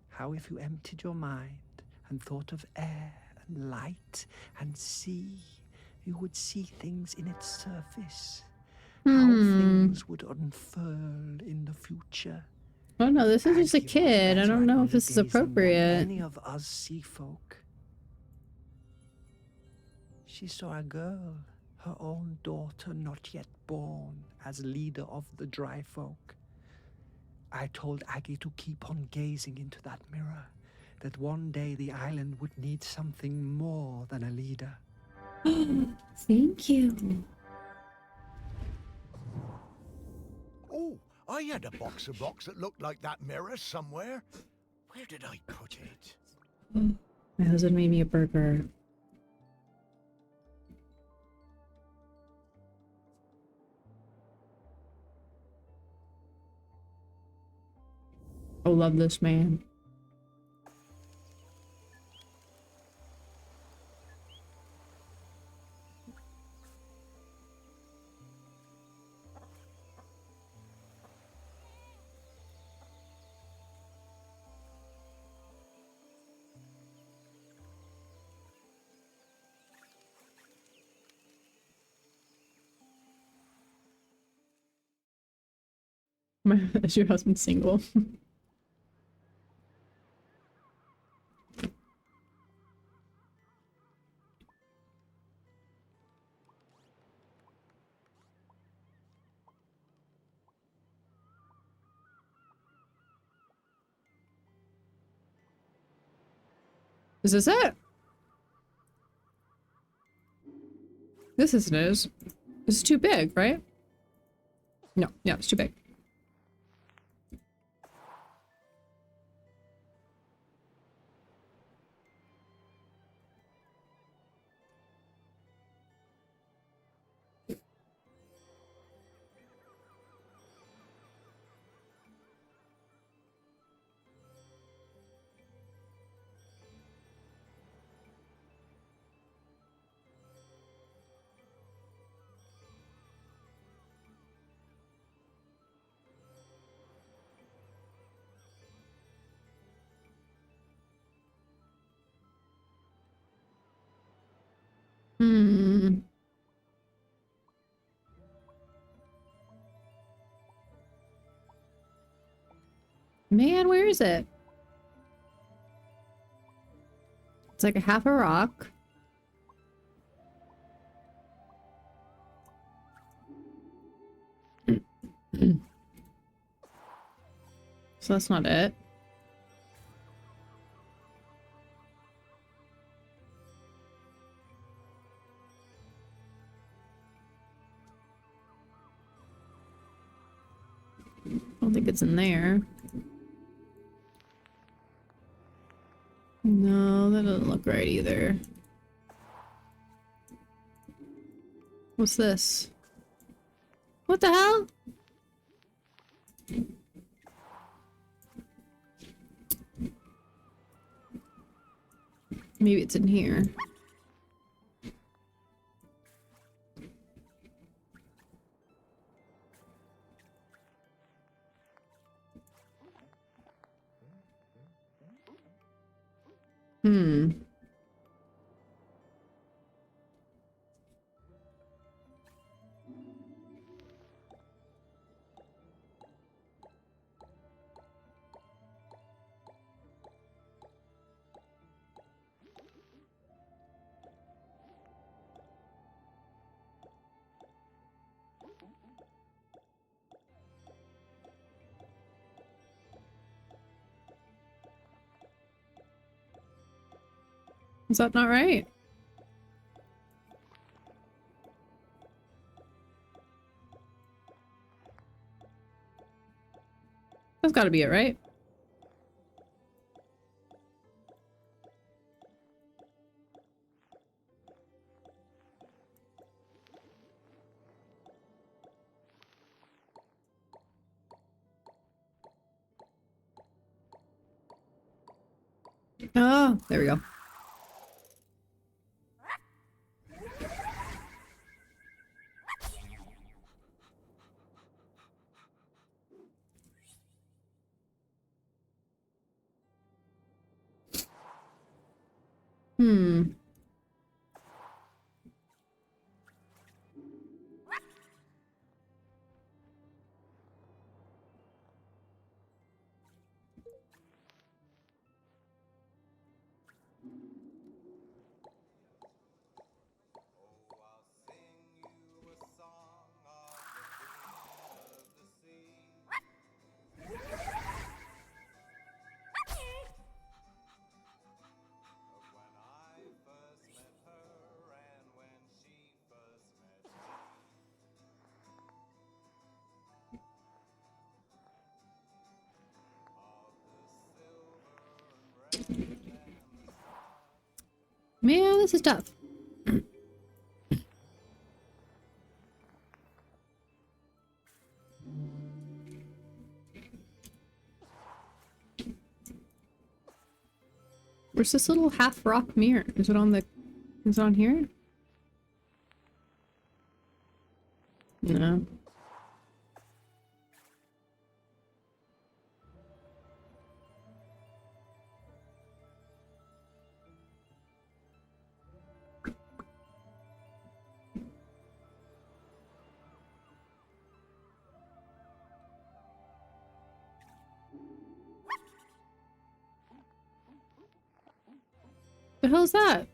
How if you emptied your mind and thought of air and light and sea, you would see things in its surface. How things would unfurl in the future. Oh no, this is just a kid. I don't know if this is appropriate. Any of us sea folk. She saw a girl, her own daughter not yet born, as leader of the dry folk. I told Aggie to keep on gazing into that mirror, that one day the island would need something more than a leader. Thank you. Oh, I had a box of rocks that looked like that mirror somewhere. Where did I put it? My husband made me a burger. I love this man. Is your husband single? Is this it? This isn't it. This is too big, right? No, yeah, it's too big. Hmm. Man, where is it? It's like a half a rock. So that's not it. I don't think it's in there. No, that doesn't look right either. What's this? What the hell? Maybe it's in here. Hmm. Is that not right? That's gotta be it, right? Oh, there we go. Hmm. Man, this is tough. Where's this little half rock mirror? Is it on here? No. The hell's that?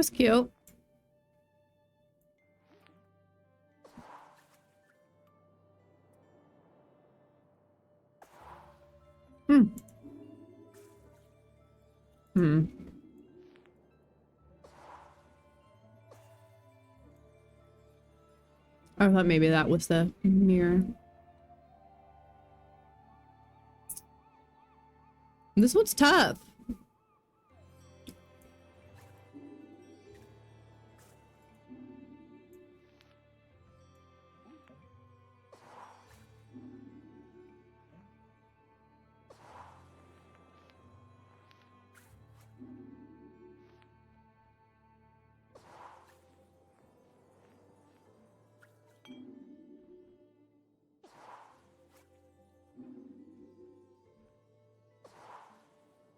That's cute. Hmm. Hmm. I thought maybe that was the mirror. This one's tough.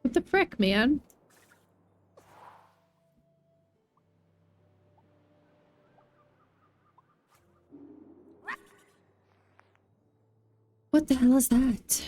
What the frick, man? What the hell is that?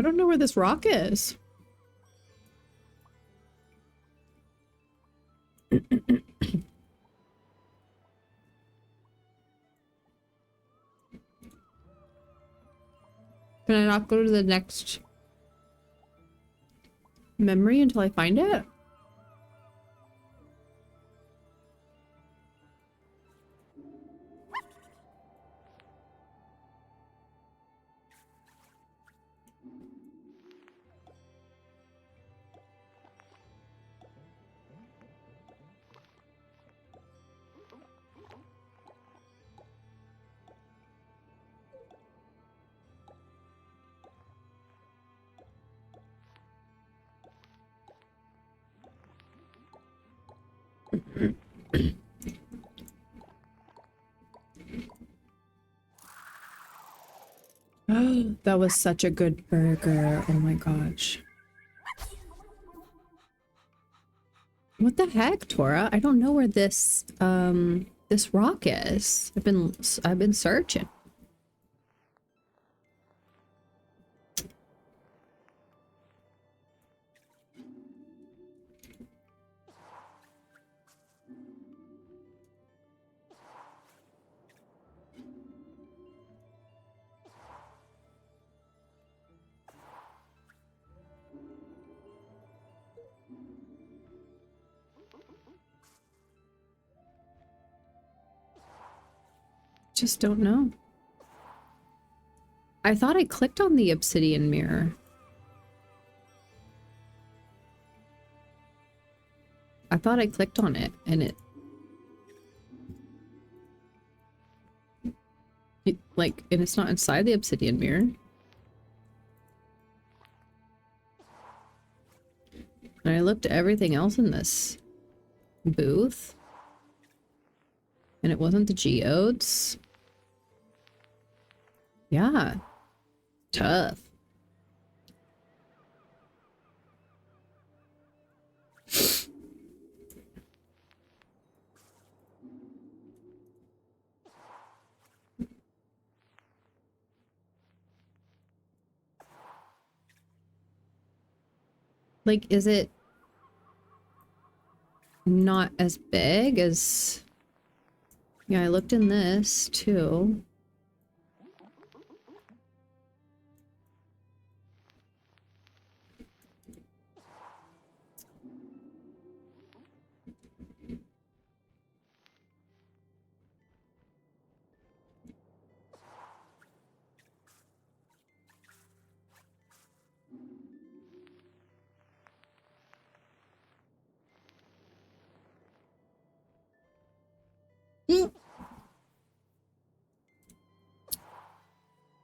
I don't know where this rock is. Can I not go to the next memory until I find it? That was such a good burger. Oh my gosh. What the heck, Tora? I don't know where this this rock is. I've been searching. Just don't know. I thought I clicked on the obsidian mirror. I thought I clicked on it and it like, and it's not inside the obsidian mirror. And I looked at everything else in this booth. And it wasn't the geodes. Yeah. Tough. Like, is it not as big as... Yeah, I looked in this too.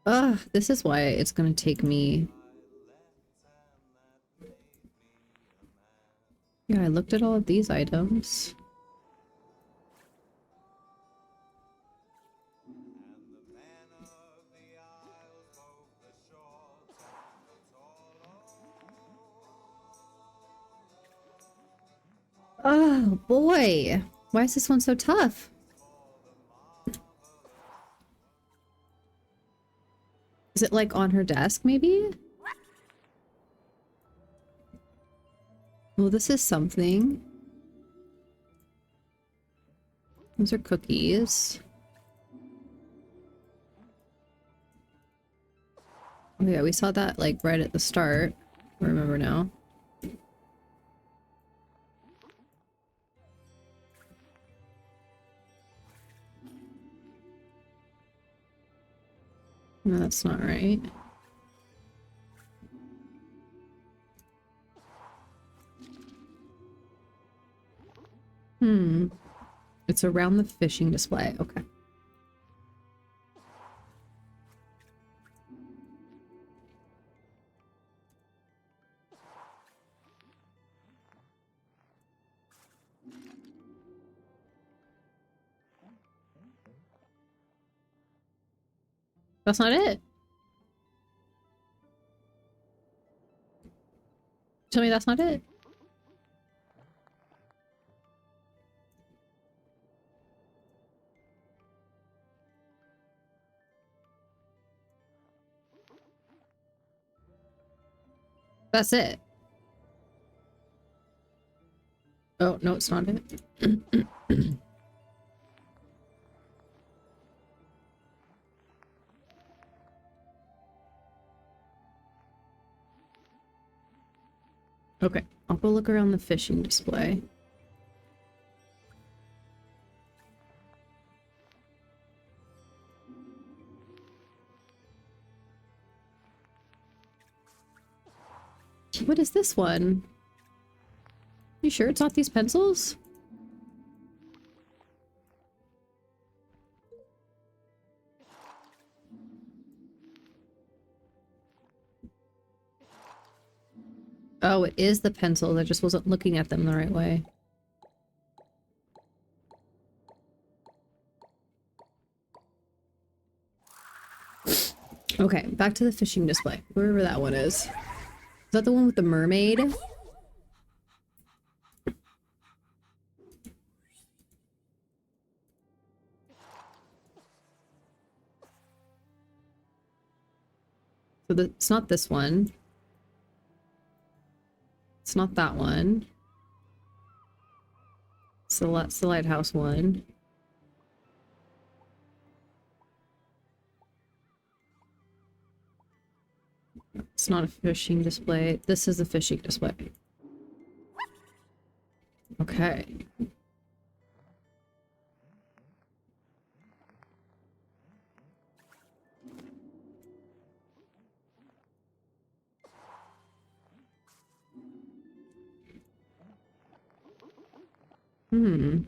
Ugh, this is why it's gonna take me... Yeah, I looked at all of these items. Oh boy, why is this one so tough? Is it like on her desk maybe? Well, this is something. Those are cookies. Oh yeah, we saw that like right at the start. I remember now. No, that's not right. Hmm. It's around the fishing display. Okay. That's not it. Tell me that's not it. That's it. Oh, no, it's not it. Okay, I'll go look around the fishing display. What is this one? You sure it's not these pencils? Oh, it is the pencils. I just wasn't looking at them the right way. Okay, back to the fishing display. Wherever that one is. Is that the one with the mermaid? So it's not this one. It's not that one. So that's the lighthouse one. It's not a fishing display. This is a fishing display. Okay. Hmm.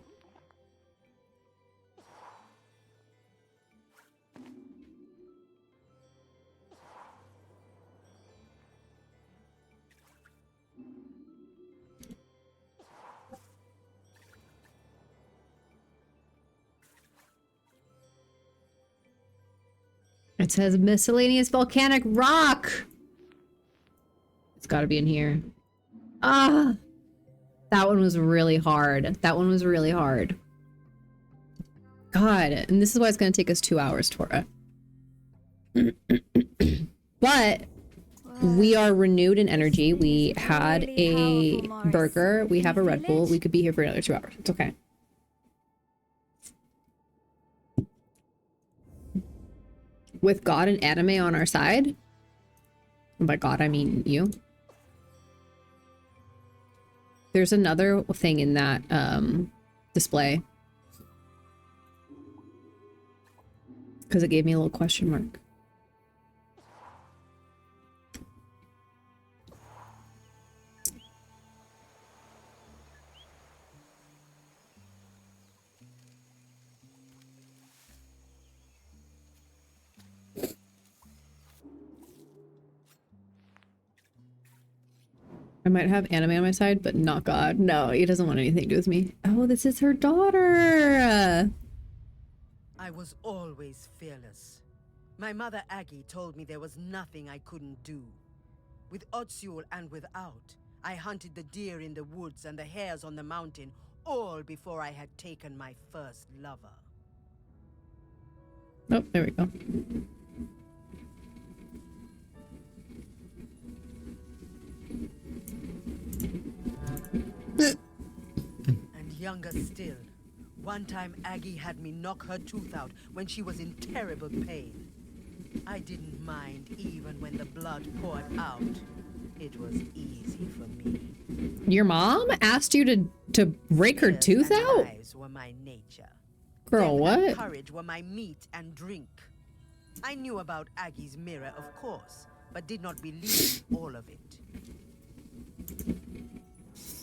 It says miscellaneous volcanic rock. It's got to be in here. Ah, that one was really hard. That one was really hard. God, and this is why it's going to take us 2 hours, Tora. But we are renewed in energy. We had a burger. We have a Red Bull. We could be here for another 2 hours. It's okay. With God and anime on our side. And by God, I mean you. There's another thing in that display. Because it gave me a little question mark. I might have anime on my side, but not God. No, he doesn't want anything to do with me. Oh, this is her daughter. I was always fearless. My mother Aggie told me there was nothing I couldn't do. With Otsul and without, I hunted the deer in the woods and the hares on the mountain, all before I had taken my first lover. Oh, there we go. And younger still, one time Aggie had me knock her tooth out when she was in terrible pain. I didn't mind even when the blood poured out. It was easy for me. Your mom asked you to break her tooth out? Knives were my nature. Girl, Death and what? courage were my meat and drink. I knew about Aggie's mirror, of course, but did not believe all of it.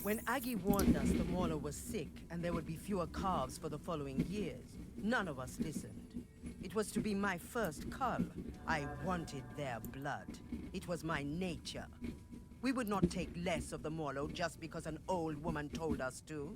When Aggie warned us the Mauler was sick and there would be fewer calves for the following years, none of us listened. It was to be my first cull. I wanted their blood. It was my nature. We would not take less of the Morlow just because an old woman told us to.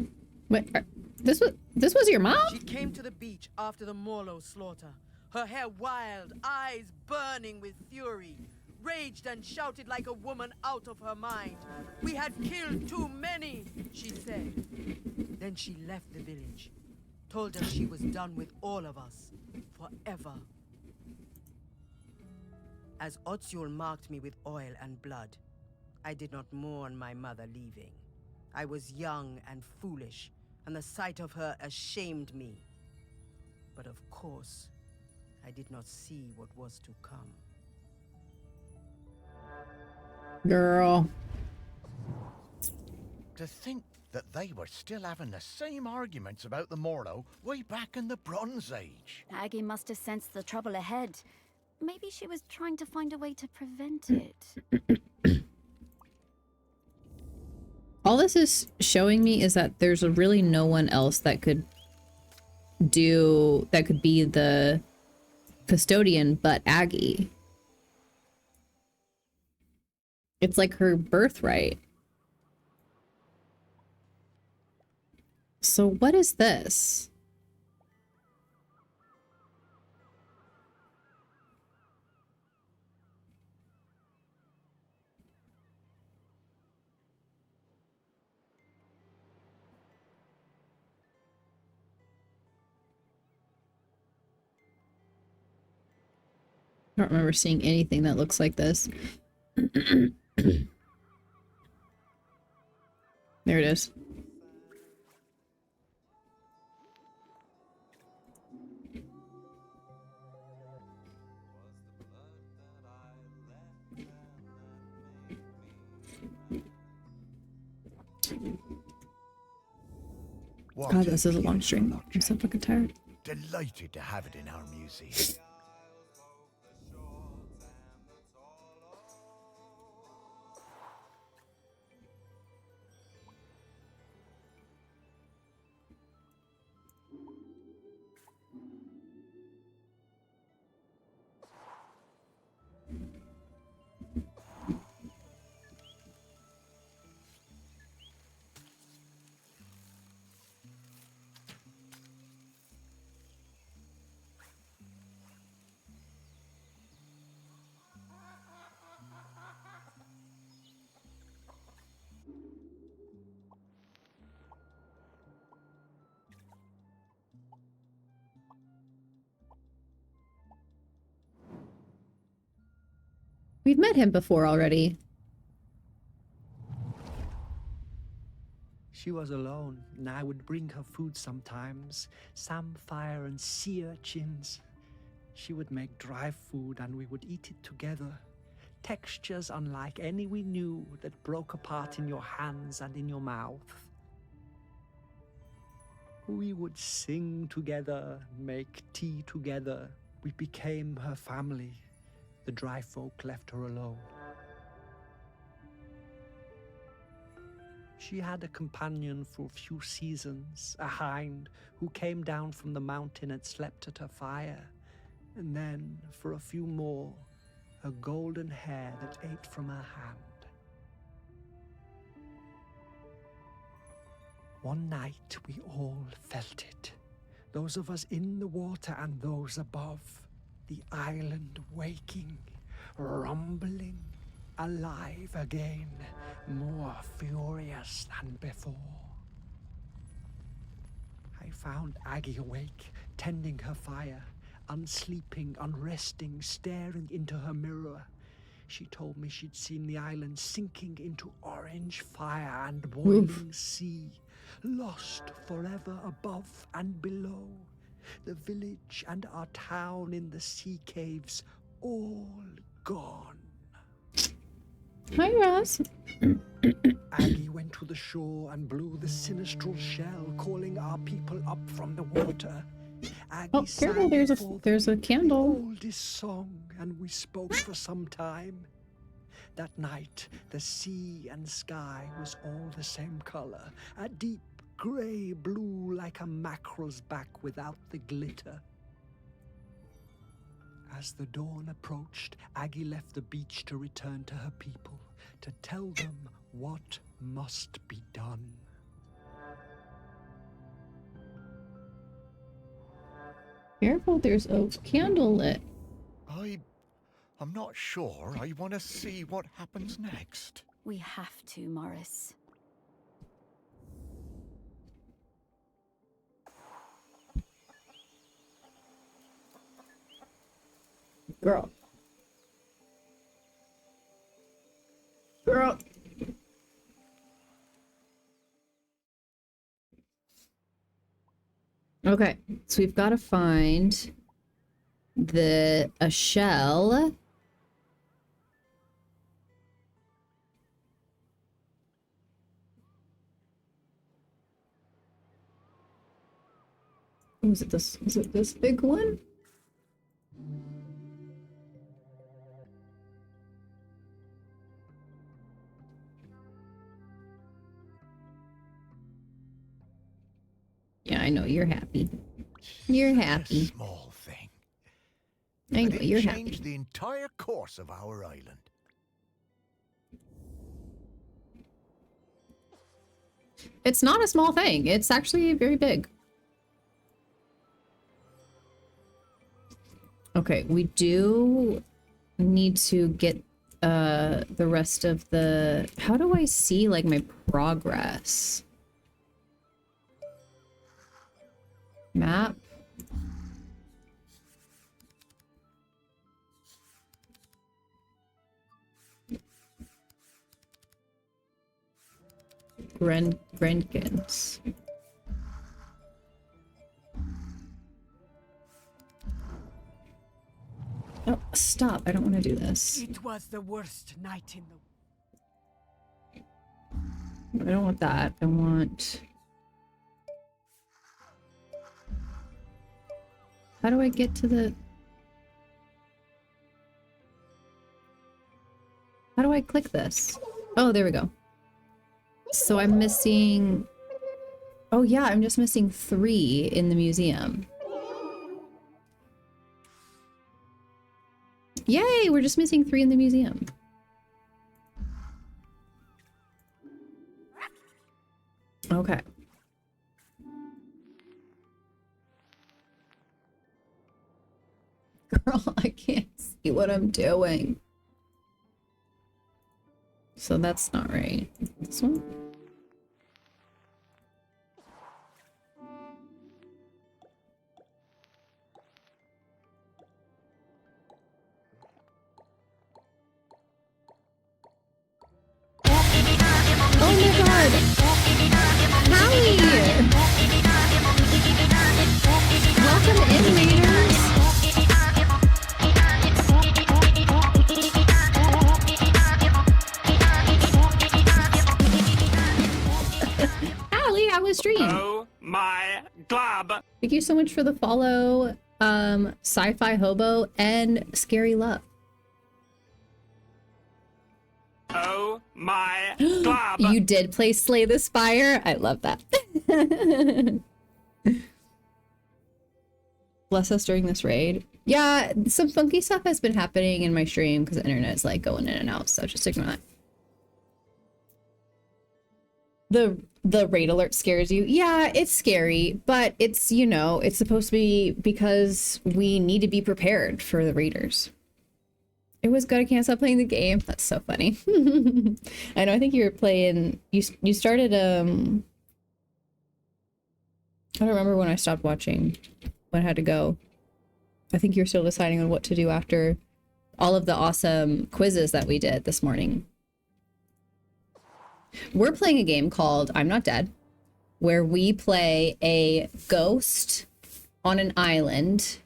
Wait, this was your mom? She came to the beach after the Morlow slaughter, her hair wild, eyes burning with fury, raged and shouted like a woman out of her mind. We had killed too many, she said. Then she left the village, told us she was done with all of us, forever. As Otsul marked me with oil and blood, I did not mourn my mother leaving. I was young and foolish, and the sight of her ashamed me. But of course, I did not see what was to come. Girl. To think that they were still having the same arguments about the Morrow way back in the Bronze Age. Aggie must have sensed the trouble ahead. Maybe she was trying to find a way to prevent it. All this is showing me is that there's really no one else that could be the custodian but Aggie. It's like her birthright. So what is this? I don't remember seeing anything that looks like this. There it is. God, this is a long stream. I'm so fucking tired. Delighted to have it in our museum. We've met him before already. She was alone, and I would bring her food sometimes, samphire and sea urchins. She would make dry food, and we would eat it together. Textures unlike any we knew that broke apart in your hands and in your mouth. We would sing together, make tea together. We became her family. The dry folk left her alone. She had a companion for a few seasons, a hind who came down from the mountain and slept at her fire. And then, for a few more, a golden hare that ate from her hand. One night we all felt it. Those of us in the water and those above. The island waking, rumbling, alive again, more furious than before. I found Aggie awake, tending her fire, unsleeping, unresting, staring into her mirror. She told me she'd seen the island sinking into orange fire and boiling sea, lost forever above and below. The village and our town in the sea caves, all gone. Hi, Ross. Aggie went to the shore and blew the sinistral shell, calling our people up from the water. Aggie Oh, careful! There's a candle. Oldest song, and we spoke for some time. That night, the sea and sky was all the same color, a deep grey blue like a mackerel's back without the glitter. As the dawn approached, Aggie left the beach to return to her people, to tell them what must be done. Careful, there's a candle lit. I'm not sure I want to see what happens next. We have to, Morris. Girl. Okay, so we've got to find a shell. Was it this? Was it this big one? Yeah, I know you're happy. You're happy. Small thing. I know But it you're changed happy. the entire course of our island. It's not a small thing. It's actually very big. Okay, we do need to get the rest of the... How do I see like my progress? Map? Grenkins. Oh, stop. I don't want to do this. It was the worst night in the... I don't want that. I want... How do I get to the... How do I click this? Oh, there we go. So I'm missing... Oh yeah, I'm just missing 3 in the museum. Yay, we're just missing 3 in the museum. Okay. Girl, I can't see what I'm doing. So that's not right. This one? Oh my god! Howie! Welcome in, readers! Allie, how was stream? Oh my glob! Thank you so much for the follow, Sci-Fi Hobo and Scary Love. Oh my glob! You did play Slay the Spire? I love that. Bless us during this raid. Yeah, some funky stuff has been happening in my stream because the internet is like going in and out, so just ignore that. The raid alert scares you. Yeah, it's scary, but it's, you know, it's supposed to be because we need to be prepared for the raiders. It was good. I can't stop playing the game. That's so funny. I know. I think you were playing. You started. I don't remember when I stopped watching. When I had to go. I think you're still deciding on what to do after all of the awesome quizzes that we did this morning. We're playing a game called I'm Not Dead, where we play a ghost on an island,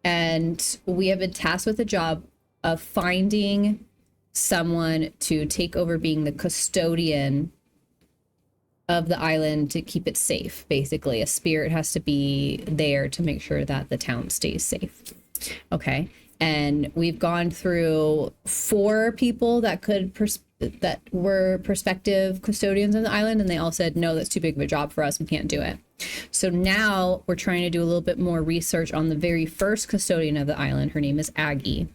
and we have been tasked with the job of finding someone to take over being the custodian of the island to keep it safe. Basically, a spirit has to be there to make sure that the town stays safe. Okay, and we've gone through 4 people that that were prospective custodians on the island, and they all said, no, that's too big of a job for us, we can't do it. So now we're trying to do a little bit more research on the very first custodian of the island. Her name is Aggie.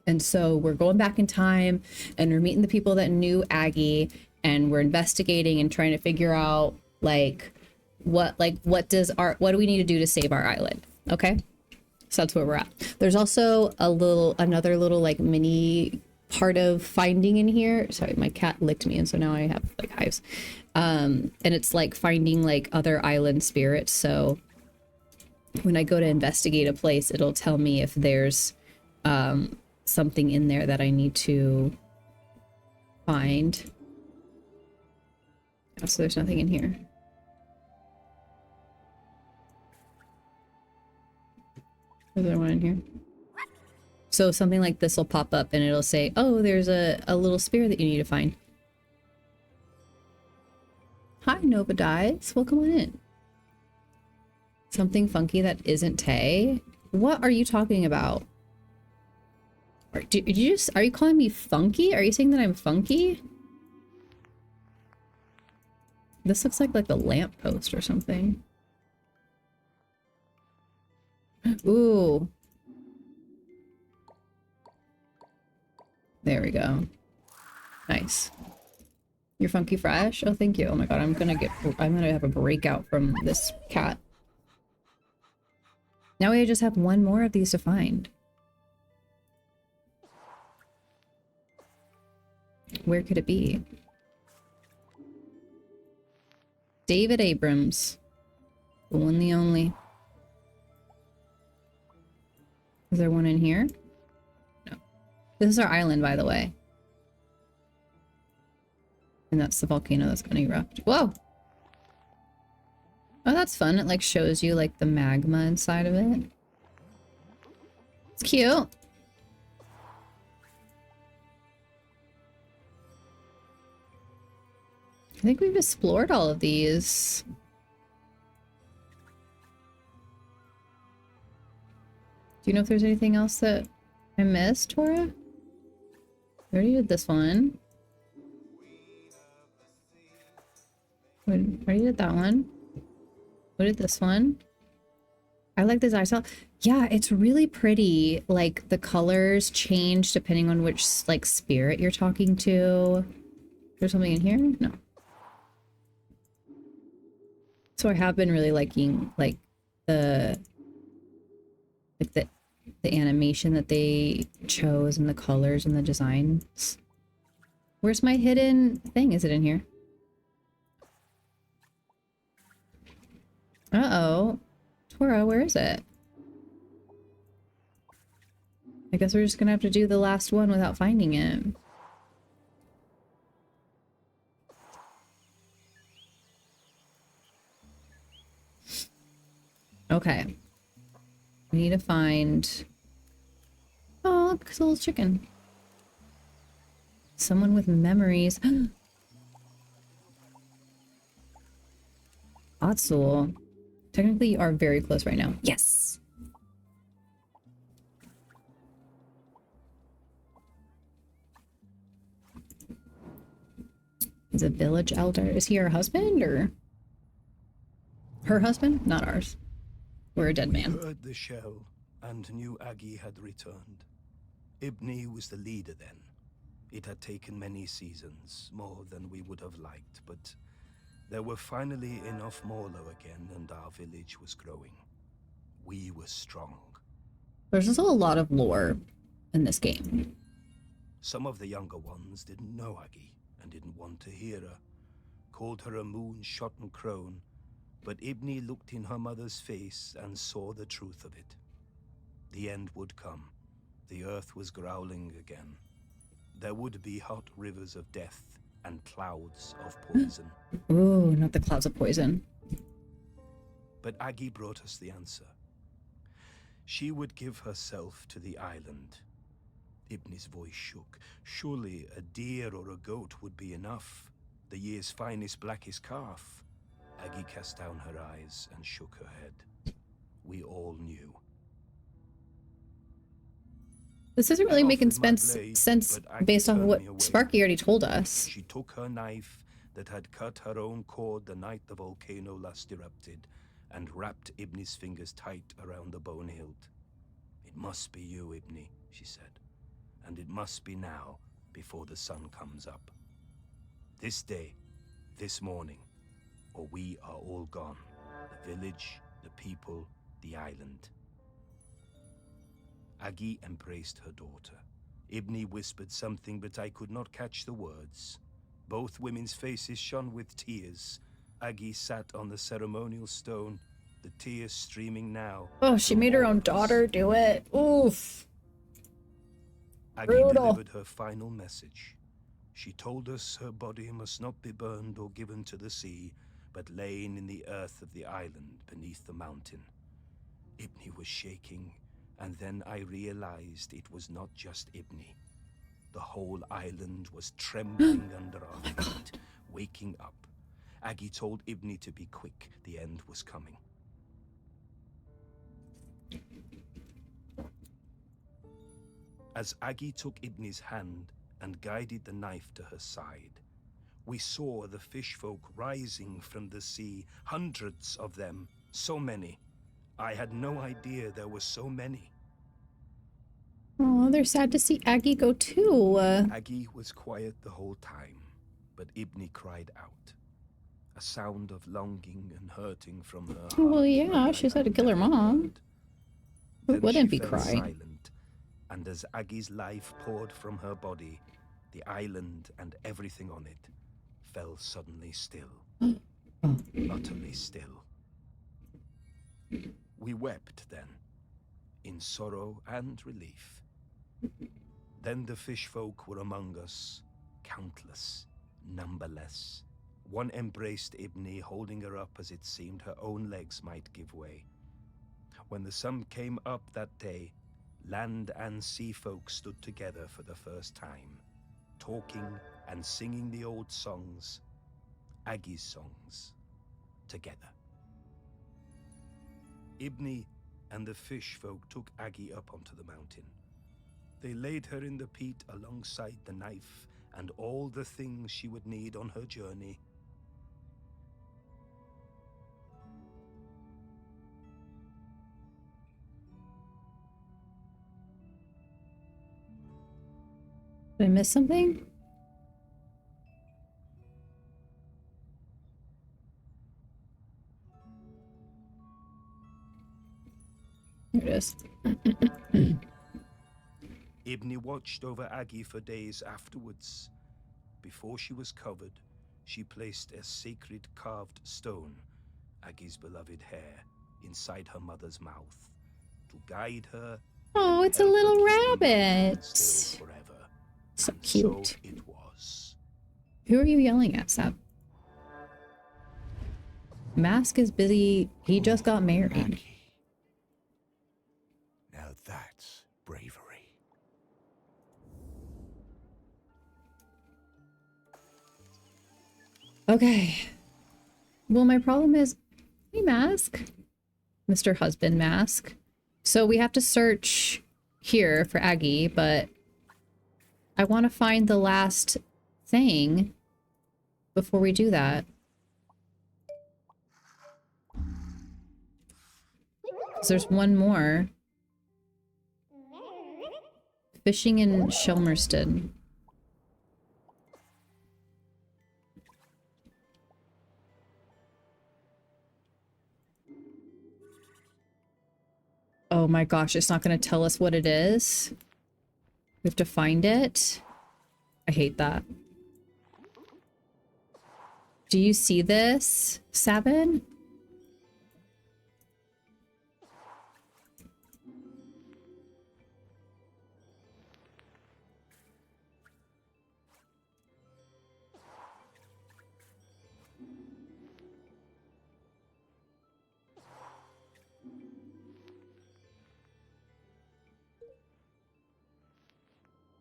And so we're going back in time and we're meeting the people that knew Aggie, and we're investigating and trying to figure out what do we need to do to save our island. Okay. So that's where we're at. There's also another little like mini part of finding in here. Sorry, my cat licked me and so now I have like hives. And it's like finding like other island spirits. So when I go to investigate a place, it'll tell me if there's something in there that I need to find. Oh, so there's nothing in here. Is there one in here? So something like this will pop up and it'll say, oh, there's a little spear that you need to find. Hi, Nova Dies. Welcome on in. Something funky that isn't Tay? What are you talking about? Did you just, are you calling me funky? Are you saying that I'm funky? This looks like a lamppost or something. Ooh. There we go. Nice. You're funky fresh? Oh, thank you. Oh my god, I'm gonna have a breakout from this cat. Now we just have one more of these to find. Where could it be? David Abrams. The one, the only. Is there one in here? No. This is our island, by the way. And that's the volcano that's gonna erupt. Whoa! Oh, that's fun. It like shows you like the magma inside of it. It's cute. I think we've explored all of these. Do you know if there's anything else that I missed, Tora? We already did this one. We already did that one. What did this one? I like this art style. Yeah, it's really pretty. Like the colors change depending on which like spirit you're talking to. There's something in here? No. So I have been really liking like the animation that they chose and the colors and the designs. Where's my hidden thing? Is it in here? Uh-oh. Tora, where is it? I guess we're just gonna have to do the last one without finding it. Okay. We need to find... Oh, look, it's a little chicken. Someone with memories. Atsul. Technically, you are very close right now. Yes! He's a village elder. Is he her husband, or... Her husband? Not ours. We're a dead man. We heard the shell and knew Aggie had returned. Ibni was the leader then. It had taken many seasons, more than we would have liked, but there were finally enough Morlo again, and our village was growing. We were strong. There's also a lot of lore in this game. Some of the younger ones didn't know Aggie and didn't want to hear her. Called her a moon-shot crone, but Ibni looked in her mother's face and saw the truth of it. The end would come. The earth was growling again. There would be hot rivers of death and clouds of poison. Ooh, not the clouds of poison. But Aggie brought us the answer. She would give herself to the island. Ibni's voice shook. Surely a deer or a goat would be enough. The year's finest, blackest calf. Aggie cast down her eyes and shook her head. We all knew. This isn't really making sense based off of what Sparky already told us. She took her knife that had cut her own cord the night the volcano last erupted and wrapped Ibni's fingers tight around the bone hilt. It must be you, Ibni, she said, and it must be now before the sun comes up. This day, this morning, or we are all gone. The village, the people, the island. Aggie embraced her daughter. Ibni whispered something, but I could not catch the words. Both women's faces shone with tears. Aggie sat on the ceremonial stone, the tears streaming now. Oh, she made her own daughter do it. Oof. Aggie delivered her final message. She told us her body must not be burned or given to the sea, but lain in the earth of the island beneath the mountain. Ibni was shaking, And then I realized it was not just Ibni. The whole island was trembling under our feet, waking up. Aggie told Ibni to be quick. The end was coming. As Aggie took Ibni's hand and guided the knife to her side, we saw the fish folk rising from the sea, hundreds of them, so many. I had no idea there were so many. Oh, they're sad to see Aggie go too. Aggie was quiet the whole time, but Ibni cried out. A sound of longing and hurting from her heart. Well, yeah, she's had to kill her mom. Who wouldn't be crying? Silent, and as Aggie's life poured from her body, the island and everything on it fell suddenly still. Utterly still. We wept then, in sorrow and relief. Then the fish folk were among us, countless, numberless. One embraced Ibni, holding her up as it seemed her own legs might give way. When the sun came up that day, land and sea folk stood together for the first time, talking and singing the old songs, Aggie's songs, together. Ibni and the fish folk took Aggie up onto the mountain. They laid her in the peat alongside the knife and all the things she would need on her journey. Did I miss something? There it is. Ibni watched over Aggie for days afterwards. Before she was covered, she placed a sacred carved stone, Aggie's beloved hair, inside her mother's mouth to guide her. Oh, it's a little rabbit. Forever. So And cute. So it was. Who are you yelling at, Sap? Mask is busy. He just got married. Now that's bravery. Okay. Well, my problem is, hey, Mask. Mr. Husband Mask. So we have to search here for Aggie, but I want to find the last thing before we do that. 'Cause there's one more. Fishing in Shelmerston. Oh my gosh, it's not going to tell us what it is. We have to find it. I hate that. Do you see this, Sabin?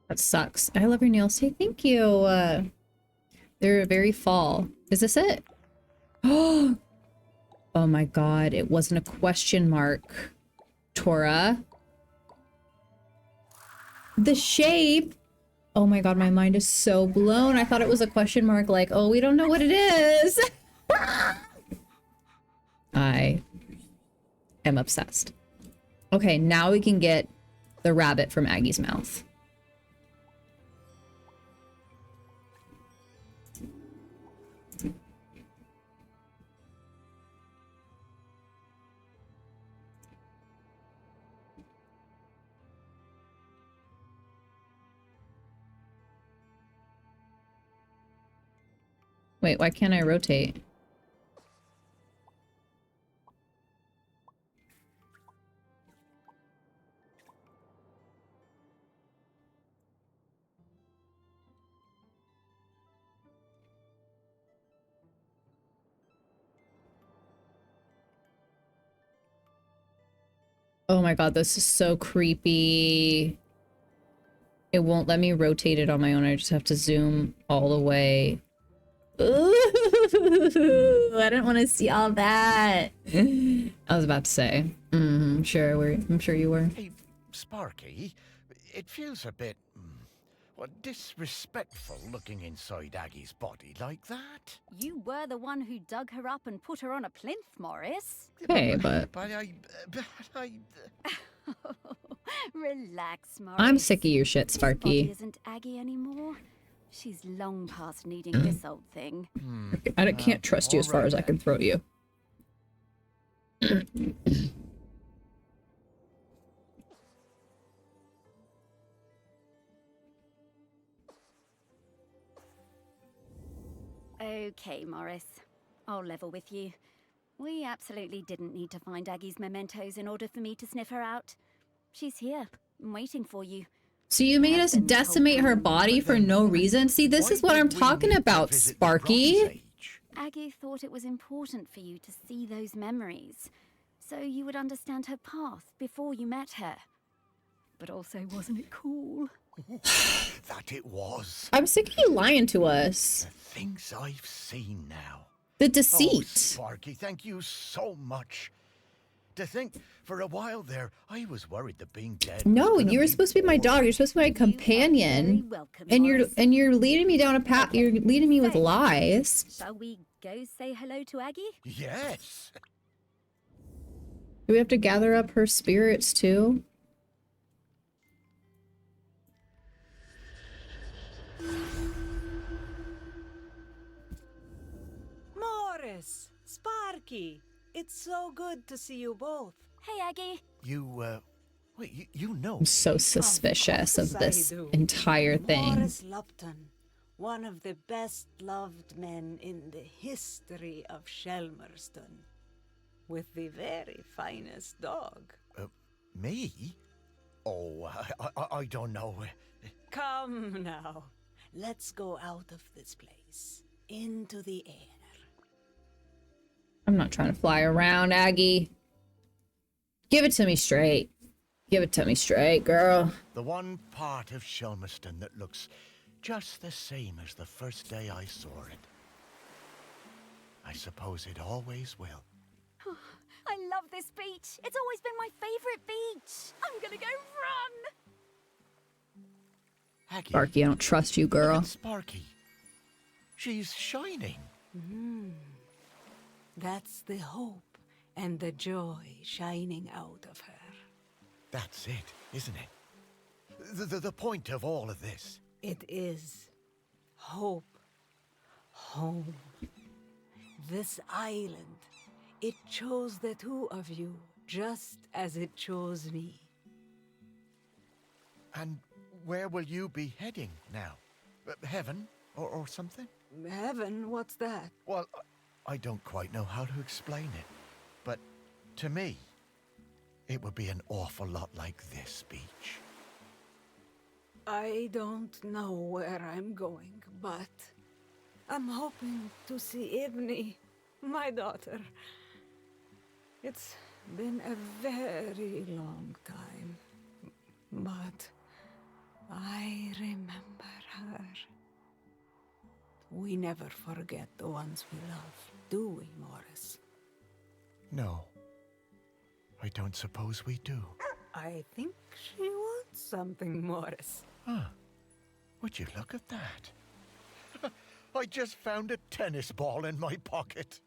That sucks. I love your nails. Hey, thank you. They're very fall. Is this it? Oh my god, it wasn't a question mark. Tora. The shape. Oh my god, my mind is so blown. I thought it was a question mark, like, oh, we don't know what it is. I am obsessed. Okay, now we can get the rabbit from Aggie's mouth. Wait, why can't I rotate? Oh my god, this is so creepy. It won't let me rotate it on my own. I just have to zoom all the way. Ooh, I don't want to see all that. I was about to say. I'm sure you were. Hey, Sparky, it feels a bit disrespectful looking inside Aggie's body like that. You were the one who dug her up and put her on a plinth, Morris. Okay, but I Relax, Morris. I'm sick of your shit, This body Sparky. isn't Aggie anymore. She's long past needing this old thing. I can't trust you as far as I can throw you. Okay, Morris. I'll level with you. We absolutely didn't need to find Aggie's mementos in order for me to sniff her out. She's here, waiting for you. So you made us decimate her body for no reason? See, this is what I'm talking about, Sparky. Aggie thought it was important for you to see those memories, so you would understand her path before you met her. But also, wasn't it cool? That it was. I'm sick of you lying to us. Things I've seen now. The deceit. Oh, Sparky, thank you so much. To think, for a while there, I was worried that being dead. No, you were supposed to be my dog. You're supposed to be my companion. And you're leading me down a path. You're leading me with lies. Shall we go say hello to Aggie? Yes. Do we have to gather up her spirits too? Morris, Sparky, it's so good to see you both. Hey, Aggie. Wait, you know. I'm so suspicious of this entire thing. Morris Lupton, one of the best loved men in the history of Shelmerston, with the very finest dog. Me? Oh, I don't know. Come now, let's go out of this place, into the air. I'm not trying to fly around, Aggie. Give it to me straight. Give it to me straight, girl. The one part of Shelmerston that looks just the same as the first day I saw it. I suppose it always will. I love this beach. It's always been my favorite beach. I'm gonna go run. Aggie, Sparky, I don't trust you, girl. look at Sparky. She's shining. That's the hope and the joy shining out of her. That's it, isn't it? The point of all of this. It is hope, home. This island, it chose the two of you just as it chose me. And where will you be heading now? Heaven or something? Heaven, what's that? Well, I don't quite know how to explain it, but to me, it would be an awful lot like this beach. I don't know where I'm going, but I'm hoping to see Ibni, my daughter. It's been a very long time, but I remember her. We never forget the ones we love, do we, Morris? No, I don't suppose we do. I think she wants something, Morris. Huh. Would you look at that? I just found a tennis ball in my pocket.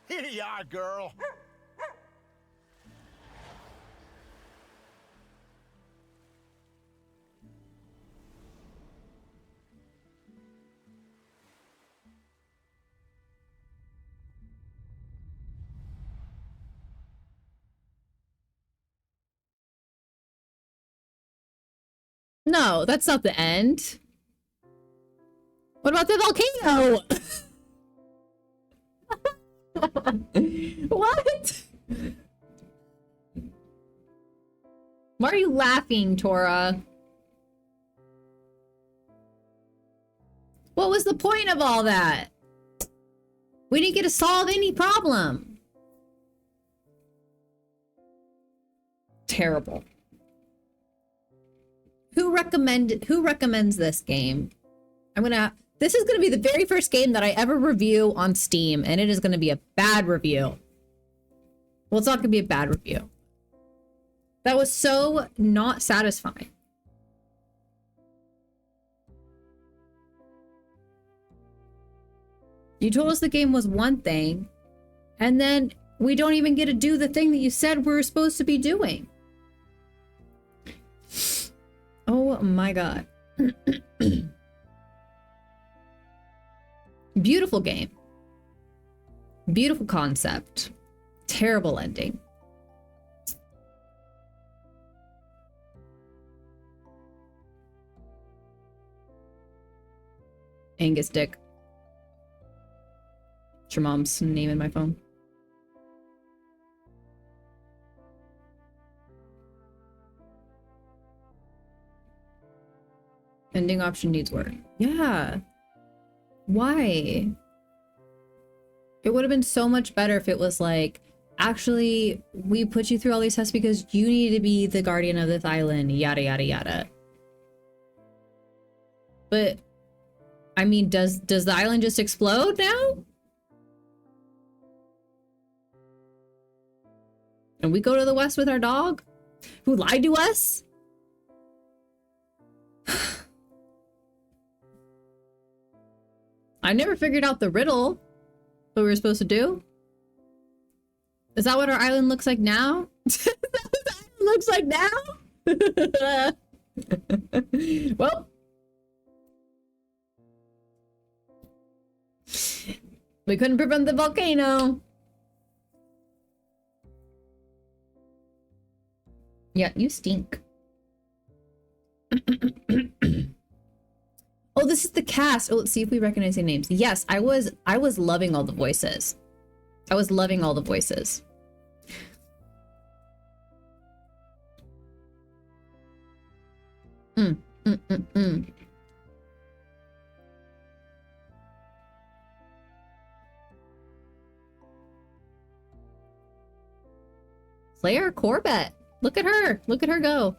Here you are, girl. No, that's not the end. What about the volcano? What? Why are you laughing, Tora? What was the point of all that? We didn't get to solve any problem. terrible. Who recommends this game? This is gonna be the very first game that I ever review on Steam, and it is gonna be a bad review. Well, it's not gonna be a bad review. That was so not satisfying. You told us the game was one thing, and then we don't even get to do the thing that you said we were supposed to be doing. Oh my god. Beautiful game. Beautiful concept. Terrible ending. Angus Dick. It's your mom's name in my phone. Ending option needs work. Yeah. Why? It would have been so much better if it was like, actually, we put you through all these tests because you need to be the guardian of this island, yada, yada, yada. But, I mean, does the island just explode now? And we go to the west with our dog? Who lied to us? I never figured out the riddle. What we were supposed to do? Is that what our island looks like now? Is that what the island looks like now? Well. We couldn't prevent the volcano. Yeah, you stink. Oh, this is the cast. Oh, let's see if we recognize any names. Yes, I was loving all the voices. I was loving all the voices. Claire Corbett. Look at her. Look at her go.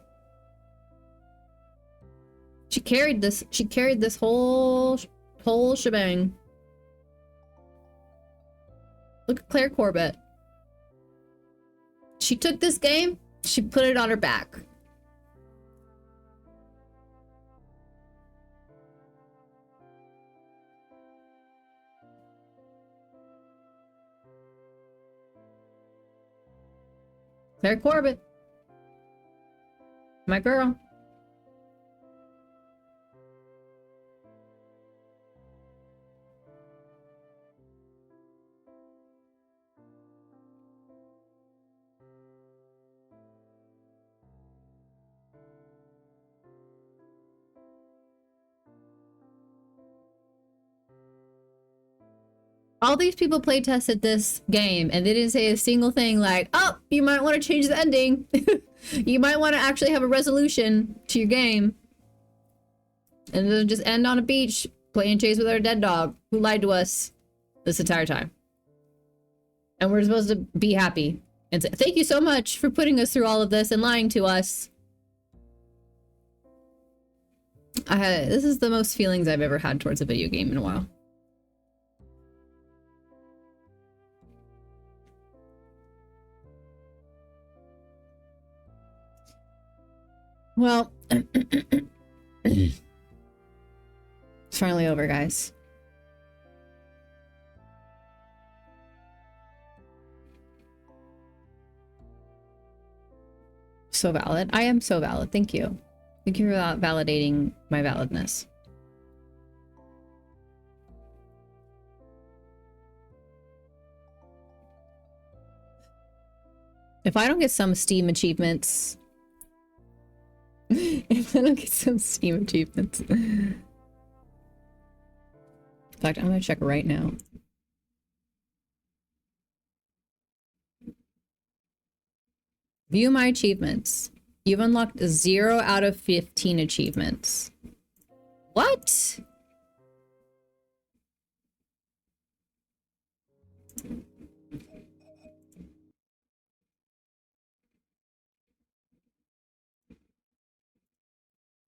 She carried this whole shebang. Look at Claire Corbett. She took this game, she put it on her back. Claire Corbett. My girl. All these people play tested this game and they didn't say a single thing like, oh, you might want to change the ending. You might want to actually have a resolution to your game. And then just end on a beach playing chase with our dead dog who lied to us this entire time. And we're supposed to be happy and say, thank you so much for putting us through all of this and lying to us. This is the most feelings I've ever had towards a video game in a while. Well, it's finally over, guys. So valid. I am so valid. Thank you. Thank you for validating my validness. If I don't get some Steam achievements... If I don't get some Steam achievements... In fact, I'm gonna check right now. View my achievements. You've unlocked 0 out of 15 achievements. What?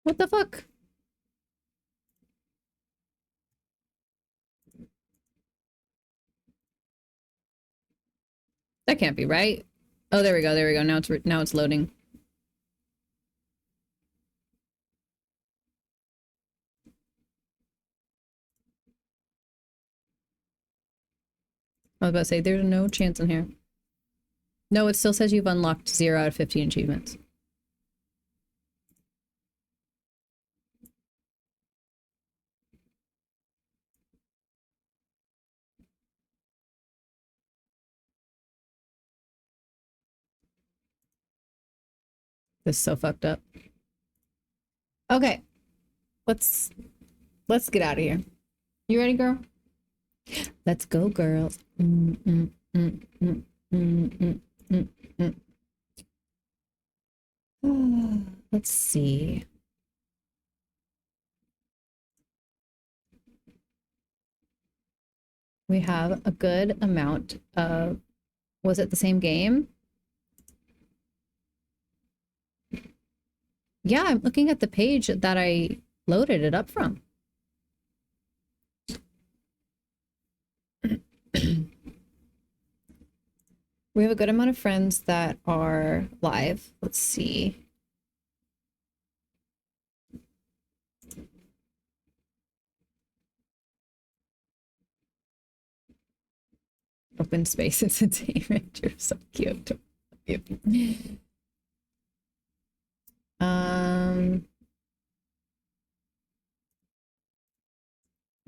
What the fuck? That can't be right. Oh, there we go. There we go. Now it's loading. I was about to say, there's no chance in here. No, it still says you've unlocked 0 out of 15 achievements. This is so fucked up. Okay. Let's get out of here. You ready, girl? Let's go, girls. Let's see. We have a good amount of... Was it the same game? Yeah, I'm looking at the page that I loaded it up from. We have a good amount of friends that are live. Let's see. Open space entertainment. You're so cute. Let's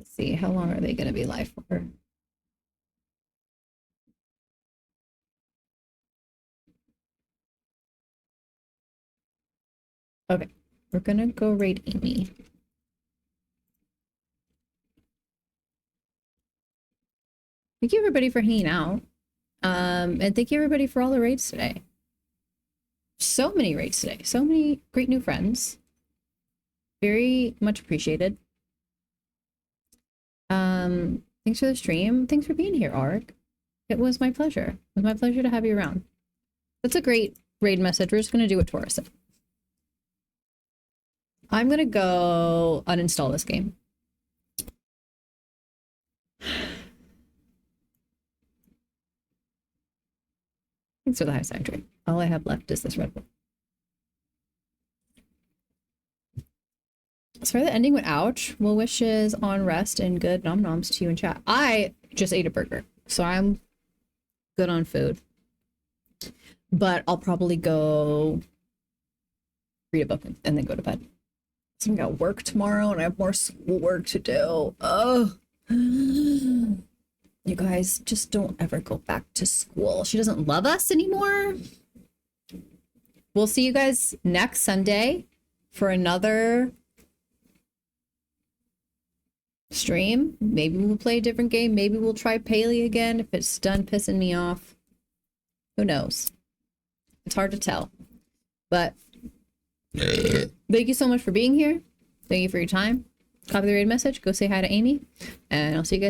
see. How long are they going to be live for? Okay, we're gonna go raid Amy. Thank you everybody for hanging out. And thank you everybody for all the raids today. So many raids today. So many great new friends. Very much appreciated. Thanks for the stream. Thanks for being here, Arg. It was my pleasure. It was my pleasure to have you around. That's a great raid message. We're just gonna do what Tora said. I'm gonna go uninstall this game. Thanks for the high side trade. All I have left is this Red Bull. Sorry the ending went ouch. Well wishes on rest and good nom noms to you in chat. I just ate a burger, so I'm good on food. But I'll probably go read a book and then go to bed. So I got work tomorrow and I have more schoolwork to do. Oh, you guys just don't ever go back to school. She doesn't love us anymore. We'll see you guys next Sunday for another stream. Maybe we'll play a different game. Maybe we'll try Paley again if it's done pissing me off. Who knows? It's hard to tell. But thank you so much for being here. Thank you for your time. Copy the raid message. Go say hi to Amy. And I'll see you guys.